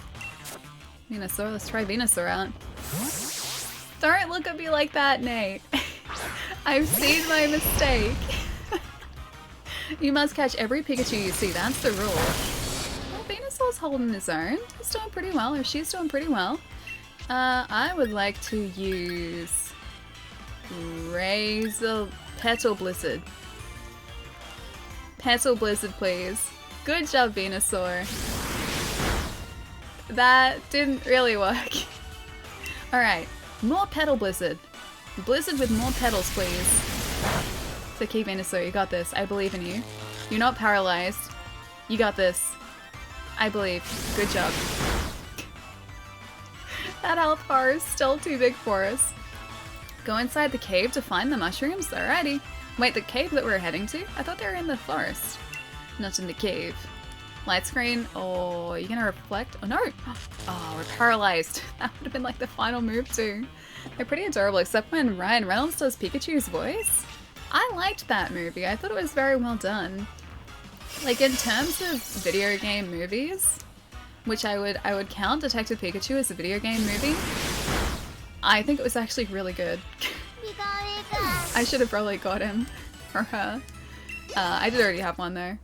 Venusaur, let's try Venusaur out. Don't look at me like that, Nate. I've seen my mistake. You must catch every Pikachu you see, that's the rule. Well, Venusaur's holding his own. He's doing pretty well, or she's doing pretty well. I would like to use Razor Petal Blizzard. Petal Blizzard, please. Good job, Venusaur. That didn't really work. Alright, more Petal Blizzard. Blizzard with more petals, please. So keep Venusaur, you got this. I believe in you. You're not paralyzed. You got this. I believe. Good job. That health bar is still too big for us. Go inside the cave to find the mushrooms? Alrighty. Wait, the cave that we're heading to? I thought they were in the forest. Not in the cave. Light screen. Oh, are you gonna reflect? Oh no! Oh, we're paralyzed. That would have been like the final move too. They're pretty adorable, except when Ryan Reynolds does Pikachu's voice. I liked that movie. I thought it was very well done. Like, in terms of video game movies, which I would count Detective Pikachu as a video game movie, I think it was actually really good. I should have probably got him. Or her. I did already have one though.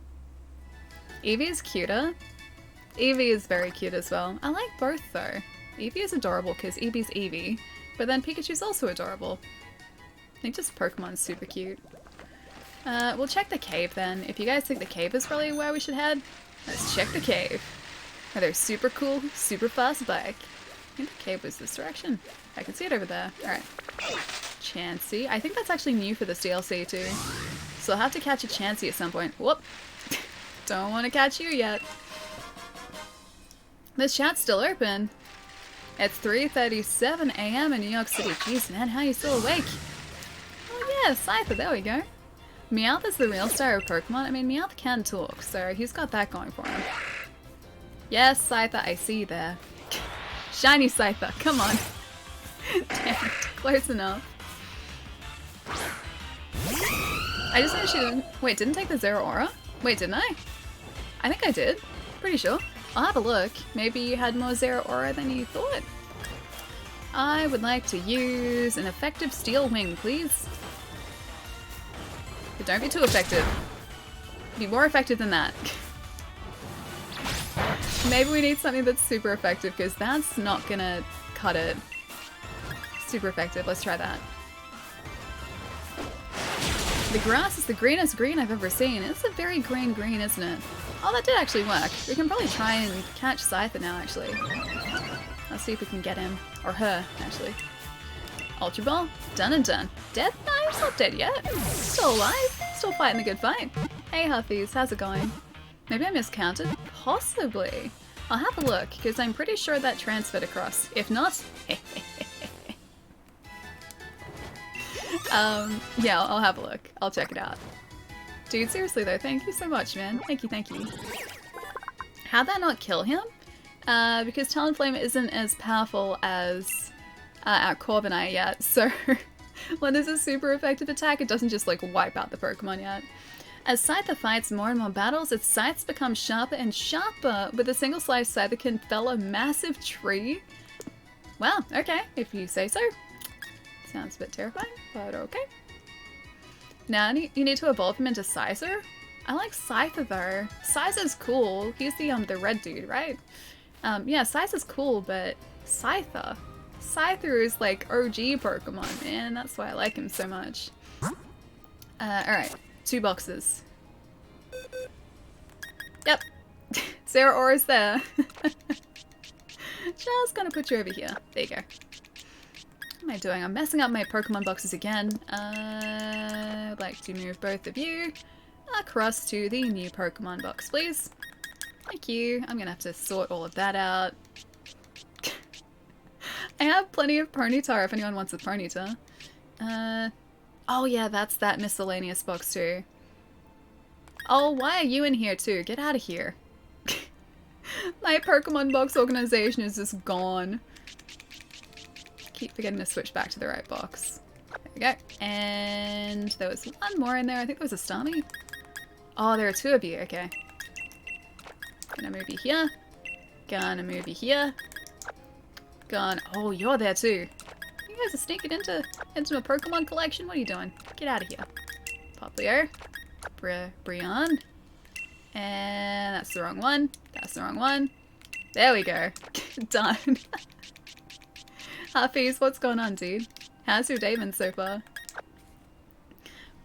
Eevee is cuter. Eevee is very cute as well. I like both though. Eevee is adorable because Eevee's Eevee, but then Pikachu's also adorable. I think just Pokemon's super cute. We'll check the cave then. If you guys think the cave is probably where we should head, let's check the cave. Another super cool, super fast bike. I think the cave was this direction. I can see it over there. Alright. Chansey. I think that's actually new for this DLC too. So I'll have to catch a Chansey at some point. Whoop! Don't want to catch you yet. This chat's still open. It's 3:37 AM in New York City. Jeez, man, how are you still awake? Oh yeah, Scyther, there we go. Meowth is the real star of Pokemon. I mean, Meowth can talk, so he's got that going for him. Yes, Scyther, I see you there. Shiny Scyther, come on. Damn it, close enough. I just know she didn't... Wait, didn't take the Zero Aura? Wait, didn't I? I think I did. Pretty sure. I'll have a look. Maybe you had more Zero Aura than you thought. I would like to use an effective Steel Wing, please. But don't be too effective. Be more effective than that. Maybe we need something that's super effective, because that's not gonna cut it. Super effective. Let's try that. The grass is the greenest green I've ever seen. It's a very green green, isn't it? Oh, that did actually work. We can probably try and catch Scyther now, actually. Let's see if we can get him. Or her, actually. Ultra Ball. Done and done. Dead? No, he's not dead yet. Still alive. Still fighting the good fight. Hey, Huffies. How's it going? Maybe I miscounted? Possibly. I'll have a look, because I'm pretty sure that transferred across. If not... yeah, I'll have a look. I'll check it out. Dude, seriously though, thank you so much, man. Thank you, thank you. How'd that not kill him? Because Talonflame isn't as powerful as our Corviknight yet, so when there's a super effective attack, it doesn't just like wipe out the Pokemon yet. As Scyther fights more and more battles, its scythes become sharper and sharper. With a single slice, Scyther can fell a massive tree. Well, okay, if you say so. Sounds a bit terrifying, but okay. Now you need to evolve him into Scyther. I like Scyther though. Scyther's cool. He's the red dude, right? Yeah, Scyther's cool, but Scyther is like OG Pokemon, man. That's why I like him so much. Alright. 2 boxes. Yep. 0 auras there. Just gonna put you over here. There you go. What am I doing? I'm messing up my Pokemon boxes again. I'd like to move both of you across to the new Pokemon box, please. Thank you. I'm gonna have to sort all of that out. I have plenty of Ponyta if anyone wants a Ponyta. Oh yeah, that's that miscellaneous box too. Oh, why are you in here too? Get out of here. My Pokemon box organization is just gone. Keep forgetting to switch back to the right box. There we go. And there was one more in there. I think there was a Starmie. Oh, there are 2 of you. Okay. Gonna move you here. Gonna move you here. Oh, you're there too. You guys are sneaking into a Pokemon collection? What are you doing? Get out of here. Poplio. Brion. And that's the wrong one. That's the wrong one. There we go. Done. Hafiz, what's going on, dude? How's your day been so far?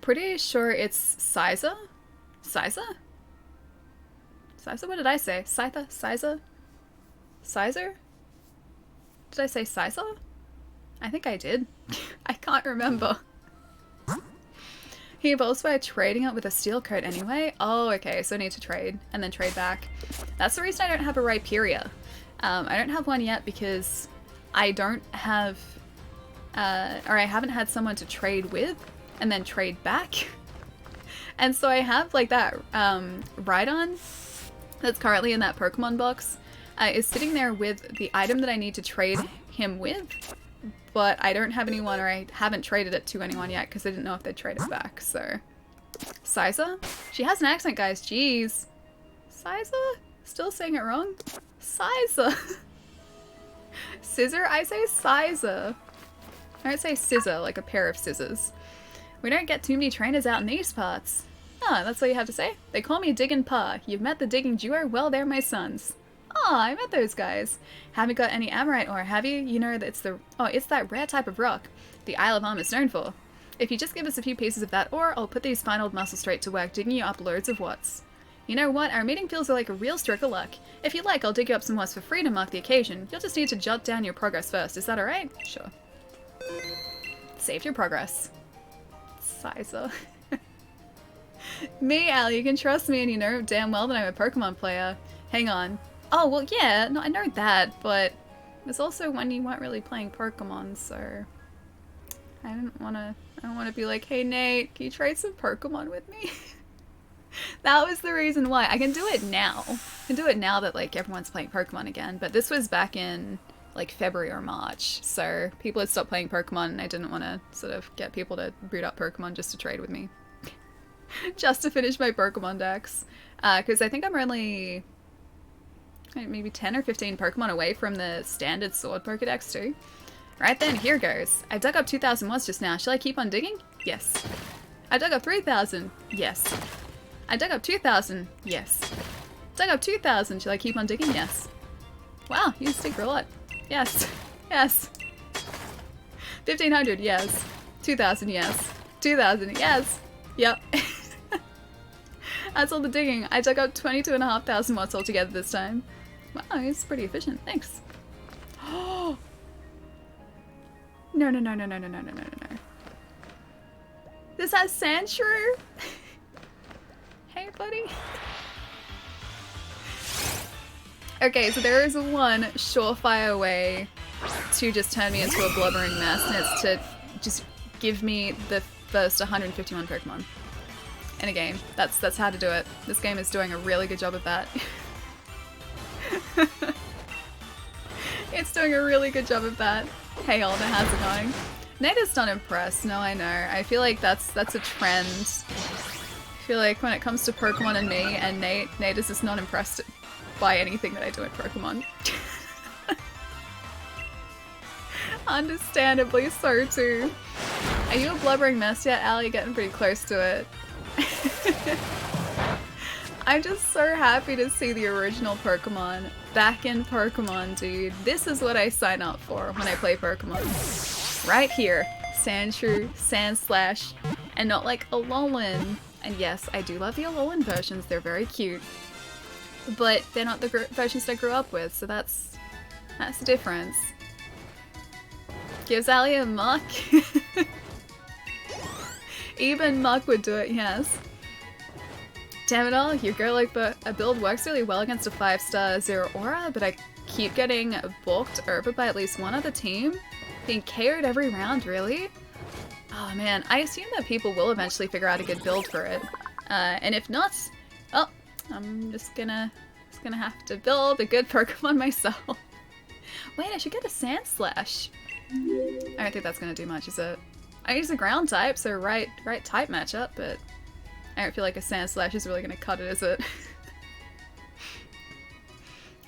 Pretty sure it's Scyther? Scyther? Scyther? What did I say? Scyther? Scyther? Scyther? Did I say Scyther? I think I did. I can't remember. He evolves by trading it with a steel coat anyway. Oh, okay, so I need to trade and then trade back. That's the reason I don't have a Rhyperior. I don't have one yet because I don't have, or I haven't had someone to trade with and then trade back. And so I have like that Rhydon that's currently in that Pokemon box is sitting there with the item that I need to trade him with. But I don't have anyone, or I haven't traded it to anyone yet because I didn't know if they'd trade it back, so. Scyther? She has an accent, guys. Jeez. Scyther? Still saying it wrong? Scyther. Scissor? I say Scyther. I don't say scissor, like a pair of scissors. We don't get too many trainers out in these parts. Ah, that's all you have to say? They call me Dig and Pa. You've met the digging duo? Well, they're my sons. Oh, I met those guys. Haven't got any Amorite ore, have you? You know that it's that rare type of rock the Isle of Arm is known for. If you just give us a few pieces of that ore, I'll put these fine old muscles straight to work digging you up loads of watts. You know what? Our meeting feels like a real stroke of luck. If you like, I'll dig you up some watts for free to mark the occasion. You'll just need to jot down your progress first. Is that alright? Sure. Saved your progress. Scyther. Me, Allie, you can trust me and you know damn well that I'm a Pokemon player. Hang on. Oh, well, yeah, no, I know that, but it was also when you weren't really playing Pokemon, so I don't want to be like, hey, Nate, can you trade some Pokemon with me? That was the reason why. I can do it now. I can do it now that, like, everyone's playing Pokemon again, but this was back in, like, February or March, so people had stopped playing Pokemon, and I didn't want to sort of get people to boot up Pokemon just to trade with me. Just to finish my Pokemon decks. Because I think I'm only maybe 10 or 15 Pokemon away from the standard Sword Pokédex too. Right then, here goes. I dug up 2,000 watts just now. Shall I keep on digging? Yes. I dug up 3,000. Yes. I dug up 2,000. Yes. Dug up 2,000. Shall I keep on digging? Yes. Wow, you dig for a lot. Yes. Yes. 1,500. Yes. 2,000. Yes. 2,000. Yes. Yep. That's all the digging. I dug up 22,500 watts altogether this time. Wow, it's pretty efficient. Thanks. Oh! No. This has Sandshrew? Hey, buddy. Okay, so there is one surefire way to just turn me into a blubbering mess, and it's to just give me the first 151 Pokemon. in a game. That's how to do it. This game is doing a really good job of that. It's doing a really good job of that. Hey Alda, how's it going? Nate is not impressed. No, I know. I feel like that's a trend. I feel like when it comes to Pokemon and me and Nate is just not impressed by anything that I do in Pokemon. Understandably so too. Are you a blubbering mess yet, Allie? Getting pretty close to it. I'm just so happy to see the original Pokemon back in Pokemon, dude. This is what I sign up for when I play Pokemon. Right here. Sandshrew, Sandslash, and not like Alolan. And yes, I do love the Alolan versions. They're very cute. But they're not the versions I grew up with, so that's the difference. Gives Allie a muck. Even Muck would do it, yes. Damn it all, your girl like a build works really well against a 5-star Zero Aura, but I keep getting bulked over by at least one other team. Being KO'd every round, really? Oh man, I assume that people will eventually figure out a good build for it. And if not, well, I'm just gonna have to build a good Pokemon myself. Wait, I should get a Sandslash. I don't think that's gonna do much, is it? I use a ground type, so right type matchup, but I don't feel like a Sandslash is really gonna cut it, is it?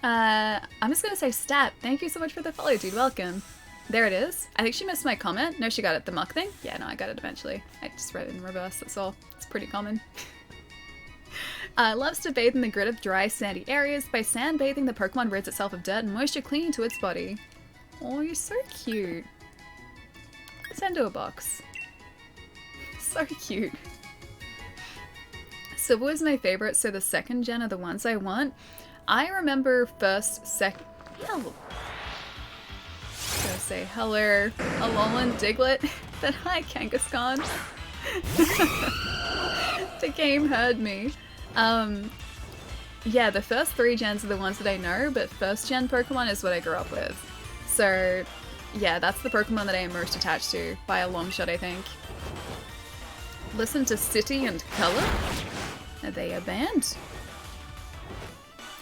I'm just gonna say stat. Thank you so much for the follow, dude. Welcome. There it is. I think she missed my comment. No, she got it. The muck thing? Yeah, no, I got it eventually. I just read it in reverse, that's all. It's pretty common. Loves to bathe in the grit of dry, sandy areas. By sandbathing, the Pokemon rids itself of dirt and moisture clinging to its body. Oh, you're so cute. Send to a box. So cute. Silver was my favorite, so the second gen are the ones I want. I remember first, Hello. Gonna say hello, Alolan, Diglett. Then hi, Kangaskhan. The game heard me. Yeah, the first 3 gens are the ones that I know, but first gen Pokemon is what I grew up with. So, yeah, that's the Pokemon that I am most attached to, by a long shot, I think. Listen to City and Color? Are they a band?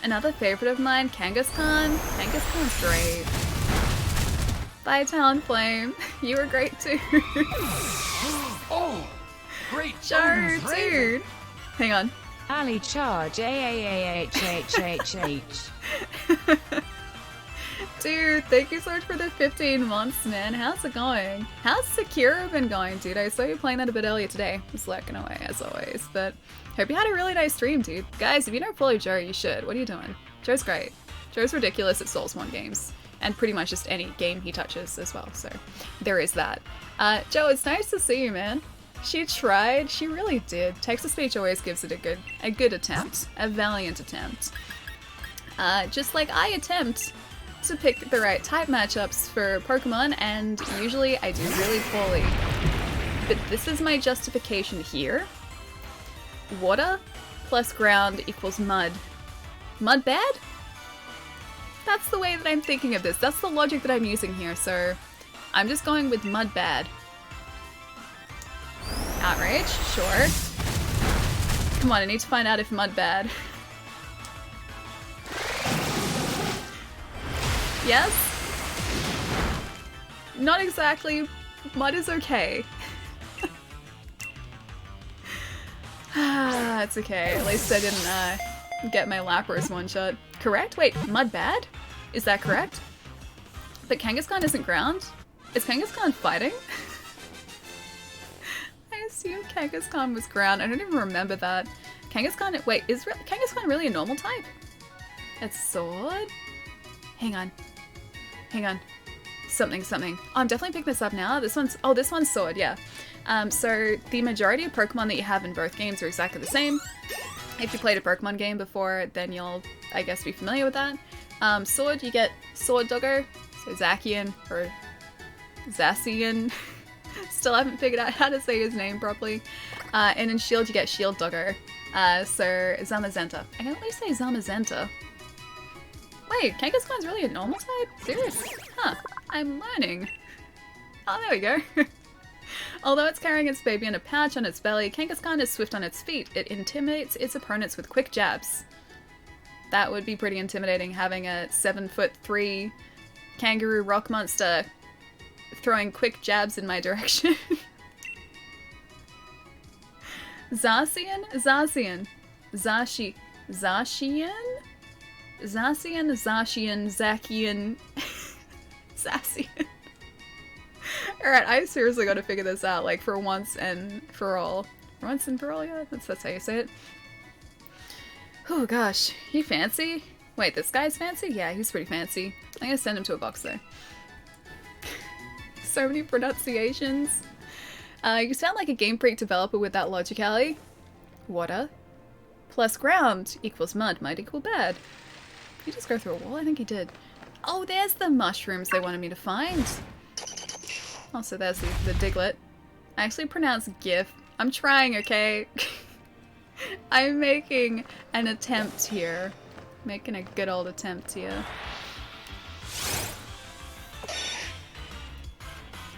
Another favorite of mine, Kangaskhan. Kangaskhan's great. Bye, Talonflame. You were great too. Oh, great. Joe, dude. Hang on. Ali charge AAAHHHH. Dude, thank you so much for the 15 months, man. How's it going? How's Sekiro been going, dude? I saw you playing that a bit earlier today. Just lurking away, as always. But hope you had a really nice stream, dude. Guys, if you don't follow Joe, you should. What are you doing? Joe's great. Joe's ridiculous at Soulsborne games. And pretty much just any game he touches as well. So there is that. Joe, it's nice to see you, man. She tried. She really did. Text-to-speech always gives it a good attempt. A valiant attempt. Just like I attempt to pick the right type matchups for Pokemon, and usually I do really poorly. But this is my justification here. Water plus ground equals mud. Mud bad? That's the way that I'm thinking of this. That's the logic that I'm using here, so I'm just going with mud bad. Outrage? Sure. Come on, I need to find out if mud bad. Yes? Not exactly. Mud is okay. It's okay. At least I didn't get my Lapras one-shot. Correct? Wait, mud bad? Is that correct? But Kangaskhan isn't ground? Is Kangaskhan fighting? I assumed Kangaskhan was ground. I don't even remember that. Kangaskhan, wait, is Kangaskhan really a normal type? It's sword? Hang on. Hang on. Something. Oh, I'm definitely picking this up now. This one's sword, yeah. So the majority of Pokemon that you have in both games are exactly the same. If you played a Pokemon game before, then you'll, I guess, be familiar with that. Sword, you get Sword Doggo, so Zacian, or Zacian. Still haven't figured out how to say his name properly. And in Shield, you get Shield Doggo, so Zamazenta. I can only say Zamazenta. Wait, Kangaskhan's really a normal type? Seriously? Huh. I'm learning. Oh, there we go. Although it's carrying its baby in a pouch on its belly, Kangaskhan is swift on its feet. It intimidates its opponents with quick jabs. That would be pretty intimidating, having a 7'3" kangaroo rock monster throwing quick jabs in my direction. Zacian? Zacian. Zacian? Zacian, Zacian, Zacian, Zacian. Alright, I seriously gotta figure this out, like, for once and for all. For once and for all, yeah? That's how you say it. Oh gosh, you fancy? Wait, this guy's fancy? Yeah, he's pretty fancy. I'm gonna send him to a box though. So many pronunciations. You sound like a Game Freak developer with that logic, Allie. Water plus ground equals mud might equal bad. Did he just go through a wall? I think he did. Oh, there's the mushrooms they wanted me to find. Also, there's the Diglett. I actually pronounce GIF. I'm trying, okay? I'm making an attempt here. Making a good old attempt here.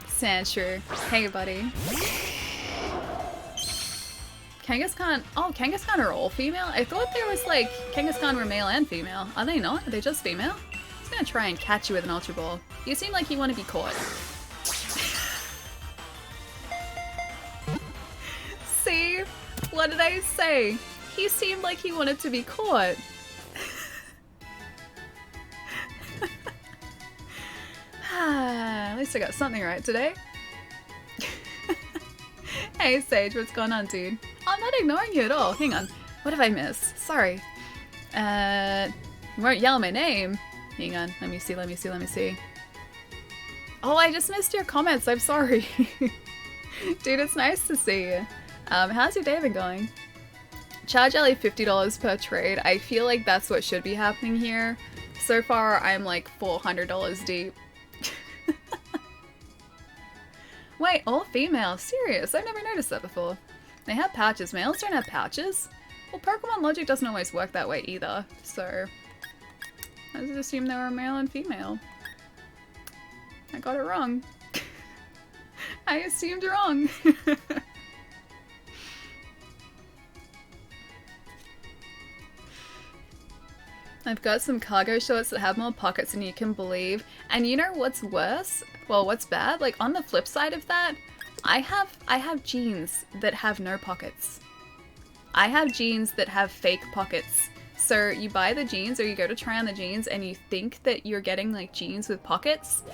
Sandshrew. Hey, buddy. Kangaskhan. Oh, Kangaskhan are all female? I thought there was like Kangaskhan were male and female. Are they not? Are they just female? I was gonna try and catch you with an Ultra Ball. You seem like you want to be caught. See? What did I say? He seemed like he wanted to be caught. At least I got something right today. Hey Sage, what's going on, dude? I'm not ignoring you at all. Hang on. What have I missed? Sorry. You won't yell my name. Hang on. Let me see. Oh, I just missed your comments. I'm sorry. Dude, it's nice to see you. How's your day been going? Charge Ellie $50 per trade. I feel like that's what should be happening here. So far, I'm like $400 deep. Wait, all female? Serious? I've never noticed that before. They have pouches. Males don't have pouches? Well, Pokemon logic doesn't always work that way either, so I just assumed they were male and female. I got it wrong. I assumed wrong. I've got some cargo shorts that have more pockets than you can believe. And you know what's worse? Well, what's bad? Like, on the flip side of that, I have jeans that have no pockets. I have jeans that have fake pockets. So you buy the jeans or you go to try on the jeans and you think that you're getting like jeans with pockets.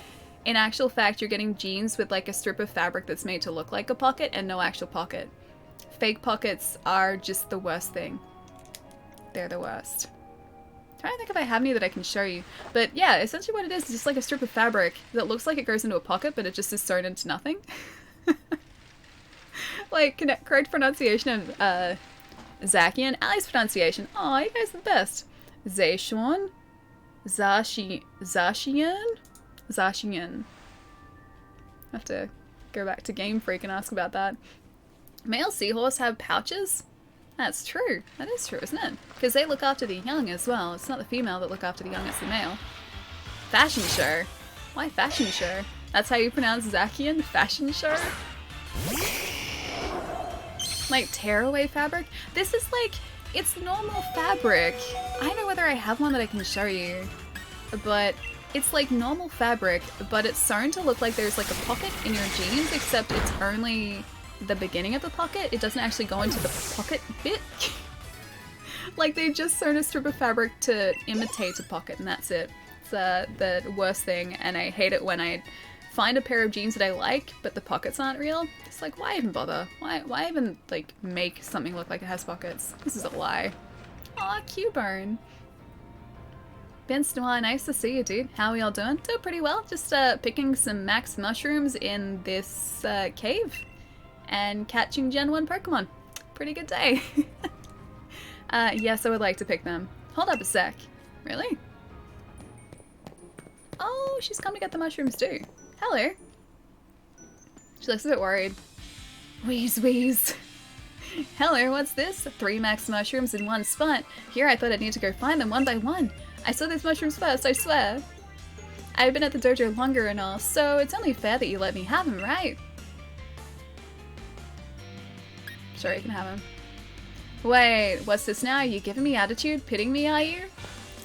In actual fact, you're getting jeans with like a strip of fabric that's made to look like a pocket and no actual pocket. Fake pockets are just the worst thing. They're the worst. I'm trying to think if I have any that I can show you. But yeah, essentially what it is just like a strip of fabric that looks like it goes into a pocket, but it just is sewn into nothing. Like, correct pronunciation of Zacian. Ali's pronunciation. Aw, you guys are the best. Zacian. Zacian? Zacian. I have to go back to Game Freak and ask about that. Male seahorse have pouches? That's true. That is true, isn't it? Because they look after the young as well. It's not the female that look after the young, it's the male. Fashion show. Why fashion show? That's how you pronounce Zacian? Fashion show? Like tearaway fabric? This is like, it's normal fabric. I don't know whether I have one that I can show you. But it's like normal fabric, but it's starting to look like there's like a pocket in your jeans, except it's only the beginning of the pocket. It doesn't actually go into the pocket bit. Like they've just sewn a strip of fabric to imitate a pocket and that's it. It's the worst thing, and I hate it when I find a pair of jeans that I like but the pockets aren't real. It's like, why even bother? Why even like make something look like it has pockets? This is a lie. Aw, Cubone. Ben Snow, nice to see you, dude. How are y'all doing? Doing pretty well. Just picking some max mushrooms in this cave and catching Gen 1 Pokemon. Pretty good day. Yes, I would like to pick them. Hold up a sec. Really? Oh, she's come to get the mushrooms too. Hello. She looks a bit worried. Wheeze, wheeze. Hello, what's this? 3 max mushrooms in one spot. Here, I thought I'd need to go find them one by one. I saw these mushrooms first, I swear. I've been at the dojo longer and all, so it's only fair that you let me have them, right? Sure, you can have him. Wait, what's this now? Are you giving me attitude? Pitting me, are you?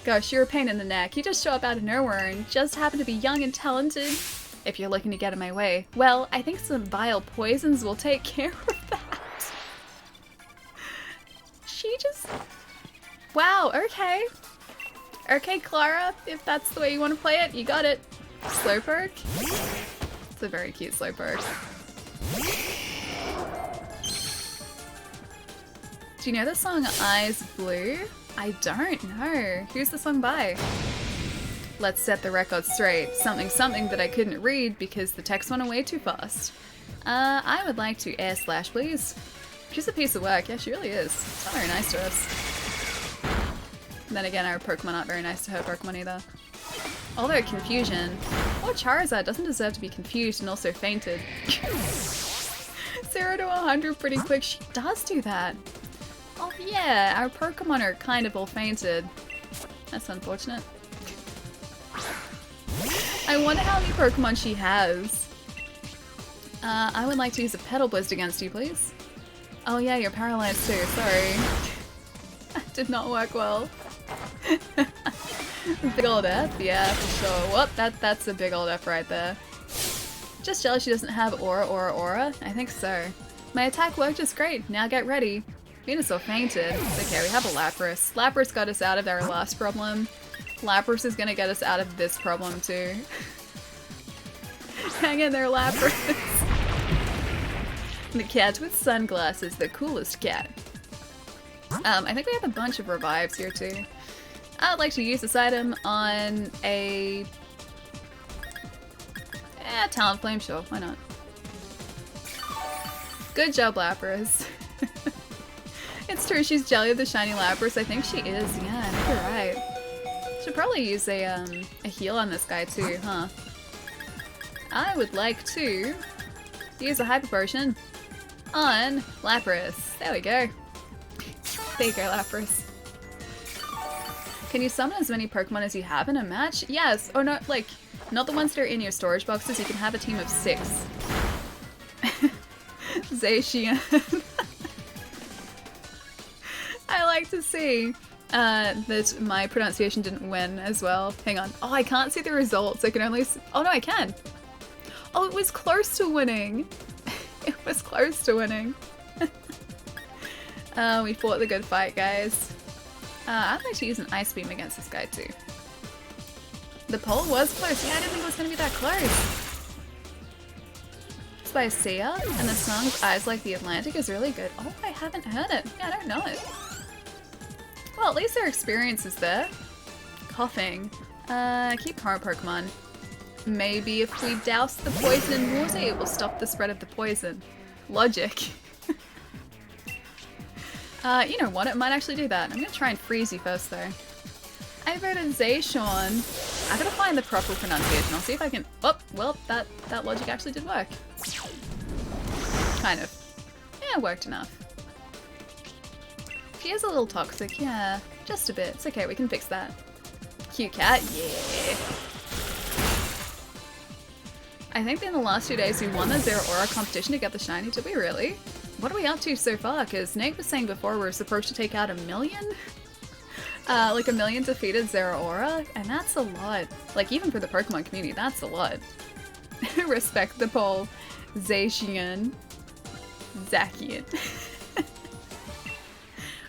Gosh, you're a pain in the neck. You just show up out of nowhere and just happen to be young and talented. If you're looking to get in my way, well, I think some vile poisons will take care of that. She just... Wow, okay. Okay, Klara, if that's the way you want to play it, you got it. Slowpoke? It's a very cute Slowpoke. Do you know the song Eyes Blue? I don't know. Who's the song by? Let's set the record straight. Something that I couldn't read because the text went away too fast. I would like to air slash, please. She's a piece of work. Yeah, she really is. It's not very nice to us. And then again, our Pokemon aren't very nice to her Pokemon either. Although confusion. Poor Charizard doesn't deserve to be confused and also fainted. 0 to 100 pretty quick. She does do that. Oh yeah, our Pokemon are kind of all fainted. That's unfortunate. I wonder how many Pokemon she has. I would like to use a Petal Blast against you, please. Oh yeah, you're paralyzed too, sorry. That did not work well. Big old F? Yeah, for sure. Whoop, that's a big old F right there. Just jealous she doesn't have Aura? I think so. My attack worked just great, now get ready. Venusaur fainted. It's okay, we have a Lapras. Lapras got us out of our last problem. Lapras is gonna get us out of this problem too. Hang in there, Lapras. The cat with sunglasses, the coolest cat. I think we have a bunch of revives here too. I would like to use this item on a... Talent Flame, sure, why not? Good job, Lapras. It's true, she's jelly of the shiny Lapras. I think she is, yeah, I think you're right. Should probably use a heal on this guy too, huh? I would like to use a Hyper Potion on Lapras. There we go. There you go, Lapras. Can you summon as many Pokemon as you have in a match? Yes. Oh no, like, not the ones that are in your storage boxes. You can have a team of 6. Zacian. I like to see that my pronunciation didn't win as well. Hang on. Oh, I can't see the results. I can only see... Oh no, I can. Oh, it was close to winning. It was close to winning. We fought the good fight, guys. I'd like to use an Ice Beam against this guy too. The poll was close. Yeah, I didn't think it was going to be that close. It's by Sia, and the song Eyes Like the Atlantic is really good. Oh, I haven't heard it. Yeah, I don't know it. Well, at least their experience is there. Coughing. Keep current Pokemon. Maybe if we douse the poison in water, it will stop the spread of the poison. Logic. You know what? It might actually do that. I'm gonna try and freeze you first, though. I voted Zacian. I gotta find the proper pronunciation. I'll see if I can... Oh, well, that logic actually did work. Kind of. Yeah, it worked enough. He is a little toxic, yeah. Just a bit. It's okay, we can fix that. Cute cat, yeah. I think in the last 2 days we won the Zero Aura competition to get the shiny. Did we really? What are we up to so far? Because Nate was saying before we're supposed to take out 1 million? Like 1 million defeated Zero Aura? And that's a lot. Like, even for the Pokemon community, that's a lot. Respect the poll. Zacian. Zacian.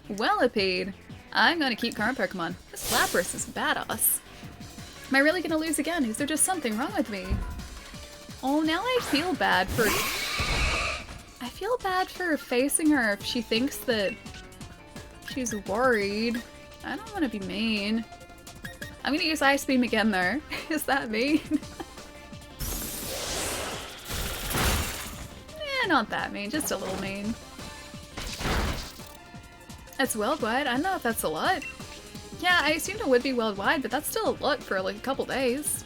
Wellipede. I'm gonna keep current Pokemon. This Lapras is badass. Am I really gonna lose again? Is there just something wrong with me? Oh, now I feel bad for... I feel bad for facing her if she thinks that she's worried. I don't want to be mean. I'm gonna use Ice Beam again though. Is that mean? Not that mean, just a little mean. It's worldwide? I don't know if that's a lot. Yeah, I assumed it would be worldwide, but that's still a lot for like a couple days.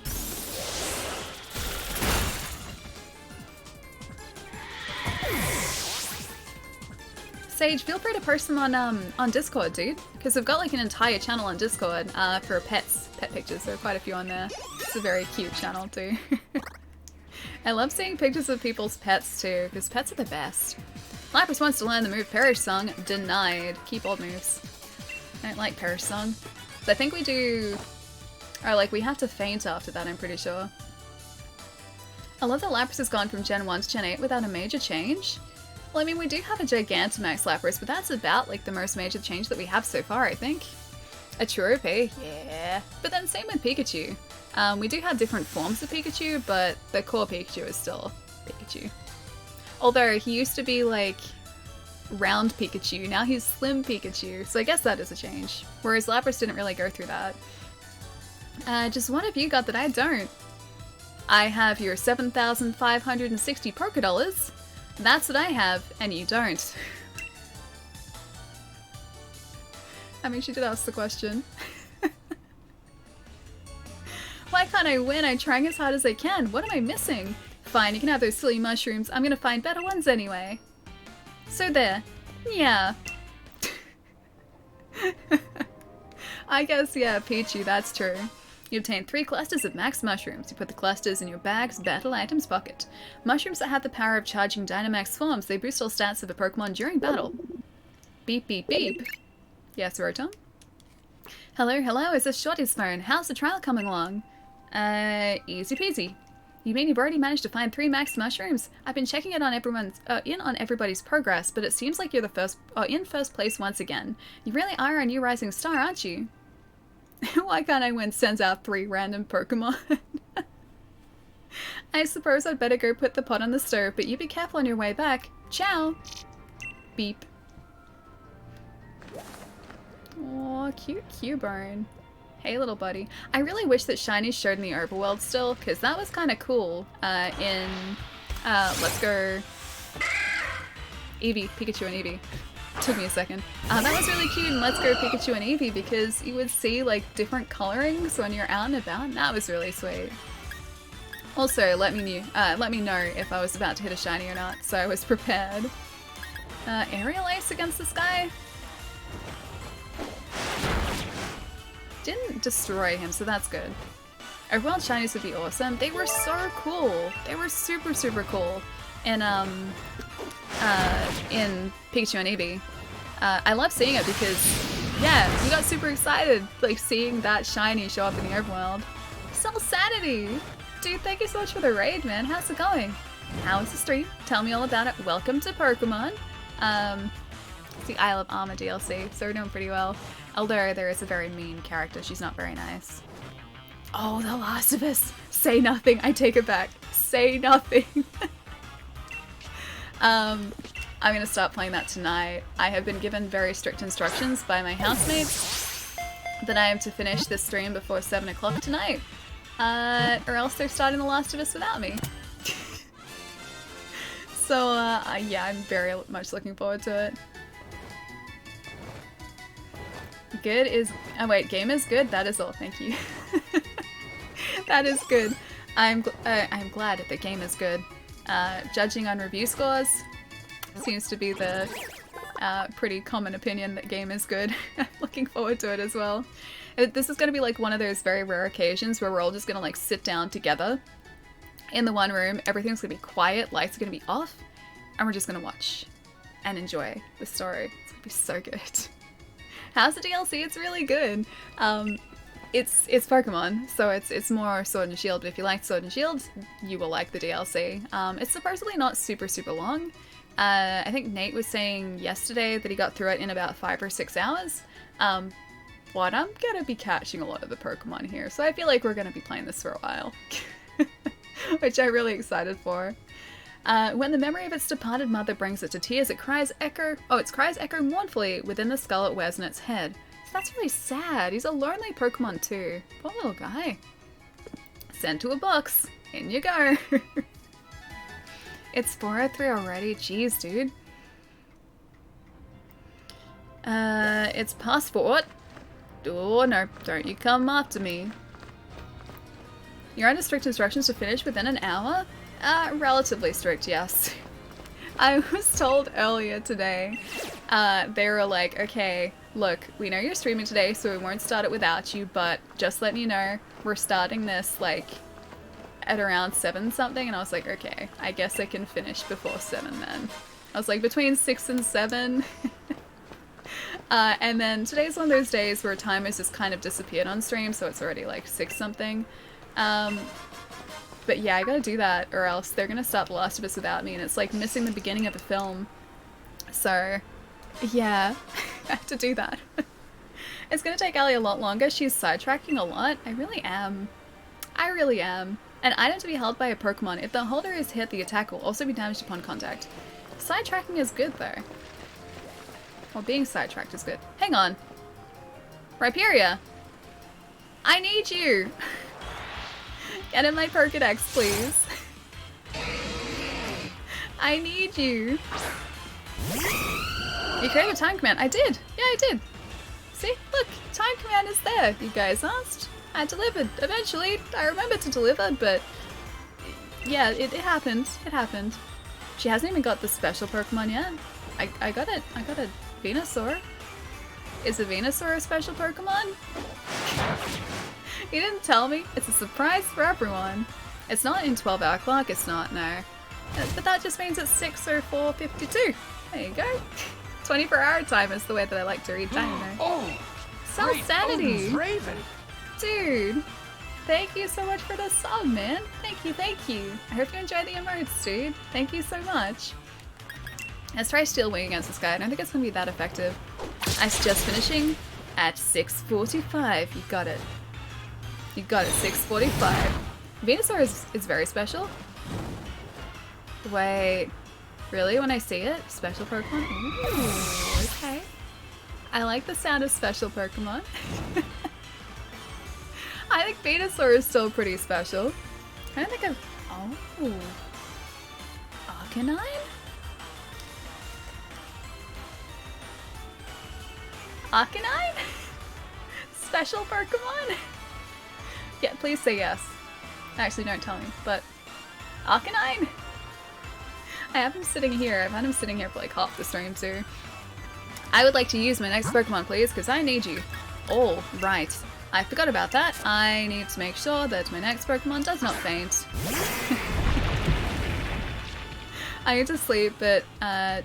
Sage, feel free to post them on Discord, dude. Because we've got like an entire channel on Discord for pet pictures. There are quite a few on there. It's a very cute channel too. I love seeing pictures of people's pets too, because pets are the best. Lapras wants to learn the move Perish Song. Denied. Keep old moves. I don't like Perish Song. But I think we do... Or like, we have to faint after that, I'm pretty sure. I love that Lapras has gone from Gen 1 to Gen 8 without a major change. Well, I mean, we do have a Gigantamax Lapras, but that's about, like, the most major change that we have so far, I think. A Chorupe? Yeah. But then same with Pikachu. We do have different forms of Pikachu, but the core Pikachu is still Pikachu. Although, he used to be, like, round Pikachu, now he's slim Pikachu, so I guess that is a change. Whereas Lapras didn't really go through that. Just what have you got that I don't? I have your 7,560 Pokédollars. That's what I have, and you don't. I mean, she did ask the question. Why can't I win? I'm trying as hard as I can. What am I missing? Fine, you can have those silly mushrooms. I'm gonna find better ones anyway. So there. Yeah. I guess, yeah, Pichu, that's true. You obtain 3 clusters of max mushrooms. You put the clusters in your bag's battle items pocket. Mushrooms that have the power of charging Dynamax forms. They boost all stats of a Pokemon during battle. Beep, beep, beep. Yes, Rotom? Hello, hello, is this Shorty's phone? How's the trial coming along? Easy peasy. You mean you've already managed to find 3 max mushrooms? I've been checking it on everybody's progress, but it seems like you're in first place once again. You really are a new rising star, aren't you? Why can't I win sends out 3 random Pokemon? I suppose I'd better go put the pot on the stove, but you be careful on your way back. Ciao! Beep. Aw, cute Cubone. Hey, little buddy. I really wish that shinies showed in the overworld still, because that was kind of cool in Let's Go Eevee, Pikachu and Eevee. Took me a second. That was really cute in Let's Go Pikachu and Eevee because you would see like different colorings when you're out and about, and that was really sweet. Also, let me know if I was about to hit a shiny or not, so I was prepared. Aerial Ace against this guy? Didn't destroy him, so that's good. Overworld shinies would be awesome. They were so cool. They were super, super cool. In Pikachu and Eevee. I love seeing it because, yeah, we got super excited, like, seeing that shiny show up in the overworld. Soul Sanity! Dude, thank you so much for the raid, man. How's it going? How is the stream? Tell me all about it. Welcome to Pokemon. It's the Isle of Armor DLC, so we're doing pretty well. Although there is a very mean character, she's not very nice. Oh, The Last of Us! Say nothing, I take it back. Say nothing. I'm gonna start playing that tonight. I have been given very strict instructions by my housemates that I am to finish this stream before 7 o'clock tonight, or else they're starting The Last of Us without me. So, yeah, I'm very much looking forward to it. Good is... Oh wait, game is good? That is all, thank you. That is good. I'm glad the game is good. Judging on review scores, seems to be the pretty common opinion that game is good. I'm looking forward to it as well. This is going to be like one of those very rare occasions where we're all just going to like sit down together in the one room, everything's going to be quiet, lights are going to be off, and we're just going to watch and enjoy the story. It's going to be so good. How's the DLC? It's really good. It's Pokemon, so it's more Sword and Shield, but if you like Sword and Shield, you will like the DLC. It's supposedly not super, super long. I think Nate was saying yesterday that he got through it in about 5 or 6 hours. But I'm gonna be catching a lot of the Pokemon here, so I feel like we're gonna be playing this for a while. Which I'm really excited for. When the memory of its departed mother brings it to tears, it cries echo mournfully within the skull it wears in its head. So that's really sad. He's a lonely Pokemon too. Poor little guy. Sent to a box. In you go. It's 4:03 already. Jeez, dude. It's past 4. Oh, no. Don't you come after me. You're under strict instructions to finish within an hour? Relatively strict, yes. I was told earlier today, they were like, okay, look, we know you're streaming today, so we won't start it without you, but just letting you know, we're starting this, like, at around 7 something, and I was like, okay, I guess I can finish before 7 then. I was like between 6 and 7. And then today's one of those days where time has just kind of disappeared on stream, so it's already like 6 something. But yeah, I gotta do that or else they're gonna start The Last of Us without me, and it's like missing the beginning of the film. So yeah, I have to do that. It's gonna take Allie a lot longer. She's sidetracking a lot. I really am. I really am. An item to be held by a Pokemon. If the holder is hit, the attack will also be damaged upon contact. Sidetracking is good though. Well, being sidetracked is good. Hang on. Rhyperia! I need you! Get in my Pokédex, please. I need you. You created a time command. I did. Yeah, I did. See? Look, time command is there. You guys asked. I delivered. Eventually, I remembered to deliver, but yeah, it happened. It happened. She hasn't even got the special Pokemon yet. I got it. I got a Venusaur. Is a Venusaur a special Pokemon? You didn't tell me. It's a surprise for everyone. It's not in 12-hour clock. It's not, no. But that just means it's 6:04:52. There you go. 24-hour time is the way that I like to read time there. Oh, Self sanity. Raven. Dude, thank you so much for the sub, man. Thank you, thank you. I hope you enjoy the emotes, dude. Thank you so much. Let's try Steel Wing against this guy. I don't think it's going to be that effective. Ice just finishing at 6:45. You got it. You got it, 6:45. Venusaur is very special. Wait, really? When I see it? Special Pokemon? Ooh, okay. I like the sound of special Pokemon. I think Venusaur is still pretty special. I don't think I've... Oh. Arcanine? Arcanine? Special Pokemon? Yeah, please say yes. Actually, don't tell me, but... Arcanine? I have him sitting here. I've had him sitting here for like half the stream too. I would like to use my next Pokemon, please, because I need you. All right. I forgot about that. I need to make sure that my next Pokemon does not faint. I need to sleep, but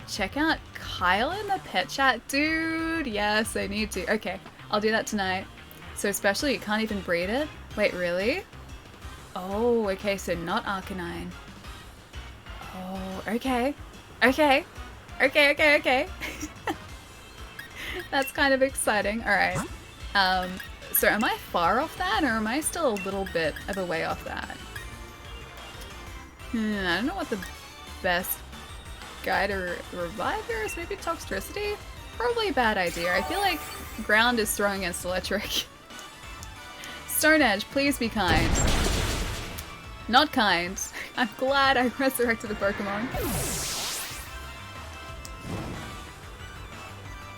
check out Kyle in the pet chat. Dude, yes, I need to. Okay, I'll do that tonight. So especially you can't even breed it? Wait, really? Oh, okay, so not Arcanine. Oh, okay. Okay. Okay. That's kind of exciting. Alright. So am I far off that, or am I still a little bit of a way off that? I don't know what the best guy to revive here is. Maybe Toxtricity? Probably a bad idea. I feel like ground is strong against electric. Stone Edge, please be kind. Not kind. I'm glad I resurrected the Pokemon.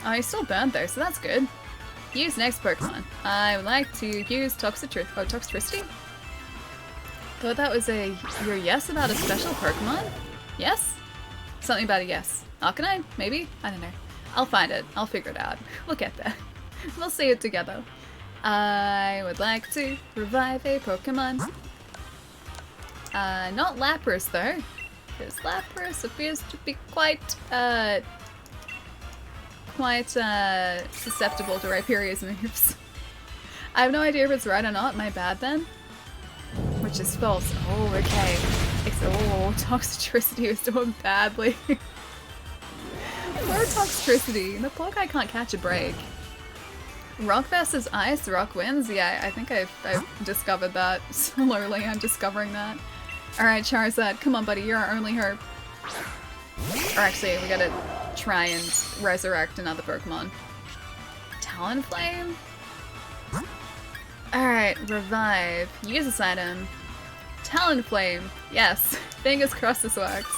Oh, he's still burnt though, so that's good. Use next Pokemon. I would like to use Toxtricity. Thought that was your yes about a special Pokemon? Yes? Something about a yes. Arcanine? Maybe? I don't know. I'll find it. I'll figure it out. We'll get there. We'll see it together. I would like to revive a Pokemon. Not Lapras though, because Lapras appears to be quite susceptible to Rhyperia's moves. I have no idea if it's right or not, my bad then. Which is false. Oh, okay. Toxtricity is doing badly. Poor Toxtricity. The poor guy can't catch a break. Rock versus Ice, Rock wins? Yeah, I think I've discovered that. Slowly I'm discovering that. Alright, Charizard, come on buddy, you're our only hope. Or actually, we gotta try and resurrect another Pokemon. Talonflame? Alright, revive. Use this item. Talonflame. Yes. Fingers crossed this works.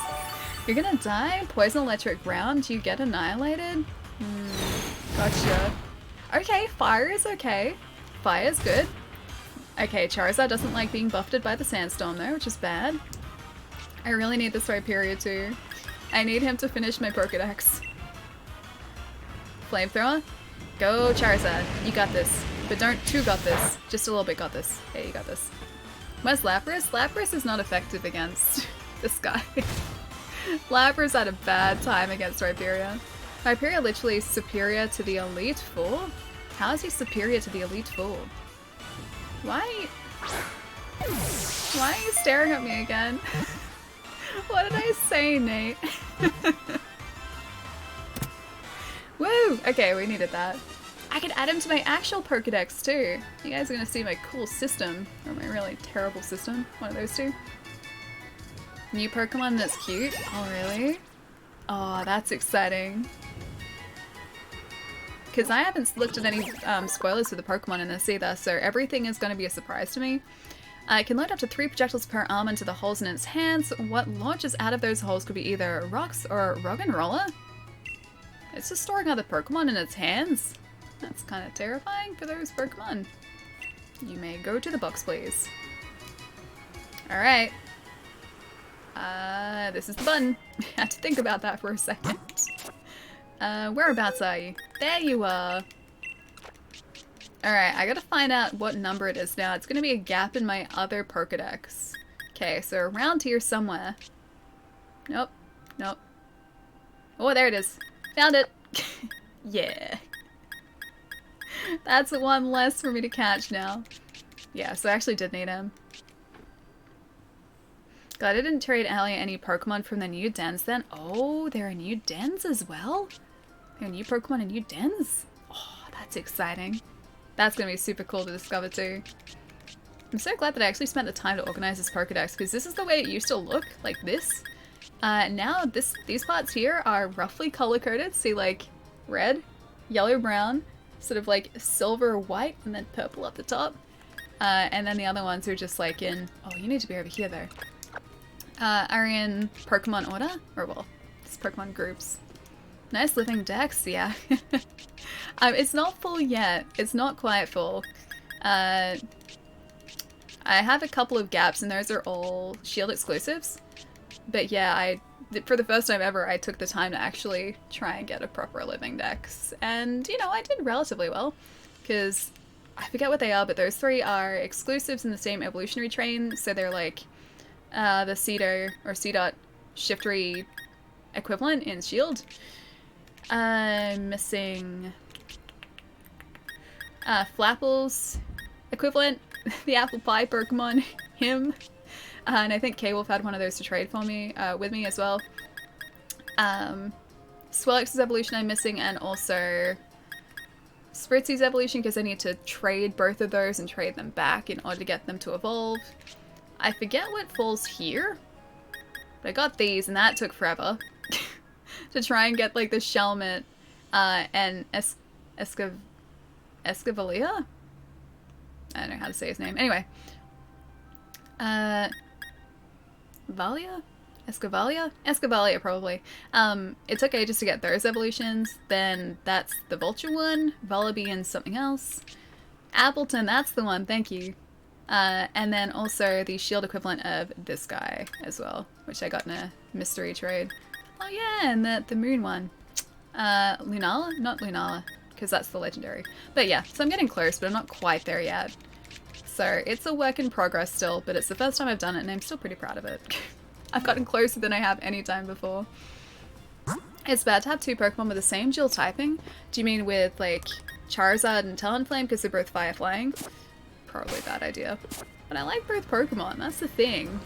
You're gonna die? Poison electric ground? You get annihilated? Gotcha. Okay, fire is okay. Fire's good. Okay, Charizard doesn't like being buffeted by the sandstorm though, which is bad. I really need this Rhyperia too. I need him to finish my Pokédex. Flamethrower? Go Charizard. You got this. But don't too got this. Just a little bit got this. Hey, you got this. Where's Lapras? Lapras is not effective against this guy. Labra's had a bad time against Viperia. Viperia literally superior to the Elite Four? How is he superior to the Elite Four? Why are you staring at me again? What did I say, Nate? Woo! Okay, we needed that. I could add him to my actual Pokédex too. You guys are gonna see my cool system, or my really terrible system. One of those two. New Pokemon that's cute? Oh, really? Oh, that's exciting. Because I haven't looked at any spoilers for the Pokemon in this either, so everything is going to be a surprise to me. It can load up to 3 projectiles per arm into the holes in its hands. What launches out of those holes could be either rocks or rock and roller. It's just storing other Pokemon in its hands. That's kind of terrifying for those Pokemon. You may go to the box, please. Alright. This is the button. I had to think about that for a second. Whereabouts are you? There you are. Alright, I gotta find out what number it is now. It's gonna be a gap in my other Pokédex. Okay, so around here somewhere. Nope. Nope. Oh, there it is. Found it. Yeah. That's one less for me to catch now. Yeah, so I actually did need him. God, I didn't trade Allie any Pokemon from the new dens then. Oh, there are new dens as well? There are new Pokemon and new dens? Oh, that's exciting. That's going to be super cool to discover too. I'm so glad that I actually spent the time to organize this Pokédex, because this is the way it used to look, like this. Now these parts here are roughly color-coded. See, like, red, yellow, brown, sort of like silver, white, and then purple at the top. And then the other ones are just like in... Oh, you need to be over here though. Are in Pokemon order? Or, well, it's Pokemon groups. Nice living dex, yeah. It's not full yet. It's not quite full. I have a couple of gaps, and those are all Shield exclusives. But yeah, for the first time ever, I took the time to actually try and get a proper living dex. And, you know, I did relatively well. Because I forget what they are, but those 3 are exclusives in the same evolutionary train. So they're like the C-Dot or C-Dot Shiftery equivalent in Shield. I'm missing Flapple's equivalent, the apple pie Pokemon, him. And I think K-Wolf had one of those to trade for me, with me as well. Swellex's evolution I'm missing, and also Spritzy's evolution, because I need to trade both of those and trade them back in order to get them to evolve. I forget what falls here, but I got these, and that took forever. To try and get, like, the Shelmet, and Escavalier? I don't know how to say his name. Anyway. Valia? Escavalia? Escavalia, probably. It took ages to get those evolutions. Then that's the Vulture one. Vullaby and something else. Appleton, that's the one, thank you. And then also the Shield equivalent of this guy as well, which I got in a mystery trade. Oh yeah, and the moon one. Lunala? Not Lunala, because that's the legendary. But yeah, so I'm getting close, but I'm not quite there yet. So it's a work in progress still, but it's the first time I've done it, and I'm still pretty proud of it. I've gotten closer than I have any time before. It's bad to have 2 Pokemon with the same dual typing. Do you mean with, like, Charizard and Talonflame because they're both fire flying? Probably a bad idea. But I like both Pokemon, that's the thing.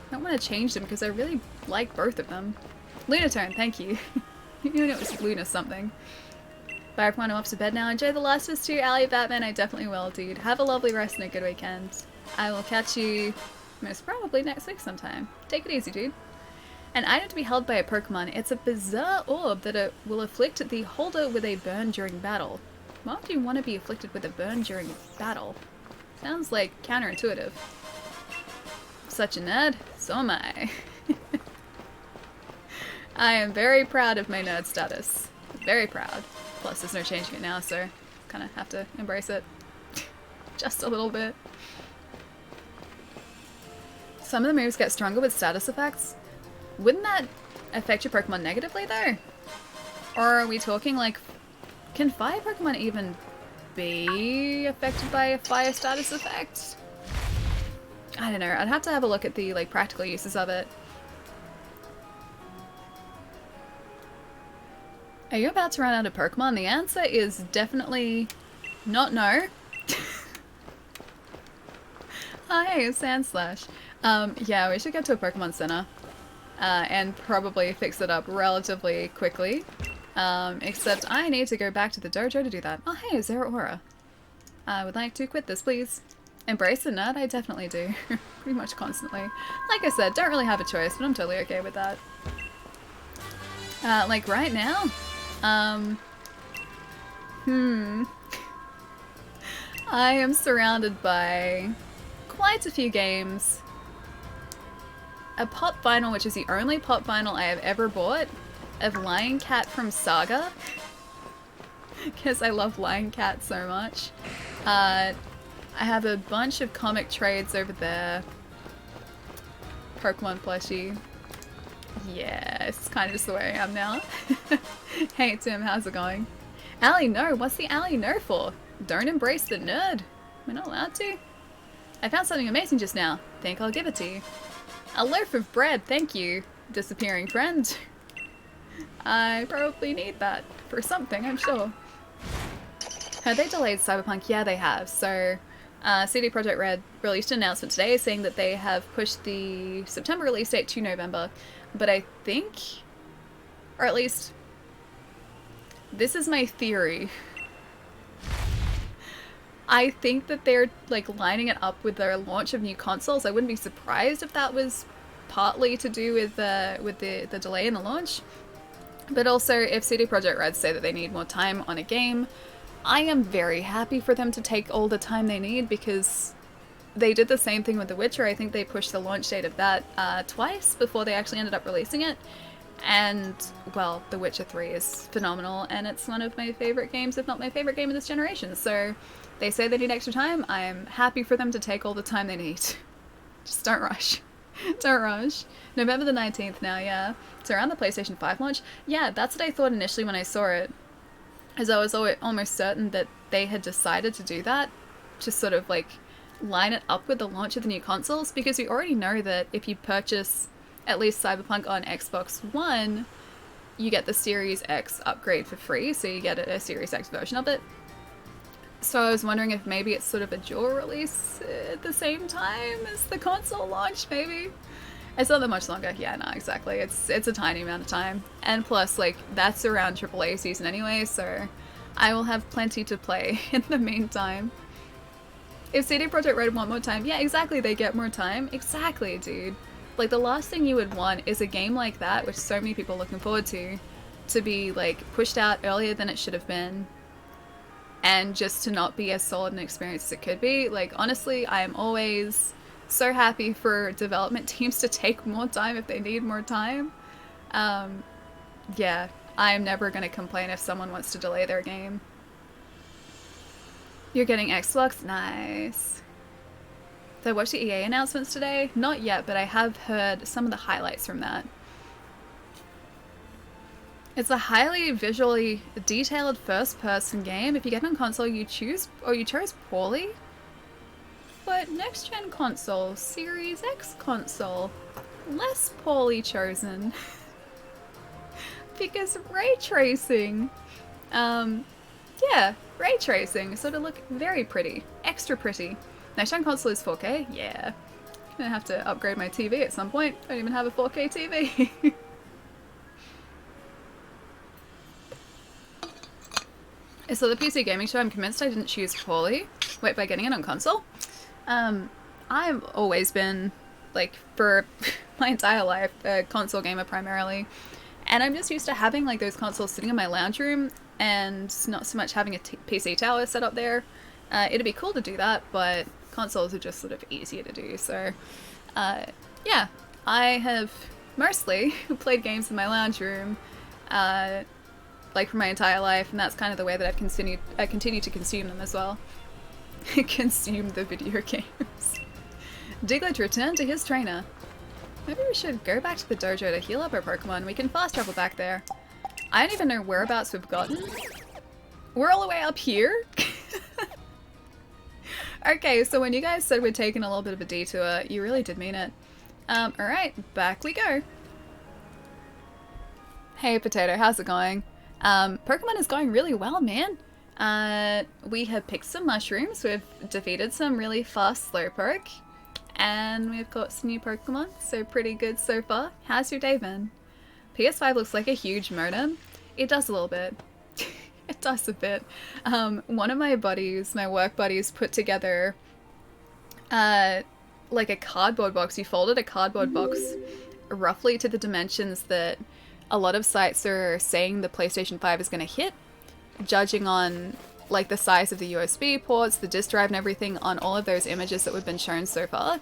I don't want to change them because I really like both of them. Lunatone, thank you. You knew it was Luna something. Bye everyone, I'm off to bed now. Enjoy The Last of Us 2, Allie, Batman. I definitely will, dude. Have a lovely rest and a good weekend. I will catch you most probably next week sometime. Take it easy, dude. An item to be held by a Pokemon. It's a bizarre orb that will afflict the holder with a burn during battle. Why would you want to be afflicted with a burn during battle? Sounds like counterintuitive. Such a nerd. So am I. I am very proud of my nerd status. Very proud. Plus, there's no changing it now, so kind of have to embrace it. Just a little bit. Some of the moves get stronger with status effects. Wouldn't that affect your Pokemon negatively, though? Or are we talking, like... Can fire Pokemon even be affected by a fire status effect? I don't know. I'd have to have a look at the, like, practical uses of it. Are you about to run out of Pokemon? The answer is definitely not no. Hi, Sandslash. Yeah, we should get to a Pokemon Center. And probably fix it up relatively quickly. Except I need to go back to the dojo to do that. Oh hey, Zeraora. I would like to quit this, please. Embrace the nerd? I definitely do. Pretty much constantly. Like I said, don't really have a choice, but I'm totally okay with that. Like right now? I am surrounded by quite a few games. A pop vinyl, which is the only pop vinyl I have ever bought, of Lion Cat from Saga. Because I love Lion Cat so much. I have a bunch of comic trades over there. Pokemon plushie. Yeah, it's kind of just the way I am now. Hey Tim, how's it going? Allie, no, what's the Allie no for? Don't embrace the nerd. We're not allowed to. I found something amazing just now. Think I'll give it to you. A loaf of bread, thank you, disappearing friend. I probably need that for something, I'm sure. Have they delayed Cyberpunk? Yeah, they have. So, CD Projekt Red released an announcement today saying that they have pushed the September release date to November. But I think, or at least, this is my theory. I think that they're like lining it up with their launch of new consoles. I wouldn't be surprised if that was partly to do with the delay in the launch. But also, if CD Projekt Red say that they need more time on a game, I am very happy for them to take all the time they need, because they did the same thing with The Witcher. I think they pushed the launch date of that twice before they actually ended up releasing it. And, well, The Witcher 3 is phenomenal, and it's one of my favorite games, if not my favorite game of this generation. So, they say they need extra time. I am happy for them to take all the time they need. Just don't rush. Don't rush. November the 19th now, yeah. So around the PlayStation 5 launch. Yeah, that's what I thought initially when I saw it. As I was almost certain that they had decided to do that. To sort of, like, line it up with the launch of the new consoles. Because we already know that if you purchase at least Cyberpunk on Xbox One, you get the Series X upgrade for free. So you get a Series X version of it. So I was wondering if maybe it's sort of a dual release at the same time as the console launch, maybe? It's not that much longer. Yeah, no, exactly. It's a tiny amount of time. And plus, like, that's around AAA season anyway, so I will have plenty to play in the meantime. If CD Projekt Red want more time, yeah, exactly, they get more time. Exactly, dude. Like, the last thing you would want is a game like that, which so many people are looking forward to be, like, pushed out earlier than it should have been. And just to not be as solid an experience as it could be. Like, honestly, I am always so happy for development teams to take more time if they need more time. Yeah, I'm never going to complain if someone wants to delay their game. You're getting Xbox? Nice. Did I watch the EA announcements today? Not yet, but I have heard some of the highlights from that. It's a highly visually detailed first-person game. If you get it on console, you chose poorly. But next-gen console, Series X console, less poorly chosen. Because ray tracing. Yeah, ray tracing sort of look very pretty. Extra pretty. Next-gen console is 4K? Yeah. Gonna have to upgrade my TV at some point. Don't even have a 4K TV. So the PC gaming show, I'm convinced I didn't choose poorly. Wait, by getting it on console? I've always been, like, for my entire life, a console gamer primarily. And I'm just used to having, like, those consoles sitting in my lounge room and not so much having a PC tower set up there. It'd be cool to do that, but consoles are just sort of easier to do. So, yeah, I have mostly played games in my lounge room, like for my entire life, and that's kind of the way that I continue to consume them as well. Consume the video games. Diglett returned to his trainer. Maybe we should go back to the dojo to heal up our Pokemon. We can fast travel back there. I don't even know whereabouts we've gotten. We're all the way up here? Okay, so when you guys said we're taking a little bit of a detour, you really did mean it. Alright, back we go. Hey Potato, how's it going? Pokemon is going really well, man. We have picked some mushrooms, we've defeated some really fast Slowpoke, and we've got some new Pokemon, so pretty good so far. How's your day been? PS5 looks like a huge modem. It does a little bit. It does a bit. One of my buddies, my work buddies, put together like a cardboard box. You folded a cardboard box roughly to the dimensions that a lot of sites are saying the PlayStation 5 is going to hit, judging on like the size of the USB ports, the disk drive and everything on all of those images that we've been shown so far.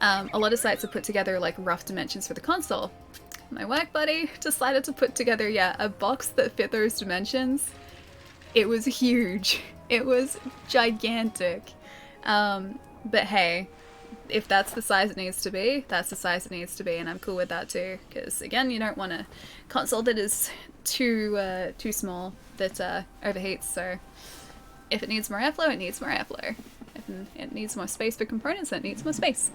A lot of sites have put together like rough dimensions for the console. My work buddy decided to put together, yeah, a box that fit those dimensions. It was huge. It was gigantic. But hey, if that's the size it needs to be, that's the size it needs to be, and I'm cool with that too. Because again, you don't want a console that is too small that overheats. So if it needs more airflow, it needs more airflow. If it needs more space for components, it needs more space.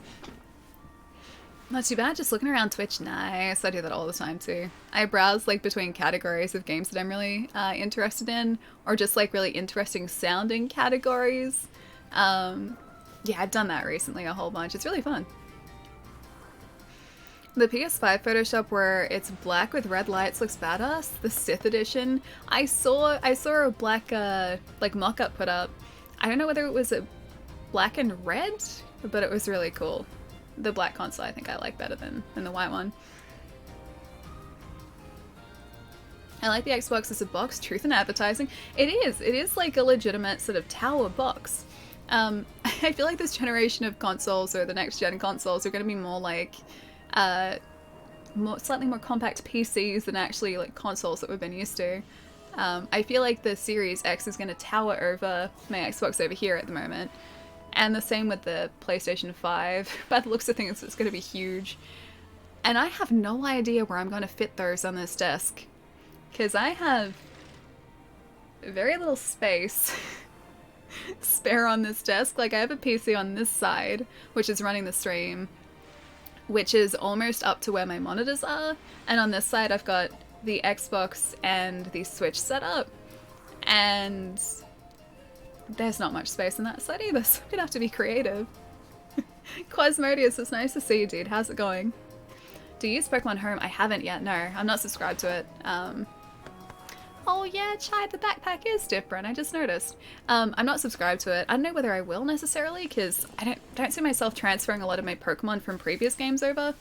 Not too bad, just looking around Twitch. Nice, I do that all the time too. I browse like between categories of games that I'm really interested in, or just like really interesting sounding categories. Yeah, I've done that recently a whole bunch. It's really fun. The PS5 Photoshop where it's black with red lights looks badass. The Sith edition. I saw a black like mock-up put up. I don't know whether it was a black and red, but it was really cool. The black console I think I like better than the white one. I like the Xbox as a box, truth in advertising. It is like a legitimate sort of tower box. I feel like this generation of consoles, or the next gen consoles, are going to be more like slightly more compact PCs than actually like consoles that we've been used to. I feel like the Series X is going to tower over my Xbox over here at the moment. And the same with the PlayStation 5. By the looks of things, it's going to be huge. And I have no idea where I'm going to fit those on this desk. Because I have very little space spare on this desk. Like, I have a PC on this side, which is running the stream, which is almost up to where my monitors are. And on this side, I've got the Xbox and the Switch set up. And there's not much space in that side either, so I'm gonna have to be creative. Quasmodius, it's nice to see you, dude. How's it going? Do you use Pokemon Home? I haven't yet, no. I'm not subscribed to it. Oh yeah, Chai, the backpack is different. I just noticed. I'm not subscribed to it. I don't know whether I will necessarily, because I don't see myself transferring a lot of my Pokemon from previous games over.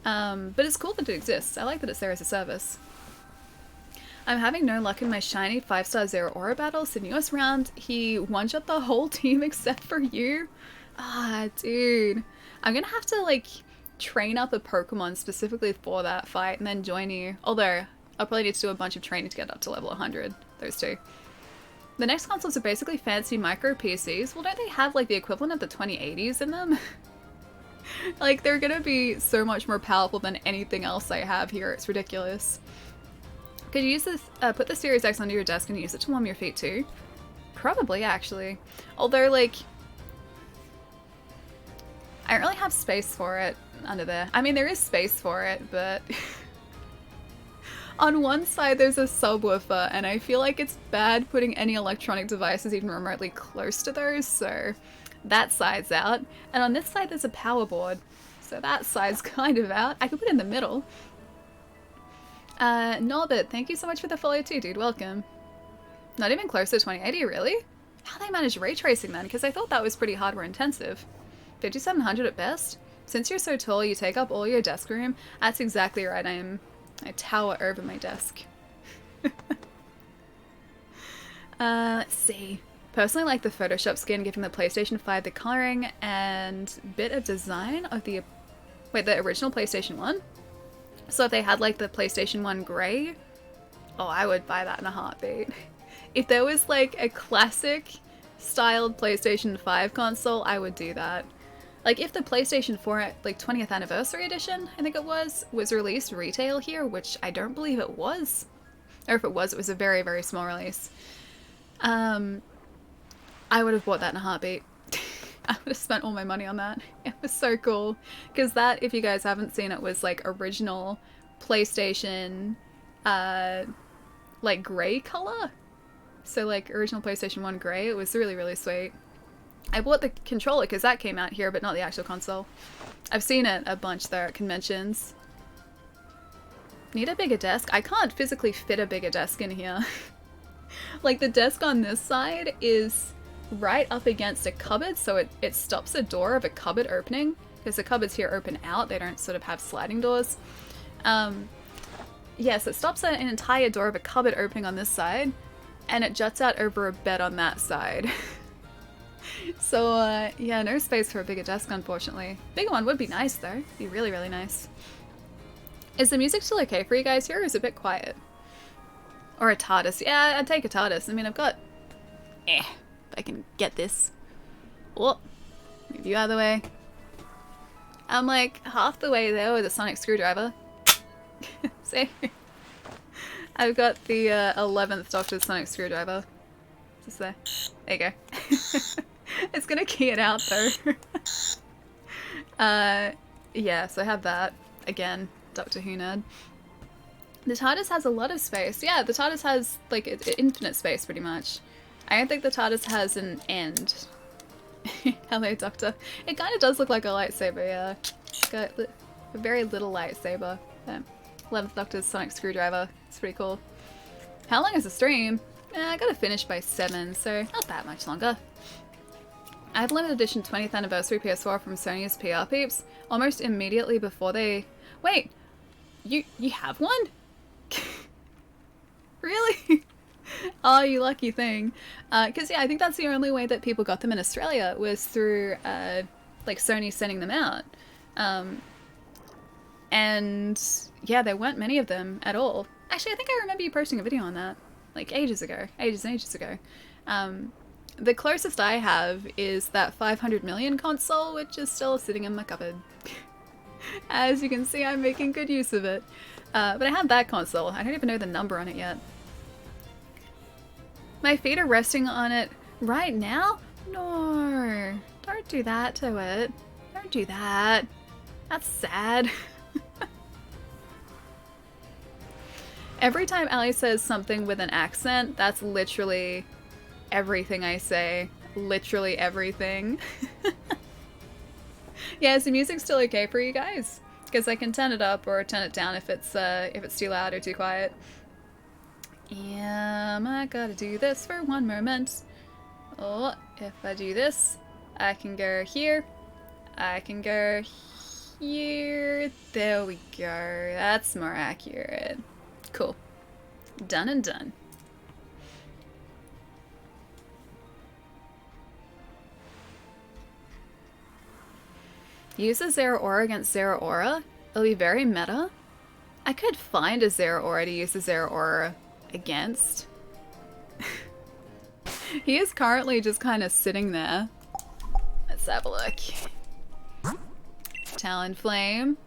But it's cool that it exists. I like that it's there as a service. I'm having no luck in my shiny 5-star Zero Aura battles. The newest round, he one-shot the whole team except for you. Ah, dude. I'm gonna have to, like, train up a Pokemon specifically for that fight and then join you. Although, I'll probably need to do a bunch of training to get up to level 100. Those two. The next consoles are basically fancy micro PCs. Well, don't they have, like, the equivalent of the 2080s in them? Like, they're gonna be so much more powerful than anything else I have here. It's ridiculous. Could you use this, put the Series X under your desk and use it to warm your feet too? Probably, actually. Although, like, I don't really have space for it under there. I mean, there is space for it, but on one side there's a subwoofer, and I feel like it's bad putting any electronic devices even remotely close to those, so that side's out. And on this side there's a power board, so that side's kind of out. I could put it in the middle. Norbert, thank you so much for the follow too, dude. Welcome. Not even close to 2080, really? How they manage ray tracing then? Because I thought that was pretty hardware intensive. 5700 at best? Since you're so tall, you take up all your desk room. That's exactly right. I tower over my desk. Let's see. Personally, like the Photoshop skin giving the PlayStation 5 the coloring and bit of design of the original PlayStation 1. So if they had like the PlayStation 1 grey, oh, I would buy that in a heartbeat. If there was like a classic styled PlayStation 5 console, I would do that. Like if the PlayStation 4 like 20th anniversary edition, I think it was released retail here, which I don't believe it was. Or if it was a very, very small release. I would have bought that in a heartbeat. I would have spent all my money on that. It was so cool. Because that, if you guys haven't seen it, was like original PlayStation like grey color. So like original PlayStation 1 grey. It was really, really sweet. I bought the controller because that came out here, but not the actual console. I've seen it a bunch there at conventions. Need a bigger desk? I can't physically fit a bigger desk in here. Like the desk on this side is right up against a cupboard, so it stops the door of a cupboard opening. Because the cupboards here open out, they don't sort of have sliding doors. Yeah, so it stops an entire door of a cupboard opening on this side, and it juts out over a bed on that side. So, yeah, no space for a bigger desk, unfortunately. Bigger one would be nice, though. Be really, really nice. Is the music still okay for you guys here, or is it a bit quiet? Or a TARDIS. Yeah, I'd take a TARDIS. I mean, I've got... if I can get this. Oh, move you out of the way. I'm like half the way there with a sonic screwdriver. See? I've got the 11th Doctor's sonic screwdriver. Just there. There you go. It's gonna key it out though. Yeah, so I have that. Again, Doctor Who nerd. The TARDIS has a lot of space. Yeah, the TARDIS has like infinite space pretty much. I don't think the TARDIS has an end. Hello, Doctor. It kind of does look like a lightsaber, yeah. Got a very little lightsaber. 11th Doctor's sonic screwdriver. It's pretty cool. How long is the stream? I gotta finish by 7, so not that much longer. I have limited edition 20th anniversary PS4 from Sony's PR peeps almost immediately before they... Wait! You have one? Really? Oh, you lucky thing. Because yeah, I think that's the only way that people got them in Australia was through like Sony sending them out. And yeah, there weren't many of them at all. Actually, I think I remember you posting a video on that like ages ago. Ages and ages ago. The closest I have is that 500 million console, which is still sitting in my cupboard. As you can see, I'm making good use of it. But I have that console. I don't even know the number on it yet. My feet are resting on it right now? No, don't do that to it. Don't do that. That's sad. Every time Ali says something with an accent, that's literally everything I say. Literally everything. Yeah, is the music still okay for you guys? Because I can turn it up or turn it down if it's too loud or too quiet. Yeah, I gotta do this for one moment. Oh, if I do this, I can go here. I can go here. There we go. That's more accurate. Cool. Done and done. Use a Zeraora against Zeraora? It'll be very meta. I could find a Zeraora to use a Zeraora against. He is currently just kind of sitting there. Let's have a look. Talonflame.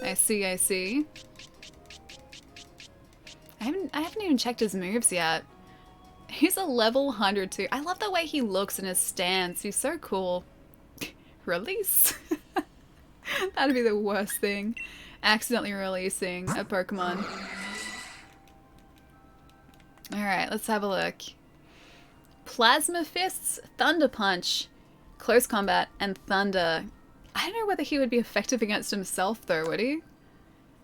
I see, I see. I haven't even checked his moves yet. He's a level 100 too. I love the way he looks in his stance. He's so cool. Release? That'd be the worst thing. Accidentally releasing a Pokemon. Alright, let's have a look. Plasma Fists, Thunder Punch, Close Combat, and Thunder. I don't know whether he would be effective against himself though, would he?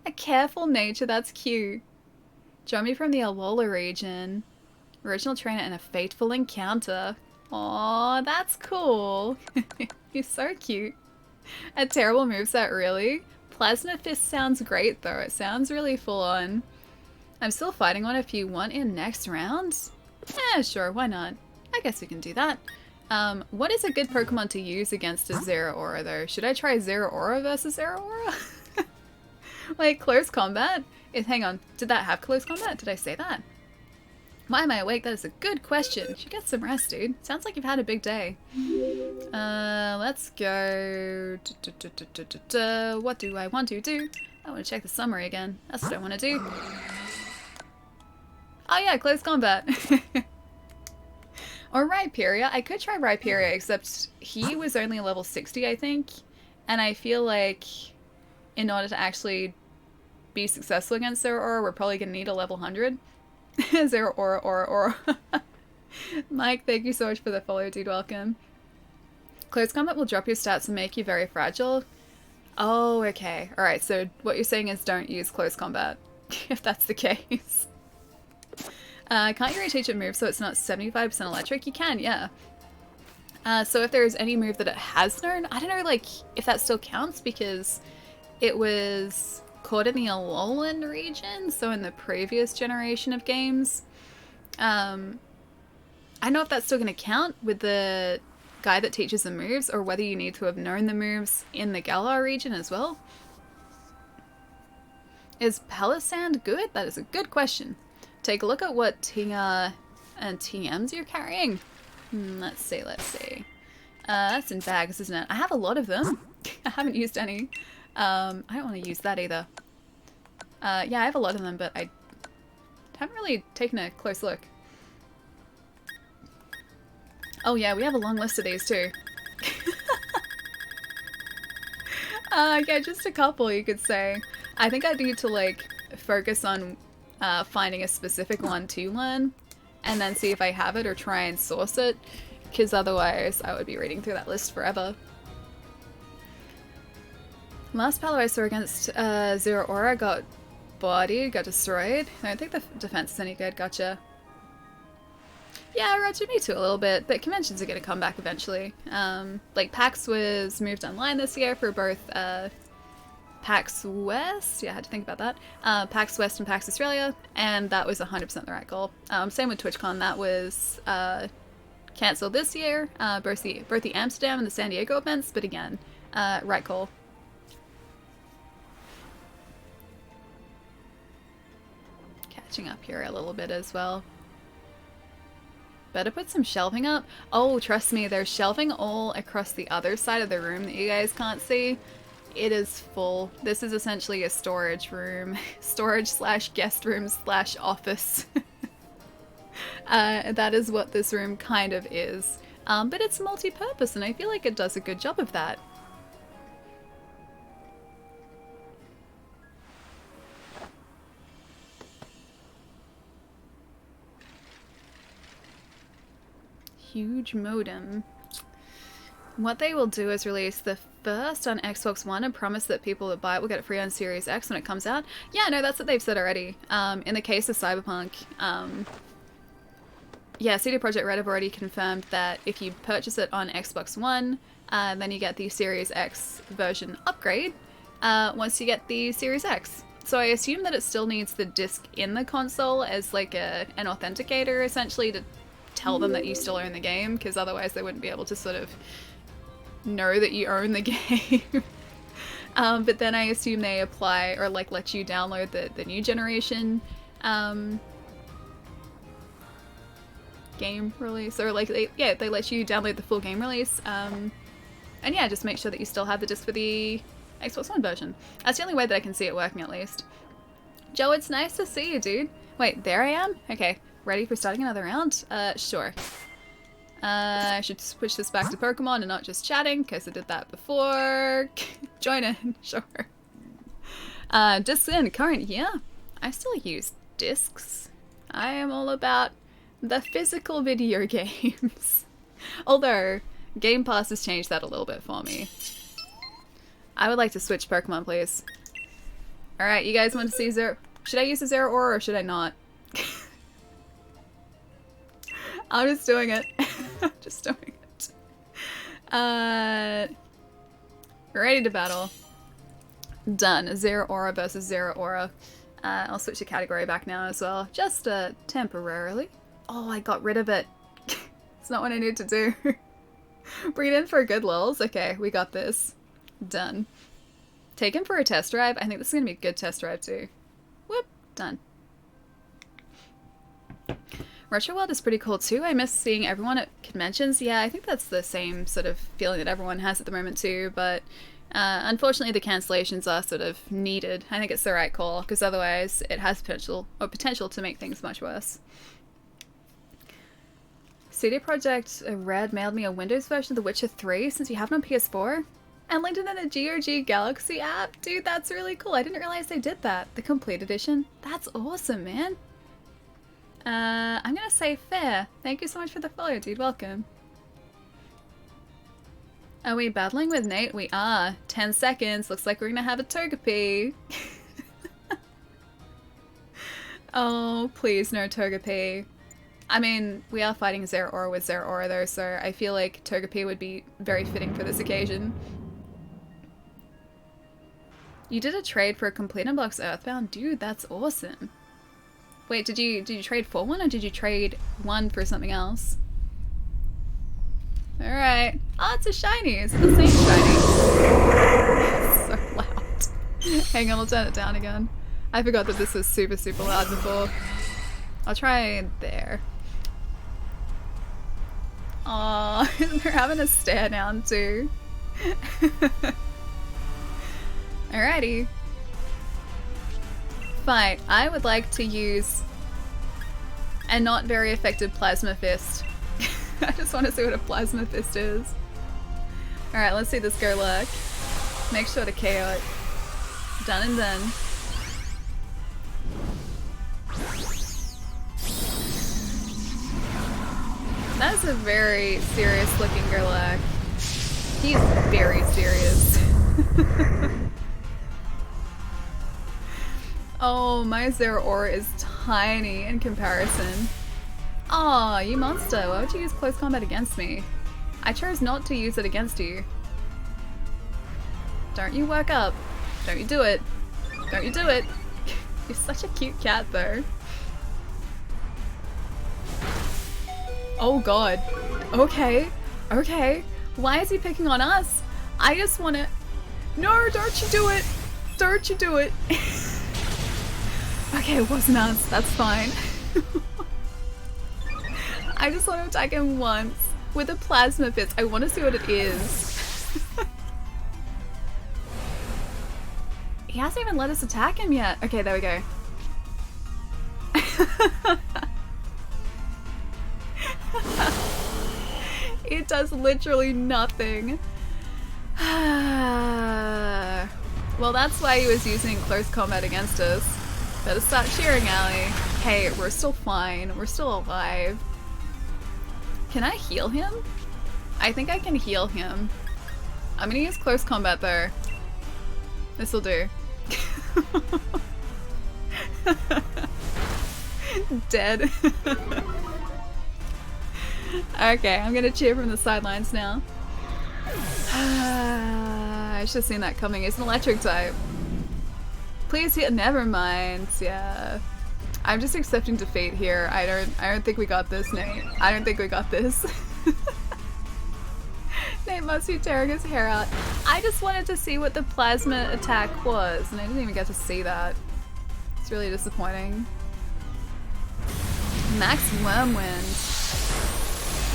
A Careful Nature, that's cute. Join me from the Alola region. Original trainer and a fateful encounter. Aw, that's cool. He's so cute. A terrible moveset, really? Plasma Fist sounds great though. It sounds really full on. I'm still fighting one if you want in next round? Sure, why not? I guess we can do that. What is a good Pokemon to use against a Zeraora though? Should I try Zeraora versus Zeraora? Like, close combat? Hang on, did that have close combat? Did I say that? Why am I awake? That is a good question. You should get some rest, dude. Sounds like you've had a big day. Let's go... What do I want to do? I want to check the summary again. That's what I want to do. Oh yeah, close combat. Or Rhyperior. I could try Rhyperior, except he was only a level 60, I think. And I feel like in order to actually be successful against Zeraora, we're probably going to need a level 100. Zero aura. Mike, thank you so much for the follow, dude. Welcome. Close combat will drop your stats and make you very fragile. Oh, okay. Alright, so what you're saying is don't use close combat, if that's the case. Can't you rotate your move so it's not 75% electric? You can, yeah. So if there's any move that it has known, I don't know, like, if that still counts, because it was caught in the Alolan region, so in the previous generation of games. I don't know if that's still going to count with the guy that teaches the moves, or whether you need to have known the moves in the Galar region as well. Is Palisand good? That is a good question. Take a look at what Tinga and TMs you're carrying. Let's see. That's in bags, isn't it? I have a lot of them. I haven't used any. I don't want to use that either. Yeah, I have a lot of them, but I haven't really taken a close look. Oh yeah, we have a long list of these too. Yeah, just a couple, you could say. I think I need to, like, focus on finding a specific one to learn, and then see if I have it or try and source it, because otherwise I would be reading through that list forever. Last battle I saw against Zero Aura got bodied, got destroyed. I don't think the defense is any good, gotcha. Yeah, Roger, me too a little bit, but conventions are going to come back eventually. Like, PAX was moved online this year for both PAX West, yeah, I had to think about that, PAX West and PAX Australia, and that was 100% the right goal. Same with TwitchCon, that was cancelled this year, both the Amsterdam and the San Diego events, but again, right call. Catching up here a little bit as well. Better put some shelving up. Oh, trust me, there's shelving all across the other side of the room that you guys can't see. It is full. This is essentially a storage room. Storage slash guest room slash office. That is what this room kind of is. But it's multi-purpose, and I feel like it does a good job of that. Huge modem. What they will do is release the first on Xbox One and promise that people that buy it will get it free on Series X when it comes out. Yeah, no, that's what they've said already. In the case of Cyberpunk, yeah, CD Projekt Red have already confirmed that if you purchase it on Xbox One, then you get the Series X version upgrade once you get the Series X. So I assume that it still needs the disc in the console as like an authenticator, essentially, to tell them that you still own the game, because otherwise they wouldn't be able to sort of know that you own the game. But then I assume they apply, or like let you download the new generation game release, or like they let you download the full game release, and yeah, just make sure that you still have the disc for the Xbox One version. That's the only way that I can see it working, at least. Joe, it's nice to see you, dude. Wait, there I am? Okay. Ready for starting another round? Sure. I should switch this back to Pokemon and not just chatting, because I did that before. Join in, sure. Discs in, current year. I still use discs. I am all about the physical video games. Although, Game Pass has changed that a little bit for me. I would like to switch Pokemon, please. Alright, you guys want to see Zero... Should I use a Zero Aura or should I not? I'm just doing it. Just doing it. Ready to battle. Done. Zero Aura versus Zero Aura. I'll switch the category back now as well. Just temporarily. Oh, I got rid of it. It's not what I need to do. Breathe in for good lulz. Okay, we got this. Done. Take him for a test drive. I think this is going to be a good test drive too. Whoop. Done. Retro World is pretty cool too. I miss seeing everyone at conventions. Yeah, I think that's the same sort of feeling that everyone has at the moment too, but unfortunately the cancellations are sort of needed. I think it's the right call, because otherwise it has potential to make things much worse. CD Projekt Red mailed me a Windows version of The Witcher 3 since you have it on PS4, and linked it in the GOG Galaxy app. Dude, that's really cool. I didn't realize they did that. The complete edition. That's awesome, man. I'm gonna say fair. Thank you so much for the follow, dude. Welcome. Are we battling with Nate? We are. 10 seconds. Looks like we're gonna have a Togepi. Oh, please no Togepi. I mean, we are fighting Zeraora with Zeraora though, so I feel like Togepi would be very fitting for this occasion. You did a trade for a complete unbox Earthbound? Dude, that's awesome. Wait, did you trade for one or did you trade one for something else? Alright. Oh, it's a shiny. It's the same shiny. It's so loud. Hang on, I'll turn it down again. I forgot that this was super, super loud before. I'll try there. Aww, they're having a stare down too. Alrighty. Fine, I would like to use a not very effective Plasma Fist. I just want to see what a Plasma Fist is. Alright, let's see this go luck. Make sure to KO it. Done and done. That is a very serious looking Gerlach. He's very serious. Oh, my Zeraora is tiny in comparison. Aw, you monster, why would you use close combat against me? I chose not to use it against you. Don't you work up. Don't you do it. Don't you do it. You're such a cute cat though. Oh god. Okay. Okay. Why is he picking on us? I just wanna... No, don't you do it! Don't you do it! Okay, it wasn't us. That's fine. I just want to attack him once with a Plasma Fist. I want to see what it is. He hasn't even let us attack him yet. Okay, there we go. It does literally nothing. Well, that's why he was using close combat against us. Better start cheering, Allie. Hey, we're still fine. We're still alive. Can I heal him? I think I can heal him. I'm gonna use close combat though. This'll do. Dead. Okay, I'm gonna cheer from the sidelines now. I should have seen that coming. It's an electric type. Please hit. Never mind. Yeah, I'm just accepting defeat here. I don't think we got this, Nate. I don't think we got this. Nate must be tearing his hair out. I just wanted to see what the plasma attack was, and I didn't even get to see that. It's really disappointing. Max Wormwind.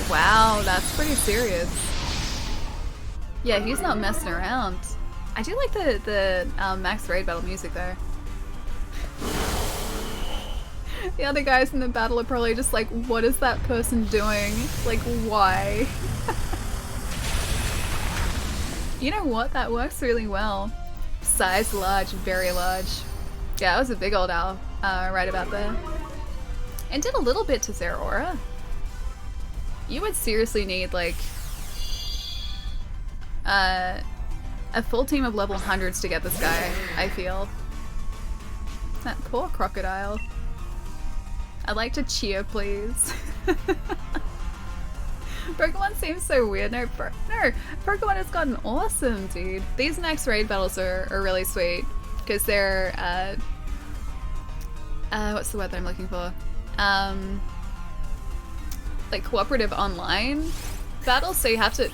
Wow, that's pretty serious. Yeah, he's not messing around. I do like the Max Raid battle music though. The other guys in the battle are probably just like, what is that person doing? Like, why? You know what? That works really well. Size large, very large. Yeah, that was a big old owl right about there. And did a little bit to Zeraora. You would seriously need like a full team of level 100s to get this guy, I feel. That poor crocodile. I'd like to cheer, please. Pokemon seems so weird. No, Pokemon has gotten awesome, dude. These next raid battles are really sweet because they're what's the word that I'm looking for? Like cooperative online battles, so you have to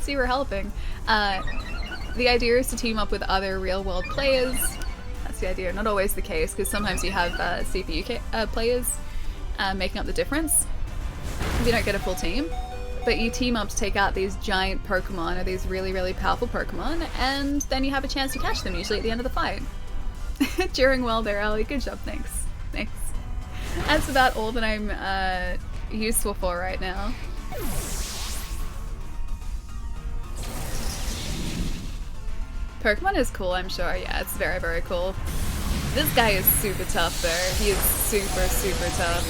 see we're helping. The idea is to team up with other real-world players. That's the idea. Not always the case, because sometimes you have CPU players making up the difference if you don't get a full team. But you team up to take out these giant Pokemon, or these really, really powerful Pokemon, and then you have a chance to catch them, usually at the end of the fight. During well there, Ellie. Good job, thanks. Thanks. That's about all that I'm useful for right now. Pokemon is cool, I'm sure. Yeah, it's very, very cool. This guy is super tough though. He is super, super tough.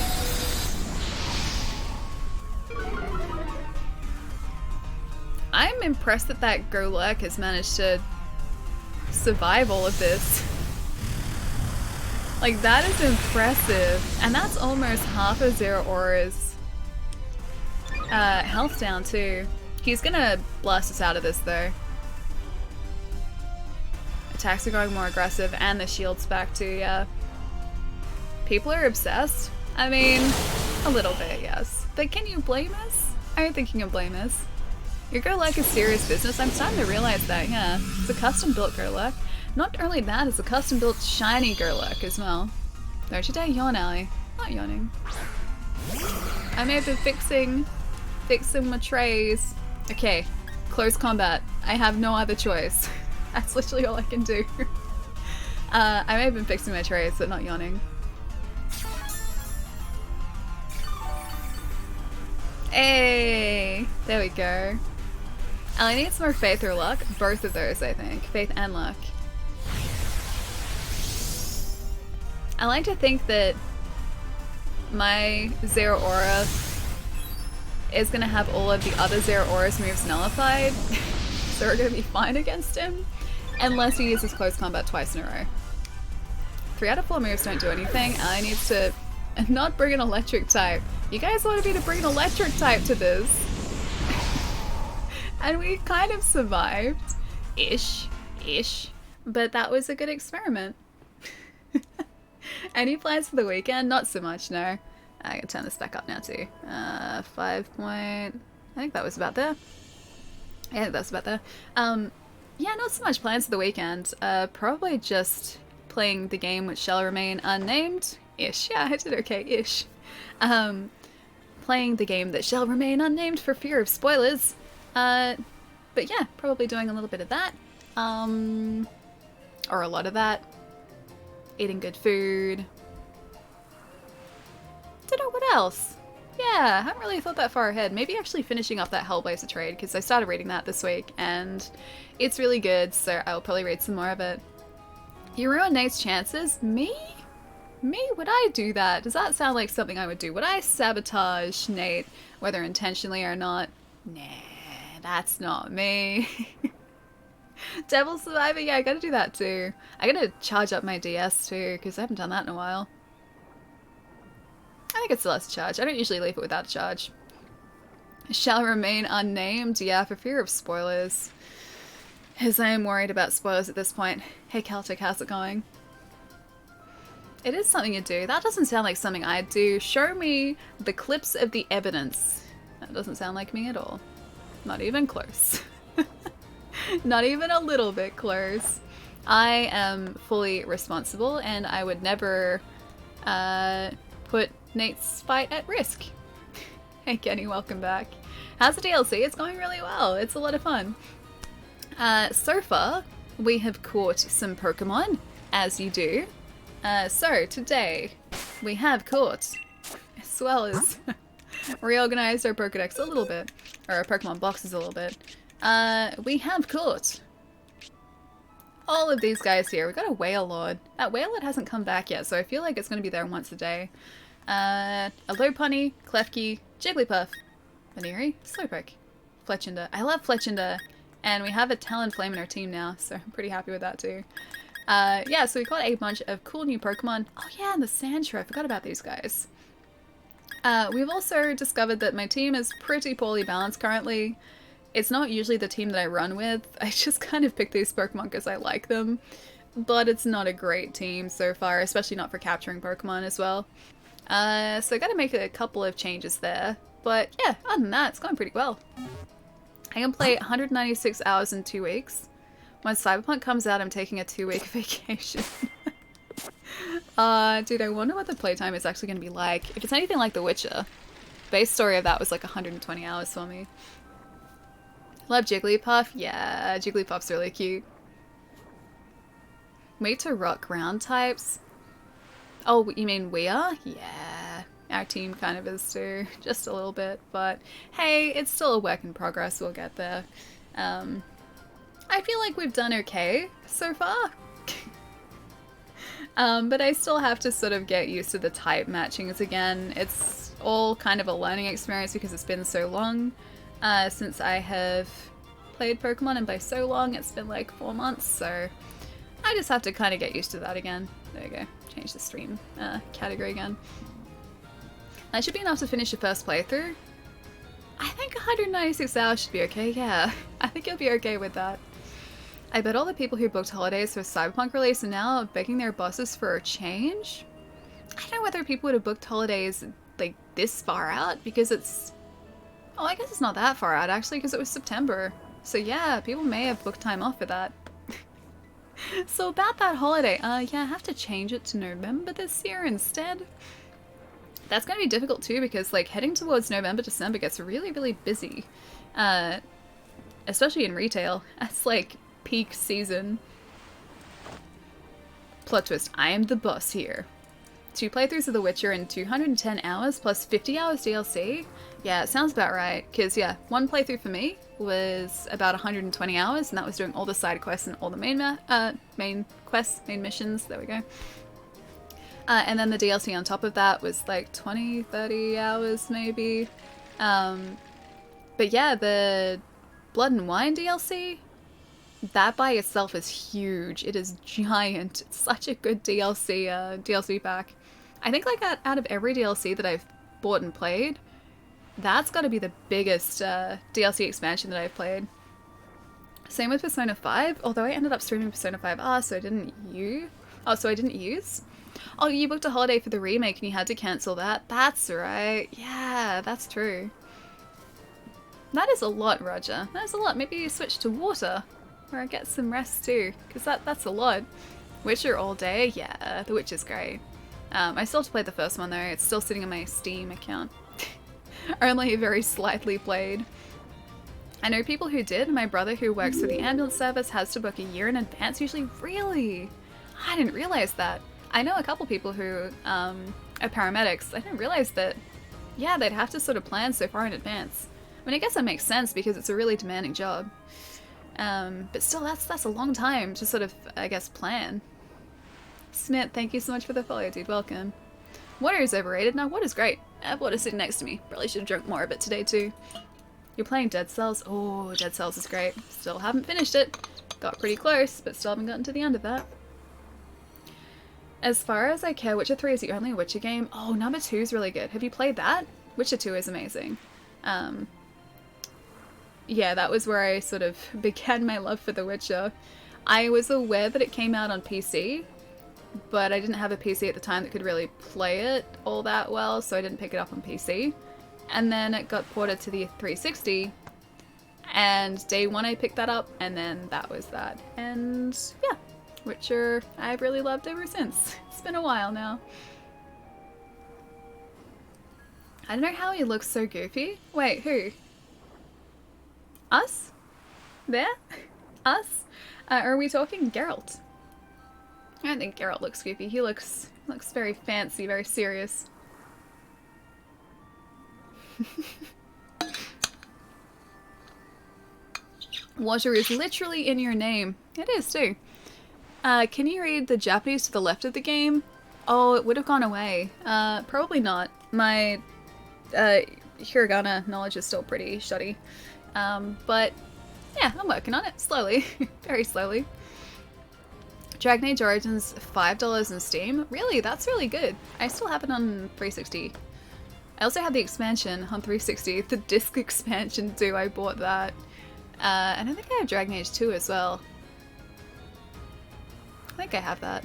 I'm impressed that that Golurk has managed to survive all of this. Like, that is impressive. And that's almost half of Zeraora's health down too. He's gonna blast us out of this though. Attacks are going more aggressive and the shield's back too, yeah. People are obsessed. I mean, a little bit, yes. But can you blame us? I don't think you can blame us. Your Golurk is serious business. I'm starting to realize that, yeah. It's a custom-built Golurk. Not only that, it's a custom-built shiny Golurk as well. Don't you dare yawn, Allie. Not yawning. I may have been fixing my trays. Okay, close combat. I have no other choice. That's literally all I can do. I may have been fixing my trays, but not yawning. Hey! There we go. I need some more faith or luck. Both of those, I think. Faith and luck. I like to think that my Zeraora is going to have all of the other Zeraora's moves nullified. So we're going to be fine against him. Unless he uses close combat twice in a row. 3 out of 4 moves don't do anything. I needs to not bring an electric type. You guys wanted me to bring an electric type to this. And we kind of survived. Ish. But that was a good experiment. Any plans for the weekend? Not so much, no. I can turn this back up now too. 5 point... I think that was about there. Yeah, I think that's about there. Yeah, not so much plans for the weekend. Probably just playing the game which shall remain unnamed. Ish. Yeah, I did okay. Ish. Playing the game that shall remain unnamed for fear of spoilers. But yeah, probably doing a little bit of that. Or a lot of that. Eating good food. Don't know what else. Yeah, I haven't really thought that far ahead. Maybe actually finishing off that Hellblazer trade, because I started reading that this week, and it's really good, so I'll probably read some more of it. You ruin Nate's chances? Me? Me? Would I do that? Does that sound like something I would do? Would I sabotage Nate, whether intentionally or not? Nah, that's not me. Devil Survivor? Yeah, I gotta do that too. I gotta charge up my DS too, because I haven't done that in a while. I think it still has to charge. I don't usually leave it without a charge. Shall remain unnamed? Yeah, for fear of spoilers. As I am worried about spoilers at this point. Hey Celtic, how's it going? It is something you do. That doesn't sound like something I'd do. Show me the clips of the evidence. That doesn't sound like me at all. Not even close. Not even a little bit close. I am fully responsible and I would never put Nate's fight at risk. Hey Kenny, welcome back. How's the DLC? It's going really well. It's a lot of fun. So far, we have caught some Pokemon, as you do. So today, we have caught, as well as reorganized our Pokédex a little bit, or our Pokemon boxes a little bit. We have caught all of these guys here. We got a Wailord. That Wailord hasn't come back yet, so I feel like it's going to be there once a day. A Lopunny, Klefki, Jigglypuff, Veneri, Slowpoke, Fletchinder. I love Fletchinder, and we have a Talonflame in our team now, so I'm pretty happy with that too. Yeah, so we got a bunch of cool new Pokemon. Oh yeah, and the Sandshrew. I forgot about these guys. We've also discovered that my team is pretty poorly balanced currently. It's not usually the team that I run with. I just kind of pick these Pokemon because I like them. But it's not a great team so far, especially not for capturing Pokemon as well. So I gotta make a couple of changes there. But yeah, other than that, it's going pretty well. I can play 196 hours in 2 weeks. When Cyberpunk comes out, I'm taking a 2-week vacation. Dude, I wonder what the playtime is actually going to be like. If it's anything like The Witcher. Base story of that was like 120 hours for me. Love Jigglypuff? Yeah, Jigglypuff's really cute. Wait to rock ground types? Oh, you mean we are? Yeah, our team kind of is too. Just a little bit, but hey, it's still a work in progress. We'll get there. I feel like we've done okay so far. But I still have to sort of get used to the type matchings again. It's all kind of a learning experience because it's been so long since I have played Pokemon, and by so long it's been like 4 months, so I just have to kind of get used to that again. There you go. Change the stream category again. That should be enough to finish your first playthrough. I think 196 hours should be okay, yeah. I think you'll be okay with that. I bet all the people who booked holidays for Cyberpunk release are now begging their bosses for a change. I don't know whether people would have booked holidays like this far out, because it's... Oh, I guess it's not that far out actually, because it was September. So yeah, people may have booked time off for that. So about that holiday, yeah, I have to change it to November this year instead. That's going to be difficult too, because like heading towards November, December gets really, really busy. Especially in retail. That's like peak season. Plot twist, I am the boss here. 2 playthroughs of The Witcher in 210 hours plus 50 hours DLC? Yeah, it sounds about right, because yeah, 1 playthrough for me was about 120 hours, and that was doing all the side quests and all the main quests, main missions, there we go. And then the DLC on top of that was like 20, 30 hours maybe. But yeah, the Blood and Wine DLC, that by itself is huge. It is giant. It's such a good DLC pack. I think like out of every DLC that I've bought and played, that's got to be the biggest DLC expansion that I've played. Same with Persona 5, although I ended up streaming Persona 5R, so I didn't use. Oh, you booked a holiday for the remake and you had to cancel that? That's right. Yeah, that's true. That is a lot, Roger. That is a lot. Maybe you switch to water, or get some rest too, because that's a lot. Witcher all day? Yeah, The Witcher's great. I still have to play the first one though. It's still sitting on my Steam account. Only very slightly played. I know people who did. My brother, who works for the ambulance service, has to book a year in advance usually. Really? I didn't realize that. I know a couple people who are paramedics. I didn't realize that, yeah, they'd have to sort of plan so far in advance. I mean, I guess that makes sense because it's a really demanding job. But still, that's a long time to sort of, I guess, plan. Smith, thank you so much for the follow, dude. Welcome. Water is overrated. No, water's great. I have water sitting next to me. Probably should have drunk more of it today too. You're playing Dead Cells? Oh, Dead Cells is great. Still haven't finished it. Got pretty close, but still haven't gotten to the end of that. As far as I care, Witcher 3 is the only Witcher game. Oh, number 2 is really good. Have you played that? Witcher 2 is amazing. Yeah, that was where I sort of began my love for The Witcher. I was aware that it came out on PC, but I didn't have a PC at the time that could really play it all that well, so I didn't pick it up on PC. And then it got ported to the 360, and day one I picked that up, and then that was that. And yeah, Witcher I've really loved ever since. It's been a while now. I don't know how he looks so goofy. Wait, who? Us? There? Us? Are we talking Geralt? I don't think Geralt looks goofy. He looks very fancy, very serious. Water is literally in your name. It is too. Can you read the Japanese to the left of the game? Oh, it would have gone away. Probably not. My hiragana knowledge is still pretty shoddy. But yeah, I'm working on it slowly. Very slowly. Dragon Age Origins $5 in Steam. Really? That's really good. I still have it on 360. I also had the expansion on 360. The disc expansion too. I bought that. And I think I have Dragon Age 2 as well. I think I have that.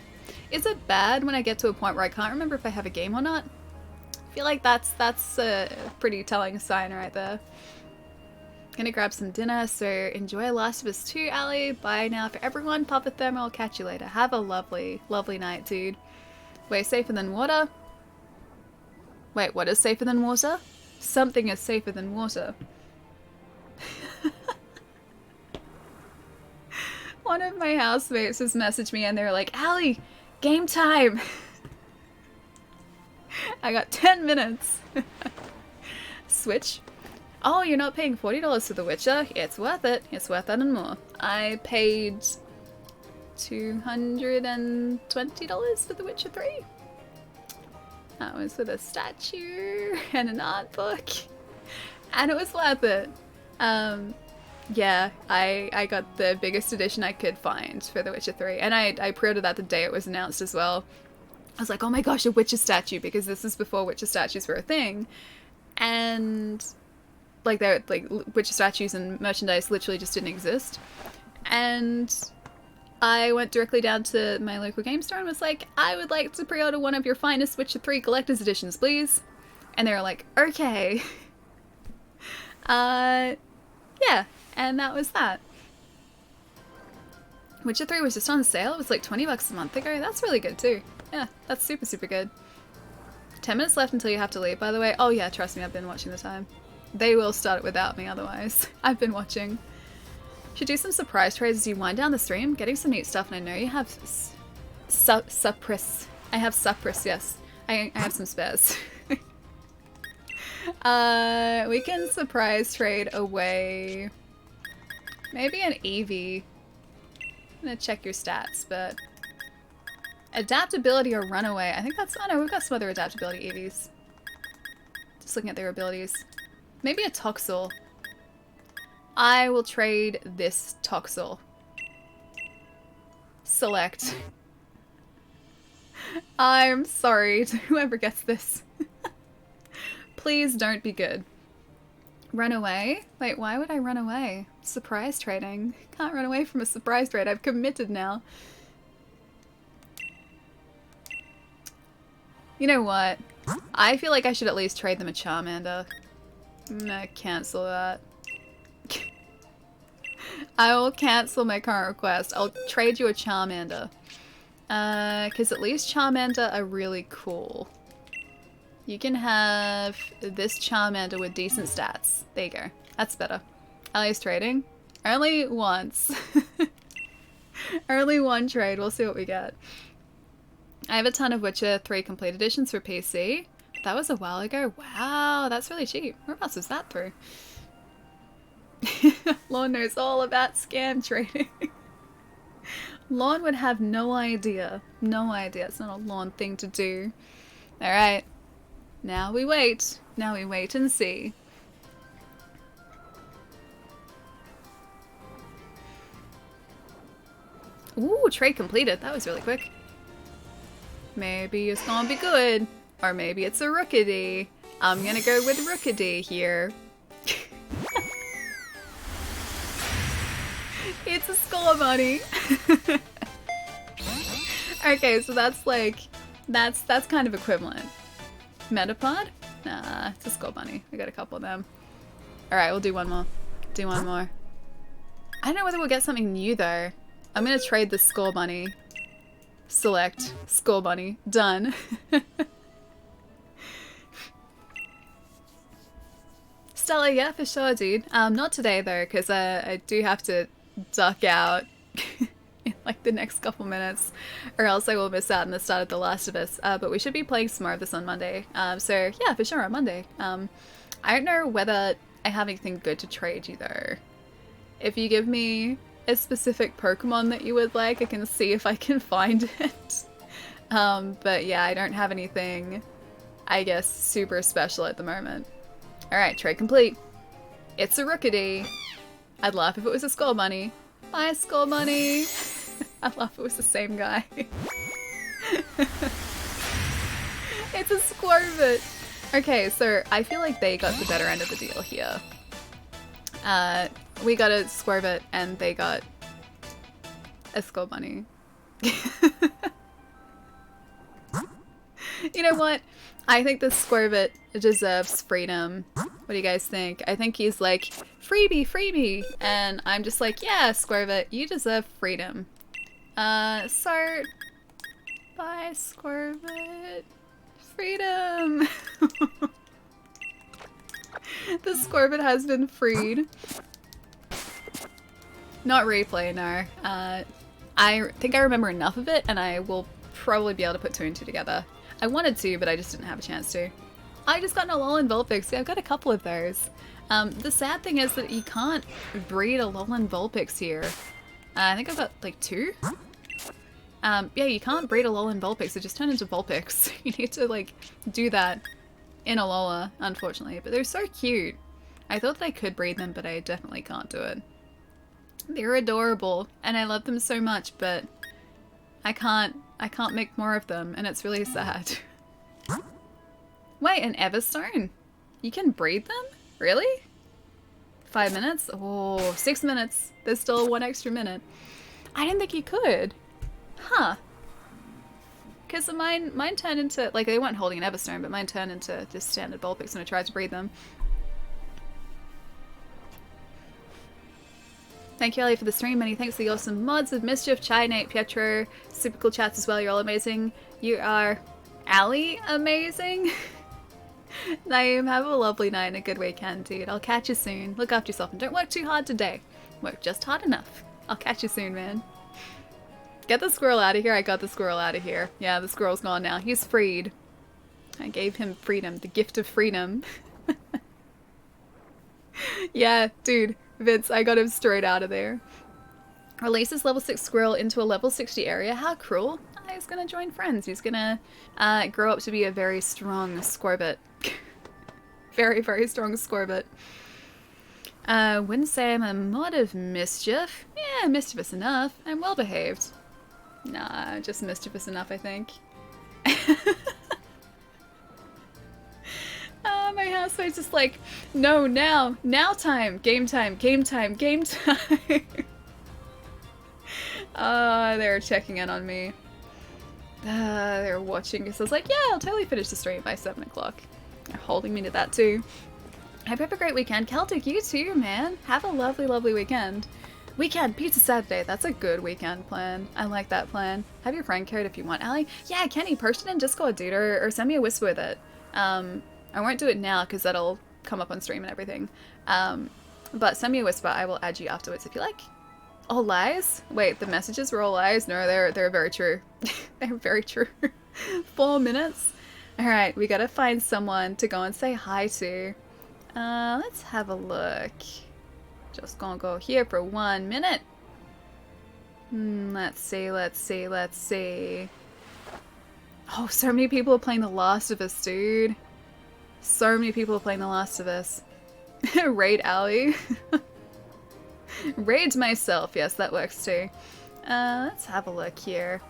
Is it bad when I get to a point where I can't remember if I have a game or not? I feel like that's a pretty telling sign right there. Gonna grab some dinner, so enjoy Last of Us 2, Ali. Bye now for everyone. Papa Thermo, I'll catch you later. Have a lovely, lovely night, dude. Way safer than water. Wait, what is safer than water? Something is safer than water. One of my housemates has messaged me and they were like, Ali, game time! I got 10 minutes. Switch. Oh, you're not paying $40 for The Witcher? It's worth it. It's worth that and more. I paid $220 for The Witcher 3. That was with a statue and an art book. And it was worth it. Yeah, I got the biggest edition I could find for The Witcher 3. And I pre-ordered that the day it was announced as well. I was like, oh my gosh, a Witcher statue, because this is before Witcher statues were a thing. And like Witcher statues and merchandise literally just didn't exist. And I went directly down to my local game store and was like, I would like to pre-order one of your finest Witcher 3 collector's editions, please. And they were like, okay. Yeah, and that was that. Witcher 3 was just on sale. It was like $20 a month ago. That's really good too. Yeah, that's super, super good. 10 minutes left until you have to leave, by the way. Oh yeah, trust me, I've been watching the time. They will start it without me otherwise. I've been watching. Should do some surprise trades as you wind down the stream. Getting some neat stuff, and I know you have suppress. I have suppress, yes. I have some spares. We can surprise trade away maybe an Eevee. I'm gonna check your stats, but adaptability or runaway. I think that's, oh no, we've got some other adaptability Eevees. Just looking at their abilities. Maybe a Toxel. I will trade this Toxel. Select. I'm sorry to whoever gets this. Please don't be good. Run away? Wait, why would I run away? Surprise trading. Can't run away from a surprise trade. I've committed now. You know what? I feel like I should at least trade them a Charmander. I'm gonna cancel that. I will cancel my current request. I'll trade you a Charmander. Because at least Charmander are really cool. You can have this Charmander with decent stats. There you go. That's better. At least trading. Only once. Only one trade. We'll see what we get. I have a ton of Witcher 3 complete editions for PC. That was a while ago. Wow, that's really cheap. Whereabouts was that through? Lorne knows all about scam trading. Lorne would have no idea. No idea. It's not a Lorne thing to do. Alright. Now we wait. Now we wait and see. Ooh, trade completed. That was really quick. Maybe it's gonna be good. Or maybe it's a Rookity. I'm gonna go with Rookity here. It's a Skull Bunny. Okay, so that's like, that's kind of equivalent. Metapod? Nah, it's a Skull Bunny. We got a couple of them. Alright, we'll do one more. Do one more. I don't know whether we'll get something new though. I'm gonna trade the Skull Bunny. Select Skull Bunny. Done. Stella, yeah, for sure, dude. Not today though, because I do have to duck out in like the next couple minutes, or else I will miss out on the start of The Last of Us. But we should be playing some more of this on Monday. So yeah, for sure on Monday. I don't know whether I have anything good to trade you though. If you give me a specific Pokemon that you would like, I can see if I can find it. But yeah, I don't have anything, I guess, super special at the moment. Alright, trade complete. It's a Rookity. I'd laugh if it was a Skull Bunny. Bye, Skull Bunny. I'd laugh if it was the same guy. It's a Squirvet. Okay, so I feel like they got the better end of the deal here. We got a Squirvet and they got a Skull Bunny. You know what? I think the Squirvet deserves freedom. What do you guys think? I think he's like, freebie, freebie! And I'm just like, yeah, Squirvet, you deserve freedom. So, bye, Squirvet. Freedom! The Squirvet has been freed. Not replay, no. I think I remember enough of it, and I will probably be able to put 2 and 2 together. I wanted to, but I just didn't have a chance to. I just got an Alolan Vulpix. Yeah, I've got a couple of those. The sad thing is that you can't breed Alolan Vulpix here. I think I've got like 2? Yeah, you can't breed Alolan Vulpix, they just turn into Vulpix. You need to, like, do that in Alola, unfortunately. But they're so cute. I thought that I could breed them, but I definitely can't do it. They're adorable, and I love them so much, but I can't make more of them, and it's really sad. Wait, an Everstone? You can breed them? Really? 5 minutes? Oh, 6 minutes. There's still 1 extra minute. I didn't think you could. Huh. Because mine turned into, like, they weren't holding an Everstone, but mine turned into just standard Vulpix when I tried to breed them. Thank you, Ali, for the stream. Many thanks for the awesome mods of Mischief, Chai, Nate, Pietro. Super cool chats as well. You're all amazing. You are Ali amazing. Naeem, have a lovely night and a good weekend, dude. I'll catch you soon. Look after yourself and don't work too hard today. Work just hard enough. I'll catch you soon, man. Get the squirrel out of here. I got the squirrel out of here. Yeah, the squirrel's gone now. He's freed. I gave him freedom. The gift of freedom. Yeah, dude. Vince, I got him straight out of there. Releases level 6 squirrel into a level 60 area. How cruel. He's gonna join friends. He's gonna grow up to be a very strong Scorbit. Very, very strong Scorbit. Wouldn't say I'm a mod of Mischief. Yeah, mischievous enough. I'm well behaved. Nah, just mischievous enough, I think. My housemate's just like, no, now time, game time, game time, game time. They're checking in on me. They're watching because I was like, yeah, I'll totally finish the stream by 7 o'clock. They're holding me to that too. Hope you have a great weekend. Celtic, you too, man. Have a lovely, lovely weekend. Weekend, pizza Saturday. That's a good weekend plan. I like that plan. Have your friend carried if you want, Ali. Yeah, Kenny, post it in Discord, dude, or send me a whisper with it. I won't do it now because that'll come up on stream and everything. But send me a whisper. I will add you afterwards if you like. All lies? Wait, the messages were all lies? No, they're very true. They're very true. 4 minutes? Alright, we gotta find someone to go and say hi to. Let's have a look. Just gonna go here for 1 minute. Let's see. Oh, so many people are playing The Last of Us, dude. So many people are playing The Last of Us. Raid Alley. Raid myself, yes, that works too. Let's have a look here.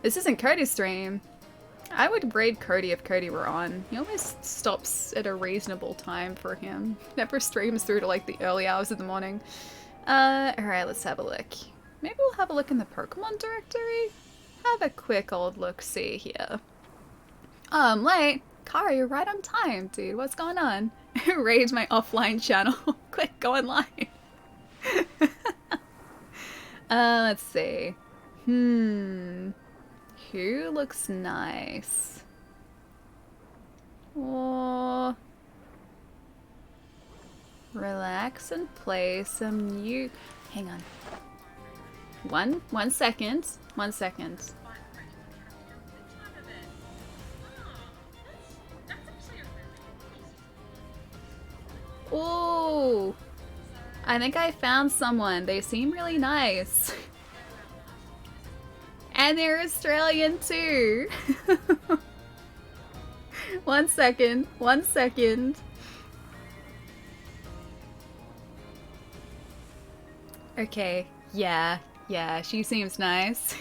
This isn't Cody's stream. I would raid Cody if Cody were on. He always stops at a reasonable time for him. Never streams through to like the early hours of the morning. Alright, let's have a look. Maybe we'll have a look in the Pokemon directory? Have a quick old look-see here. Oh, I'm late. Klara, you're right on time, dude. What's going on? Raid my offline channel. Quick, go online. Let's see. Who looks nice? Oh, relax and play some new. Hang on. One second. 1 second. Oh, I think I found someone. They seem really nice. And they're Australian too. 1 second. 1 second. Okay. Yeah, she seems nice.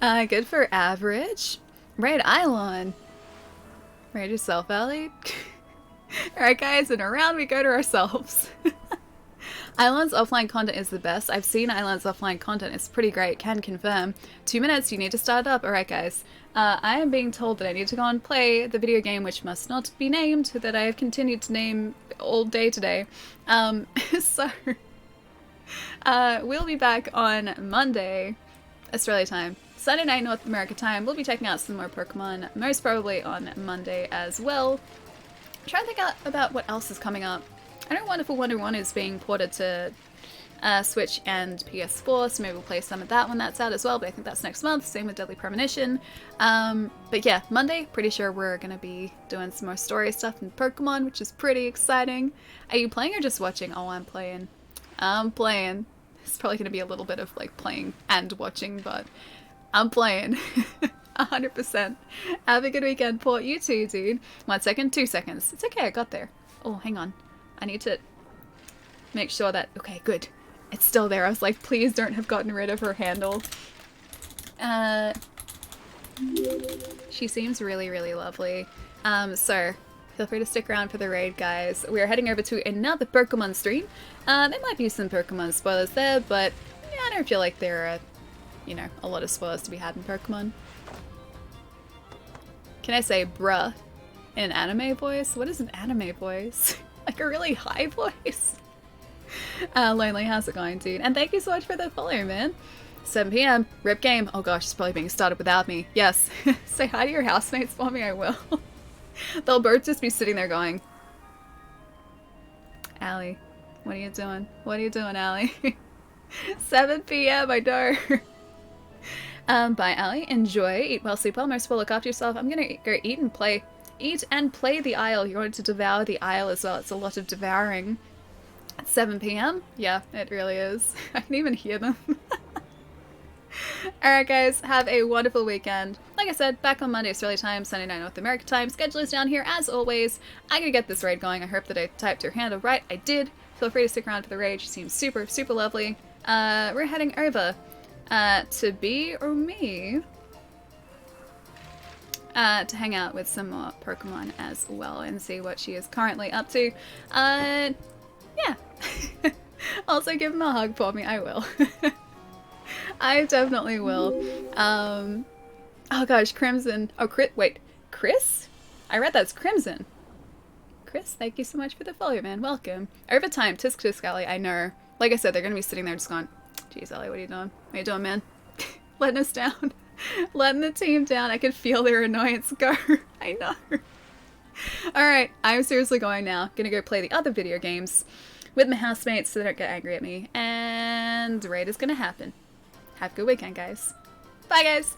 Good for average. Raid Ilon. Raid yourself, Ellie. Alright guys, and around we go to ourselves. Island's offline content is the best. I've seen Island's offline content. It's pretty great. Can confirm. 2 minutes, you need to start up. Alright guys. I am being told that I need to go and play the video game which must not be named, that I have continued to name all day today. So we'll be back on Monday, Australia time. Sunday night, North America time. We'll be checking out some more Pokemon, most probably on Monday as well. I'm trying to think about what else is coming up. I know Wonderful 101 is being ported to Switch and PS4, so maybe we'll play some of that when that's out as well, but I think that's next month. Same with Deadly Premonition. But yeah, Monday, pretty sure we're going to be doing some more story stuff in Pokemon, which is pretty exciting. Are you playing or just watching? Oh, I'm playing. I'm playing. It's probably going to be a little bit of like playing and watching, but I'm playing. 100%. Have a good weekend, Port. You too, dude. 1 second, 2 seconds. It's okay, I got there. Oh, hang on. I need to make sure that... Okay, good. It's still there. I was like, please don't have gotten rid of her handle. She seems really, really lovely. So, feel free to stick around for the raid, guys. We are heading over to another Pokemon stream. There might be some Pokemon spoilers there, but yeah, I don't feel like there are, you know, a lot of spoilers to be had in Pokemon. Can I say bruh in an anime voice? What is an anime voice? Like a really high voice? Lonely, how's it going, dude? And thank you so much for the follow, man. 7 p.m. Rip game. Oh gosh, it's probably being started without me. Yes. Say hi to your housemates for me, I will. They'll both just be sitting there going, Allie, what are you doing? What are you doing, Allie? 7 p.m. I know. Bye, Allie. Enjoy. Eat well, sleep well. Most well, look after yourself. I'm gonna go eat and play. Eat and play the Isle. You're going to devour the Isle as well. It's a lot of devouring. At 7 p.m? Yeah, it really is. I can even hear them. Alright guys, have a wonderful weekend. Like I said, back on Monday Australia time, Sunday night North America time. Schedule is down here as always. I'm gonna get this raid going. I hope that I typed her handle right. I did. Feel free to stick around for the raid. She seems super, super lovely. We're heading over to B or me to hang out with some more Pokemon as well and see what she is currently up to. Yeah. Also give him a hug for me. I will. I definitely will. Oh gosh, Crimson. Oh, wait. Chris? I read that's Crimson. Chris, thank you so much for the follow, man. Welcome. Over time, tisk tisk, Ellie, I know. Like I said, they're gonna be sitting there just going, geez, Ellie, what are you doing? What are you doing, man? Letting us down. Letting the team down. I could feel their annoyance go. I know. Alright, I'm seriously going now. Gonna go play the other video games with my housemates so they don't get angry at me. And the raid is gonna happen. Have a good weekend, guys. Bye, guys!